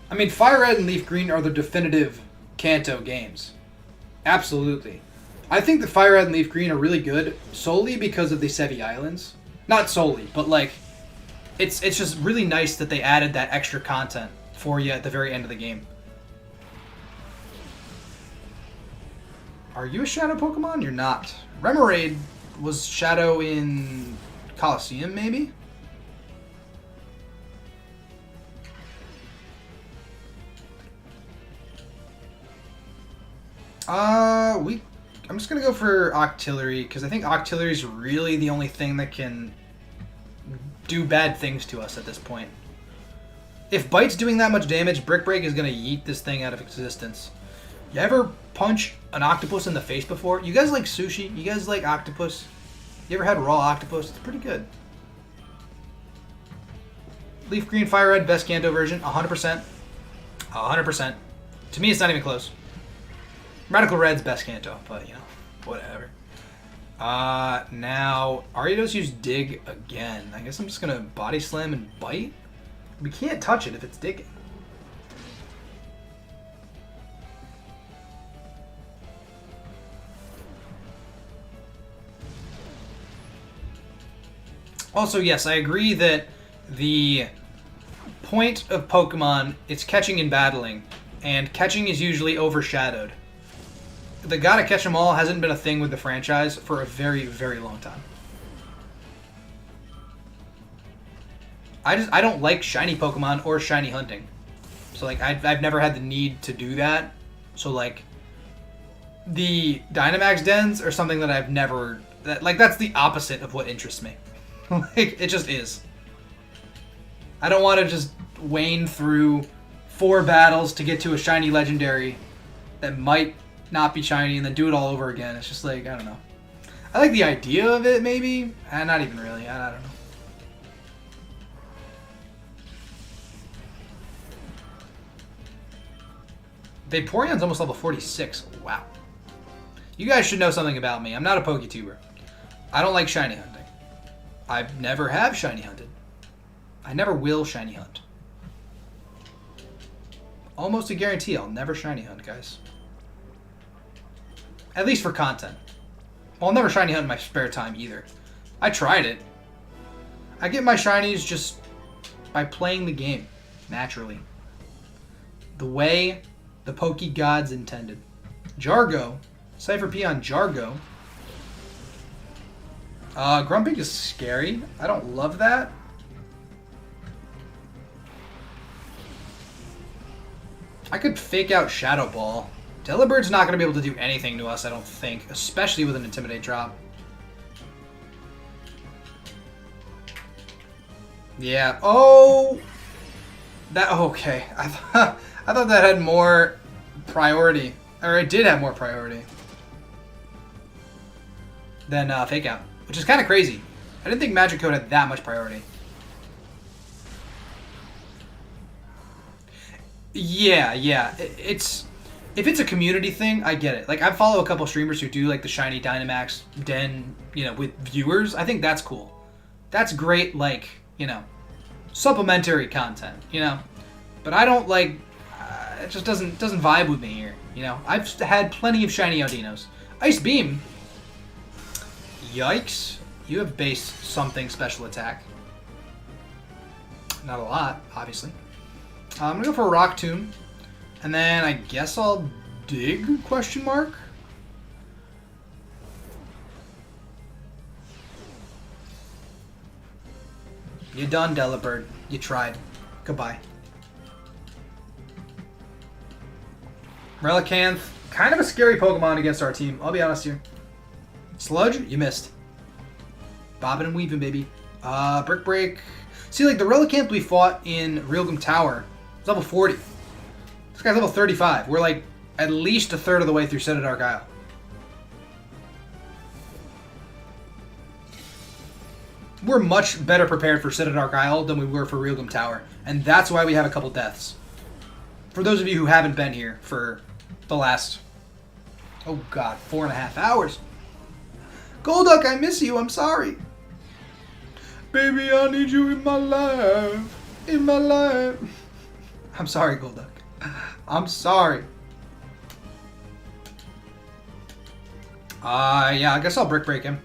I mean, Fire Red and Leaf Green are the definitive Kanto games. Absolutely. I think that Fire Red and Leaf Green are really good solely because of the Sevi Islands. Not solely, but like, it's just really nice that they added that extra content for you at the very end of the game. Are you a Shadow Pokemon? You're not. Remoraid was Shadow in Colosseum, maybe? I'm just gonna go for Octillery, because I think Octillery is really the only thing that can do bad things to us at this point. If Bite's doing that much damage, Brick Break is gonna yeet this thing out of existence. You ever punch an octopus in the face before? You guys like sushi? You guys like octopus? You ever had raw octopus? It's pretty good. Leaf Green, Fire Red, best Kanto version, 100%. 100%. To me, it's not even close. Radical Red's best Kanto, but, you know, whatever. Now, Ariados use Dig again. I guess I'm just going to Body Slam and Bite. We can't touch it if it's digging. Also, yes, I agree that the point of Pokemon is catching and battling, and catching is usually overshadowed. The gotta catch 'em all hasn't been a thing with the franchise for a very, very long time. I don't like shiny Pokemon or shiny hunting. So like I've never had the need to do that. So like the Dynamax dens are something that I've never that's the opposite of what interests me. Like it just is. I don't want to just wane through 4 battles to get to a shiny legendary that might not be shiny and then do it all over again. It's just like, I don't know. I like the idea of it, maybe. Not even really. I don't know. Vaporeon's almost level 46. Wow. You guys should know something about me. I'm not a PokeTuber. I don't like shiny hunting. I never have shiny hunted. I never will shiny hunt. Almost a guarantee I'll never shiny hunt, guys. At least for content. Well, I'll never shiny hunt in my spare time either. I tried it. I get my shinies just by playing the game, naturally. The way the Poke Gods intended. Jargo. Cipher Peon Jargo. Grumpig is scary. I don't love that. I could fake out Shadow Ball. Delabird's not going to be able to do anything to us, I don't think. Especially with an Intimidate drop. Yeah. Oh! Okay. I thought that had more priority. Or it did have more priority than Fake Out. Which is kind of crazy. I didn't think Magic Code had that much priority. Yeah. If it's a community thing, I get it. Like, I follow a couple streamers who do, like, the shiny Dynamax den, you know, with viewers. I think that's cool. That's great, like, you know, supplementary content, you know? But I don't, like, it just doesn't vibe with me here, you know? I've had plenty of shiny Audinos. Ice Beam. Yikes. You have base something special attack. Not a lot, obviously. I'm going to go for a Rock Tomb. And then I guess I'll dig, question mark? You done, Delibird. You tried. Goodbye. Relicanth, kind of a scary Pokemon against our team, I'll be honest here. Sludge, you missed. Bobbing and weaving, baby. Brick Break. See, like, the Relicanth we fought in Realgam Tower is level 40. This guy's level 35. We're, like, at least a third of the way through Citadark Isle. We're much better prepared for Citadark Isle than we were for Realgam Tower. And that's why we have a couple deaths. For those of you who haven't been here for the last, oh god, 4.5 hours. Golduck, I miss you. I'm sorry. Baby, I need you in my life. In my life. I'm sorry, Golduck. I'm sorry. Yeah, I guess I'll Brick Break him.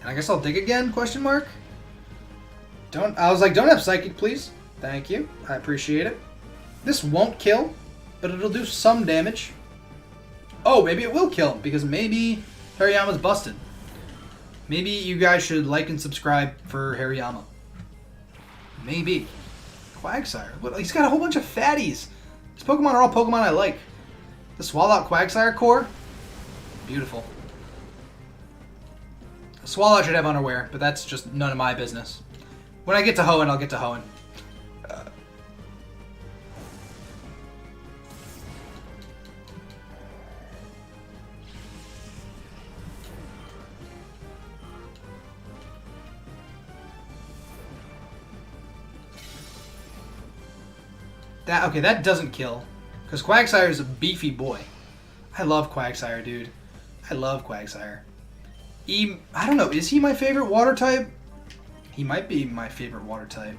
And I guess I'll dig again, question mark? I was like, don't have Psychic, please. Thank you. I appreciate it. This won't kill, but it'll do some damage. Oh, maybe it will kill, because maybe Hariyama's busted. Maybe you guys should like and subscribe for Hariyama. Maybe. Quagsire. What, he's got a whole bunch of fatties. These Pokemon are all Pokemon I like. The Swallow Quagsire core? Beautiful. A Swallow should have underwear, but that's just none of my business. When I get to Hoenn, I'll get to Hoenn. Okay, that doesn't kill. Because Quagsire is a beefy boy. I love Quagsire, dude. I love Quagsire. I don't know, is he my favorite water type? He might be my favorite water type.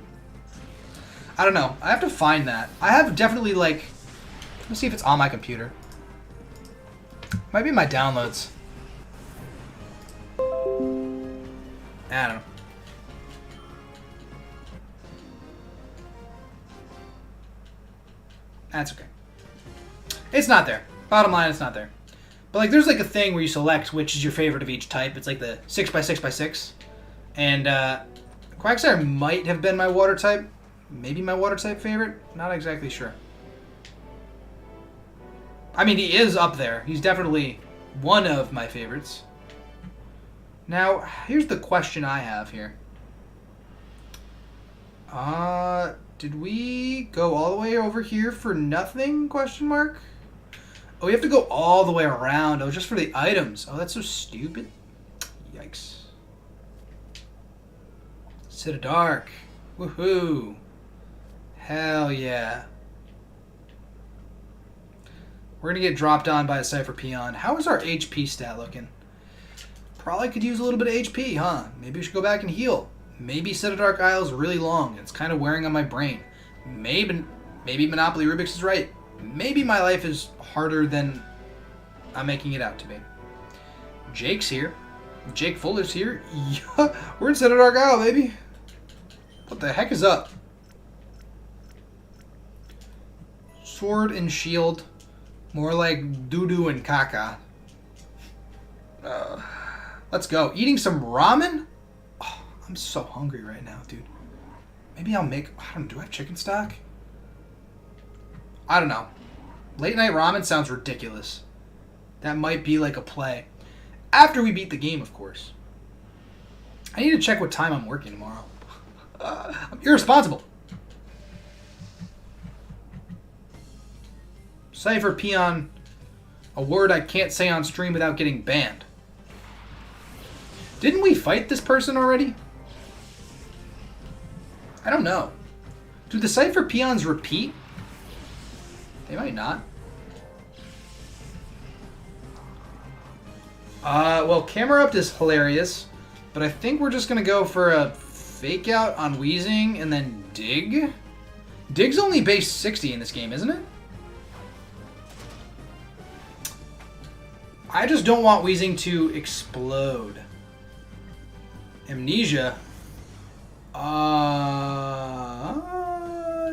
I don't know. I have to find that. I have definitely, like... Let's see if it's on my computer. Might be my downloads. I don't know. That's okay. It's not there. Bottom line, it's not there. But like, there's like a thing where you select which is your favorite of each type. It's like the 6x6x6. And Quagsire might have been my water type. Maybe my water type favorite. Not exactly sure. I mean, he is up there. He's definitely one of my favorites. Now, here's the question I have here. Did we go all the way over here for nothing? Question mark. Oh, we have to go all the way around. Oh, just for the items. Oh, that's so stupid. Yikes. Citadark. Woohoo. Hell yeah. We're going to get dropped on by a Cipher Peon. How is our HP stat looking? Probably could use a little bit of HP, huh? Maybe we should go back and heal. Maybe Citadark Isle is really long. It's kind of wearing on my brain. Maybe Monopoly Rubik's is right. Maybe my life is harder than I'm making it out to be. Jake's here. Jake Fuller's here. Yeah, we're in Citadark Isle, baby. What the heck is up? Sword and shield. More like doo-doo and caca. Let's go. Eating some ramen? Oh, I'm so hungry right now, dude. Maybe I'll make... I don't know. Do I have chicken stock? I don't know. Late night ramen sounds ridiculous. That might be like a play. After we beat the game, of course. I need to check what time I'm working tomorrow. I'm irresponsible. Cipher Peon. A word I can't say on stream without getting banned. Didn't we fight this person already? I don't know. Do the Cipher Peons repeat? They might not. Well, camera up is hilarious, but I think we're just gonna go for a fake out on Weezing and then dig. Dig's only base 60 in this game, isn't it? I just don't want Weezing to explode. Amnesia.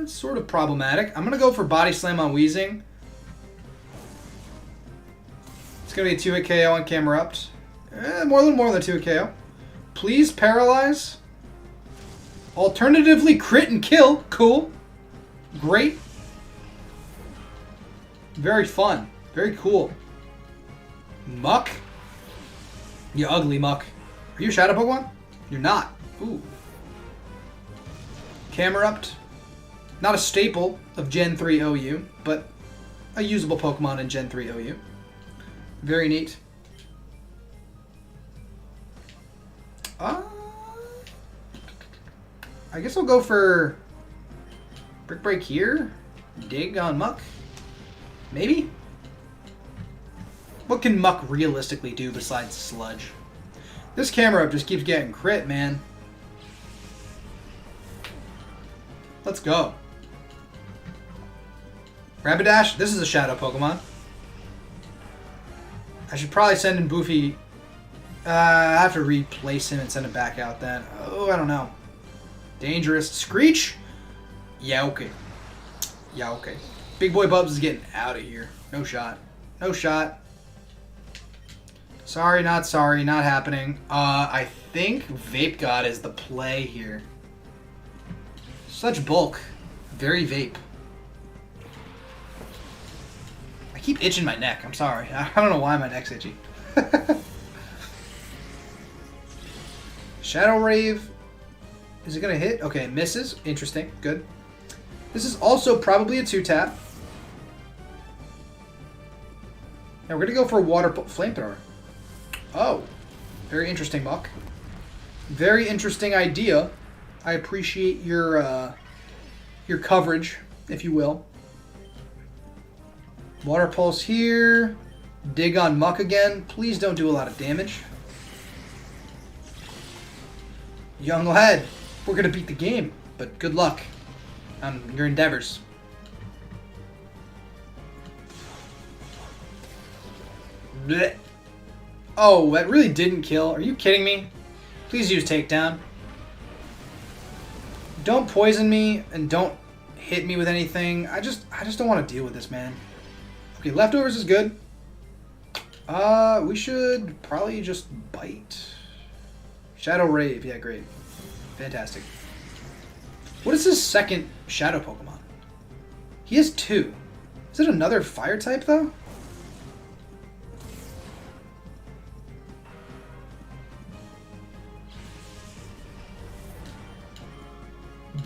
It's sort of problematic. I'm gonna go for Body Slam on Weezing. It's gonna be a 2-hit KO on Camerupt. A little more than a 2-hit KO. Please Paralyze. Alternatively, crit and kill. Cool. Great. Very fun. Very cool. Muck? You ugly Muck. Are you a Shadow Pokemon? You're not. Ooh. Camerupt. Not a staple of Gen 3 OU, but a usable Pokemon in Gen 3 OU. Very neat. I guess I'll go for Brick Break here. Dig on Muck. Maybe? What can Muck realistically do besides Sludge? This camera just keeps getting crit, man. Let's go. Rapidash, this is a Shadow Pokemon. I should probably send in Boofy. I have to replace him and send him back out then. Oh, I don't know. Dangerous. Screech? Yeah, okay. Yeah, okay. Big Boy Bubs is getting out of here. No shot. No shot. Sorry, not happening. I think Vape God is the play here. Such bulk. Very vape. I keep itching my neck. I'm sorry. I don't know why my neck's itchy. Shadow Rave. Is it going to hit? Okay, misses. Interesting. Good. This is also probably a 2-tap. Now we're going to go for a Water Flamethrower. Oh. Very interesting, Muck. Very interesting idea. I appreciate your coverage, if you will. Water Pulse here. Dig on Muck again. Please don't do a lot of damage. Young lad, we're going to beat the game, but good luck on your endeavors. Blech. Oh, that really didn't kill. Are you kidding me? Please use Takedown. Don't poison me and don't hit me with anything. I just don't want to deal with this, man. Okay, Leftovers is good. We should probably just bite. Shadow Rave, yeah, great. Fantastic. What is his second Shadow Pokemon? He has 2. Is it another Fire type, though?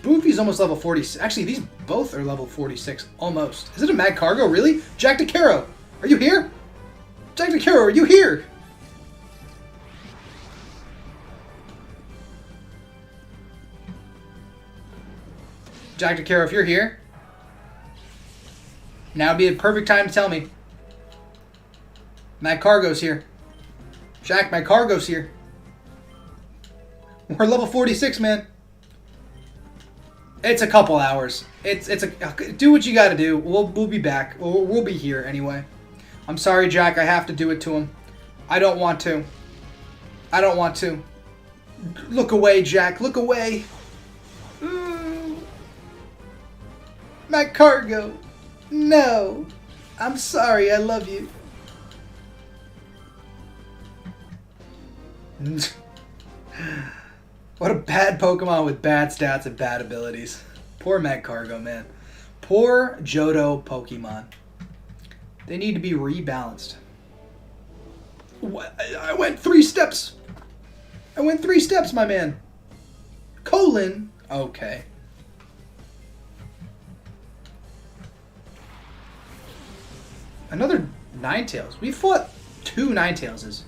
Boofy's almost level 46. Actually, these both are level 46, almost. Is it a Mad Cargo, really? Jack DeCaro, are you here? Jack DeCaro, are you here? Jack DeCaro, if you're here, now would be a perfect time to tell me. Mad Cargo's here. Jack, Mad Cargo's here. We're level 46, man. It's a couple hours. It's a do what you got to do. We'll be back. We'll be here anyway. I'm sorry, Jack. I have to do it to him. I don't want to. I don't want to. Look away, Jack. Look away. My cargo. No. I'm sorry. I love you. What a bad Pokemon with bad stats and bad abilities. Poor Mad Cargo, man. Poor Johto Pokemon. They need to be rebalanced. What? I went 3 steps. I went 3 steps, my man. Colon. Okay. Another Ninetales. We fought 2 Ninetaleses.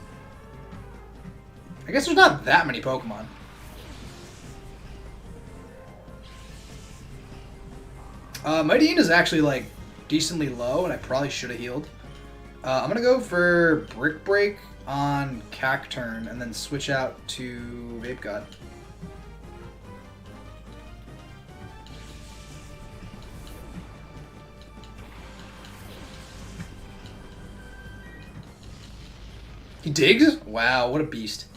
I guess there's not that many Pokemon. Mightyena is actually like decently low, and I probably should have healed. I'm gonna go for Brick Break on Cacturn, and then switch out to Vape God. He digs? Wow, what a beast.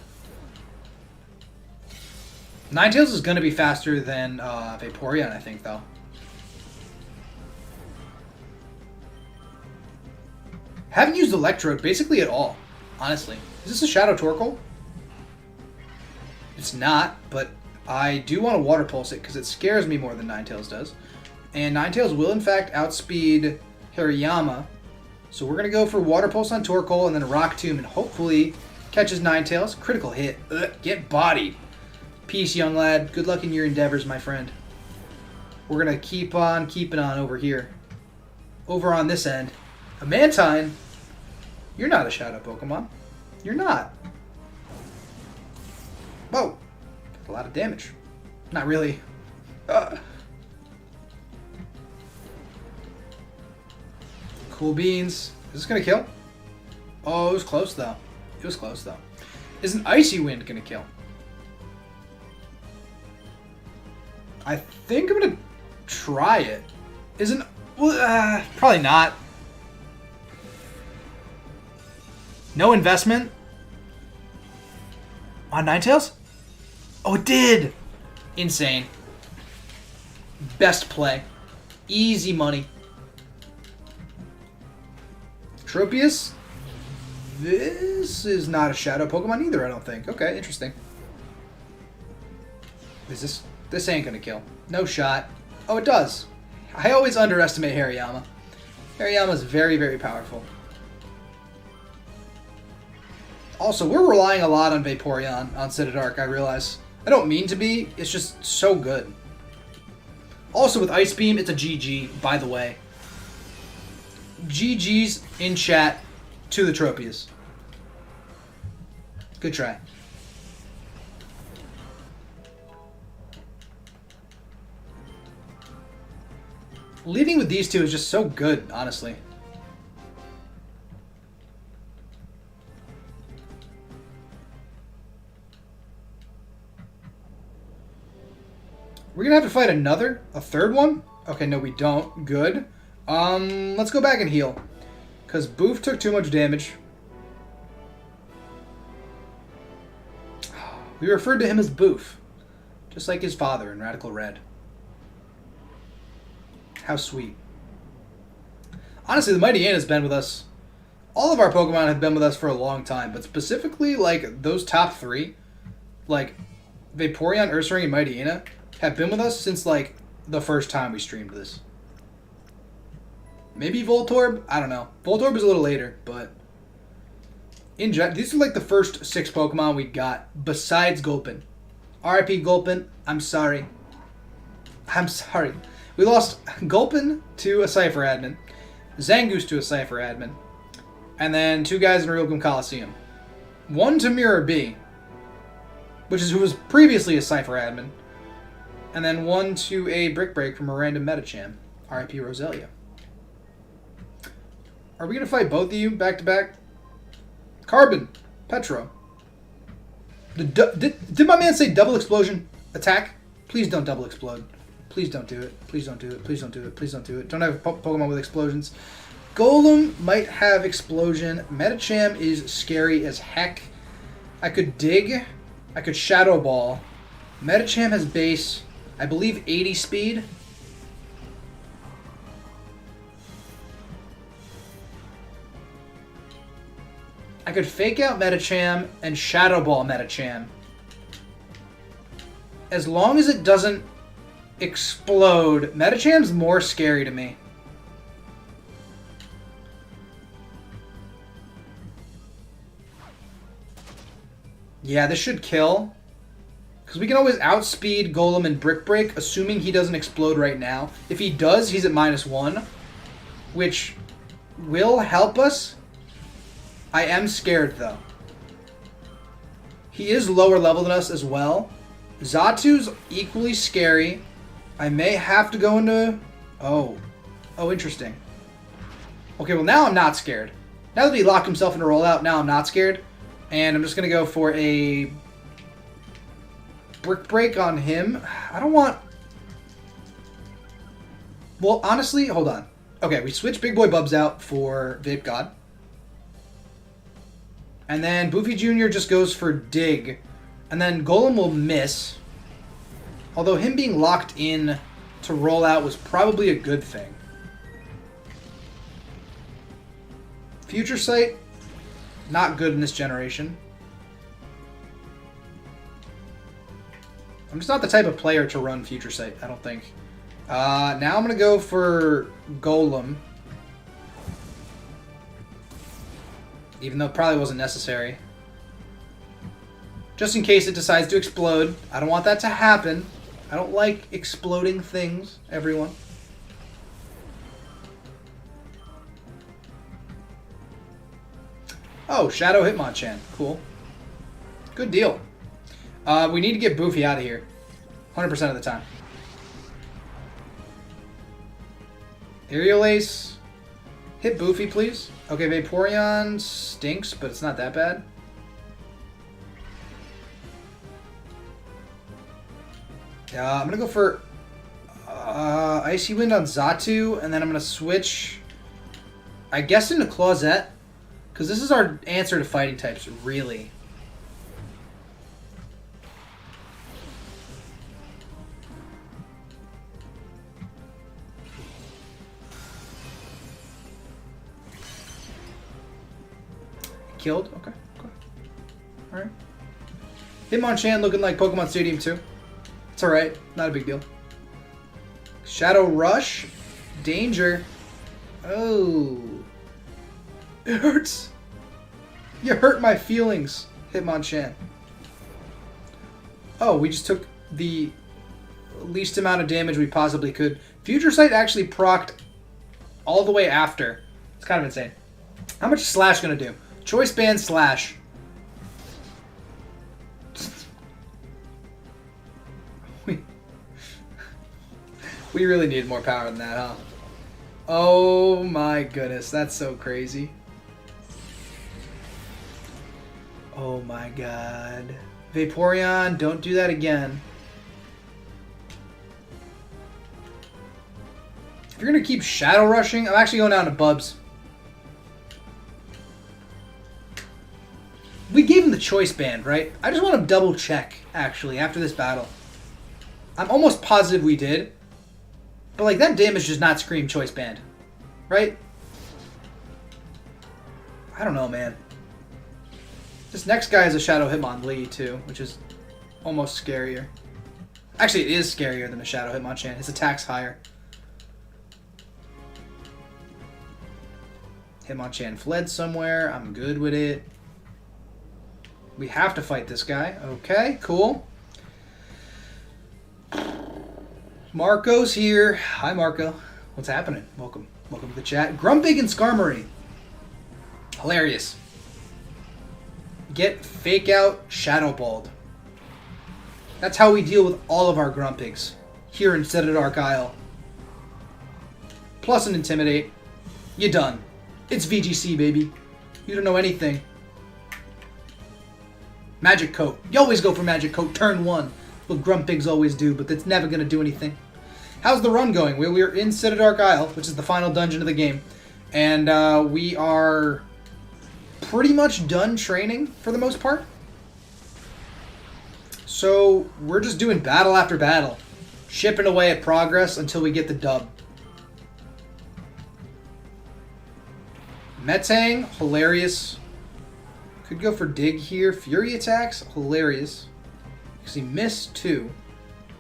Ninetales is going to be faster than Vaporeon, I think, though. Haven't used Electrode basically at all, honestly. Is this a Shadow Torkoal? It's not, but I do want to Water Pulse it because it scares me more than Ninetales does. And Ninetales will, in fact, outspeed Hariyama. So we're going to go for Water Pulse on Torkoal and then Rock Tomb and hopefully catches Ninetales. Critical hit. Ugh, get bodied. Peace, young lad. Good luck in your endeavors, my friend. We're going to keep on keeping on over here. Over on this end. A Mantine? You're not a Shadow Pokemon. You're not. Whoa. A lot of damage. Not really. Cool beans. Is this going to kill? Oh, it was close, though. It was close, though. Is an Icy Wind going to kill? I think I'm going to try it. Isn't... Well, probably not. No investment? On Ninetales? Oh, it did! Insane. Best play. Easy money. Tropius? This is not a Shadow Pokemon either, I don't think. Okay, interesting. Is this... This ain't gonna kill. No shot. Oh, it does. I always underestimate Hariyama. Hariyama's very, very powerful. Also, we're relying a lot on Vaporeon on Citadark, I realize. I don't mean to be, it's just so good. Also, with Ice Beam, it's a GG, by the way. GG's in chat to the Tropius. Good try. Leading with these two is just so good, honestly. We're gonna have to fight a third one? Okay, no we don't. Good. Let's go back and heal. Because Boof took too much damage. We referred to him as Boof. Just like his father in Radical Red. How sweet. Honestly, the Mighty Anna's been with us. All of our Pokemon have been with us for a long time, but specifically, like, those top three, like, Vaporeon, Ursaring, and Mighty Anna, have been with us since, like, the first time we streamed this. Maybe Voltorb? I don't know. Voltorb is a little later, but... these are, like, the first 6 Pokemon we got, besides Gulpin. R.I.P. Gulpin, I'm sorry. I'm sorry. We lost Gulpin to a Cipher admin, Zangoose to a Cipher admin, and then 2 guys in Nuzlocke Colosseum. 1 to Miror B, who was previously a Cipher admin, and then 1 to a Brick Break from a random Metacham, R.I.P. Roselia. Are we going to fight both of you back to back? Carbon, Petro. Did my man say double explosion attack? Please don't double explode. Please don't do it. Please don't do it. Please don't do it. Please don't do it. Don't have a Pokemon with explosions. Golem might have explosion. Metacham is scary as heck. I could dig. I could Shadow Ball. Metacham has base, I believe, 80 speed. I could fake out Metacham and Shadow Ball Metacham. As long as it doesn't explode. Metacham's more scary to me. Yeah, this should kill. Because we can always outspeed Golem and Brick Break, assuming he doesn't explode right now. If he does, he's at -1, which will help us. I am scared, though. He is lower level than us as well. Zatu's equally scary. I may have to go into... Oh, interesting. Okay, well, now I'm not scared. Now that he locked himself into rollout, now I'm not scared. And I'm just going to go for a Brick Break on him. I don't want... Well, honestly, hold on. Okay, we switch Big Boy Bubs out for Vape God. And then Boofy Jr. just goes for Dig. And then Golem will miss. Although him being locked in to roll out was probably a good thing. Future Sight, not good in this generation. I'm just not the type of player to run Future Sight, I don't think. Now I'm going to go for Golem. Even though it probably wasn't necessary. Just in case it decides to explode. I don't want that to happen. I don't like exploding things, everyone. Oh, Shadow Hitmonchan. Cool. Good deal. We need to get Boofy out of here. 100% of the time. Aerial Ace. Hit Boofy, please. Okay, Vaporeon stinks, but it's not that bad. I'm going to go for Icy Wind on Xatu, and then I'm going to switch, I guess, into Clawzette. Because this is our answer to fighting types, really. Killed? Okay. Alright. Hitmonchan looking like Pokemon Stadium 2. It's alright. Not a big deal. Shadow Rush. Danger. Oh. It hurts. You hurt my feelings, Hitmonchan. Oh, we just took the least amount of damage we possibly could. Future Sight actually procced all the way after. It's kind of insane. How much is Slash going to do? Choice Band Slash. We really need more power than that, huh? Oh my goodness, that's so crazy. Oh my god. Vaporeon, don't do that again. If you're going to keep Shadow Rushing, I'm actually going down to Bubs. We gave him the Choice Band, right? I just want to double check, actually, after this battle. I'm almost positive we did. But, like, that damage does not scream Choice Band. Right? I don't know, man. This next guy is a Shadow Hitmonlee, too, which is almost scarier. Actually, it is scarier than a Shadow Hitmonchan. His attack's higher. Hitmonchan fled somewhere. I'm good with it. We have to fight this guy. Okay, cool. Marco's here. Hi, Marco. What's happening? Welcome. Welcome to the chat. Grumpig and Skarmory. Hilarious. Get fake out Shadow Balled. That's how we deal with all of our Grumpigs here in Citadark Isle. Plus an Intimidate. You're done. It's VGC, baby. You don't know anything. Magic Coat. You always go for Magic Coat turn 1. What Grumpigs always do, but that's never going to do anything. How's the run going? We're in Citadark Isle, which is the final dungeon of the game. And we are pretty much done training for the most part. So we're just doing battle after battle. Chipping away at progress until we get the dub. Metang, hilarious. Could go for Dig here. Fury attacks, hilarious. Because he missed 2.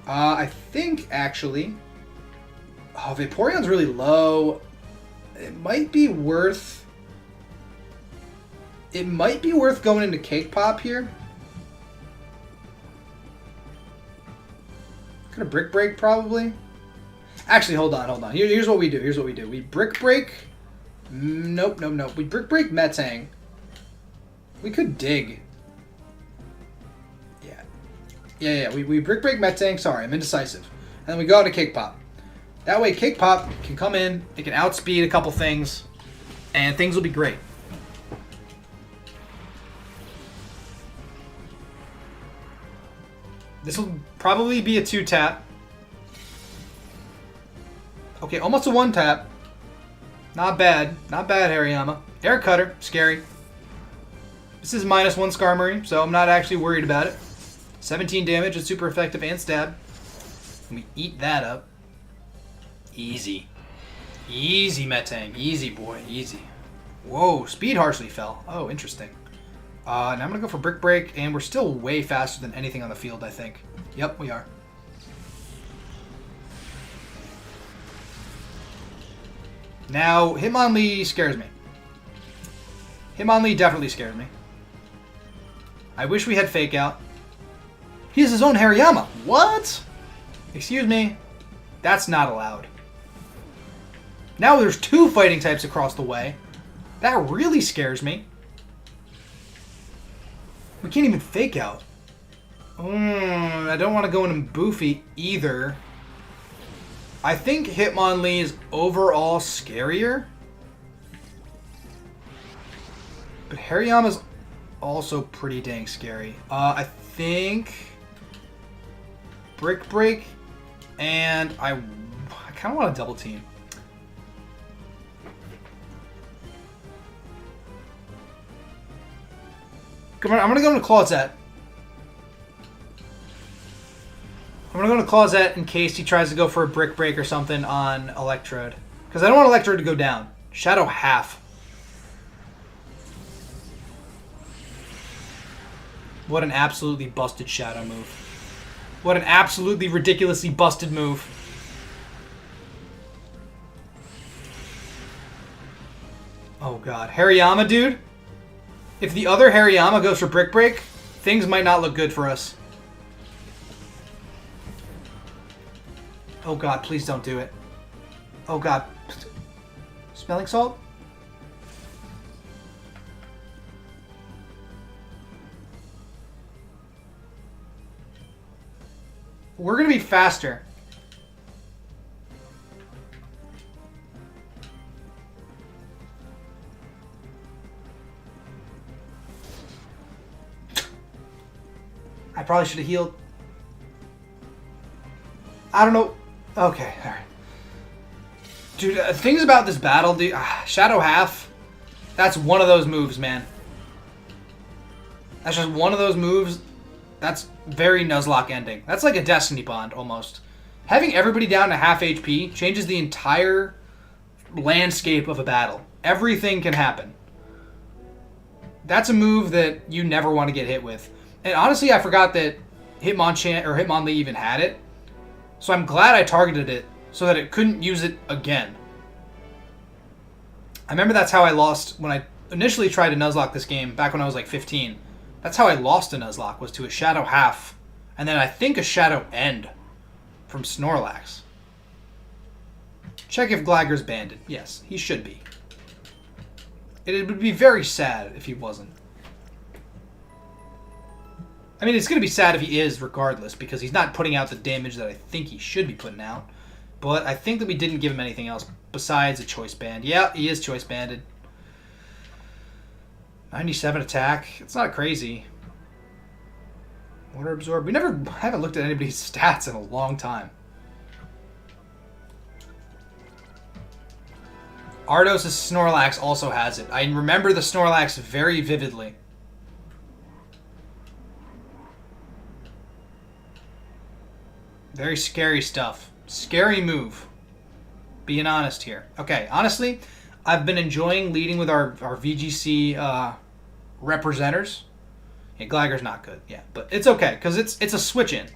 I think, actually... Oh, Vaporeon's really low. It might be worth... It might be worth going into Cake Pop here. Could have Brick Break, probably. Actually, hold on. Here's what we do. We Brick Break... Nope. We Brick Break Metang. We could Dig. Yeah. We Brick Break Metang. Sorry, I'm indecisive. And then we go into Cake Pop. That way, Cake Pop can come in. It can outspeed a couple things. And things will be great. This will probably be a 2-tap. Okay, almost a 1-tap. Not bad, Hariyama. Air Cutter, scary. This is -1 Skarmory, so I'm not actually worried about it. 17 damage, it's super effective and stab. We eat that up. Easy. Easy, Metang. Easy, boy. Easy. Whoa, speed harshly fell. Oh, interesting. Now I'm going to go for Brick Break, and we're still way faster than anything on the field, I think. Yep, we are. Now, Hitmonlee scares me. Hitmonlee definitely scares me. I wish we had Fake Out. He has his own Hariyama. What? Excuse me. That's not allowed. Now there's 2 fighting types across the way. That really scares me. We can't even Fake Out. I don't want to go in Boofy either. I think Hitmonlee is overall scarier. But Hariyama's also pretty dang scary. I think Brick Break, and I kind of want to double team. Come on, I'm gonna go into Clawset. I'm gonna go into Clawset in case he tries to go for a Brick Break or something on Electrode. Because I don't want Electrode to go down. Shadow half. What an absolutely busted Shadow move. What an absolutely ridiculously busted move. Oh god. Hariyama, dude? If the other Hariyama goes for Brick Break, things might not look good for us. Oh god, please don't do it. Oh god. Smelling salt? We're gonna be faster. I probably should have healed. I don't know. Okay, alright. Dude, things about this battle, dude. Shadow half. That's one of those moves, man. That's just one of those moves. That's very Nuzlocke ending. That's like a Destiny Bond, almost. Having everybody down to half HP changes the entire landscape of a battle. Everything can happen. That's a move that you never want to get hit with. And honestly, I forgot that Hitmonlee even had it. So I'm glad I targeted it so that it couldn't use it again. I remember that's how I lost when I initially tried to Nuzlocke this game back when I was like 15. That's how I lost a Nuzlocke, was to a Shadow half. And then I think a Shadow end from Snorlax. Check if Gliger's banded. Yes, he should be. It would be very sad if he wasn't. I mean, it's going to be sad if he is regardless, because he's not putting out the damage that I think he should be putting out. But I think that we didn't give him anything else besides a choice band. Yeah, he is choice banded. 97 attack. It's not crazy. Water absorb. I haven't looked at anybody's stats in a long time. Ardos' Snorlax also has it. I remember the Snorlax very vividly. Very scary stuff. Scary move. Being honest here. Okay, honestly, I've been enjoying leading with our VGC representers. Yeah, Gliger's not good, yeah. But it's okay, because it's a switch in.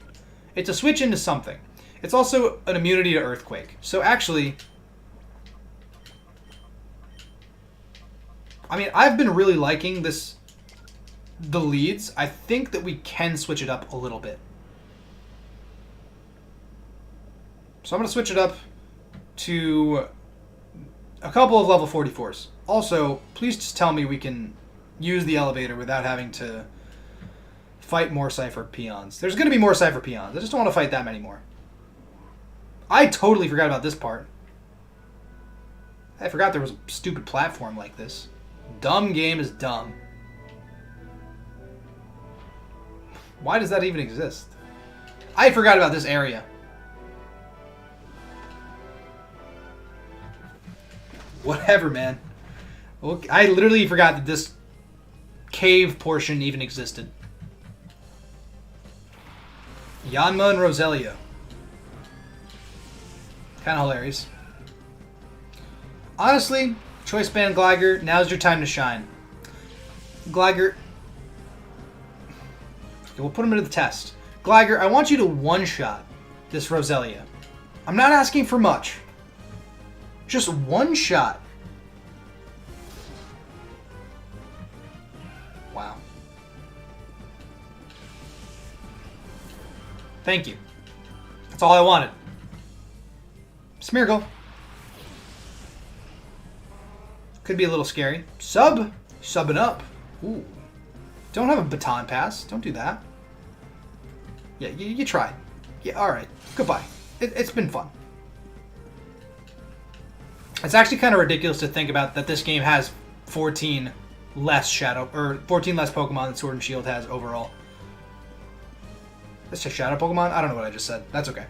It's a switch into something. It's also an immunity to Earthquake. So actually, I mean, I've been really liking the leads. I think that we can switch it up a little bit. So I'm going to switch it up to a couple of level 44s. Also, please just tell me we can use the elevator without having to fight more Cipher Peons. There's going to be more Cipher Peons. I just don't want to fight that many more. I totally forgot about this part. I forgot there was a stupid platform like this. Dumb game is dumb. Why does that even exist? I forgot about this area. Whatever, man. Okay, I literally forgot that this cave portion even existed. Yanma and Roselia. Kind of hilarious. Honestly, Choice Band Gligar, now's your time to shine. Gligar... Okay, we'll put him to the test. Gligar, I want you to one-shot this Roselia. I'm not asking for much. Just one shot. Wow. Thank you. That's all I wanted. Smeargle. Could be a little scary. Subbing up. Ooh. Don't have a baton pass. Don't do that. Yeah, you tried. Yeah, alright. Goodbye. It's been fun. It's actually kind of ridiculous to think about that this game has 14 less Pokemon than Sword and Shield has overall. That's just Shadow Pokemon? I don't know what I just said. That's okay.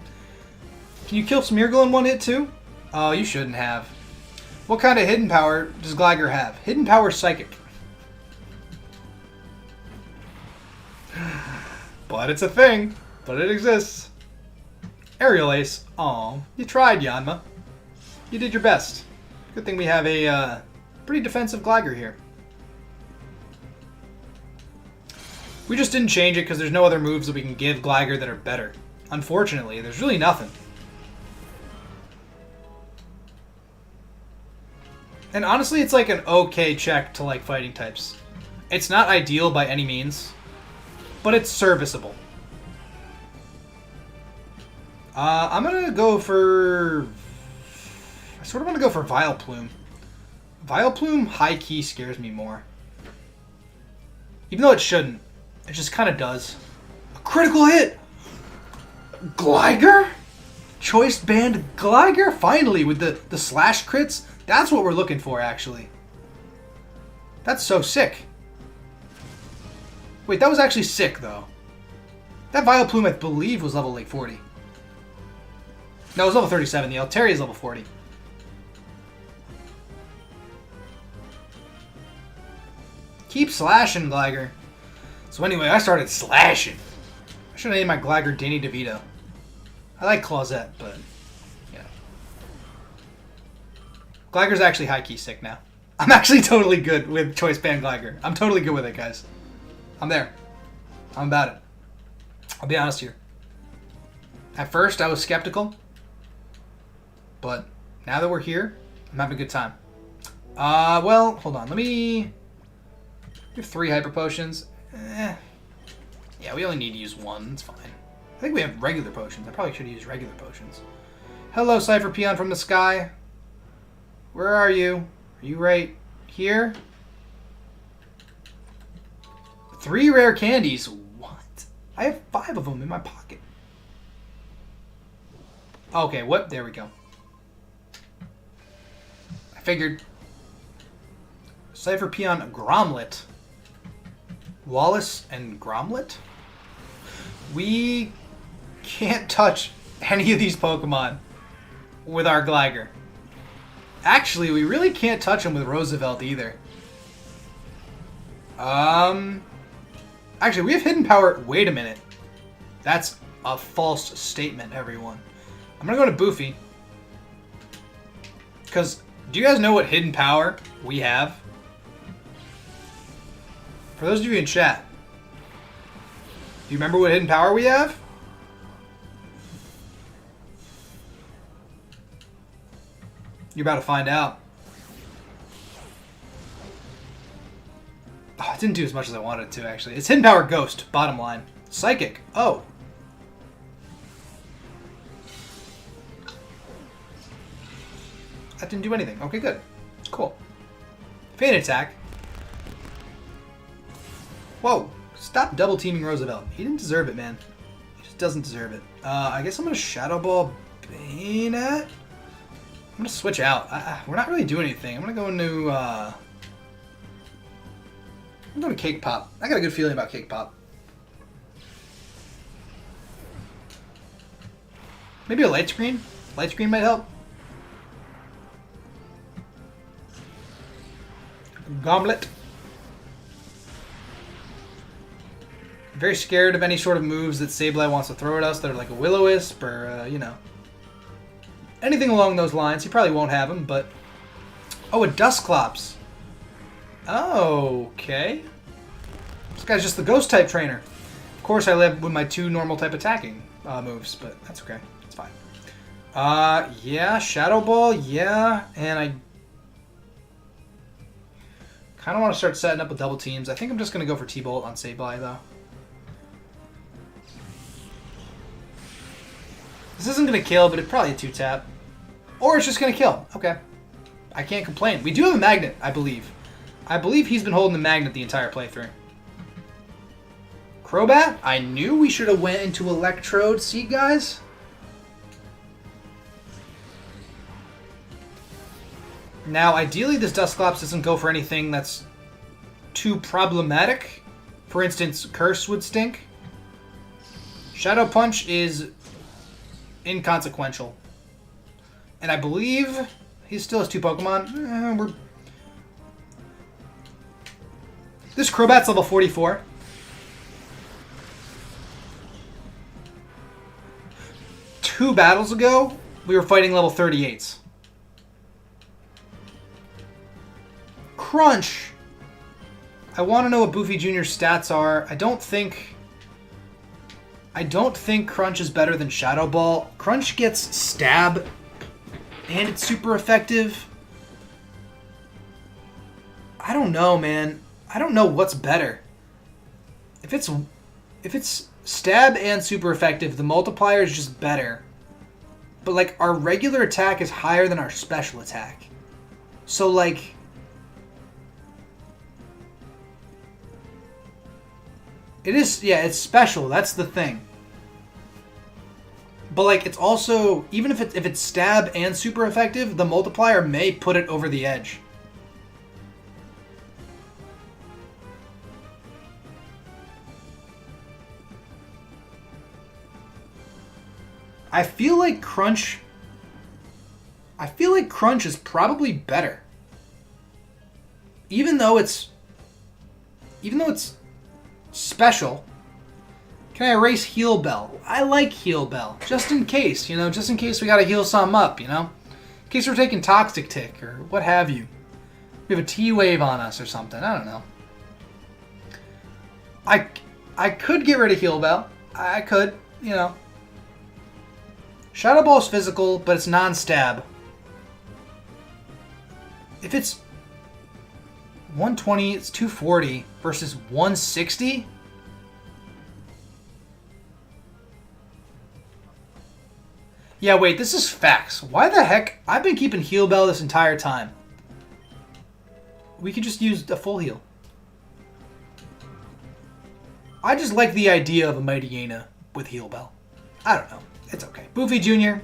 Can you kill Smeargle in one hit too? Oh, you shouldn't have. What kind of hidden power does Gligar have? Hidden power Psychic. But it's a thing. But it exists. Aerial Ace. Aw, you tried, Yanma. You did your best. Good thing we have a pretty defensive Gligar here. We just didn't change it because there's no other moves that we can give Gligar that are better. Unfortunately, there's really nothing. And honestly, it's like an okay check to like fighting types. It's not ideal by any means, but it's serviceable. I'm gonna go for... I sort of want to go for Vileplume. Vileplume high-key scares me more. Even though it shouldn't. It just kind of does. A critical hit! Gligar? Choice Band Gligar? Finally, with the slash crits? That's what we're looking for, actually. That's so sick. Wait, that was actually sick, though. That Vileplume, I believe, was level like 40. No, it was level 37. The Altaria is level 40. Keep slashing, Gligar. So anyway, I started slashing. I should have named my Gligar Danny DeVito. I like Clawzette, but, yeah. Gligar's actually high-key sick now. I'm actually totally good with Choice Band Gligar. I'm totally good with it, guys. I'm there. I'm about it. I'll be honest here. At first, I was skeptical. But now that we're here, I'm having a good time. Well, hold on. We have 3 Hyper Potions. Yeah, we only need to use 1. It's fine. I think we have regular potions. I probably should use regular potions. Hello, Cipher Peon from the sky. Where are you? Are you right here? 3 rare candies. What? I have 5 of them in my pocket. Okay, what? There we go. I figured. Cipher Peon Gromlet. Wallace and Gromlet? We can't touch any of these Pokemon with our Gligar. Actually, we really can't touch them with Roosevelt either. Actually, we have hidden power. Wait a minute. That's a false statement, everyone. I'm gonna go to Boofy. Because, do you guys know what hidden power we have? For those of you in chat, do you remember what hidden power we have? You're about to find out. Oh, it didn't do as much as I wanted it to, actually. It's hidden power Ghost, bottom line. Psychic. Oh. That didn't do anything. Okay, good. Cool. Feint attack. Whoa. Stop double teaming Roosevelt. He didn't deserve it, man. He just doesn't deserve it. I guess I'm going to Shadow Ball Bayonet. I'm going to switch out. We're not really doing anything. I'm going to go into... I'm going to Cake Pop. I got a good feeling about Cake Pop. Maybe a Light Screen? Light Screen might help. Goblet. I'm very scared of any sort of moves that Sableye wants to throw at us that are like a Will-O-Wisp or, you know. anything along those lines. He probably won't have him, but... Oh, a Dusclops. Okay. This guy's just the ghost type trainer. Of course, I live with my 2 normal type attacking moves, but that's okay. It's fine. Yeah, Shadow Ball, yeah, and I kind of want to start setting up with double teams. I think I'm just going to go for T-Bolt on Sableye, though. This isn't going to kill, but it's probably a 2-tap. Or it's just going to kill. Okay. I can't complain. We do have a Magnet, I believe. I believe he's been holding the Magnet the entire playthrough. Crobat? I knew we should have went into Electrode. See, guys? Now, ideally, this Dusclops doesn't go for anything that's too problematic. For instance, Curse would stink. Shadow Punch is inconsequential. And I believe he still has 2 Pokemon. This Crobat's level 44. Two battles ago, we were fighting level 38s. Crunch! I want to know what Boofy Jr.'s stats are. I don't think Crunch is better than Shadow Ball. Crunch gets Stab, and it's super effective. I don't know, man. I don't know what's better. If it's Stab and super effective, the multiplier is just better. But, like, our regular attack is higher than our special attack. So, like... It is, yeah, it's special. That's the thing. But, like, it's also... Even if it's Stab and super effective, the multiplier may put it over the edge. I feel like Crunch is probably better. Even though it's special. Can I erase Heal Bell? I like Heal Bell. Just in case, just in case we gotta heal something up, In case we're taking Toxic Tick or what have you. We have a T-Wave on us or something. I don't know. I could get rid of Heal Bell. I could, Shadow Ball is physical, but it's non-stab. If it's 120, it's 240 versus 160? Yeah, wait, this is facts. Why the heck? I've been keeping Heal Bell this entire time. We could just use a full heal. I just like the idea of a Mighty Hyena with Heal Bell. I don't know. It's okay. Boofy Jr.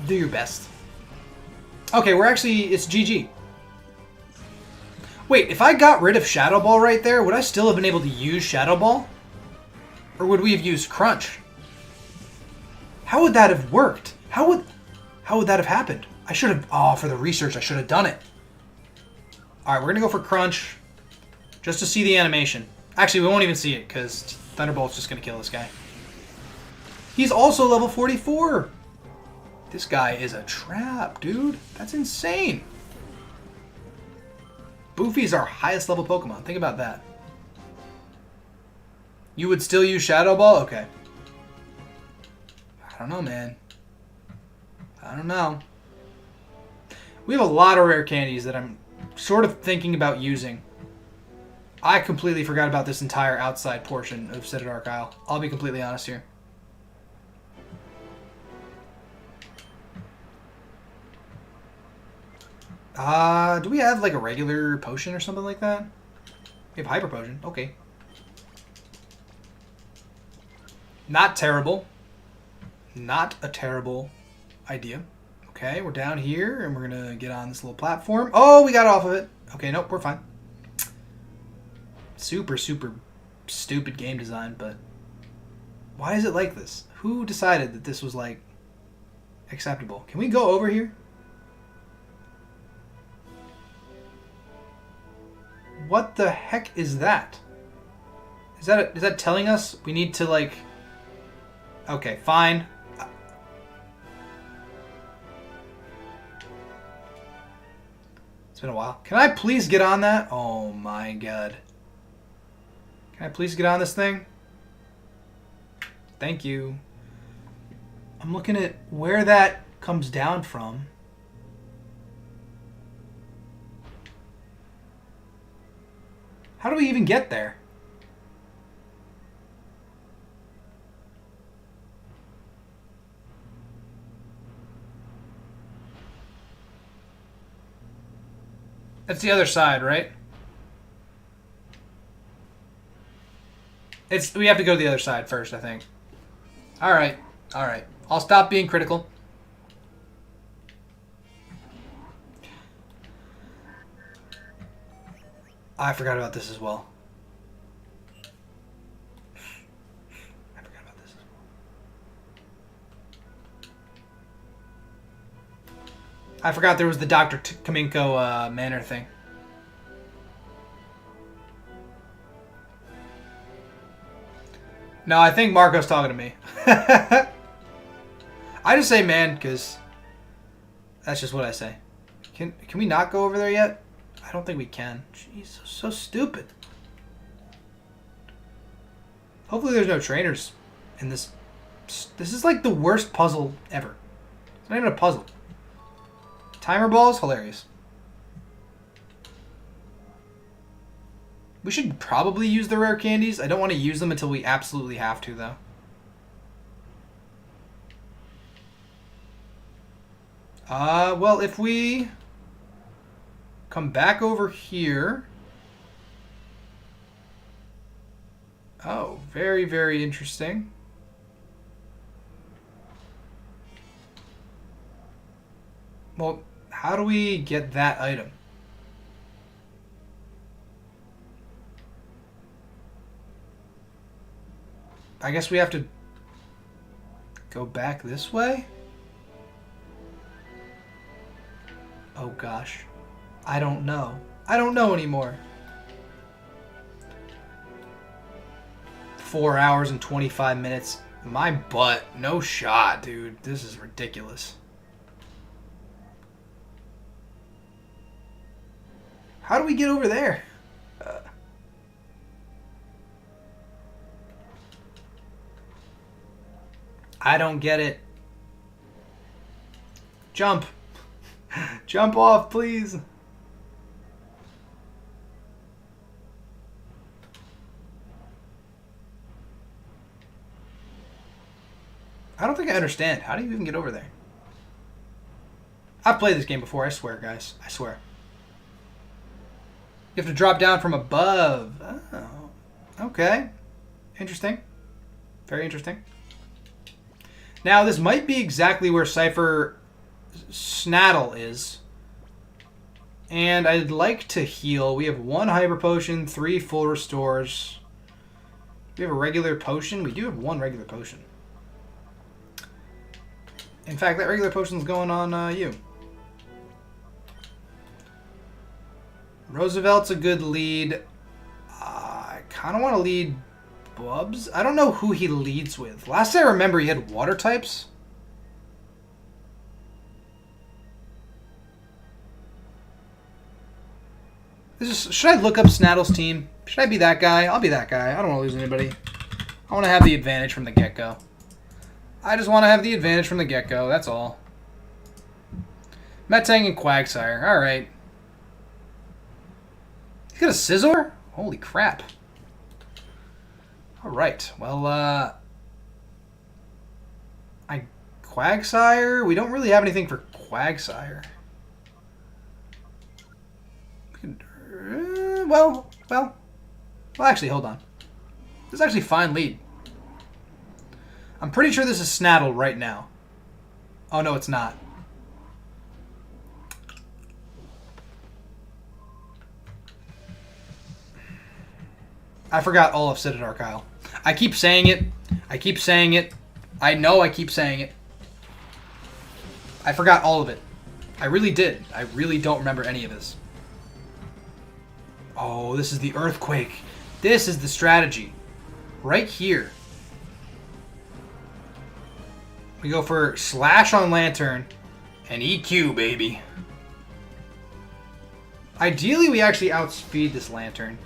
Do your best. Okay, it's GG. Wait, if I got rid of Shadow Ball right there, would I still have been able to use Shadow Ball? Or would we have used Crunch? How would that have worked? How would that have happened? I should have... for the research, I should have done it. Alright, we're going to go for Crunch. Just to see the animation. Actually, we won't even see it, because Thunderbolt's just going to kill this guy. He's also level 44. This guy is a trap, dude. That's insane. Boofy's our highest level Pokemon. Think about that. You would still use Shadow Ball? Okay. I don't know, man. I don't know. We have a lot of rare candies that I'm sort of thinking about using. I completely forgot about this entire outside portion of Citadark Isle. I'll be completely honest here. Do we have like a regular potion or something like that? We have Hyper Potion. Okay. Not terrible. Not a terrible idea. Okay, we're down here and we're gonna get on this little platform. Oh, we got off of it. Okay, nope, we're fine. Super, super stupid game design, but why is it like this? Who decided that this was like acceptable? Can we go over here? What the heck is that? Is that telling us we need to like... Okay, fine. It's been a while. Can I please get on that? Oh my god. Can I please get on this thing? Thank you. I'm looking at where that comes down from. How do we even get there? That's the other side, right? We have to go to the other side first, I think. Alright. Alright. I'll stop being critical. I forgot about this as well. I forgot about this as well. I forgot there was the Dr. Kaminko Manor thing. No, I think Marco's talking to me. I just say man, because that's just what I say. Can we not go over there yet? I don't think we can. Jeez, so stupid. Hopefully there's no trainers in this. This is like the worst puzzle ever. It's not even a puzzle. Timer balls? Hilarious. We should probably use the rare candies. I don't want to use them until we absolutely have to, though. Well, if we come back over here. Oh, very, very interesting. Well, how do we get that item? I guess we have to go back this way? Oh gosh. I don't know. I don't know anymore. 4 hours and 25 minutes. My butt. No shot, dude. This is ridiculous. How do we get over there? I don't get it. Jump. Jump off, please. I don't think I understand. How do you even get over there? I've played this game before, I swear, guys. I swear. You have to drop down from above. Oh. Okay. Interesting. Very interesting. Now, this might be exactly where Cipher Snaddle is. And I'd like to heal. We have 1 Hyper Potion, 3 full restores. We have a regular potion. We do have 1 regular potion. In fact, that regular potion's going on you. Roosevelt's a good lead. I kind of want to lead Bubs. I don't know who he leads with. Last I remember, he had water types. Should I look up Snaddle's team? Should I be that guy? I'll be that guy. I don't want to lose anybody. I want to have the advantage from the get-go. I just want to have the advantage from the get-go. That's all. Metang and Quagsire. Alright. He's got a Scizor? Holy crap. Alright. Well, Quagsire? We don't really have anything for Quagsire. Well, actually, hold on. This is actually a fine lead. I'm pretty sure this is Snaddle right now. Oh, no, it's not. I forgot all of Citadark Isle. I keep saying it. I keep saying it. I know I keep saying it. I forgot all of it. I really did. I really don't remember any of this. Oh, this is the earthquake. This is the strategy. Right here. We go for Slash on Lantern and EQ, baby. Ideally, we actually outspeed this Lantern.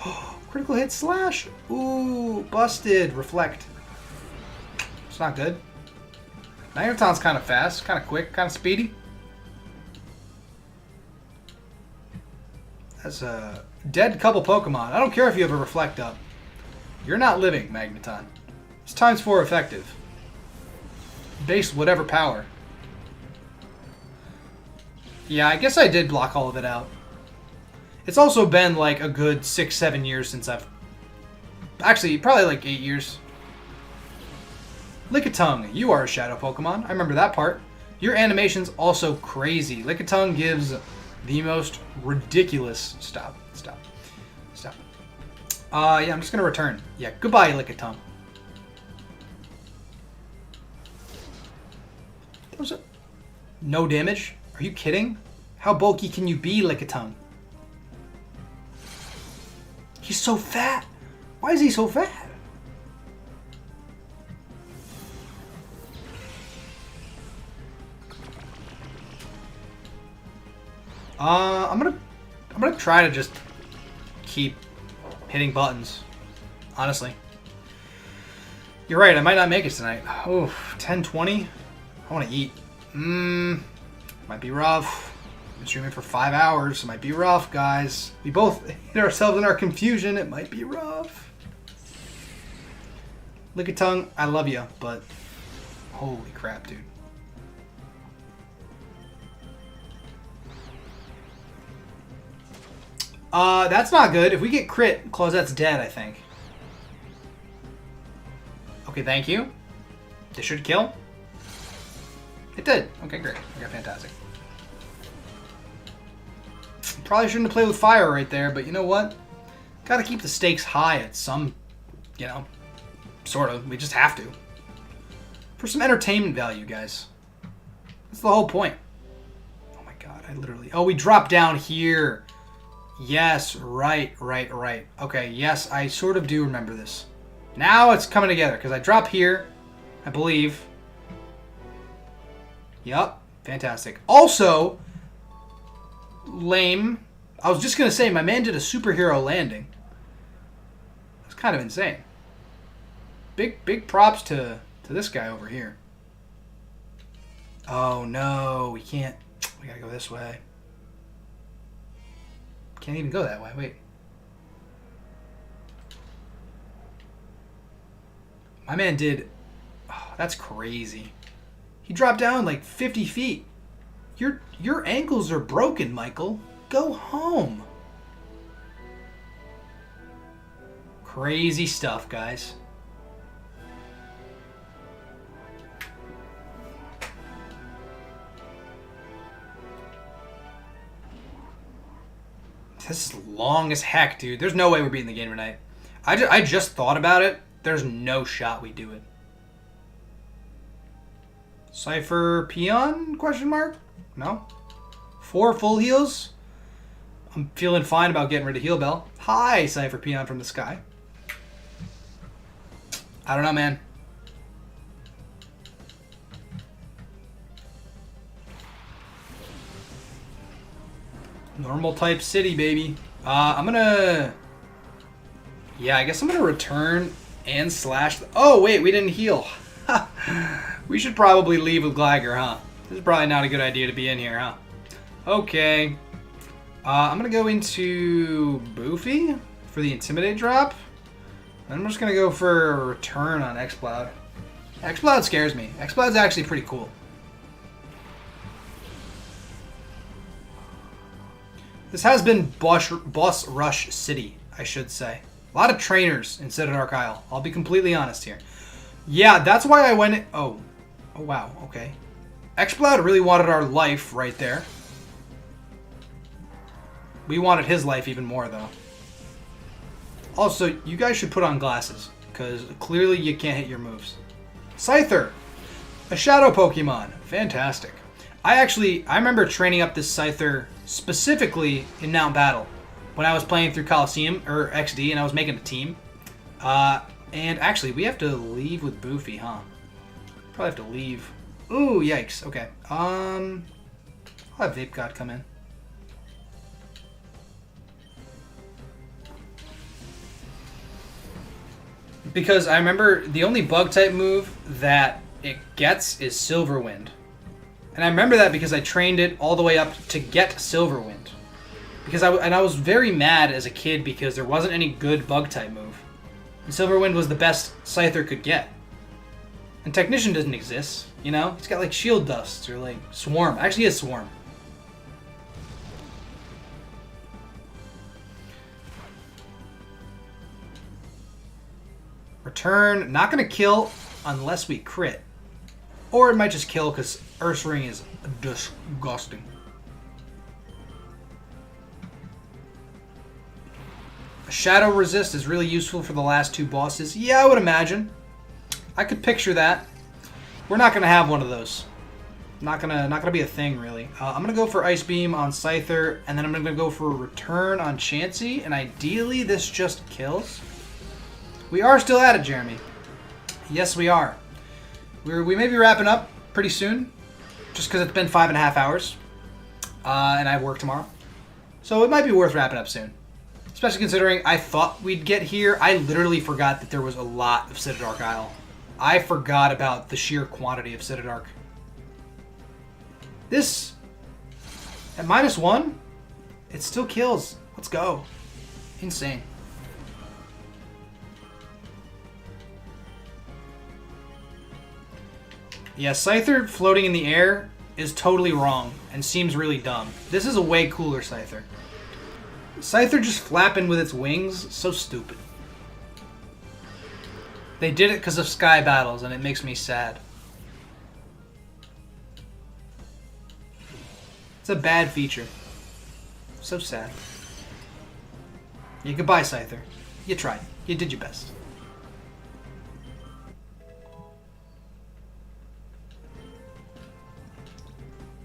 Oh, critical hit slash. Ooh, busted. Reflect. It's not good. Magneton's kind of fast, kind of quick, kind of speedy. That's a dead couple Pokemon. I don't care if you have a Reflect up. You're not living, Magneton. It's ×4 effective. Base whatever power. Yeah, I guess I did block all of it out. It's also been like a good 6-7 years since I've... Actually, probably like 8 years. Lickitung, you are a Shadow Pokemon. I remember that part. Your animation's also crazy. Lickitung gives the most ridiculous... Stop. Yeah, I'm just gonna return. Yeah, goodbye, Lickitung. That was a... No damage? Are you kidding? How bulky can you be, Lickitung? He's so fat. Why is he so fat? I'm gonna try to just keep hitting buttons. Honestly. You're right, I might not make it tonight. Oh, 10:20? I want to eat. Might be rough. Been streaming for 5 hours. It might be rough, guys. We both hit ourselves in our confusion. It might be rough. Lickitung, I love you, but holy crap, dude. That's not good. If we get crit, Closette's dead, I think. Okay, thank you. This should kill. It did. Okay, great. Okay, fantastic. Probably shouldn't have played with fire right there, but you know what? Gotta keep the stakes high at some, you know, sort of. We just have to. For some entertainment value, guys. That's the whole point. Oh my god, I literally... Oh, we dropped down here. Yes, right. Okay, yes, I sort of do remember this. Now it's coming together, because I drop here, I believe. Yup, fantastic. Also, lame. I was just going to say, my man did a superhero landing. That's kind of insane. Big props to this guy over here. Oh no, we can't. We gotta go this way. Can't even go that way. Wait. My man did... Oh, that's crazy. He dropped down like 50 feet. Your ankles are broken, Michael. Go home. Crazy stuff, guys. This is long as heck, dude. There's no way we're beating the game tonight. I just thought about it. There's no shot we do it. Cipher Peon? Question mark? No? 4 full heals? I'm feeling fine about getting rid of Heal Bell. Hi, Cipher Peon from the sky. I don't know, man. Normal type city, baby. I'm gonna... Yeah, I guess I'm gonna return and slash... Oh, wait, we didn't heal. We should probably leave with Gligar, huh? This is probably not a good idea to be in here, huh? Okay. I'm gonna go into Boofy for the Intimidate drop. And I'm just gonna go for a return on Exploud. Exploud scares me. Exploud's actually pretty cool. This has been Boss Rush City, I should say. A lot of trainers in Citadark Isle. I'll be completely honest here. Yeah, that's why I went... Oh, wow, okay. Exploud really wanted our life right there. We wanted his life even more, though. Also, you guys should put on glasses, because clearly you can't hit your moves. Scyther, a Shadow Pokemon. Fantastic. I remember training up this Scyther specifically in Mount Battle when I was playing through Colosseum, or XD, and I was making a team. And actually, we have to leave with Boofy, huh? Probably have to leave. Ooh, yikes. Okay. I'll have Vape God come in. Because I remember the only bug type move that it gets is Silver Wind. And I remember that because I trained it all the way up to get Silver Wind. Because I was very mad as a kid because there wasn't any good bug type move. And Silver Wind was the best Scyther could get. And Technician doesn't exist, you know? It's got like Shield Dust or like Swarm. Actually, he has Swarm. Return. Not going to kill unless we crit. Or it might just kill because Ursaring is disgusting. Shadow Resist is really useful for the last 2 bosses. Yeah, I would imagine. I could picture that. We're not gonna have one of those. Not gonna be a thing really. I'm gonna go for Ice Beam on Scyther, and then I'm gonna go for Return on Chansey, and ideally this just kills. We are still at it, Jeremy. Yes, we are. We may be wrapping up pretty soon, just because it's been 5.5 hours, and I have work tomorrow. So it might be worth wrapping up soon. Especially considering I thought we'd get here. I literally forgot that there was a lot of Citadark Isle. I forgot about the sheer quantity of Citadark. This, at -1, it still kills. Let's go. Insane. Yeah, Scyther floating in the air is totally wrong and seems really dumb. This is a way cooler Scyther. Scyther just flapping with its wings, so stupid. They did it because of Sky Battles, and it makes me sad. It's a bad feature. So sad. Yeah, goodbye, Scyther. You tried. You did your best.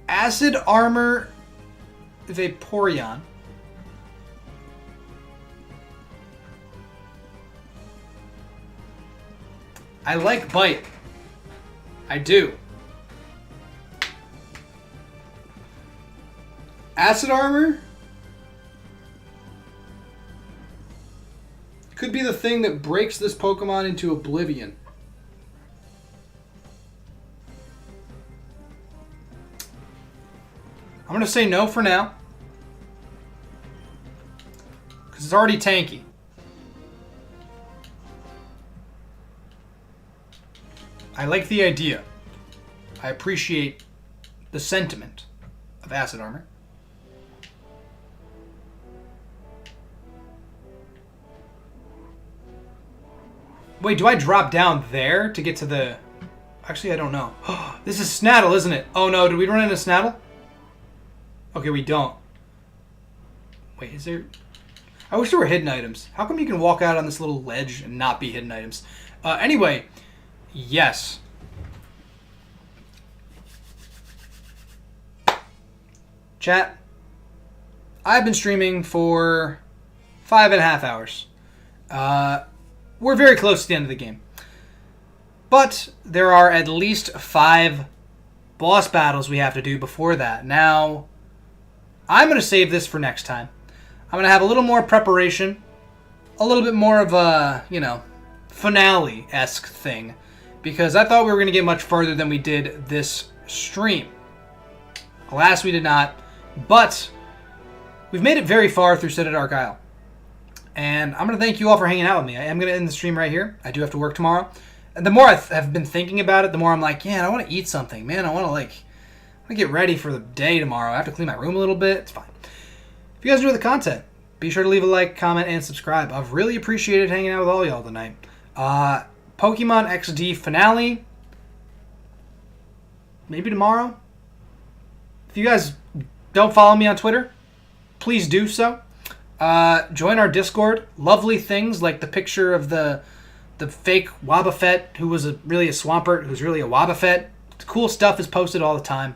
Acid Armor Vaporeon. I like Bite. I do. Acid Armor could be the thing that breaks this Pokemon into oblivion. I'm going to say no for now. Because it's already tanky. I like the idea. I appreciate the sentiment of Acid Armor. Wait, do I drop down there to get to the... Actually, I don't know. This is Snaddle, isn't it? Oh no, did we run into Snaddle? Okay, we don't. Wait, is there... I wish there were hidden items. How come you can walk out on this little ledge and not be hidden items? Anyway, yes. Chat, I've been streaming for 5.5 hours. We're very close to the end of the game. But there are at least 5 boss battles we have to do before that. Now, I'm going to save this for next time. I'm going to have a little more preparation. A little bit more of a, you know, finale-esque thing. Because I thought we were going to get much further than we did this stream. Alas, we did not. But we've made it very far through Citadark Isle. And I'm going to thank you all for hanging out with me. I am going to end the stream right here. I do have to work tomorrow. And the more I have been thinking about it, the more I'm like, yeah, I want to eat something. Man, I want to get ready for the day tomorrow. I have to clean my room a little bit. It's fine. If you guys enjoy the content, be sure to leave a like, comment, and subscribe. I've really appreciated hanging out with all y'all tonight. Pokemon XD finale. Maybe tomorrow. If you guys don't follow me on Twitter, please do so. Join our Discord. Lovely things like the picture of the fake Wobbuffet who was really a Swampert who's really a Wobbuffet. Cool stuff is posted all the time.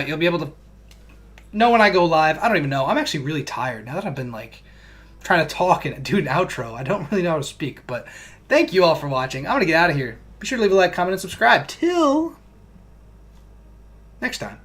You'll be able to know when I go live. I don't even know. I'm actually really tired now that I've been like trying to talk and do an outro. I don't really know how to speak, but thank you all for watching. I'm going to get out of here. Be sure to leave a like, comment, and subscribe. Till next time.